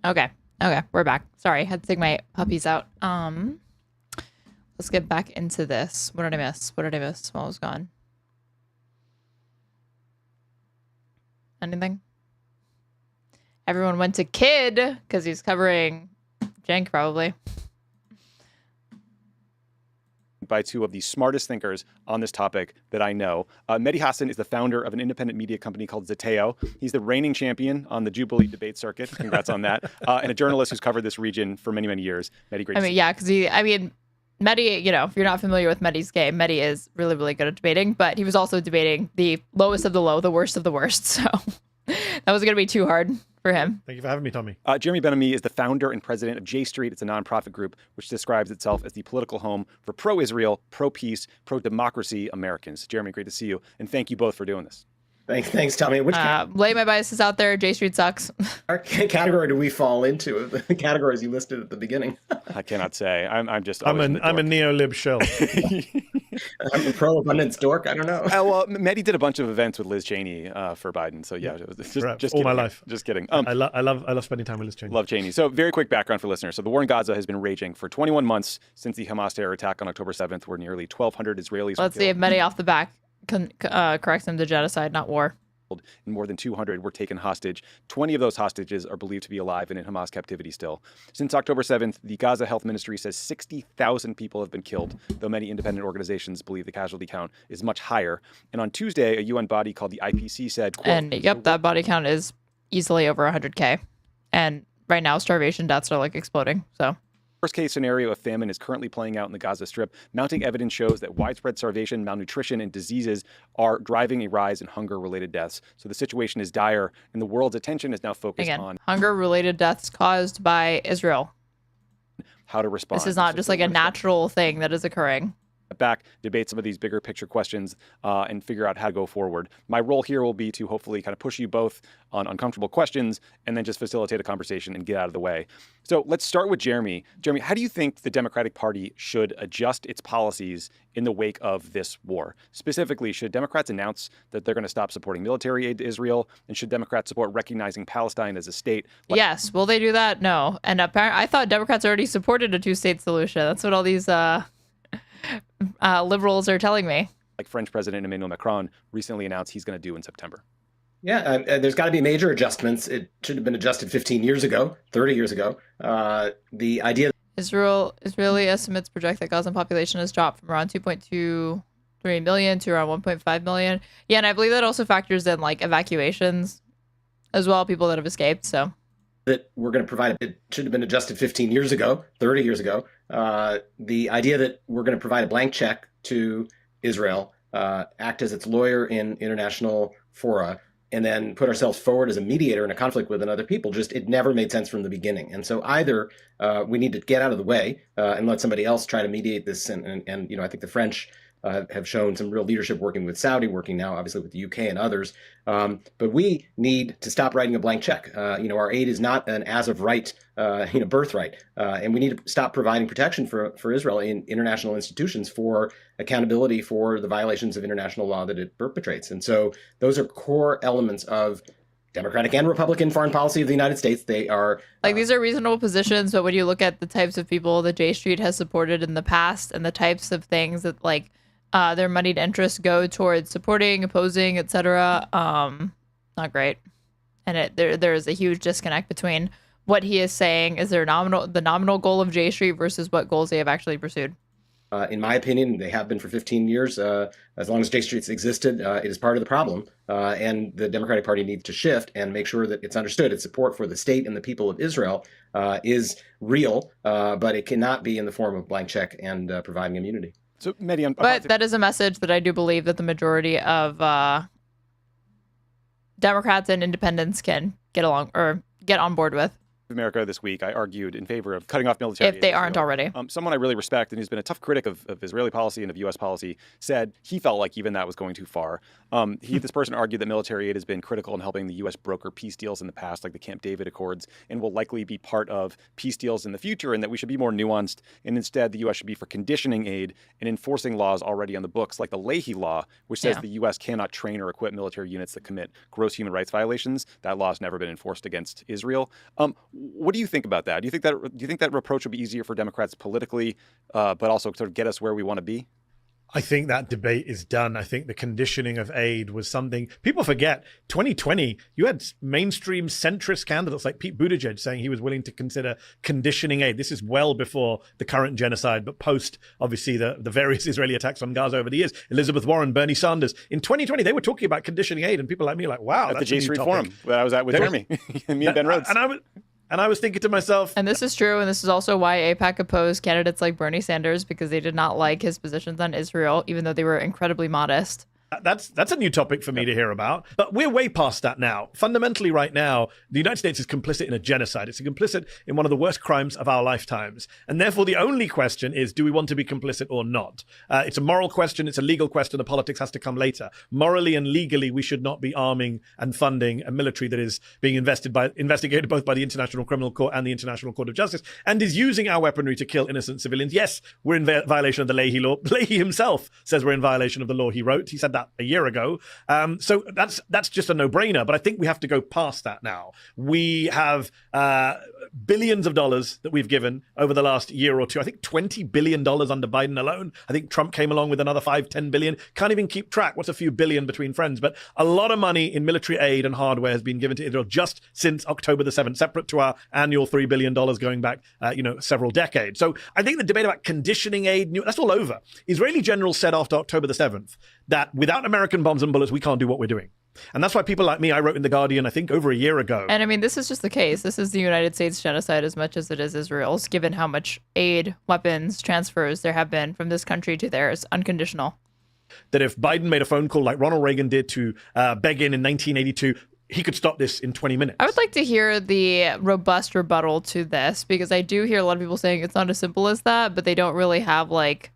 Okay. Okay. We're back. Sorry. Had to take my puppies out. Let's get back into this. What did I miss? What did I miss while I was gone? Anything? Everyone went to Kid because he's covering Cenk probably. By two of the smartest thinkers on this topic that I know. Medhi Hasan is the founder of an independent media company called Zeteo. He's the reigning champion on the Jubilee debate circuit. Congrats on that. And a journalist who's covered this region for many, many years. Medhi, great to see you. Yeah, because Medhi, if you're not familiar with Medhi's game, Medhi is really, really good at debating, but he was also debating the lowest of the low, the worst of the worst. So that was going to be too hard for him. Thank you for having me, Tommy. Jeremy Ben-Ami is the founder and president of J Street. It's a nonprofit group which describes itself as the political home for pro-Israel, pro-peace, pro-democracy Americans. Jeremy, great to see you, and thank you both for doing this. Thanks, Tommy. Which lay my biases out there. J Street sucks. our category do we fall into of the categories you listed at the beginning? I cannot say. I'm a neolib shell. I'm a pro-abundance dork. I don't know. Well, Medhi did a bunch of events with Liz Cheney for Biden. So yeah, just all my life. Just kidding. I love spending time with Liz Cheney. Love Cheney. So very quick background for listeners. So the war in Gaza has been raging for 21 months since the Hamas terror attack on October 7th, where nearly 1,200 Israelis. Let's see if Medhi off the back corrects him to genocide, not war. And more than 200 were taken hostage. 20 of those hostages are believed to be alive and in Hamas captivity still. Since October 7th, the Gaza Health Ministry says 60,000 people have been killed, though many independent organizations believe the casualty count is much higher. And on Tuesday, a UN body called the IPC said, quote, and yep, that body count is easily over 100K. And right now, starvation deaths are like exploding. So. Worst case scenario of famine is currently playing out in the Gaza Strip. Mounting evidence shows that widespread starvation, malnutrition, and diseases are driving a rise in hunger-related deaths. So the situation is dire, and the world's attention is now focused on hunger-related deaths caused by Israel. How to respond. This is not just like a natural thing that is occurring. Back, debate some of these bigger picture questions and figure out how to go forward. My role here will be to hopefully kind of push you both on uncomfortable questions and then just facilitate a conversation and get out of the way. So let's start with Jeremy. Jeremy, how do you think the Democratic Party should adjust its policies in the wake of this war? Specifically, should Democrats announce that they're going to stop supporting military aid to Israel? And should Democrats support recognizing Palestine as a state? Yes. Will they do that? No. And apparently, I thought Democrats already supported a two-state solution. That's what all these liberals are telling me. Like French President Emmanuel Macron recently announced he's going to do in September. Yeah, there's got to be major adjustments. It should have been adjusted 15 years ago, 30 years ago. The idea Israeli estimates project that Gazan population has dropped from around 2.23 million to around 1.5 million. Yeah, and I believe that also factors in like evacuations as well, people that have escaped. So that we're going to provide, it should have been adjusted 15 years ago, 30 years ago. The idea that we're going to provide a blank check to Israel, act as its lawyer in international fora, and then put ourselves forward as a mediator in a conflict with another people, it never made sense from the beginning. And so either we need to get out of the way and let somebody else try to mediate this. And I think the French have shown some real leadership working with Saudi, working now obviously with the UK and others. But we need to stop writing a blank check. Our aid is not an as of right, birthright. And we need to stop providing protection for Israel in international institutions for accountability for the violations of international law that it perpetrates. And so those are core elements of Democratic and Republican foreign policy of the United States. They are these are reasonable positions, but when you look at the types of people that J Street has supported in the past and the types of things that their moneyed interests go towards supporting, opposing, etc., not great. And there is a huge disconnect between what he is saying is the nominal goal of J Street versus what goals they have actually pursued. In my opinion, they have been for 15 years. As long as J Street's existed, it is part of the problem. And the Democratic Party needs to shift and make sure that it's understood its support for the state and the people of Israel is real, but it cannot be in the form of blank check and providing immunity. So, Medhi, but that is a message that I do believe that the majority of Democrats and independents can get along or get on board with. America this week, I argued in favor of cutting off military aid if they aren't already. Someone I really respect and who's been a tough critic of Israeli policy and of U.S. policy said he felt like even that was going too far. This person argued that military aid has been critical in helping the U.S. broker peace deals in the past, like the Camp David Accords, and will likely be part of peace deals in the future, and that we should be more nuanced, and instead the U.S. should be for conditioning aid and enforcing laws already on the books, like the Leahy Law, which says the U.S. cannot train or equip military units that commit gross human rights violations. That law has never been enforced against Israel. What do you think about that? Do you think that approach would be easier for Democrats politically, but also sort of get us where we want to be? I think that debate is done. I think the conditioning of aid was something people forget. 2020, you had mainstream centrist candidates like Pete Buttigieg saying he was willing to consider conditioning aid. This is well before the current genocide, but post, obviously, the various Israeli attacks on Gaza over the years. Elizabeth Warren, Bernie Sanders. In 2020, they were talking about conditioning aid, and people like me are like, wow, at that's the J a new Street topic. Forum that I was at with Jeremy and me and Ben Rhodes. And I was thinking to myself... And this is true, and this is also why AIPAC opposed candidates like Bernie Sanders, because they did not like his positions on Israel, even though they were incredibly modest. That's a new topic for me to hear about. But we're way past that now. Fundamentally, right now, the United States is complicit in a genocide. It's complicit in one of the worst crimes of our lifetimes. And therefore, the only question is, do we want to be complicit or not? It's a moral question. It's a legal question. The politics has to come later. Morally and legally, we should not be arming and funding a military that is being investigated both by the International Criminal Court and the International Court of Justice, and is using our weaponry to kill innocent civilians. Yes, we're in violation of the Leahy law. Leahy himself says we're in violation of the law he wrote. He said that a year ago. So that's just a no-brainer, but I think we have to go past that now. We have billions of dollars that we've given over the last year or two. I think $20 billion under Biden alone. I think Trump came along with another 5-10 billion. Can't even keep track. What's a few billion between friends? But a lot of money in military aid and hardware has been given to Israel just since October the 7th, separate to our annual $3 billion going back, several decades. So I think the debate about conditioning aid, that's all over. Israeli generals said after October the 7th that without American bombs and bullets, we can't do what we're doing. And that's why people like me, I wrote in The Guardian, I think over a year ago. And I mean, this is just the case. This is the United States genocide as much as it is Israel's, given how much aid, weapons, transfers there have been from this country to theirs, unconditional. That if Biden made a phone call like Ronald Reagan did to Begin in 1982, he could stop this in 20 minutes. I would like to hear the robust rebuttal to this, because I do hear a lot of people saying it's not as simple as that, but they don't really have like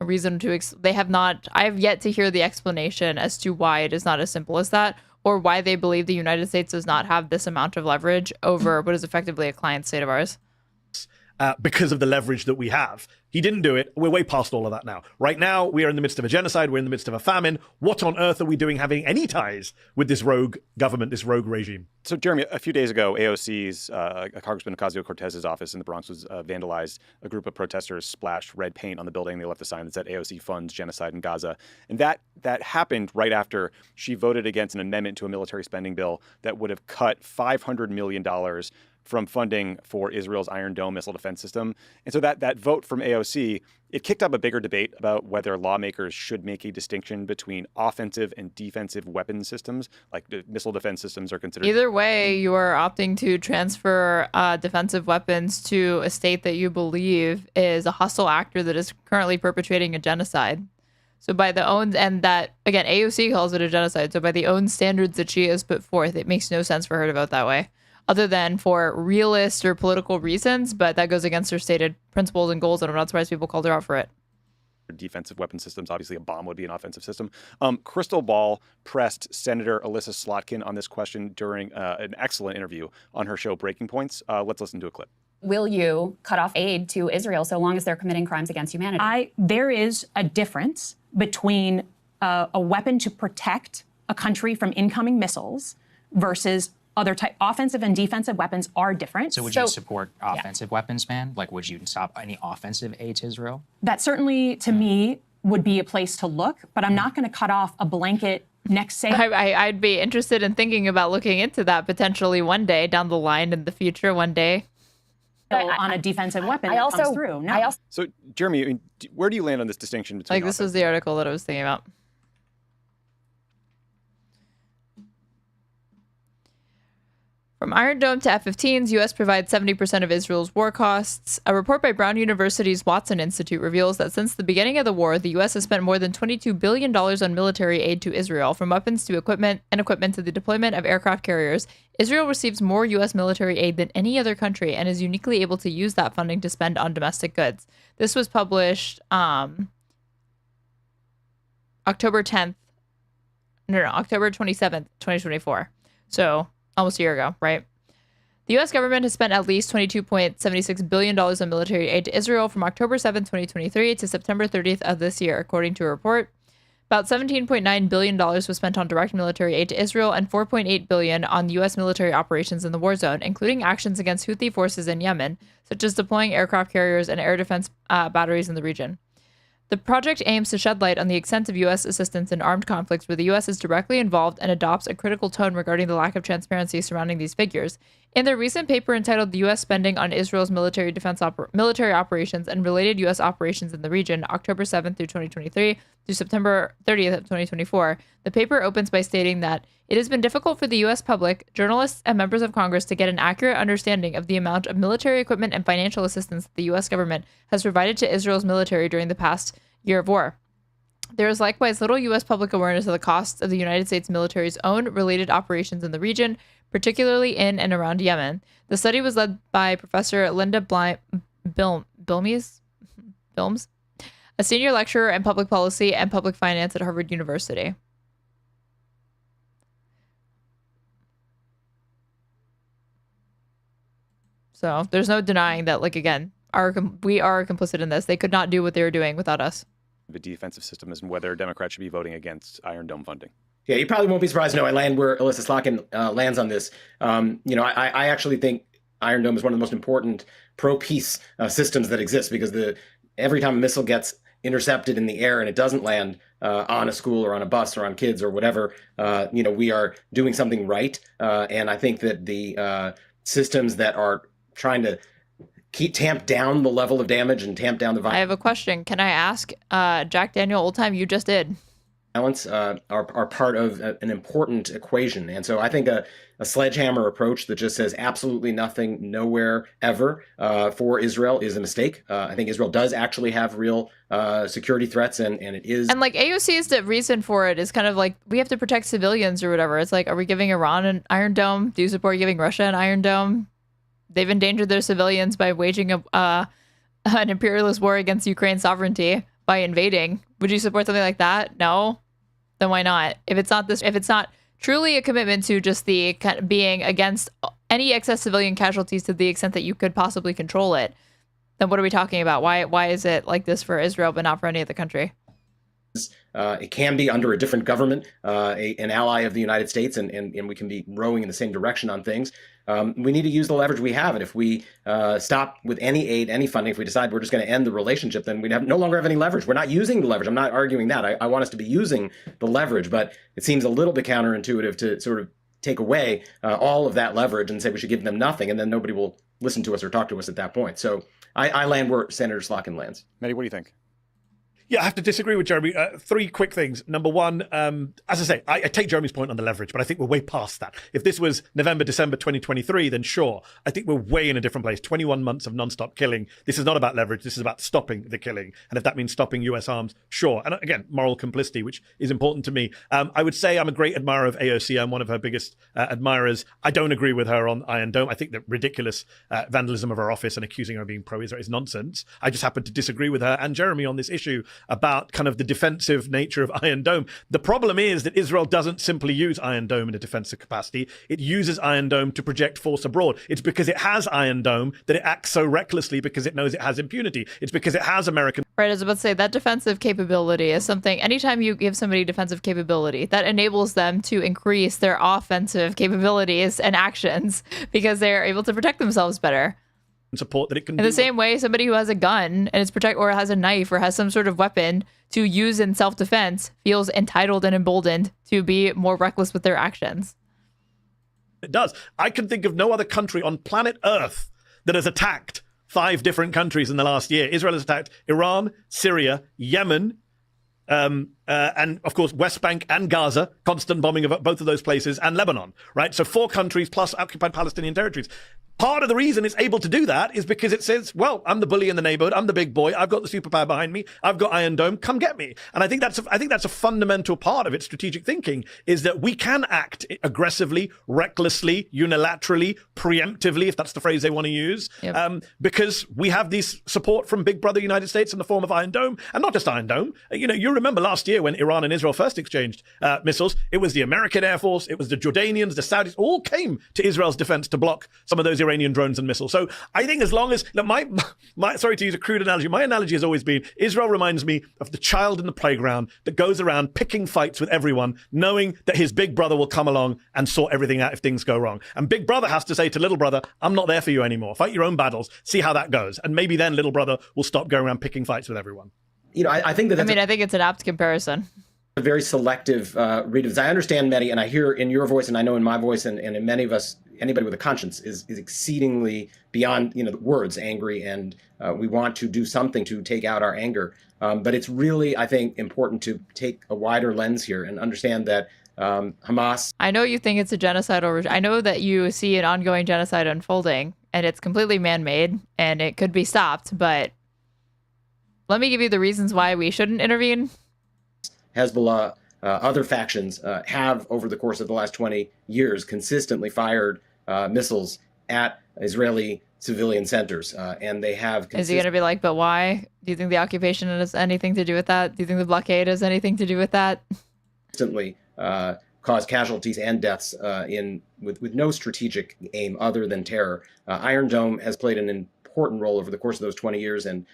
a reason to, I have yet to hear the explanation as to why it is not as simple as that, or why they believe the United States does not have this amount of leverage over what is effectively a client state of ours. Because of the leverage that we have. He didn't do it. We're way past all of that now. Right now, we are in the midst of a genocide. We're in the midst of a famine. What on earth are we doing having any ties with this rogue government, this rogue regime? So, Jeremy, a few days ago, AOC's, Congressman Ocasio-Cortez's office in the Bronx was vandalized. A group of protesters splashed red paint on the building. They left a sign that said AOC funds genocide in Gaza. And that happened right after she voted against an amendment to a military spending bill that would have cut $500 million from funding for Israel's Iron Dome missile defense system. And so that vote from AOC, it kicked up a bigger debate about whether lawmakers should make a distinction between offensive and defensive weapon systems, like missile defense systems are considered. Either way, you are opting to transfer defensive weapons to a state that you believe is a hostile actor that is currently perpetrating a genocide. So by the own, and that, again, AOC calls it a genocide. So by the own standards that she has put forth, it makes no sense for her to vote that way, other than for realist or political reasons, but that goes against her stated principles and goals, and I'm not surprised people called her out for it. Defensive weapon systems, obviously a bomb would be an offensive system. Crystal Ball pressed Senator Alyssa Slotkin on this question during an excellent interview on her show Breaking Points. Let's listen to a clip. Will you cut off aid to Israel so long as they're committing crimes against humanity? There is a difference between a weapon to protect a country from incoming missiles versus other type. Offensive and defensive weapons are different. So would you support offensive weapons ban? Like, would you stop any offensive aid to Israel? That certainly, to me, would be a place to look, but I'm not going to cut off a blanket next sale. I'd be interested in thinking about looking into that potentially one day down the line in the future, one day. On a defensive weapon that comes through. No. So, Jeremy, I mean, where do you land on this distinction between this was the article that I was thinking about. From Iron Dome to F-15s, U.S. provides 70% of Israel's war costs. A report by Brown University's Watson Institute reveals that since the beginning of the war, the U.S. has spent more than $22 billion on military aid to Israel, from weapons to equipment to the deployment of aircraft carriers. Israel receives more U.S. military aid than any other country and is uniquely able to use that funding to spend on domestic goods. This was published October 27th, 2024. So almost a year ago, right? The U.S. government has spent at least $22.76 billion on military aid to Israel from October 7, 2023 to September 30th of this year, according to a report About $17.9 billion was spent on direct military aid to Israel and $4.8 billion on U.S. military operations in the war zone, including actions against Houthi forces in Yemen, such as deploying aircraft carriers and air defense batteries in the region. The project aims to shed light on the extent of U.S. assistance in armed conflicts where the U.S. is directly involved and adopts a critical tone regarding the lack of transparency surrounding these figures. In their recent paper entitled The U.S. Spending on Israel's Military Defense Military Operations and Related U.S. Operations in the Region, October 7th through 2023 through September 30th of 2024, the paper opens by stating that it has been difficult for the U.S. public, journalists, and members of Congress to get an accurate understanding of the amount of military equipment and financial assistance that the U.S. government has provided to Israel's military during the past year of war. There is likewise little U.S. public awareness of the costs of the United States military's own related operations in the region, particularly in and around Yemen. The study was led by Professor Linda Bilmes, a senior lecturer in public policy and public finance at Harvard University. So there's no denying that, like, again, we are complicit in this. They could not do what they were doing without us. The defensive system is whether Democrats should be voting against Iron Dome funding. Yeah, you probably won't be surprised to know I land where Alyssa Slotkin lands on this. I actually think Iron Dome is one of the most important pro-peace systems that exist, because every time a missile gets intercepted in the air and it doesn't land on a school or on a bus or on kids or whatever, we are doing something right. And I think that the systems that are trying to tamp down the level of damage and tamp down the violence. I have a question. Can I ask Jack Daniel old time? You just did. Violence are part of an important equation. And so I think a sledgehammer approach that just says absolutely nothing, nowhere, ever for Israel is a mistake. I think Israel does actually have real security threats, and it is. And like AOC's reason for it is kind of like, we have to protect civilians or whatever. It's like, are we giving Iran an Iron Dome? Do you support giving Russia an Iron Dome? They've endangered their civilians by waging an imperialist war against Ukraine's sovereignty by invading. Would you support something like that? No. Then why not? If it's not truly a commitment to just the kind of being against any excess civilian casualties to the extent that you could possibly control it, then what are we talking about? Why is it like this for Israel but not for any other country? It can be under a different government, an ally of the United States, and we can be rowing in the same direction on things. We need to use the leverage we have. And if we stop with any aid, any funding, if we decide we're just going to end the relationship, then we no longer have any leverage. We're not using the leverage. I'm not arguing that. I want us to be using the leverage, but it seems a little bit counterintuitive to sort of take away all of that leverage and say we should give them nothing, and then nobody will listen to us or talk to us at that point. So I land where Senator Slotkin lands. Medhi, what do you think? Yeah, I have to disagree with Jeremy. Three quick things. Number one, as I say, I take Jeremy's point on the leverage, but I think we're way past that. If this was November, December 2023, then sure. I think we're way in a different place. 21 months of nonstop killing. This is not about leverage. This is about stopping the killing. And if that means stopping US arms, sure. And again, moral complicity, which is important to me. I would say I'm a great admirer of AOC. I'm one of her biggest admirers. I don't agree with her on Iron Dome. I think the ridiculous vandalism of her office and accusing her of being pro-Israel is nonsense. I just happen to disagree with her and Jeremy on this issue about kind of the defensive nature of Iron Dome. The problem is that Israel doesn't simply use Iron Dome in a defensive capacity. It uses Iron Dome to project force abroad. It's because it has Iron Dome that it acts so recklessly, because it knows it has impunity. It's because it has American... Right, I was about to say, that defensive capability is something, anytime you give somebody defensive capability, that enables them to increase their offensive capabilities and actions because they're able to protect themselves better. Support that it can in the same way, somebody who has a gun and is or has a knife or has some sort of weapon to use in self-defense feels entitled and emboldened to be more reckless with their actions. It does. I can think of no other country on planet Earth that has attacked 5 different countries in the last year. Israel has attacked Iran, Syria, Yemen, and of course West Bank and Gaza, constant bombing of both of those places, and Lebanon, right? So 4 countries plus occupied Palestinian territories. Part of the reason it's able to do that is because it says, well, I'm the bully in the neighborhood, I'm the big boy, I've got the superpower behind me, I've got Iron Dome, come get me. And I think that's a fundamental part of its strategic thinking, is that we can act aggressively, recklessly, unilaterally, preemptively, if that's the phrase they want to use, because we have this support from Big Brother United States in the form of Iron Dome, and not just Iron Dome. You remember last year year when Iran and Israel first exchanged missiles, it was the American Air Force, it was the Jordanians, the Saudis, all came to Israel's defense to block some of those Iranian drones and missiles. So I think as long as, look, my sorry to use a crude analogy, my analogy has always been Israel reminds me of the child in the playground that goes around picking fights with everyone, knowing that his big brother will come along and sort everything out if things go wrong. And big brother has to say to little brother, I'm not there for you anymore. Fight your own battles, see how that goes. And maybe then little brother will stop going around picking fights with everyone. You know, I think that I think it's an apt comparison. A very selective read of this. I understand, Medhi, and I hear in your voice, and I know in my voice, and in many of us, anybody with a conscience is exceedingly beyond, the words, angry, and we want to do something to take out our anger. But it's really, I think, important to take a wider lens here and understand that Hamas. I know you think it's a genocidal regime. I know that you see an ongoing genocide unfolding, and it's completely man-made, and it could be stopped, but let me give you the reasons why we shouldn't intervene. Hezbollah, other factions have, over the course of the last 20 years, consistently fired missiles at Israeli civilian centers, and they have. Is he going to be like, but why? Do you think the occupation has anything to do with that? Do you think the blockade has anything to do with that? Consistently caused casualties and deaths with no strategic aim other than terror. Iron Dome has played an important role over the course of those 20 years and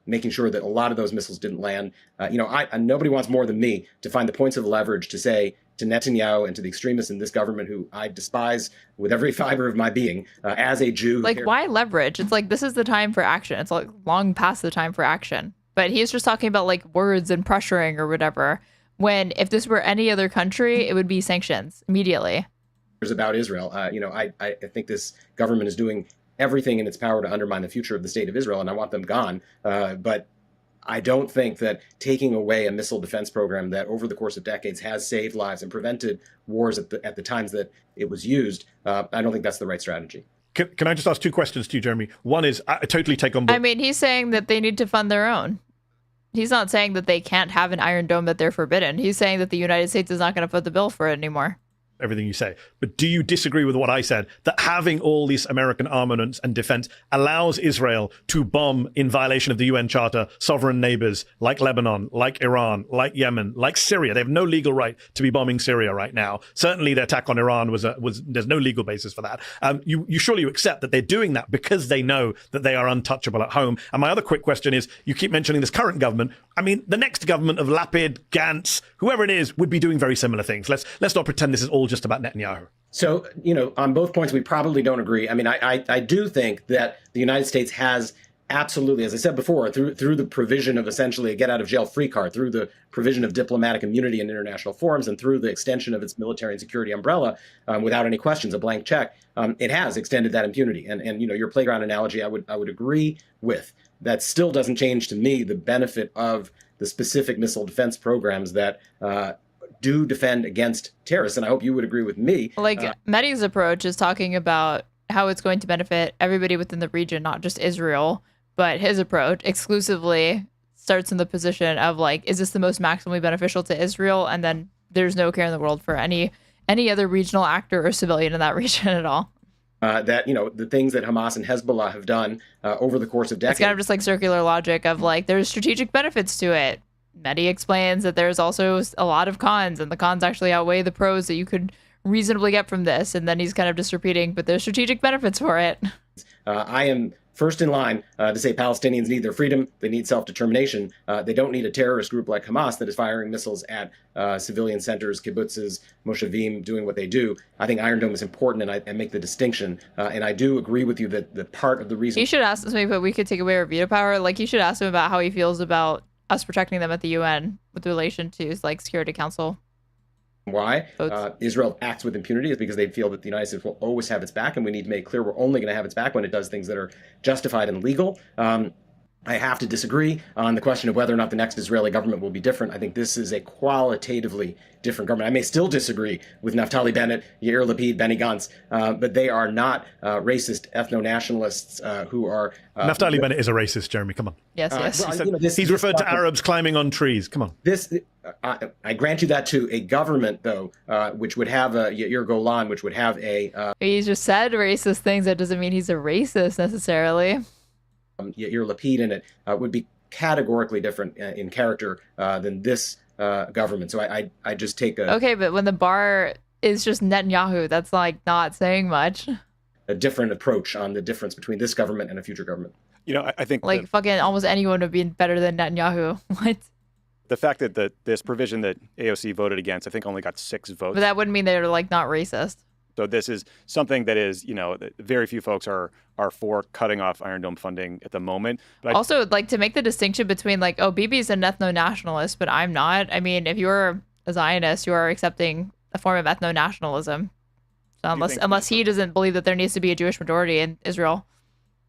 making sure that a lot of those missiles didn't land. Nobody wants more than me to find the points of leverage to say to Netanyahu and to the extremists in this government, who I despise with every fiber of my being, as a Jew. Like, why leverage? It's like, this is the time for action. It's like long past the time for action. But he's just talking about like words and pressuring or whatever, when if this were any other country, it would be sanctions immediately. About Israel. I think this government is doing everything in its power to undermine the future of the state of Israel, and I want them gone. But I don't think that taking away a missile defense program that over the course of decades has saved lives and prevented wars at the times that it was used, I don't think that's the right strategy. Can I just ask two questions to you, Jeremy? One is, I totally take on board. I mean, he's saying that they need to fund their own. He's not saying that they can't have an Iron Dome, that they're forbidden. He's saying that the United States is not going to foot the bill for it anymore. Everything you say. But do you disagree with what I said, that having all these American armaments and defense allows Israel to bomb, in violation of the UN Charter, sovereign neighbors like Lebanon, like Iran, like Yemen, like Syria? They have no legal right to be bombing Syria right now. Certainly the attack on Iran was there's no legal basis for that. You surely accept that they're doing that because they know that they are untouchable at home. And my other quick question is, you keep mentioning this current government. I mean, the next government of Lapid, Gantz, whoever it is, would be doing very similar things. Let's not pretend this is all just about Netanyahu. So, on both points, we probably don't agree. I mean, I do think that the United States has absolutely, as I said before, through the provision of essentially a get-out-of-jail-free card, through the provision of diplomatic immunity in international forums, and through the extension of its military and security umbrella, without any questions, a blank check, it has extended that impunity. And your playground analogy, I would agree with. That still doesn't change to me the benefit of the specific missile defense programs that do defend against terrorists, and I hope you would agree with me. Like, Medhi's approach is talking about how it's going to benefit everybody within the region, not just Israel, but his approach exclusively starts in the position of like, is this the most maximally beneficial to Israel? And then there's no care in the world for any other regional actor or civilian in that region at all. That, the things that Hamas and Hezbollah have done over the course of decades. It's kind of just like circular logic of like, there's strategic benefits to it. Medhi explains that there's also a lot of cons, and the cons actually outweigh the pros that you could reasonably get from this. And then he's kind of just repeating, but there's strategic benefits for it. I am first in line to say Palestinians need their freedom. They need self-determination. They don't need a terrorist group like Hamas that is firing missiles at civilian centers, kibbutzes, moshavim, doing what they do. I think Iron Dome is important, and I make the distinction. And I do agree with you that the part of the reason... You should ask this, maybe, but we could take away our veto power. Like, you should ask him about how he feels about us protecting them at the UN with relation to like Security Council. Why Israel acts with impunity is because they feel that the United States will always have its back, and we need to make clear we're only going to have its back when it does things that are justified and legal. I have to disagree on the question of whether or not the next Israeli government will be different. I think this is a qualitatively different government. I may still disagree with Naftali Bennett, Yair Lapid, Benny Gantz, but they are not racist ethno-nationalists who are... Naftali Bennett is a racist, Jeremy. Come on. Yes. He's referred to Arabs climbing on trees. Come on. I grant you that to a government, though, which would have a Yair Golan, which would have a... He's just said racist things. That doesn't mean he's a racist necessarily. Yair Lapid in it would be categorically different in character than this government. So I just take Okay, but when the bar is just Netanyahu, that's like not saying much. a different approach on the difference between this government and a future government. You know, I think Like fucking almost anyone would be better than Netanyahu. What? the fact that this provision that AOC voted against, I think only got 6 votes. But that wouldn't mean they're like not racist. So this is something that is, you know, very few folks are for cutting off Iron Dome funding at the moment. But Also, like to make the distinction between like, oh, Bibi's an ethno-nationalist, but I'm not. I mean, if you're a Zionist, you are accepting a form of ethno-nationalism. So unless he doesn't believe that there needs to be a Jewish majority in Israel.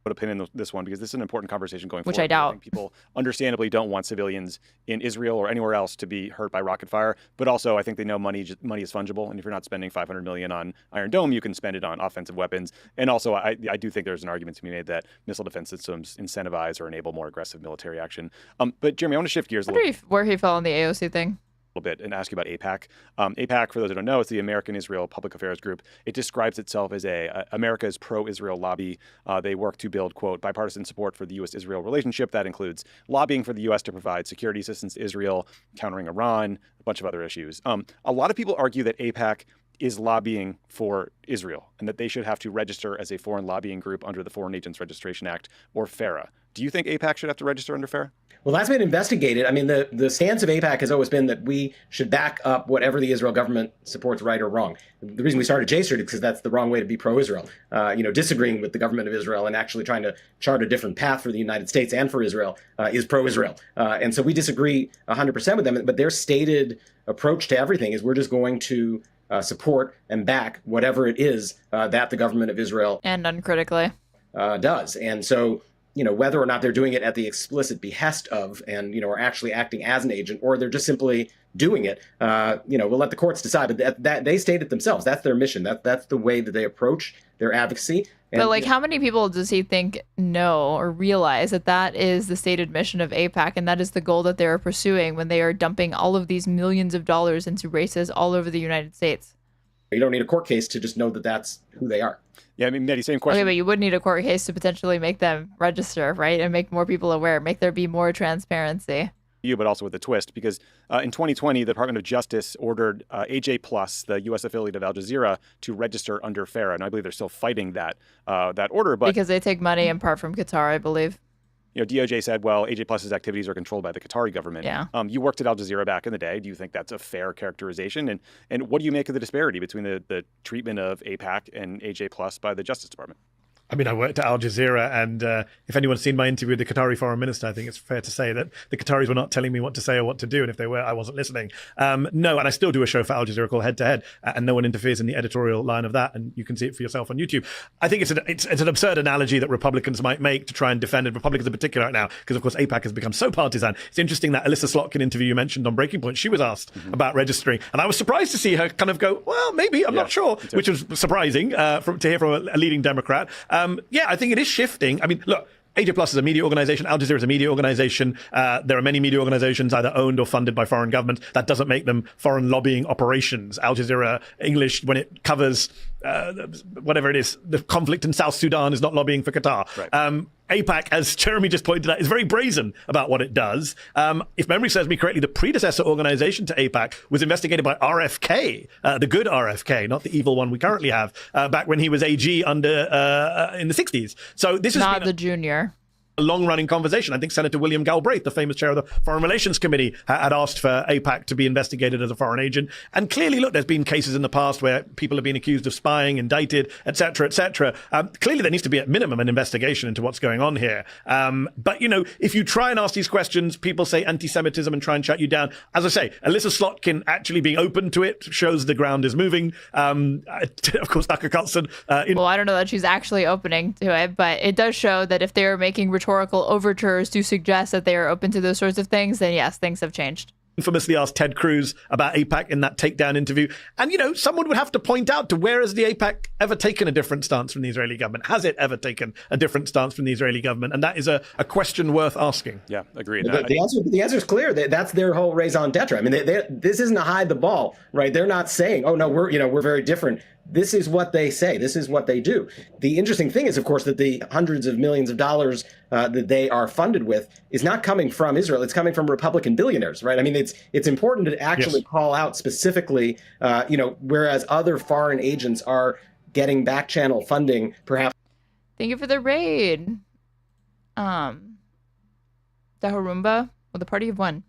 put a pin in this one because this is an important conversation going forward. Which I doubt. think people understandably don't want civilians in Israel or anywhere else to be hurt by rocket fire. But also, I think they know money is fungible, and if you're not spending $500 million on Iron Dome, you can spend it on offensive weapons. And also, I do think there's an argument to be made that missile defense systems incentivize or enable more aggressive military action. But Jeremy, I want to shift gears a little. Where he fell on the AOC thing. Bit and ask you about AIPAC. AIPAC, for those who don't know, it's the American Israel Public Affairs Group. It describes itself as America's pro-Israel lobby. They work to build, quote, bipartisan support for the U.S.-Israel relationship. That includes lobbying for the U.S. to provide security assistance to Israel, countering Iran, a bunch of other issues. A lot of people argue that AIPAC is lobbying for Israel and that they should have to register as a foreign lobbying group under the Foreign Agents Registration Act, or FARA. Do you think AIPAC should have to register under FARA? Well, that's been investigated. I mean, the stance of AIPAC has always been that we should back up whatever the Israel government supports, right or wrong. The reason we started JSTRD is because that's the wrong way to be pro-Israel. Disagreeing with the government of Israel and actually trying to chart a different path for the United States and for Israel is pro-Israel. And so we disagree 100% with them. But their stated approach to everything is we're just going to support and back whatever it is that the government of Israel and uncritically does. And so, whether or not they're doing it at the explicit behest of and, are actually acting as an agent, or they're just simply doing it, we'll let the courts decide. But that they state it themselves. That's their mission. That's the way that they approach their advocacy. And, but how many people does he think know or realize that is the stated mission of AIPAC, and that is the goal that they are pursuing when they are dumping all of these millions of dollars into races all over the United States? You don't need a court case to just know that that's who they are. Yeah, I mean, Medhi, same question. Okay, but you would need a court case to potentially make them register, right? And make more people aware, make there be more transparency. But also with a twist, because in 2020, the Department of Justice ordered AJ Plus, the U.S. affiliate of Al Jazeera, to register under FARA. And I believe they're still fighting that order. But because they take money in part from Qatar, I believe. DOJ said, well, AJ Plus's activities are controlled by the Qatari government. Yeah. You worked at Al Jazeera back in the day. Do you think that's a fair characterization? And what do you make of the disparity between the treatment of AIPAC and AJ Plus by the Justice Department? I mean, I worked at Al Jazeera, and if anyone's seen my interview with the Qatari foreign minister, I think it's fair to say that the Qataris were not telling me what to say or what to do, and if they were, I wasn't listening. No, and I still do a show for Al Jazeera called Head to Head, and no one interferes in the editorial line of that, and you can see it for yourself on YouTube. I think it's an absurd analogy that Republicans might make to try and defend, and Republicans in particular right now, because of course AIPAC has become so partisan. It's interesting that Alyssa Slotkin interview you mentioned on Breaking Point, she was asked about registering, and I was surprised to see her kind of go, well, maybe, I'm not sure, which was surprising to hear from a leading Democrat. I think it is shifting. I mean, look, AJ Plus is a media organization. Al Jazeera is a media organization. There are many media organizations either owned or funded by foreign governments. That doesn't make them foreign lobbying operations. Al Jazeera English, when it covers whatever it is, the conflict in South Sudan, is not lobbying for Qatar. Right. AIPAC, as Jeremy just pointed out, is very brazen about what it does. If memory serves me correctly, the predecessor organization to AIPAC was investigated by RFK, the good RFK, not the evil one we currently have, back when he was AG under in the 60s. So this is not the junior. A long-running conversation. I think Senator William Galbraith, the famous chair of the Foreign Relations Committee, had asked for AIPAC to be investigated as a foreign agent. And clearly, look, there's been cases in the past where people have been accused of spying, indicted, et cetera, et cetera. Clearly, there needs to be at minimum an investigation into what's going on here. But, if you try and ask these questions, people say anti-Semitism and try and shut you down. As I say, Alyssa Slotkin actually being open to it shows the ground is moving. Of course, Tucker Carlson. Well, I don't know that she's actually opening to it, but it does show that if they're making rhetorical overtures to suggest that they are open to those sorts of things, then yes, things have changed. Infamously asked Ted Cruz about AIPAC in that takedown interview. And, someone would have to point out to where has the AIPAC ever taken a different stance from the Israeli government? Has it ever taken a different stance from the Israeli government? And that is a question worth asking. Yeah, agreed. The answer is clear. That's their whole raison d'etre. I mean, this isn't a hide the ball, right? They're not saying, oh, no, we're very different. this is what they say. This is what they do. The interesting thing is, of course, that the hundreds of millions of dollars that they are funded with is not coming from Israel. It's coming from Republican billionaires, right? I mean, it's important to actually call out specifically, whereas other foreign agents are getting back channel funding, perhaps. Thank you for the raid. Dahorumba, the party of one.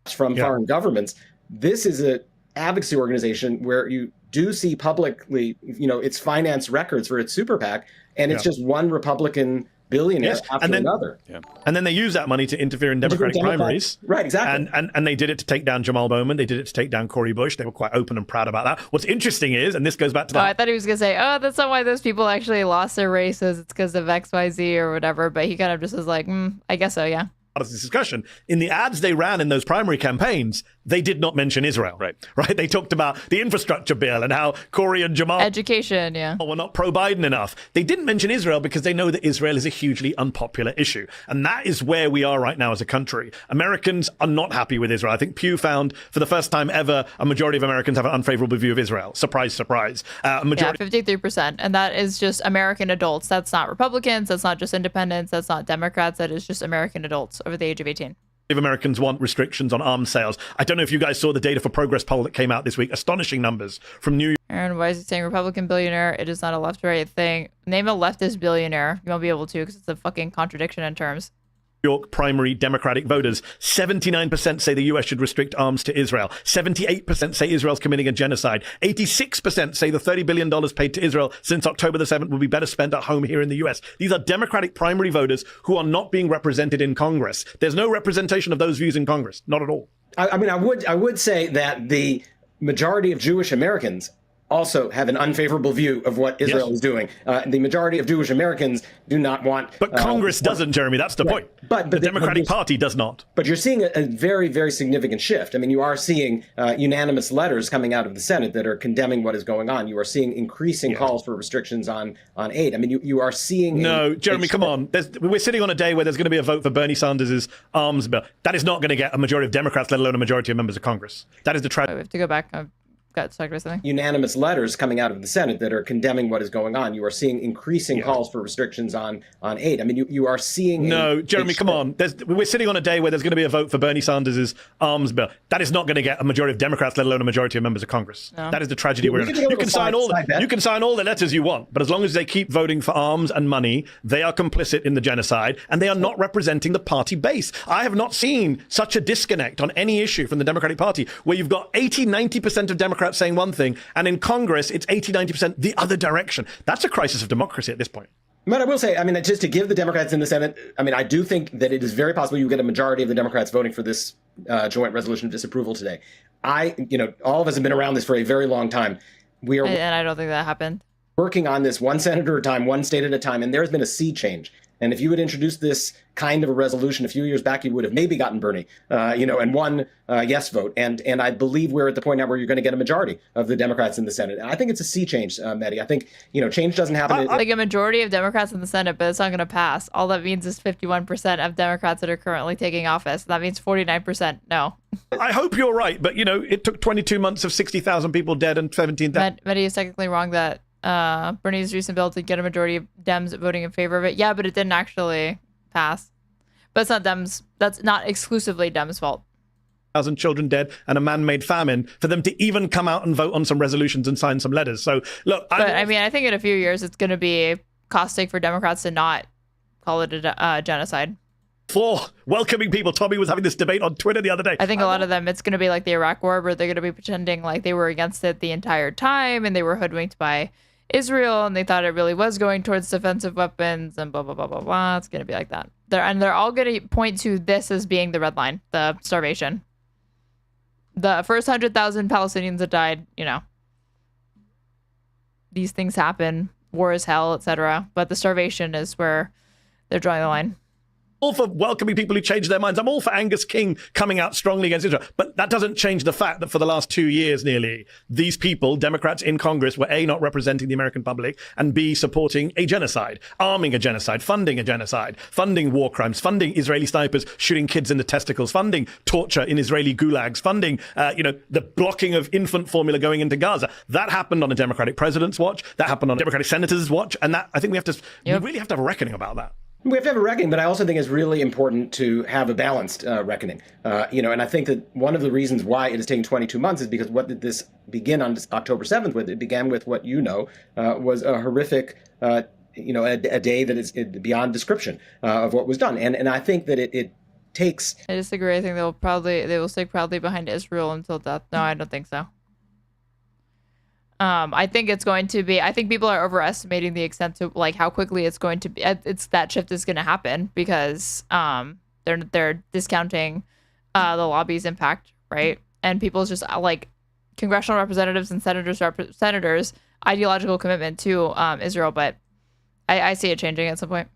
From foreign governments. This is an advocacy organization where you do see publicly, its finance records for its super PAC, and it's just one Republican billionaire after another. And then they use that money to interfere in Democratic primaries. Right, exactly. And they did it to take down Jamal Bowman. They did it to take down Cori Bush. They were quite open and proud about that. What's interesting is, and this goes back to I thought he was going to say, that's not why those people actually lost their races. It's because of XYZ or whatever. But he kind of just was like, I guess so, yeah. Of this discussion, in the ads they ran in those primary campaigns, they did not mention Israel. Right. They talked about the infrastructure bill and how Cori and Jamal education, were not pro-Biden enough. They didn't mention Israel because they know that Israel is a hugely unpopular issue, and that is where we are right now as a country. Americans are not happy with Israel. I think Pew found for the first time ever a majority of Americans have an unfavorable view of Israel. Surprise, surprise. 53%, and that is just American adults. That's not Republicans. That's not just independents. That's not Democrats. That is just American adults over the age of 18. If Americans want restrictions on arms sales. I don't know if you guys saw the data for Progress poll that came out this week. Astonishing numbers from New York. Aaron, why is he saying Republican billionaire? It is not a left-right thing. Name a leftist billionaire. You won't be able to because it's a fucking contradiction in terms. York primary Democratic voters, 79% say the US should restrict arms to Israel. 78% say Israel's committing a genocide. 86% say the $30 billion paid to Israel since October the 7th will be better spent at home here in the US. These are Democratic primary voters who are not being represented in Congress. There's no representation of those views in Congress. Not at all. I would say that the majority of Jewish Americans also have an unfavorable view of what Israel is doing. The majority of Jewish Americans do not want... But Congress doesn't, Jeremy. That's the point. But the Democratic Party does not. But you're seeing a very, very significant shift. I mean, you are seeing unanimous letters coming out of the Senate that are condemning what is going on. You are seeing increasing calls for restrictions on aid. I mean, you are seeing... No, Jeremy, come on. We're sitting on a day where there's going to be a vote for Bernie Sanders' arms bill. That is not going to get a majority of Democrats, let alone a majority of members of Congress. That is the tragedy. We have to go back. Got stuck with something. Unanimous letters coming out of the Senate that are condemning what is going on. You are seeing increasing calls for restrictions on aid. I mean, you are seeing... No, Jeremy, come on. We're sitting on a day where there's going to be a vote for Bernie Sanders' arms bill. That is not going to get a majority of Democrats, let alone a majority of members of Congress. No. That is the tragedy we're in. You can sign all the letters you want, but as long as they keep voting for arms and money, they are complicit in the genocide, and they are not representing the party base. I have not seen such a disconnect on any issue from the Democratic Party, where you've got 80-90% of Democrats saying one thing, and in Congress, it's 80-90% the other direction. That's a crisis of democracy at this point. But I will say, I mean, just to give the Democrats in the Senate, I mean, I do think that it is very possible you get a majority of the Democrats voting for this joint resolution of disapproval today. All of us have been around this for a very long time. And I don't think that happened. Working on this one senator at a time, one state at a time, and there's been a sea change. And if you had introduced this kind of a resolution a few years back, you would have maybe gotten Bernie, and one yes vote. And I believe we're at the point now where you're going to get a majority of the Democrats in the Senate. And I think it's a sea change, Medhi. I think, change doesn't happen. Like a majority of Democrats in the Senate, but it's not going to pass. All that means is 51% of Democrats that are currently taking office. That means 49% no. I hope you're right, but, it took 22 months of 60,000 people dead and 17,000. Medhi is technically wrong that Bernie's recent bill to get a majority of Dems voting in favor of it. Yeah, but it didn't actually pass. But it's not Dems. That's not exclusively Dems' fault. 1,000 children dead and a man-made famine for them to even come out and vote on some resolutions and sign some letters. So, look. I think in a few years, it's going to be caustic for Democrats to not call it a genocide. For welcoming people. Tommy was having this debate on Twitter the other day. I think a lot of them, it's going to be like the Iraq War, where they're going to be pretending like they were against it the entire time and they were hoodwinked by Israel and they thought it really was going towards defensive weapons and blah, blah, blah, blah, blah. It's going to be like that. They're all going to point to this as being the red line, the starvation. The first 100,000 Palestinians that died, these things happen, war is hell, etc. But the starvation is where they're drawing the line. all for welcoming people who change their minds. I'm all for Angus King coming out strongly against Israel. But that doesn't change the fact that for the last 2 years nearly, these people, Democrats in Congress, were A, not representing the American public, and B, supporting a genocide, arming a genocide, funding war crimes, funding Israeli snipers shooting kids in the testicles, funding torture in Israeli gulags, funding, the blocking of infant formula going into Gaza. That happened on a Democratic president's watch. That happened on a Democratic senator's watch. And that, I think we really have to have a reckoning about that. We have to have a reckoning, but I also think it's really important to have a balanced reckoning. And I think that one of the reasons why it is taking 22 months is because what did this begin on October 7th with? It began with what was a horrific, a day that is beyond description of what was done. And I think that it takes. I disagree. I think they will stick proudly behind Israel until death. No, I don't think so. I think it's going to be, I think people are overestimating the extent to like how quickly it's going to be. It's that shift is going to happen because they're discounting the lobby's impact, right? And people's just like congressional representatives and senators ideological commitment to Israel. But I see it changing at some point.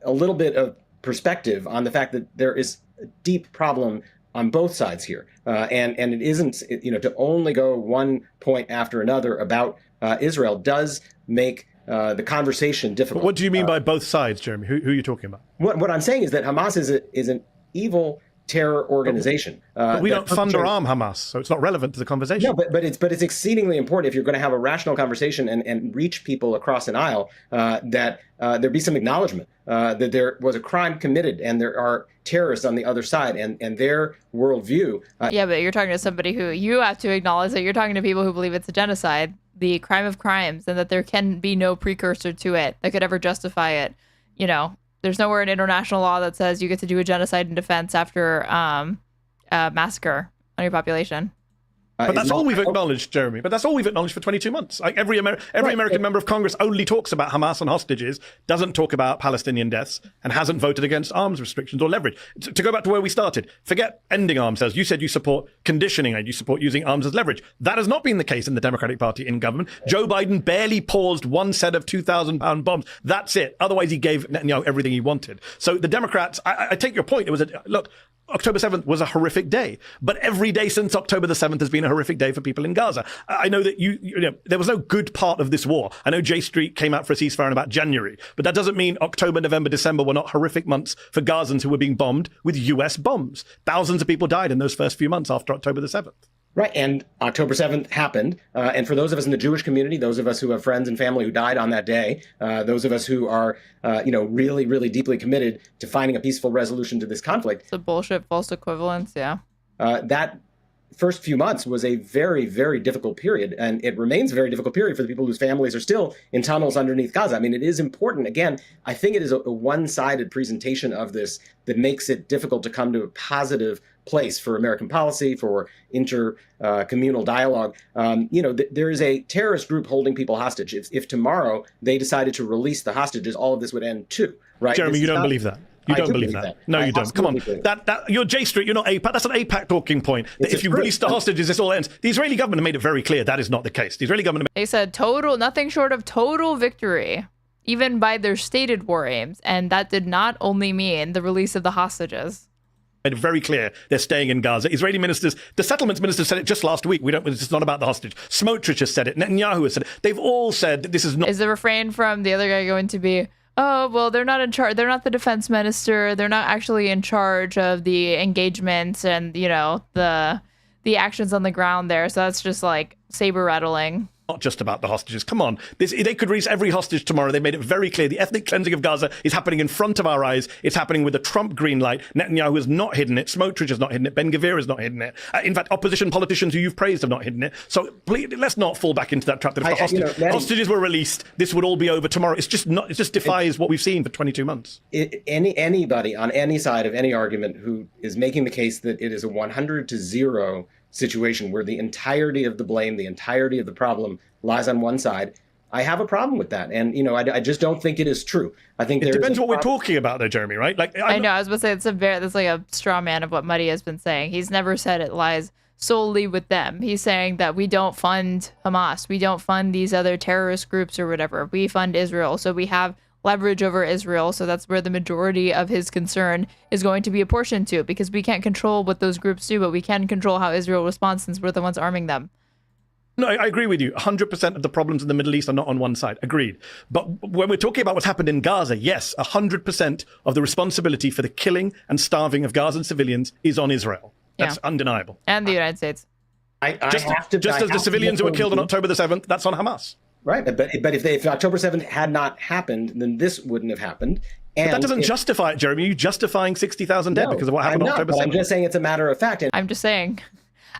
A little bit of perspective on the fact that there is a deep problem on both sides here. And it isn't, to only go one point after another about Israel does make the conversation difficult. But what do you mean by both sides, Jeremy? Who are you talking about? What I'm saying is that Hamas is an evil terror organization. But we don't fund or arm Hamas, so it's not relevant to the conversation. No, but it's exceedingly important if you're going to have a rational conversation and reach people across an aisle that there be some acknowledgement that there was a crime committed and there are terrorists on the other side and their worldview. Yeah, but you're talking to somebody who you have to acknowledge that you're talking to people who believe it's a genocide, the crime of crimes, and that there can be no precursor to it that could ever justify it. There's nowhere in international law that says you get to do a genocide in defense after a massacre on your population. But that's all we've acknowledged, Jeremy. But that's all we've acknowledged for 22 months. Like every American member of Congress only talks about Hamas and hostages, doesn't talk about Palestinian deaths, and hasn't voted against arms restrictions or leverage. To go back to where we started, forget ending arms sales. You said you support conditioning aid, you support using arms as leverage. That has not been the case in the Democratic Party in government. Joe Biden barely paused one set of 2,000-pound bombs. That's it. Otherwise, he gave Netanyahu everything he wanted. So the Democrats, I take your point. It was look. October 7th was a horrific day, but every day since October the 7th has been a horrific day for people in Gaza. I know that there was no good part of this war. I know J Street came out for a ceasefire in about January, but that doesn't mean October, November, December were not horrific months for Gazans who were being bombed with US bombs. Thousands of people died in those first few months after October the 7th. Right, and October 7th happened, and for those of us in the Jewish community, those of us who have friends and family who died on that day, those of us who are, really, really deeply committed to finding a peaceful resolution to this conflict. It's a bullshit false equivalence, yeah. That first few months was a very, very difficult period, and it remains a very difficult period for the people whose families are still in tunnels underneath Gaza. I mean, it is important. Again, I think it is a one-sided presentation of this that makes it difficult to come to a positive place for American policy, for inter-communal dialogue. There is a terrorist group holding people hostage. If tomorrow they decided to release the hostages, all of this would end too, right? Jeremy, you don't believe that. You don't believe that. No, you don't. Come on. You're J Street. You're not AIPAC. That's an AIPAC talking point. That if you release the hostages, this all ends. The Israeli government made it very clear that is not the case. The Israeli government. They said nothing short of total victory, even by their stated war aims. And that did not only mean the release of the hostages. Made it very clear they're staying in Gaza. Israeli ministers, the settlements minister said it just last week. It's not about the hostage. Smotrich has said it. Netanyahu has said it. They've all said that this is not. Is the refrain from the other guy going to be, oh, well, they're not in charge. They're not the defense minister. They're not actually in charge of the engagements and, the actions on the ground there. So that's just like saber rattling. Not just about the hostages. Come on. They could release every hostage tomorrow. They made it very clear. The ethnic cleansing of Gaza is happening in front of our eyes. It's happening with the Trump green light. Netanyahu has not hidden it. Smotrich has not hidden it. Ben-Gvir has not hidden it. In fact, opposition politicians who you've praised have not hidden it. So please, let's not fall back into that trap that if the hostages were released, this would all be over tomorrow. It's just not. It just defies what we've seen for 22 months. Anybody on any side of any argument who is making the case that it is a 100-0 situation where the entirety of the blame, the entirety of the problem lies on one side, I have a problem with that. And, I just don't think it is true. I think it depends what we're talking about though, Jeremy, right? I know, I was about to say, that's like a straw man of what Muddy has been saying. He's never said it lies solely with them. He's saying that we don't fund Hamas. We don't fund these other terrorist groups or whatever. We fund Israel. So we have leverage over Israel. So that's where the majority of his concern is going to be apportioned to, because we can't control what those groups do, but we can control how Israel responds since we're the ones arming them. No, I agree with you. 100% of the problems in the Middle East are not on one side. Agreed. But when we're talking about what's happened in Gaza, yes, 100% of the responsibility for the killing and starving of Gazan civilians is on Israel. That's undeniable. And the United States. Just as the civilians who were killed on October the 7th, that's on Hamas. Right. But if October 7th had not happened, then this wouldn't have happened. And but that doesn't justify it, Jeremy. You're justifying 60,000 dead because of what happened on October 7th. I'm just saying it's a matter of fact. I'm just saying.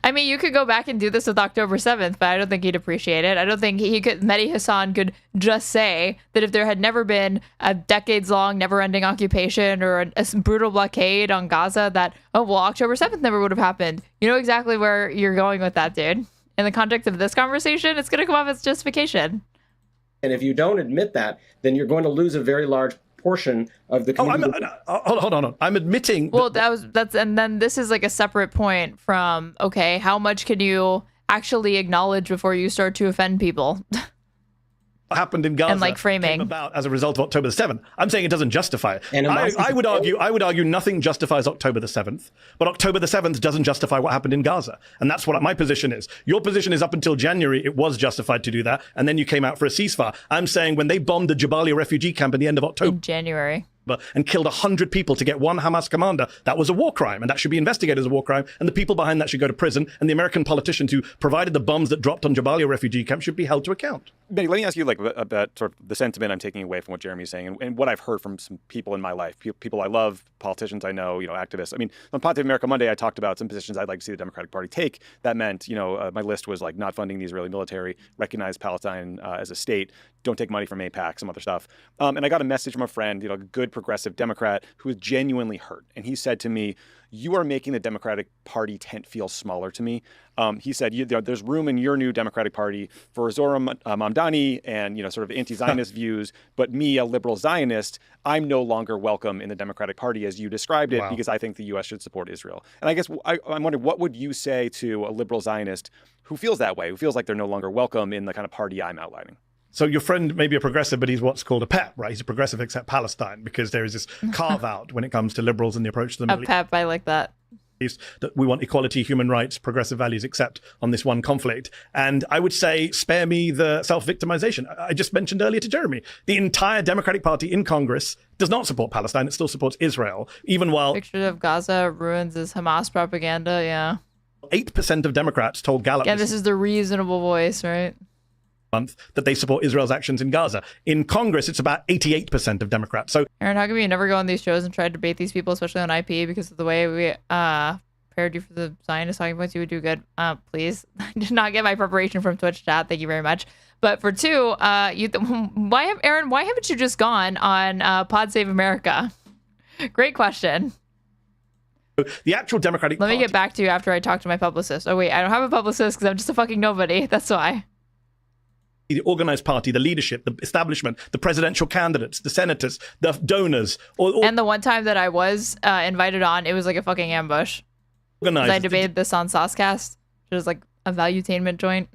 I mean, you could go back and do this with October 7th, but I don't think he'd appreciate it. I don't think Medhi Hasan could just say that if there had never been a decades-long, never-ending occupation or a brutal blockade on Gaza, that, oh, well, October 7th never would have happened. You know exactly where you're going with that, dude. In the context of this conversation, it's going to come off as justification. And if you don't admit that, then you're going to lose a very large portion of the community. Hold on. I'm admitting. Well, and then this is like a separate point from, okay, how much can you actually acknowledge before you start to offend people? What happened in Gaza and like framing came about as a result of October the 7th. I'm saying it doesn't justify it. And I would argue nothing justifies October the 7th, but October the 7th doesn't justify what happened in Gaza. And that's what my position is. Your position is up until January, it was justified to do that. And then you came out for a ceasefire. I'm saying when they bombed the Jabalia refugee camp at the end of October. In January. And killed 100 people to get one Hamas commander, that was a war crime, and that should be investigated as a war crime, and the people behind that should go to prison, and the American politicians who provided the bombs that dropped on Jabalia refugee camp should be held to account. Medhi, let me ask you about sort of the sentiment I'm taking away from what Jeremy's saying and what I've heard from some people in my life, people I love, politicians I know, activists. I mean, on Ponte America Monday, I talked about some positions I'd like to see the Democratic Party take. That meant, my list was like not funding the Israeli military, recognize Palestine as a state, don't take money from AIPAC, some other stuff. And I got a message from a friend, a good progressive Democrat who was genuinely hurt. And he said to me, you are making the Democratic Party tent feel smaller to me. He said, there's room in your new Democratic Party for Zora Mamdani and, sort of anti-Zionist views. But me, a liberal Zionist, I'm no longer welcome in the Democratic Party as you described it, because I think the U.S. should support Israel. And I guess I'm wondering, what would you say to a liberal Zionist who feels that way, who feels like they're no longer welcome in the kind of party I'm outlining? So your friend may be a progressive, but he's what's called a PEP, right? He's a progressive except Palestine, because there is this carve-out when it comes to liberals and the approach to the Middle East. A PEP, I like that. That we want equality, human rights, progressive values, except on this one conflict. And I would say, spare me the self-victimization. I just mentioned earlier to Jeremy, the entire Democratic Party in Congress does not support Palestine. It still supports Israel, even while... Picture of Gaza ruins is Hamas propaganda, yeah. 8% of Democrats told Gallup... Yeah, this is the reasonable voice, right? Month that they support Israel's actions in Gaza. In Congress, it's about 88% of Democrats. So, Aaron, how come you never go on these shows and try to debate these people, especially on IP, because of the way we prepared you for the Zionist talking points? You would do good. Please. I did not get my preparation from Twitch chat. Thank you very much. But for two, Aaron, why haven't you just gone on Pod Save America? Great question. The actual Democratic Let me get back to you after I talk to my publicist. Oh, wait, I don't have a publicist because I'm just a fucking nobody. That's why. The organized party, the leadership, the establishment, the presidential candidates, the senators, the donors. And the one time that I was invited on, it was like a fucking ambush. I debated this on Saucecast, which is like a valuetainment joint.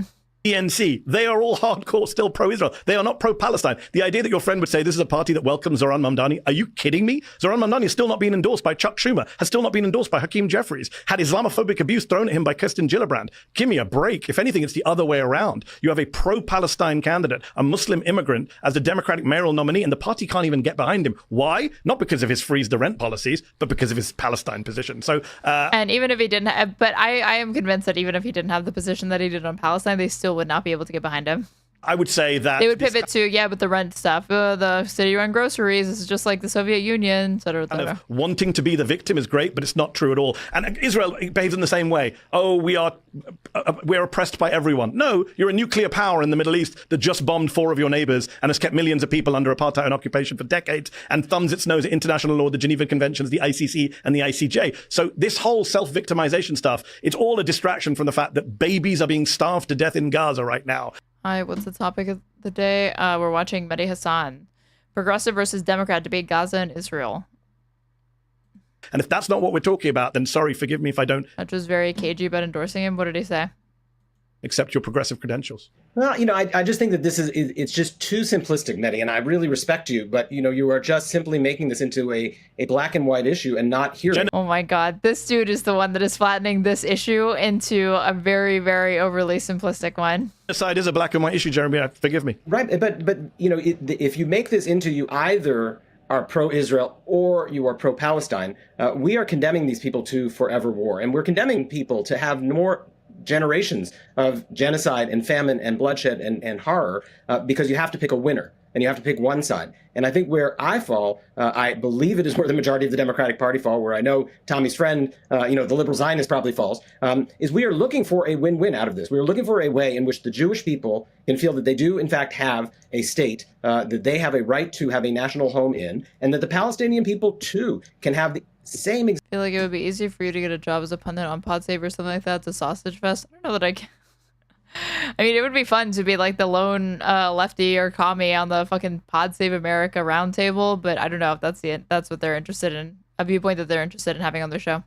DNC, they are all hardcore still pro-Israel. They are not pro-Palestine. The idea that your friend would say this is a party that welcomes Zoran Mamdani, are you kidding me? Zoran Mamdani has still not been endorsed by Chuck Schumer, has still not been endorsed by Hakeem Jeffries, had Islamophobic abuse thrown at him by Kirsten Gillibrand. Give me a break. If anything, it's the other way around. You have a pro-Palestine candidate, a Muslim immigrant, as the Democratic mayoral nominee, and the party can't even get behind him. Why? Not because of his freeze the rent policies, but because of his Palestine position. So, and even if he didn't have, but I am convinced that even if he didn't have the position that he did on Palestine, they still would not be able to get behind him. I would say that they would pivot to, but the rent stuff, the city-run groceries is just like the Soviet Union, et cetera, et cetera. Wanting to be the victim is great, but it's not true at all. And Israel behaves in the same way. Oh, we're oppressed by everyone. No, you're a nuclear power in the Middle East that just bombed 4 of your neighbors and has kept millions of people under apartheid and occupation for decades and thumbs its nose at international law, the Geneva Conventions, the ICC, and the ICJ. So this whole self-victimization stuff, it's all a distraction from the fact that babies are being starved to death in Gaza right now. Hi, what's the topic of the day? We're watching Medhi Hasan. Progressive versus Democrat debate Gaza and Israel. And if that's not what we're talking about, then sorry, forgive me if I don't. That was very cagey about endorsing him. What did he say? accept your progressive credentials. Well, I just think that it's just too simplistic, Medhi, and I really respect you, but, you are just simply making this into a black and white issue and not hearing. Oh my God, this dude is the one that is flattening this issue into a very, very overly simplistic one. Genocide is a black and white issue, Jeremy, forgive me. Right, but if you make this into you either are pro-Israel or you are pro-Palestine, we are condemning these people to forever war, and we're condemning people to have more generations of genocide and famine and bloodshed and horror because you have to pick a winner and you have to pick one side. And I think where I fall, I believe it is where the majority of the Democratic Party fall, where I know Tommy's friend, the liberal Zionist probably falls, is we are looking for a win-win out of this. We are looking for a way in which the Jewish people can feel that they do, in fact, have a state, that they have a right to have a national home in, and that the Palestinian people, too, can have the same. I feel like it would be easy for you to get a job as a pundit on Pod Save or something like that. It's a sausage fest. I don't know that I can. I mean, it would be fun to be like the lone lefty or commie on the fucking Pod Save America roundtable, but I don't know if that's what they're interested in, a viewpoint that they're interested in having on their show.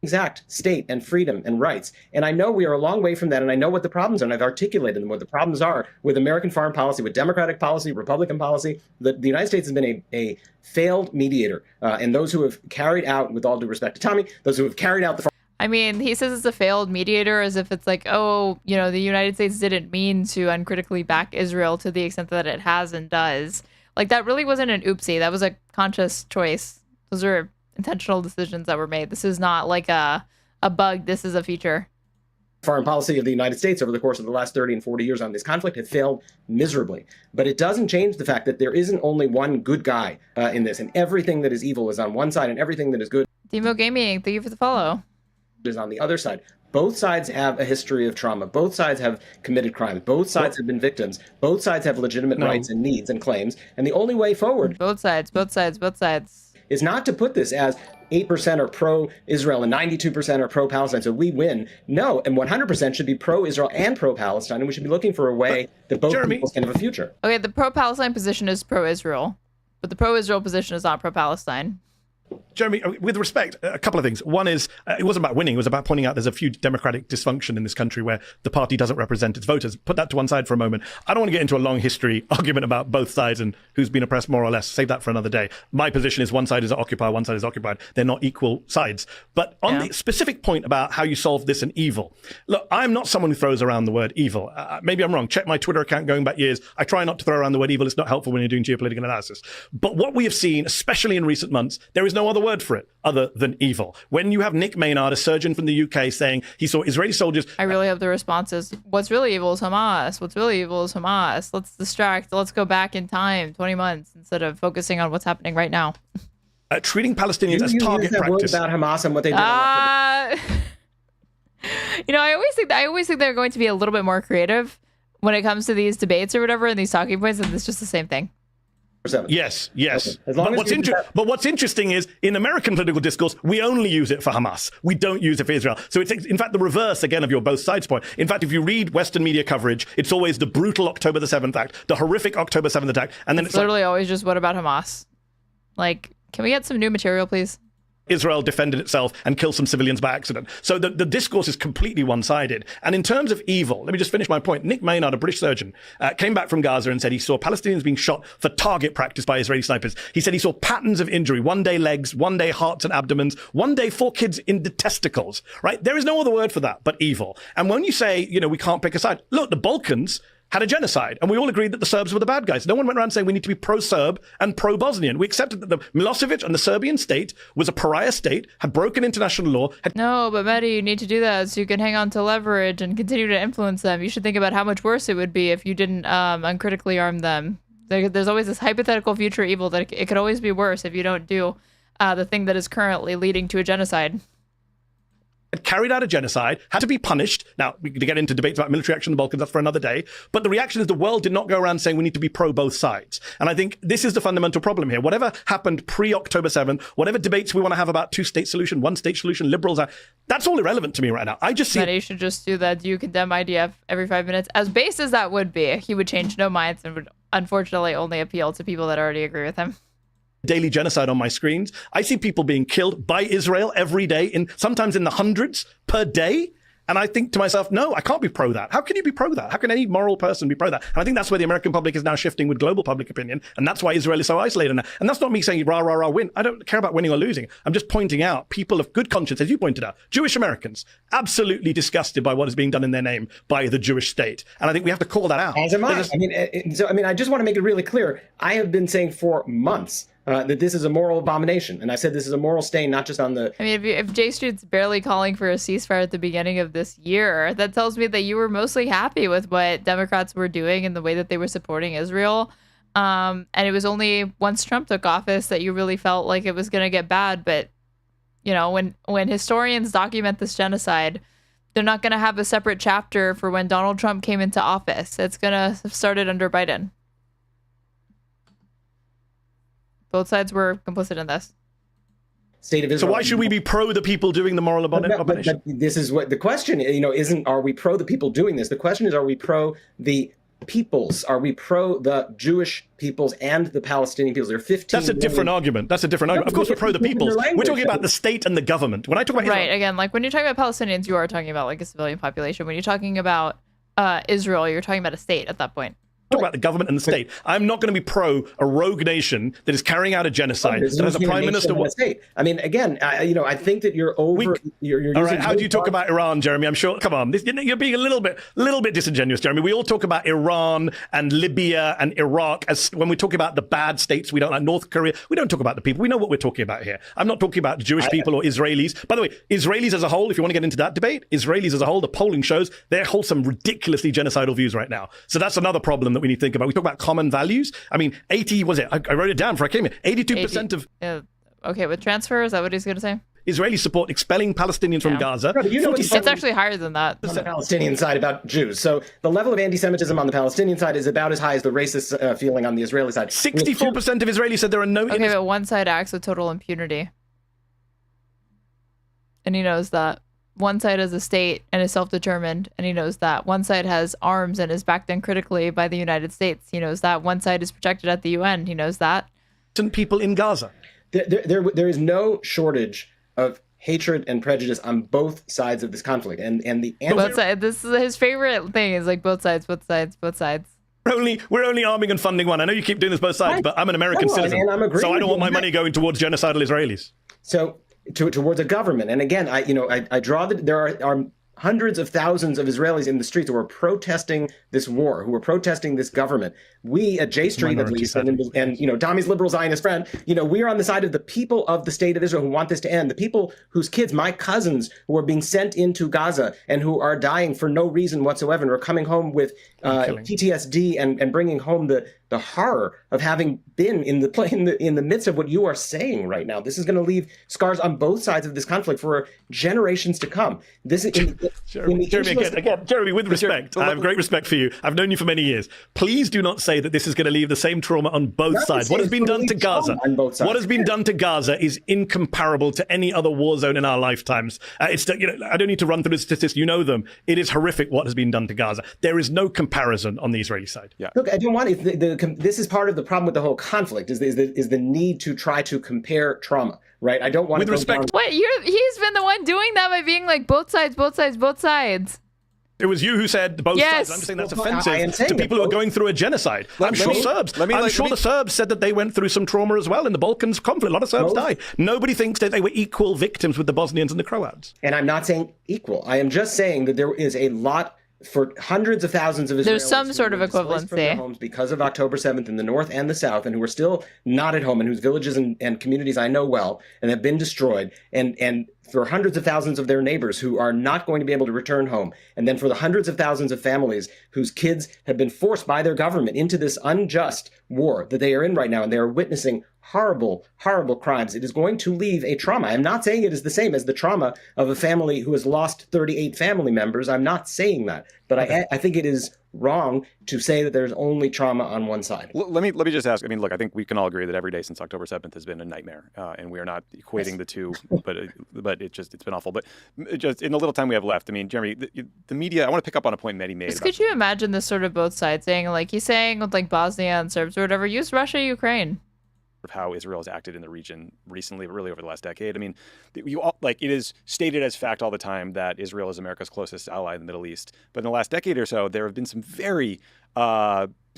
Exact state and freedom and rights. And I know we are a long way from that, and I know what the problems are, and I've articulated them, what the problems are with American foreign policy, with Democratic policy, Republican policy. The United States has been a failed mediator, and those who have carried out, with all due respect to Tommy, those who have carried out the... I mean, he says it's a failed mediator as if it's like, oh, the United States didn't mean to uncritically back Israel to the extent that it has and does. Like, that really wasn't an oopsie. That was a conscious choice. Those are intentional decisions that were made. This is not like a bug. This is a feature. Foreign policy of the United States over the course of the last 30 and 40 years on this conflict have failed miserably. But it doesn't change the fact that there isn't only one good guy in this, and everything that is evil is on one side, and everything that is good... Demo Gaming, thank you for the follow. ...is on the other side. Both sides have a history of trauma. Both sides have committed crimes. Both sides have been victims. Both sides have legitimate rights and needs and claims. And the only way forward... Both sides. ...is not to put this as 8% are pro-Israel and 92% are pro-Palestine, so we win. No, and 100% should be pro-Israel and pro-Palestine, and we should be looking for a way that both peoples can have a future. Okay, the pro-Palestine position is pro-Israel, but the pro-Israel position is not pro-Palestine. Jeremy, with respect, a couple of things. One is, it wasn't about winning. It was about pointing out there's a few democratic dysfunction in this country where the party doesn't represent its voters. Put that to one side for a moment. I don't want to get into a long history argument about both sides and who's been oppressed more or less. Save that for another day. My position is one side is occupied, one side is occupied. They're not equal sides. But on the specific point about how you solve this and evil, look, I'm not someone who throws around the word evil. Maybe I'm wrong. Check my Twitter account going back years. I try not to throw around the word evil. It's not helpful when you're doing geopolitical analysis. But what we have seen, especially in recent months, there is no other word for it other than evil. When you have Nick Maynard, a surgeon from the UK, saying he saw Israeli soldiers... I really hope the response is, what's really evil is Hamas. What's really evil is Hamas. Let's distract. Let's go back in time 20 months instead of focusing on what's happening right now. Treating Palestinians as target practice. About Hamas and what they do. I always think they're going to be a little bit more creative when it comes to these debates or whatever and these talking points, and it's just the same thing. Yes. Okay. But what's interesting is in American political discourse, we only use it for Hamas. We don't use it for Israel. So it's in fact the reverse again of your both sides point. In fact, if you read Western media coverage, it's always the brutal October the 7th act, the horrific October 7th attack, and then it's literally always just what about Hamas? Like, can we get some new material, please? Israel defended itself and killed some civilians by accident. So the discourse is completely one-sided. And in terms of evil, let me just finish my point. Nick Maynard, a British surgeon, came back from Gaza and said he saw Palestinians being shot for target practice by Israeli snipers. He said he saw patterns of injury, one day legs, one day hearts and abdomens, one day 4 kids in the testicles, right? There is no other word for that but evil. And when you say, we can't pick a side, look, the Balkans had a genocide, and we all agreed that the Serbs were the bad guys. No one went around saying we need to be pro-Serb and pro-Bosnian. We accepted that the Milosevic and the Serbian state was a pariah state, had broken international law. No, but Medhi, you need to do that so you can hang on to leverage and continue to influence them. You should think about how much worse it would be if you didn't uncritically arm them. There's always this hypothetical future evil that it could always be worse if you don't do the thing that is currently leading to a genocide. Had carried out a genocide, had to be punished. Now, we could get into debates about military action in the Balkans, that's for another day. But the reaction is the world did not go around saying we need to be pro both sides. And I think this is the fundamental problem here. Whatever happened pre-October 7th, whatever debates we want to have about two-state solution, one-state solution, liberals, that's all irrelevant to me right now. I just see... Medhi should just do that. Do you condemn IDF every 5 minutes? As base as that would be, he would change no minds and would unfortunately only appeal to people that already agree with him. Daily genocide on my screens. I see people being killed by Israel every day, sometimes in the hundreds per day. And I think to myself, no, I can't be pro that. How can you be pro that? How can any moral person be pro that? And I think that's where the American public is now shifting with global public opinion. And that's why Israel is so isolated now. And that's not me saying rah, rah, rah, win. I don't care about winning or losing. I'm just pointing out people of good conscience, as you pointed out, Jewish Americans, absolutely disgusted by what is being done in their name by the Jewish state. And I think we have to call that out. As am I. I just want to make it really clear. I have been saying for months that this is a moral abomination. And I said this is a moral stain, not just on the... I mean, if J Street's barely calling for a ceasefire at the beginning of this year, that tells me that you were mostly happy with what Democrats were doing and the way that they were supporting Israel. And it was only once Trump took office that you really felt like it was going to get bad. But, you know, when historians document this genocide, they're not going to have a separate chapter for when Donald Trump came into office. It's going to have started under Biden. Both sides were complicit in this. State of Israel. So why should we be pro the people doing the moral abomination? But this is what the question, isn't are we pro the people doing this? The question is, are we pro the peoples? Are we pro the Jewish peoples and the Palestinian peoples? There are 15 That's a different argument. That's a different argument. Of course, we're pro the peoples. We're talking about the state and the government. When I talk about Israel, again, like when you're talking about Palestinians, you are talking about like a civilian population. When you're talking about Israel, you're talking about a state at that point. Talk about the government and the state. I'm not going to be pro a rogue nation that is carrying out a genocide that has a prime minister. I mean, again, I think that you're over. You're all right. How do you talk about Iran, Jeremy? I'm sure. Come on, you're being a little bit disingenuous, Jeremy. We all talk about Iran and Libya and Iraq as when we talk about the bad states. We don't like North Korea. We don't talk about the people. We know what we're talking about here. I'm not talking about Jewish people or Israelis. By the way, Israelis as a whole, if you want to get into that debate, Israelis as a whole, the polling shows they hold some ridiculously genocidal views right now. So that's another problem that we need to think about. We talk about common values. I mean, 80 was it? I wrote it down before I came here. 82% of okay, with transfer, is that what he's going to say? Israelis support expelling Palestinians from Gaza. It's actually higher than that. On the Palestinian side about Jews. So the level of anti-Semitism on the Palestinian side is about as high as the racist feeling on the Israeli side. 64% of Israelis said there are no... Okay, but one side acts with total impunity. And he knows that. One side is a state and is self-determined, and he knows that. One side has arms and is backed uncritically by the United States. He knows that. One side is protected at the UN. He knows that. People in Gaza. There is no shortage of hatred and prejudice on both sides of this conflict. And the answer... Both sides. This is his favorite thing, is like both sides, both sides, both sides. We're only arming and funding one. I know you keep doing this both sides, but I'm an American citizen, so I don't want my money going towards genocidal Israelis. So... towards a government. And again, I draw that there are hundreds of thousands of Israelis in the streets who are protesting this war, who are protesting this government. We at J Street, at least, and Tommy's liberal Zionist friend, we are on the side of the people of the state of Israel who want this to end. The people whose kids, my cousins, who are being sent into Gaza and who are dying for no reason whatsoever, and are coming home with PTSD and bringing home the horror of having been in the midst of what you are saying right now. This is going to leave scars on both sides of this conflict for generations to come. This is Jeremy, with respect, I have great respect for you. I've known you for many years. Please do not say that this is going to leave the same trauma on both sides. What has been done to Gaza? What has been done to Gaza is incomparable to any other war zone in our lifetimes. I don't need to run through the statistics. You know them. It is horrific what has been done to Gaza. There is no comparison on the Israeli side. Yeah. Look, I don't want this is part of the problem with the whole conflict is the need to try to compare trauma, right? I don't want with respect. What he's been the one doing that by being like both sides, both sides, both sides. It was you who said both sides. I'm just saying that's offensive to people who are going through a genocide. I'm sure the Serbs said that they went through some trauma as well in the Balkans conflict. A lot of Serbs died. Nobody thinks that they were equal victims with the Bosnians and the Croats. And I'm not saying equal. I am just saying that there is a lot for hundreds of thousands of Israelis. There's some sort of equivalency. From their homes because of October 7th in the north and the south, and who are still not at home, and whose villages and communities I know well and have been destroyed, and for hundreds of thousands of their neighbors who are not going to be able to return home, and then for the hundreds of thousands of families whose kids have been forced by their government into this unjust war that they are in right now, and they are witnessing horrible, horrible crimes. It is going to leave a trauma. I'm not saying it is the same as the trauma of a family who has lost 38 family members. I'm not saying that. But I think it is wrong to say that there's only trauma on one side. Let me just ask. I mean, look, I think we can all agree that every day since October 7th has been a nightmare, and we are not equating the two. But it's been awful. But just in the little time we have left, I mean, Jeremy, the media. I want to pick up on a point Medhi made. Could you imagine this sort of both sides saying, like he's saying with like Bosnia and Serbs or whatever, use Russia, Ukraine. of how Israel has acted in the region recently, but really over the last decade. I mean, it is stated as fact all the time that Israel is America's closest ally in the Middle East. But in the last decade or so, there have been some very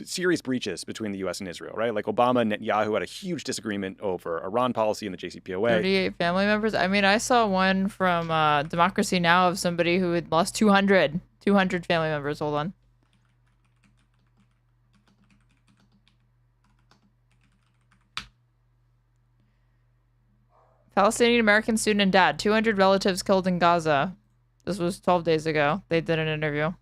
serious breaches between the U.S. and Israel, right? Like Obama and Netanyahu had a huge disagreement over Iran policy and the JCPOA. 38 family members. I mean, I saw one from Democracy Now! Of somebody who had lost 200 family members. Hold on. Palestinian American student and dad, 200 relatives killed in Gaza. This was 12 days ago. They did an interview.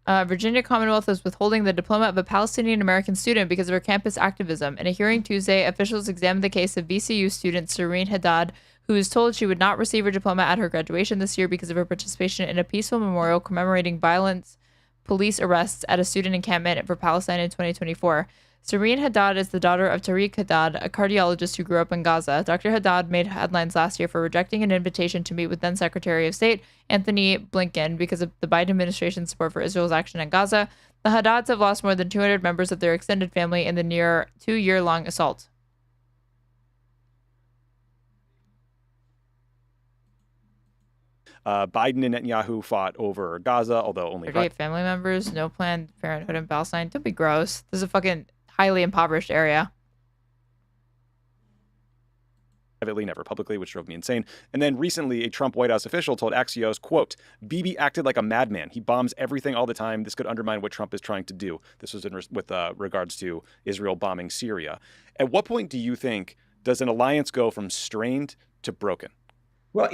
Virginia Commonwealth is withholding the diploma of a Palestinian American student because of her campus activism. In a hearing Tuesday, officials examined the case of VCU student Serene Haddad, who was told she would not receive her diploma at her graduation this year because of her participation in a peaceful memorial commemorating violent police arrests at a student encampment for Palestine in 2024. Serene Haddad is the daughter of Tariq Haddad, a cardiologist who grew up in Gaza. Dr. Haddad made headlines last year for rejecting an invitation to meet with then Secretary of State Anthony Blinken because of the Biden administration's support for Israel's action in Gaza. The Haddads have lost more than 200 members of their extended family in the near 2-year-long assault. Biden and Netanyahu fought over Gaza, although only 38 family members, no Planned Parenthood in Palestine. Don't be gross. This is a fucking highly impoverished area. Privately, never publicly, which drove me insane. And then recently, a Trump White House official told Axios, quote, Bibi acted like a madman. He bombs everything all the time. This could undermine what Trump is trying to do. This was with regards to Israel bombing Syria. At what point do you think does an alliance go from strained to broken? Well,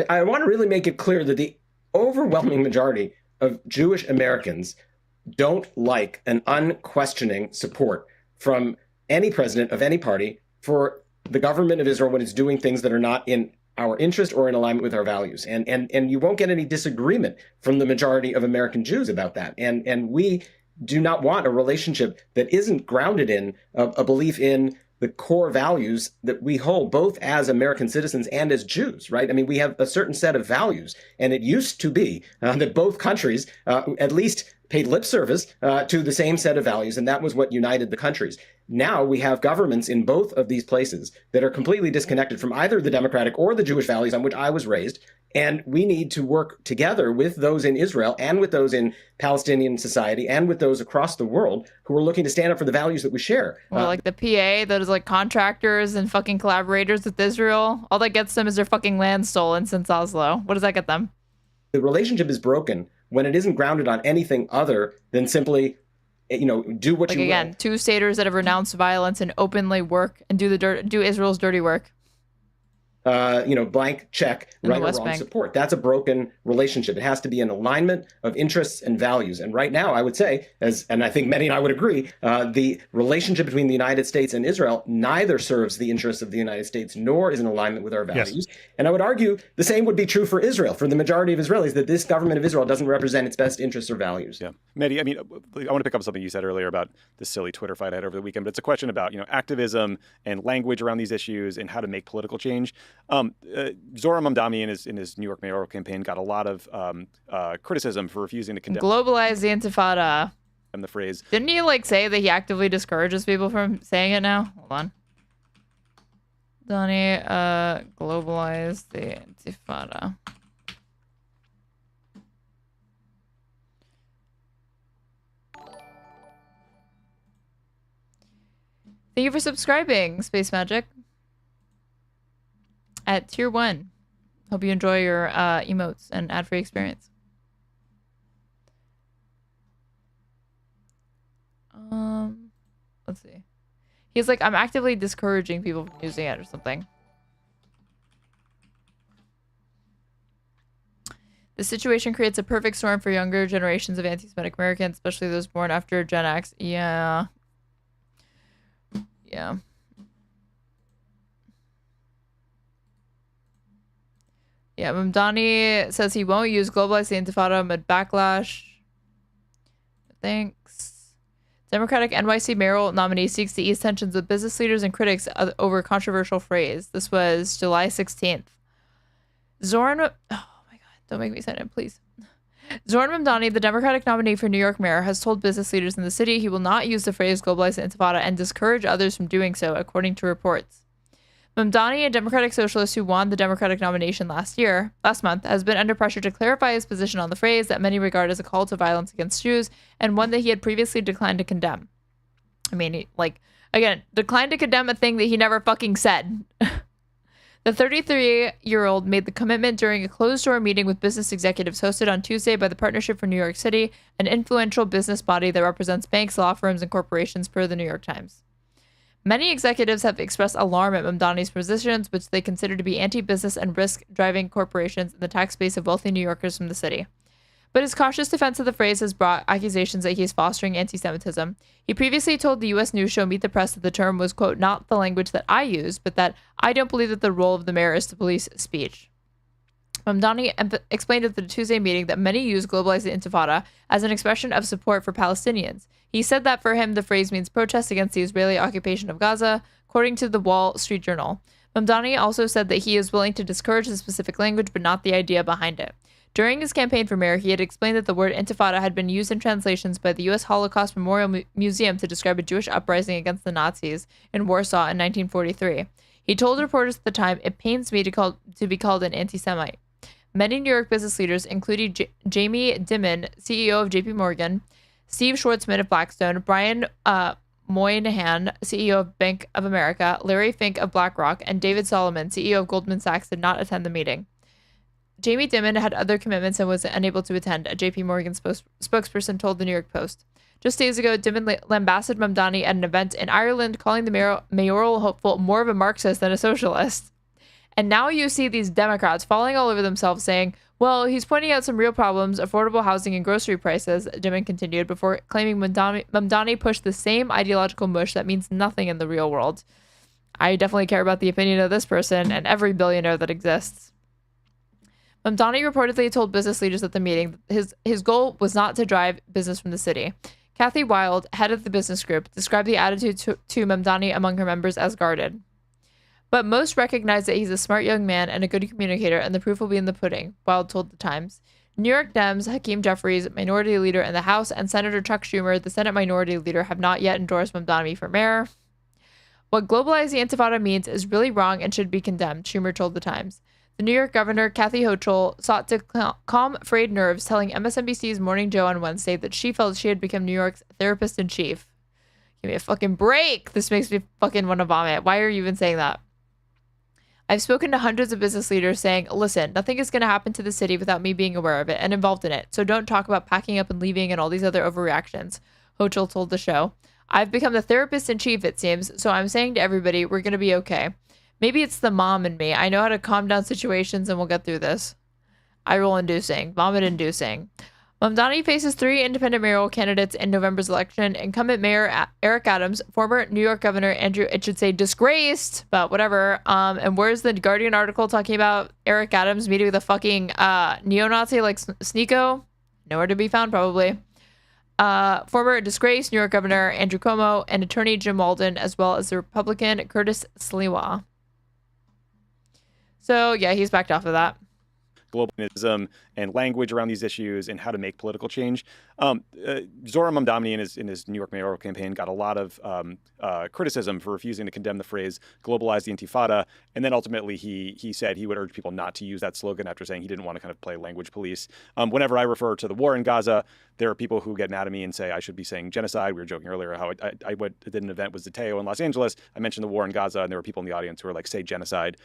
I want to really make it clear that the overwhelming majority of Jewish Americans don't like an unquestioning support from any president of any party for the government of Israel when it's doing things that are not in our interest or in alignment with our values. And you won't get any disagreement from the majority of American Jews about that. And we do not want a relationship that isn't grounded in a belief in the core values that we hold both as American citizens and as Jews, right? I mean, we have a certain set of values, and it used to be that both countries at least paid lip service to the same set of values, and that was what united the countries. Now we have governments in both of these places that are completely disconnected from either the democratic or the Jewish values on which I was raised, and we need to work together with those in Israel and with those in Palestinian society and with those across the world who are looking to stand up for the values that we share. Well, like the PA, those like contractors and fucking collaborators with Israel, all that gets them is their fucking land stolen since Oslo. What does that get them? The relationship is broken when it isn't grounded on anything other than simply, do what you will. Again, two staters that have renounced violence and openly work and do Israel's dirty work. Blank check, right or wrong support. That's a broken relationship. It has to be an alignment of interests and values. And right now, I would say, and I think many and I would agree, the relationship between the United States and Israel neither serves the interests of the United States nor is in alignment with our values. Yes. And I would argue the same would be true for Israel, for the majority of Israelis, that this government of Israel doesn't represent its best interests or values. Yeah. Medhi, I mean, I want to pick up something you said earlier about this silly Twitter fight I had over the weekend, but it's a question about, activism and language around these issues and how to make political change. Zohran Mamdani in his New York mayoral campaign got a lot of criticism for refusing to condemn. Globalize the Intifada. And the phrase. Didn't he say that he actively discourages people from saying it now? Hold on. Donnie, globalize the Intifada. Thank you for subscribing, Space Magic. At tier 1. Hope you enjoy your emotes and ad-free experience. Let's see. He's like, I'm actively discouraging people from using it or something. The situation creates a perfect storm for younger generations of anti-Semitic Americans, especially those born after Gen X. Yeah. Yeah. Yeah, Mamdani says he won't use globalize the Intifada amid backlash. Thanks. Democratic NYC mayoral nominee seeks to ease tensions with business leaders and critics over controversial phrase. This was July 16th. Zohran... Oh my God, don't make me sign it, please. Zoran Mamdani, the Democratic nominee for New York mayor, has told business leaders in the city he will not use the phrase globalize the intifada and discourage others from doing so, according to reports. Mamdani, a Democratic socialist who won the Democratic nomination last month, has been under pressure to clarify his position on the phrase that many regard as a call to violence against Jews, and one that he had previously declined to condemn. I mean, declined to condemn a thing that he never fucking said. The 33-year-old made the commitment during a closed-door meeting with business executives hosted on Tuesday by the Partnership for New York City, an influential business body that represents banks, law firms, and corporations, per the New York Times. Many executives have expressed alarm at Mamdani's positions, which they consider to be anti-business and risk-driving corporations in the tax base of wealthy New Yorkers from the city. But his cautious defense of the phrase has brought accusations that he is fostering anti-Semitism. He previously told the U.S. news show Meet the Press that the term was, quote, not the language that I use, but that I don't believe that the role of the mayor is to police speech. Mamdani explained at the Tuesday meeting that many use globalize the intifada as an expression of support for Palestinians. He said that for him, the phrase means protest against the Israeli occupation of Gaza, according to the Wall Street Journal. Mamdani also said that he is willing to discourage the specific language, but not the idea behind it. During his campaign for mayor, he had explained that the word intifada had been used in translations by the U.S. Holocaust Memorial Museum to describe a Jewish uprising against the Nazis in Warsaw in 1943. He told reporters at the time, "It pains me to be called an anti-Semite." Many New York business leaders, including Jamie Dimon, CEO of J.P. Morgan, Steve Schwartzman of Blackstone, Brian Moynihan, CEO of Bank of America, Larry Fink of BlackRock, and David Solomon, CEO of Goldman Sachs, did not attend the meeting. Jamie Dimon had other commitments and was unable to attend, a J.P. Morgan spokesperson told the New York Post. Just days ago, Dimon lambasted Mamdani at an event in Ireland, calling the mayoral hopeful more of a Marxist than a socialist. And now you see these Democrats falling all over themselves saying, well, he's pointing out some real problems, affordable housing and grocery prices, Dimon continued, before claiming Mamdani pushed the same ideological mush that means nothing in the real world. I definitely care about the opinion of this person and every billionaire that exists. Mamdani reportedly told business leaders at the meeting his goal was not to drive business from the city. Kathy Wild, head of the business group, described the attitude to Mamdani among her members as guarded. But most recognize that he's a smart young man and a good communicator, and the proof will be in the pudding, Wild told the Times. New York Dems, Hakeem Jeffries, minority leader in the House, and Senator Chuck Schumer, the Senate minority leader, have not yet endorsed Mamdani for mayor. What globalize the intifada means is really wrong and should be condemned, Schumer told the Times. The New York governor, Kathy Hochul, sought to calm frayed nerves, telling MSNBC's Morning Joe on Wednesday that she felt she had become New York's therapist-in-chief. Give me a fucking break. This makes me fucking want to vomit. Why are you even saying that? I've spoken to hundreds of business leaders saying, listen, nothing is going to happen to the city without me being aware of it and involved in it. So don't talk about packing up and leaving and all these other overreactions, Hochul told the show. I've become the therapist-in-chief, it seems, so I'm saying to everybody, we're going to be okay. Maybe it's the mom in me. I know how to calm down situations and we'll get through this. Eye-roll-inducing, vomit-inducing. Mamdani faces 3 independent mayoral candidates in November's election. Incumbent Mayor Eric Adams, former New York Governor Andrew, it should say disgraced, but whatever. And where's the Guardian article talking about Eric Adams meeting with a fucking neo-Nazi like Sneeko? Nowhere to be found, probably. Former disgraced New York Governor Andrew Cuomo and attorney Jim Walden, as well as the Republican Curtis Sliwa. So, yeah, he's backed off of that. Globalism and language around these issues and how to make political change. Zoran Mamdani in his New York mayoral campaign got a lot of criticism for refusing to condemn the phrase globalize the intifada. And then ultimately he said he would urge people not to use that slogan after saying he didn't want to kind of play language police. Whenever I refer to the war in Gaza, there are people who get mad at me and say I should be saying genocide. We were joking earlier how I did an event with Zateo in Los Angeles. I mentioned the war in Gaza and there were people in the audience who were like, say genocide.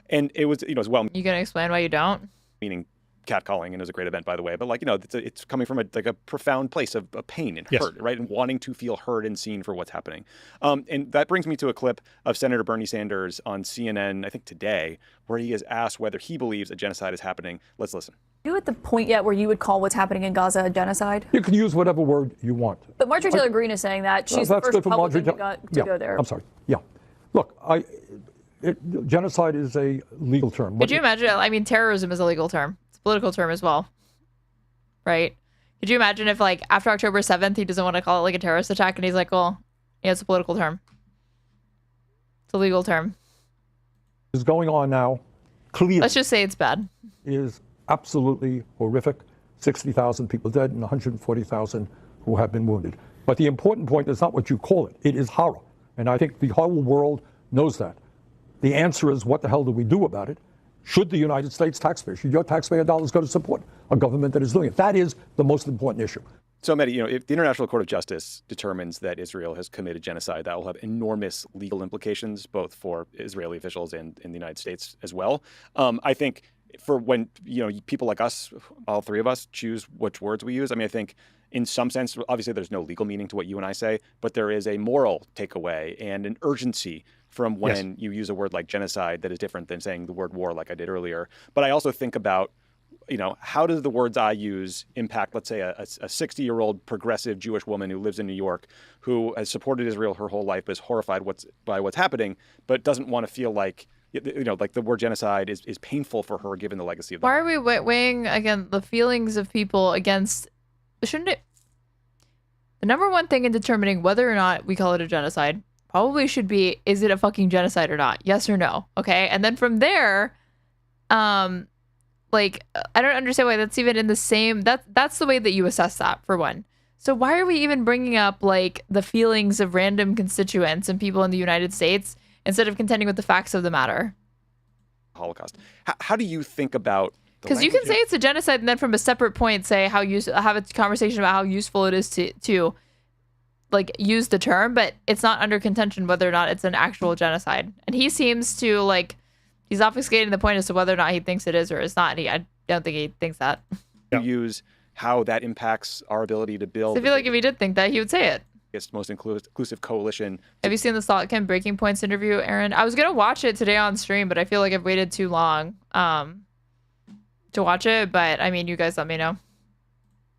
And it was, as well. You gonna explain why you don't? Meaning catcalling, and it was a great event, by the way. But it's coming from a profound place of pain and hurt, right? And wanting to feel heard and seen for what's happening. And that brings me to a clip of Senator Bernie Sanders on CNN, I think today, where he is asked whether he believes a genocide is happening. Let's listen. Are you at the point yet where you would call what's happening in Gaza a genocide? You can use whatever word you want. But Marjorie Taylor Greene is saying that. She's the first Republican to go there. I'm sorry. Yeah. Look, genocide is a legal term. Could you imagine? I mean, terrorism is a legal term. It's a political term as well, right? Could you imagine if, after October 7th, he doesn't want to call it a terrorist attack, and he's like, well, yeah, it's a political term. It's a legal term. What is going on now, clearly. Let's just say it's bad. Is absolutely horrific, 60,000 people dead and 140,000 who have been wounded. But the important point is not what you call it. It is horror. And I think the whole world knows that. The answer is, what the hell do we do about it? Should the United States taxpayer, should your taxpayer dollars go to support a government that is doing it? That is the most important issue. So, Medhi, if the International Court of Justice determines that Israel has committed genocide, that will have enormous legal implications, both for Israeli officials and in the United States as well. I think for when, people like us, all three of us, choose which words we use, I think in some sense, obviously there's no legal meaning to what you and I say, but there is a moral takeaway and an urgency from when you use a word like genocide that is different than saying the word war like I did earlier. But I also think about, how does the words I use impact, let's say, a 60-year-old progressive Jewish woman who lives in New York, who has supported Israel her whole life, but is horrified by what's happening, but doesn't want to feel like, like the word genocide is painful for her given the legacy of that. Why are we weighing, again, the feelings of people against, shouldn't it? The number one thing in determining whether or not we call it a genocide probably should be, is it a fucking genocide or not? Yes or no? Okay. And then from there, I don't understand why that's even in the same, that's the way that you assess that, for one. So why are we even bringing up the feelings of random constituents and people in the United States instead of contending with the facts of the matter? Holocaust. How do you think about? Because you can say it's a genocide and then from a separate point say have a conversation about how useful it is to use the term, but it's not under contention whether or not it's an actual genocide. And he seems to he's obfuscating the point as to whether or not he thinks it is or is not. I don't think he thinks that. You use how that impacts our ability to build. So I feel like if he did think that, he would say it. It's the most inclusive coalition. Have you seen the Salt Camp Breaking Points interview, Aaron? I was going to watch it today on stream, but I feel like I've waited too long to watch it. But you guys let me know.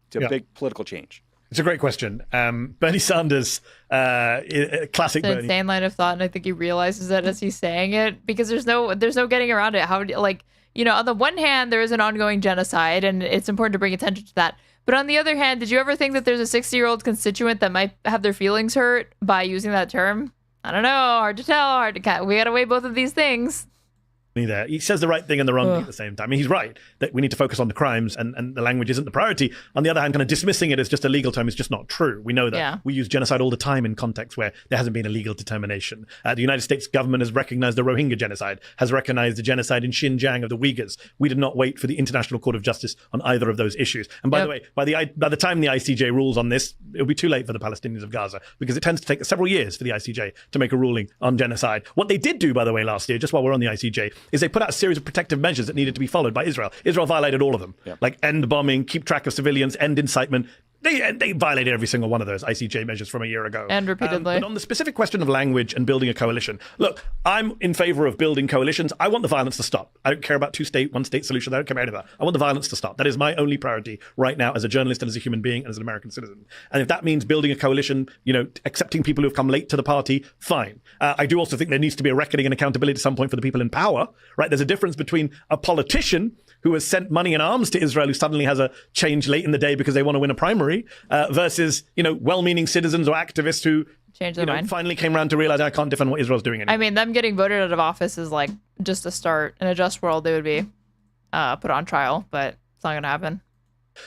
It's a big political change. It's a great question. Bernie Sanders, classic Bernie. It's an insane line of thought, and I think he realizes it as he's saying it, because there's no getting around it. How on the one hand, there is an ongoing genocide, and it's important to bring attention to that. But on the other hand, did you ever think that there's a 60-year-old constituent that might have their feelings hurt by using that term? I don't know. Hard to tell. Hard to count. We got to weigh both of these things. There. He says the right thing and the wrong thing at the same time. He's right that we need to focus on the crimes and the language isn't the priority. On the other hand, kind of dismissing it as just a legal term is just not true. We know that we use genocide all the time in contexts where there hasn't been a legal determination. The United States government has recognized the Rohingya genocide, has recognized the genocide in Xinjiang of the Uyghurs. We did not wait for the International Court of Justice on either of those issues. And by the way, by the time the ICJ rules on this, it'll be too late for the Palestinians of Gaza, because it tends to take several years for the ICJ to make a ruling on genocide. What they did do, by the way, last year, just while we're on the ICJ, is they put out a series of protective measures that needed to be followed by Israel. Israel violated all of them, like end bombing, keep track of civilians, end incitement. They violated every single one of those ICJ measures from a year ago. And repeatedly. But on the specific question of language and building a coalition, look, I'm in favor of building coalitions. I want the violence to stop. I don't care about one state solution. I don't care about any of that. I want the violence to stop. That is my only priority right now as a journalist and as a human being and as an American citizen. And if that means building a coalition, accepting people who have come late to the party, fine. I do also think there needs to be a reckoning and accountability at some point for the people in power, right? There's a difference between a politician who has sent money and arms to Israel, who suddenly has a change late in the day because they want to win a primary, versus, well-meaning citizens or activists who change their mind. Finally came around to realize I can't defend what Israel's doing anymore. Them getting voted out of office is just a start. In a just world, they would be put on trial, but it's not going to happen.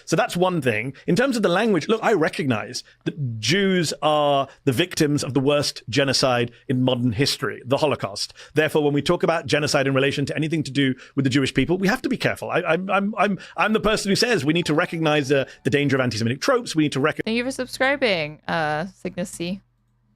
So that's one thing. In terms of the language, look, I recognize that Jews are the victims of the worst genocide in modern history, the Holocaust. Therefore, when we talk about genocide in relation to anything to do with the Jewish people, we have to be careful. I'm the person who says we need to recognize the danger of anti-Semitic tropes. We need to recognize. Thank you for subscribing, Cygnus C.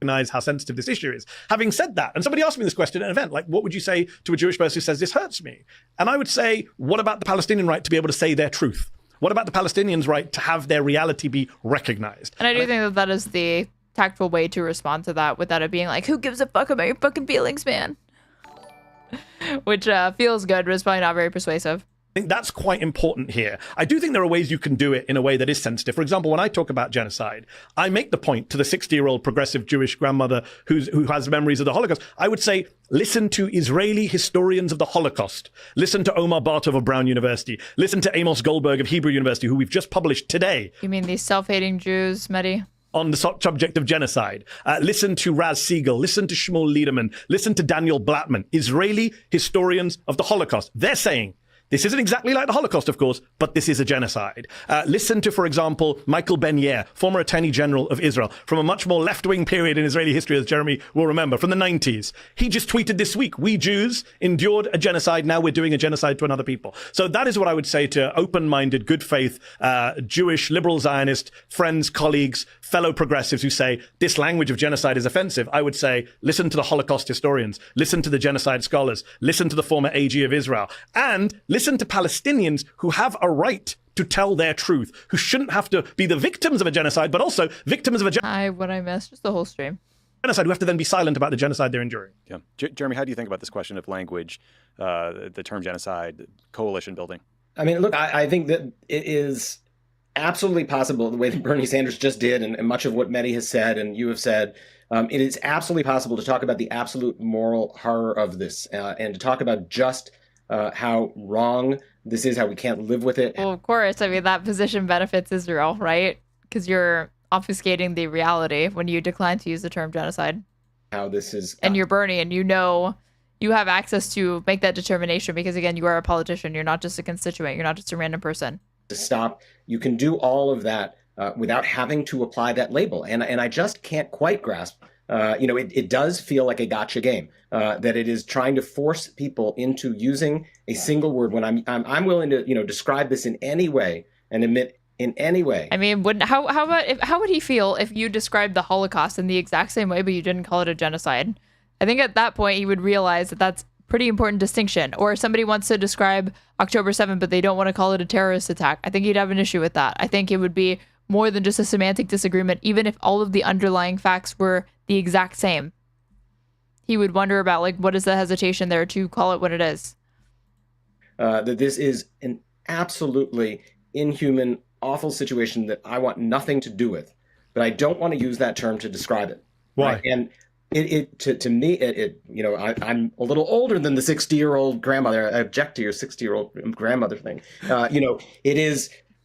Recognize how sensitive this issue is. Having said that, and somebody asked me this question at an event, what would you say to a Jewish person who says this hurts me? And I would say, what about the Palestinian right to be able to say their truth? What about the Palestinians' right to have their reality be recognized? And I do think that is the tactful way to respond to that, without it being who gives a fuck about your fucking feelings, man? Which feels good, but it's probably not very persuasive. I think that's quite important here. I do think there are ways you can do it in a way that is sensitive. For example, when I talk about genocide, I make the point to the 60-year-old progressive Jewish grandmother who has memories of the Holocaust. I would say, listen to Israeli historians of the Holocaust. Listen to Omar Bartov of Brown University. Listen to Amos Goldberg of Hebrew University, who we've just published today. You mean these self-hating Jews, Medhi? On the subject of genocide. Listen to Raz Siegel. Listen to Shmuel Liederman. Listen to Daniel Blattman, Israeli historians of the Holocaust. They're saying This isn't exactly like the Holocaust, of course, but this is a genocide. Listen to, for example, Michael Ben-Yair, former Attorney General of Israel, from a much more left-wing period in Israeli history, as Jeremy will remember, from the 90s. He just tweeted this week, "We Jews endured a genocide, now we're doing a genocide to another people." So that is what I would say to open-minded, good faith, Jewish, liberal Zionist friends, colleagues, fellow progressives who say this language of genocide is offensive. I would say, listen to the Holocaust historians, listen to the genocide scholars, listen to the former AG of Israel, and listen to Palestinians who have a right to tell their truth, who shouldn't have to be the victims of a genocide, but also victims of a genocide. What I missed, just the whole stream. Genocide, who have to then be silent about the genocide they're enduring. Yeah. Jeremy, how do you think about this question of language, the term genocide, coalition building? I mean, look, I think that it is absolutely possible, the way that Bernie Sanders just did, and much of what Medhi has said and you have said, it is absolutely possible to talk about the absolute moral horror of this and to talk about just how wrong this is, how we can't live with it. Well, of course. I mean, that position benefits Israel, right? Because you're obfuscating the reality when you decline to use the term genocide. How this is... And you're Bernie, and you know you have access to make that determination because, again, you are a politician. You're not just a constituent. You're not just a random person. To stop, you can do all of that without having to apply that label. And I just can't quite grasp, it does feel like a gotcha game, that it is trying to force people into using a single word when I'm willing to, describe this in any way and admit in any way. I mean, how would he feel if you described the Holocaust in the exact same way, but you didn't call it a genocide? I think at that point he would realize that that's pretty important distinction. Or if somebody wants to describe October 7th, but they don't want to call it a terrorist attack, I think he'd have an issue with that. I think it would be more than just a semantic disagreement, even if all of the underlying facts were the exact same. He would wonder about, like, what is the hesitation there to call it what it is? That this is an absolutely inhuman, awful situation that I want nothing to do with, but I don't want to use that term to describe it. Why? Right? And to me, I'm a little older than the 60-year-old grandmother. I object to your 60-year-old grandmother thing.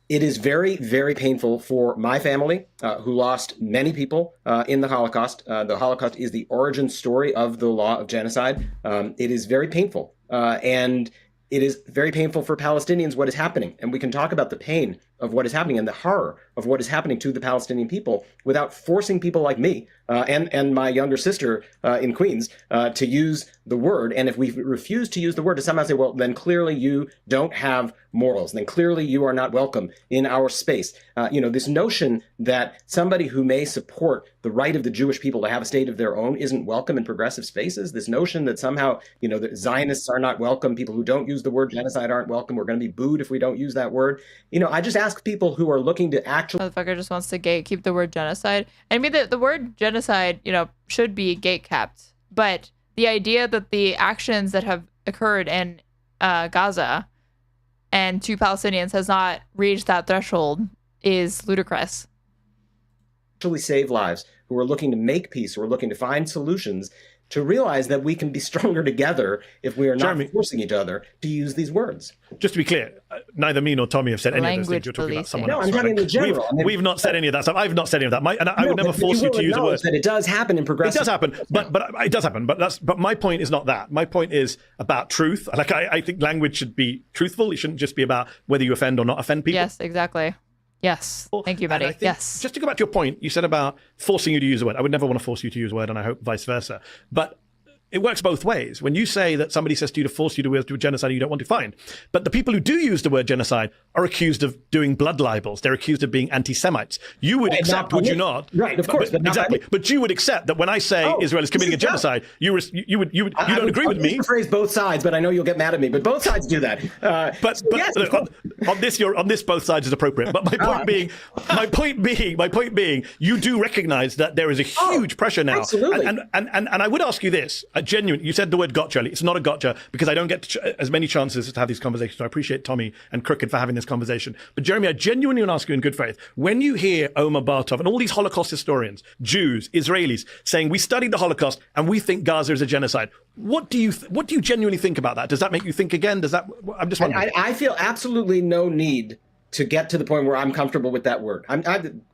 It is very, very painful for my family, who lost many people in the Holocaust. The Holocaust is the origin story of the law of genocide. It is very painful. And it is very painful for Palestinians what is happening. And we can talk about the pain of what is happening and the horror of what is happening to the Palestinian people without forcing people like me and my younger sister in Queens to use the word. And if we refuse to use the word, to somehow say, well, then clearly you don't have morals, then clearly you are not welcome in our space. This notion that somebody who may support the right of the Jewish people to have a state of their own isn't welcome in progressive spaces, this notion that somehow, the Zionists are not welcome, people who don't use the word genocide aren't welcome, we're going to be booed if we don't use that word. I just ask people who are looking to actually... Motherfucker just wants to gatekeep the word genocide. I mean, the word genocide, should be gatekept. But the idea that the actions that have occurred in Gaza and to Palestinians has not reached that threshold is ludicrous. Actually save lives, who are looking to make peace, who are looking to find solutions, to realize that we can be stronger together if we are not forcing each other to use these words. Just to be clear, neither me nor Tommy have said any of those things. You're talking about someone else. No, I'm talking in general. We've not said any of that stuff. I've not said any of that. I would never force you to use a word. That it does happen in progressive. It does happen, but it does happen. But my point is not that. My point is about truth. Like I think language should be truthful. It shouldn't just be about whether you offend or not offend people. Yes, exactly. Yes. Thank you, Medhi. Yes. Just to go back to your point, you said about forcing you to use a word. I would never want to force you to use a word, and I hope vice versa. But it works both ways. When you say that somebody says to you to force you to do genocide you don't want to, fine. But the people who do use the word genocide are accused of doing blood libels. They're accused of being anti-Semites. You would accept, would you not? Right, of course. Exactly. But you would accept that when I say Israel is committing a genocide, you don't agree with me. I would phrase both sides, but I know you'll get mad at me. But both sides do that. But yes, on this, both sides is appropriate. But my point being, you do recognize that there is a huge pressure now. Absolutely. And I would ask you this. Genuine. You said the word gotcha. It's not a gotcha because I don't get as many chances to have these conversations. So I appreciate Tommy and Crooked for having this conversation. But Jeremy, I genuinely want to ask you in good faith, when you hear Omar Bartov and all these Holocaust historians, Jews, Israelis, saying we studied the Holocaust and we think Gaza is a genocide, what do you genuinely think about that? Does that make you think again? I'm just wondering. I feel absolutely no need to get to the point where I'm comfortable with that word.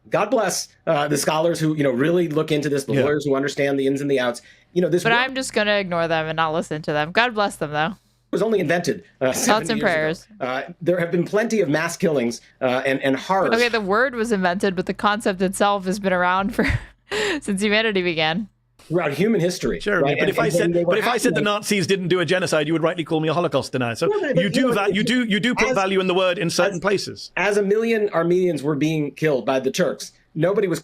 God bless the scholars who really look into this, the lawyers who understand the ins and the outs. But I'm just going to ignore them and not listen to them. God bless them, though. was only invented 70 and years prayers. ago. There have been plenty of mass killings and horrors. Okay, the word was invented, but the concept itself has been around for since humanity began. Throughout human history. Sure, right? but if I said the Nazis didn't do a genocide, you would rightly call me a Holocaust denier. So you do put value in the word in certain places. As 1 million Armenians were being killed by the Turks, nobody was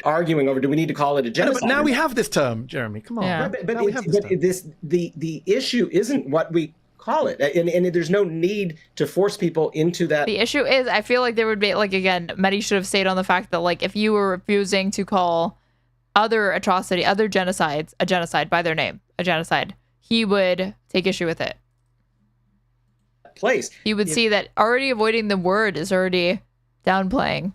arguing over do we need to call it a genocide. But now we have this term, Jeremy. Come on. Yeah. The issue isn't what we call it, and there's no need to force people into that. The issue is, I feel like there would be, like, again, Medhi should have stayed on the fact that, like, if you were refusing to call other genocides a genocide by their name, a genocide, he would take issue with it. He would see that already avoiding the word is already downplaying.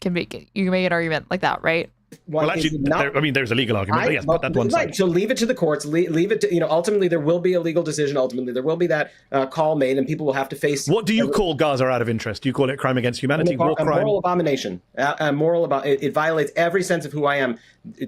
You can make an argument like that, right? Well, actually, there's a legal argument. But yes, but that one side. So leave it to the courts. Leave it to, ultimately there will be a legal decision. Ultimately, there will be that call made, and people will have to face. What do you call Gaza out of interest? Do you call it crime against humanity, war crime? A moral abomination. It violates every sense of who I am.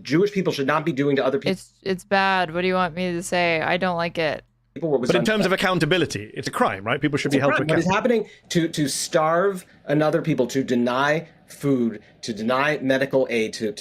Jewish people should not be doing to other people. It's bad. What do you want me to say? I don't like it. But in terms of accountability, it's a crime, right? People should be held to account. What is happening to starve another people, to deny food, to deny medical aid, to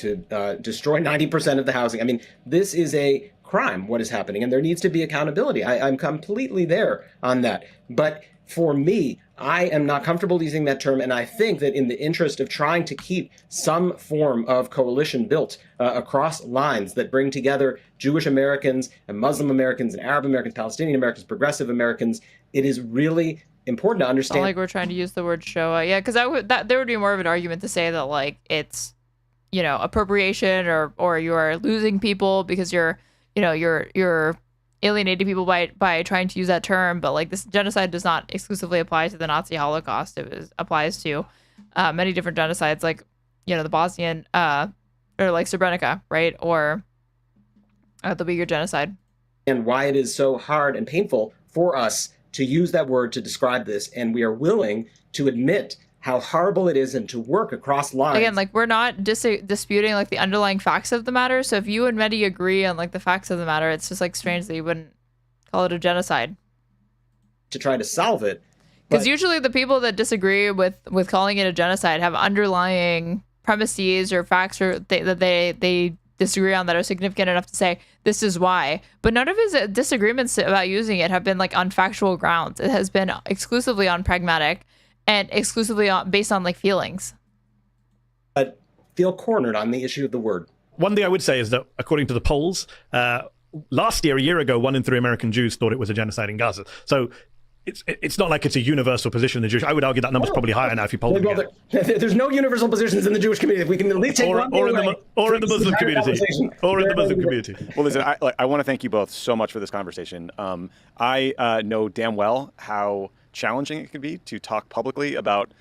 destroy 90% of the housing. I mean, this is a crime, what is happening, and there needs to be accountability. I'm completely there on that. But for me, I am not comfortable using that term, and I think that in the interest of trying to keep some form of coalition built across lines that bring together Jewish Americans and Muslim Americans and Arab Americans, Palestinian Americans, progressive Americans, it is really important to understand. Not like we're trying to use the word Shoah. Yeah, because there would be more of an argument to say that, like, it's, appropriation or you are losing people because you're alienating people by trying to use that term. But, like, this genocide does not exclusively apply to the Nazi Holocaust. It applies to many different genocides, like, the Bosnian or like Srebrenica, right? Or the Uyghur genocide. And why it is so hard and painful for us to use that word to describe this, and we are willing to admit how horrible it is and to work across lines. Again, like, we're not disputing, like, the underlying facts of the matter. So if you and Medhi agree on, like, the facts of the matter, it's just, like, strange that you wouldn't call it a genocide. To try to solve it. Because usually the people that disagree with calling it a genocide have underlying premises or facts that they disagree on that are significant enough to say this is why. But none of his disagreements about using it have been, like, on factual grounds. It has been exclusively on pragmatic and exclusively based on, like, feelings. But feel cornered on the issue of the word. One thing I would say is that according to the polls, last year, a year ago, 1 in 3 American Jews thought it was a genocide in Gaza. So it's not like it's a universal position in the Jewish. I would argue that number's probably higher now if you poll them again. There's no universal positions in the Jewish community. If we can at least take or in the Muslim community. Or in the Muslim community. Well, listen, I want to thank you both so much for this conversation. I know damn well how challenging it can be to talk publicly about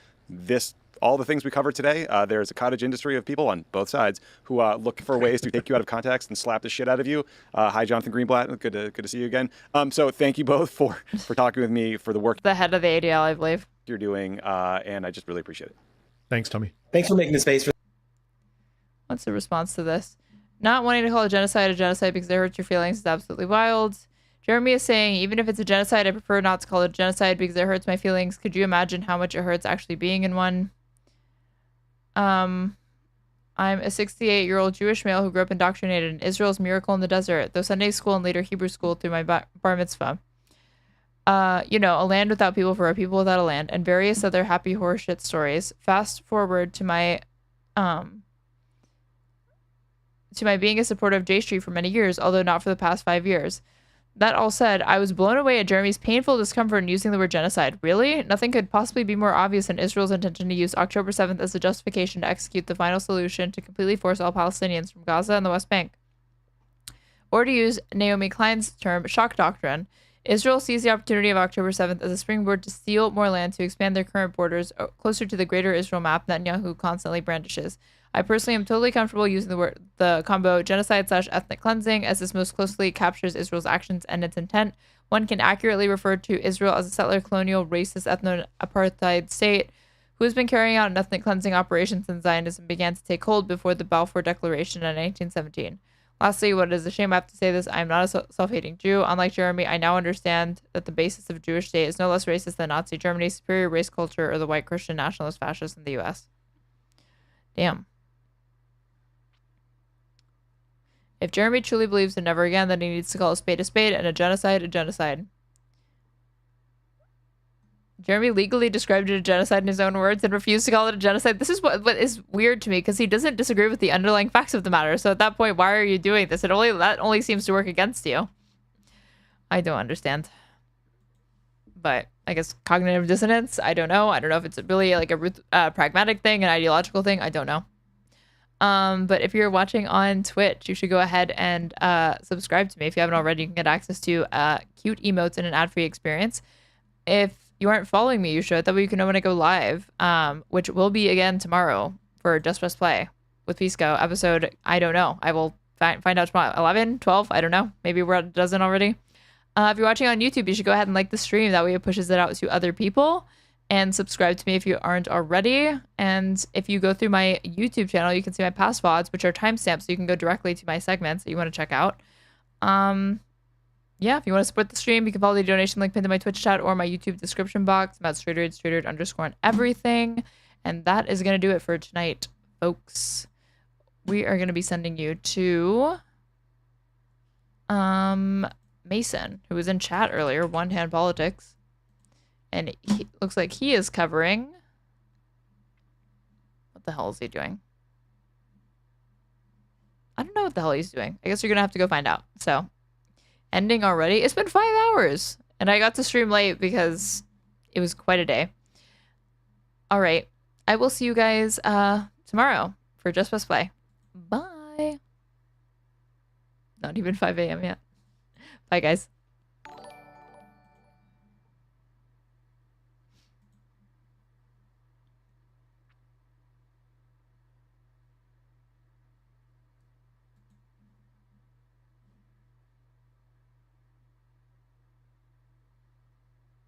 all the things we covered today. There's a cottage industry of people on both sides who look for ways to take you out of context and slap the shit out of you. Hi, Jonathan Greenblatt. Good to see you again. So thank you both for talking with me, for the work. The head of the ADL, I believe. You're doing, and I just really appreciate it. Thanks, Tommy. Thanks for making the space for. What's the response to this? Not wanting to call a genocide because it hurts your feelings is absolutely wild. Jeremy is saying, even if it's a genocide, I prefer not to call it a genocide because it hurts my feelings. Could you imagine how much it hurts actually being in one? I'm a 68-year-old Jewish male who grew up indoctrinated in Israel's miracle in the desert, though Sunday school and later Hebrew school through my bar mitzvah. A land without people for a people without a land, and various other happy horseshit stories. Fast forward to my being a supporter of J Street for many years, although not for the past 5 years. That all said, I was blown away at Jeremy's painful discomfort in using the word genocide. Really? Nothing could possibly be more obvious than Israel's intention to use October 7th as a justification to execute the final solution to completely force all Palestinians from Gaza and the West Bank. Or to use Naomi Klein's term, shock doctrine, Israel sees the opportunity of October 7th as a springboard to steal more land to expand their current borders closer to the greater Israel map Netanyahu constantly brandishes. I personally am totally comfortable using the combo genocide/ethnic cleansing, as this most closely captures Israel's actions and its intent. One can accurately refer to Israel as a settler, colonial, racist, ethno-apartheid state who has been carrying out an ethnic cleansing operation since Zionism began to take hold before the Balfour Declaration in 1917. Lastly, what is a shame I have to say this, I'm not a self-hating Jew. Unlike Jeremy, I now understand that the basis of Jewish state is no less racist than Nazi Germany's superior race culture or the white Christian nationalist fascists in the U.S. Damn. If Jeremy truly believes in never again, then he needs to call a spade and a genocide a genocide. Jeremy legally described it a genocide in his own words and refused to call it a genocide. This is what is weird to me, because he doesn't disagree with the underlying facts of the matter. So at that point, why are you doing this? That only seems to work against you. I don't understand. But I guess cognitive dissonance, I don't know. I don't know if it's really like a pragmatic thing, an ideological thing. I don't know. But if you're watching on Twitch, you should go ahead and subscribe to me. If you haven't already, you can get access to cute emotes and an ad-free experience. If you aren't following me, you should. That way you can know when I go live, which will be again tomorrow for Just Press Play with Pisco episode. I don't know. I will find out tomorrow. 11, 12, I don't know. Maybe we're at a dozen already. If you're watching on YouTube, you should go ahead and like the stream. That way it pushes it out to other people. And subscribe to me if you aren't already. And if you go through my YouTube channel, you can see my past VODs, which are timestamps, so you can go directly to my segments that you want to check out. Yeah, if you want to support the stream, you can follow the donation link pinned in my Twitch chat or my YouTube description box. I'm at Straighterade, Straighterade _ on everything. And that is going to do it for tonight, folks. We are going to be sending you to Mason, who was in chat earlier, One Hand Politics. And he looks like he is covering... What the hell is he doing? I don't know what the hell he's doing. I guess you're going to have to go find out. So... Ending already? It's been 5 hours. And I got to stream late because it was quite a day. All right. I will see you guys tomorrow for Just Press Play. Bye. Not even 5 a.m. yet. Bye, guys.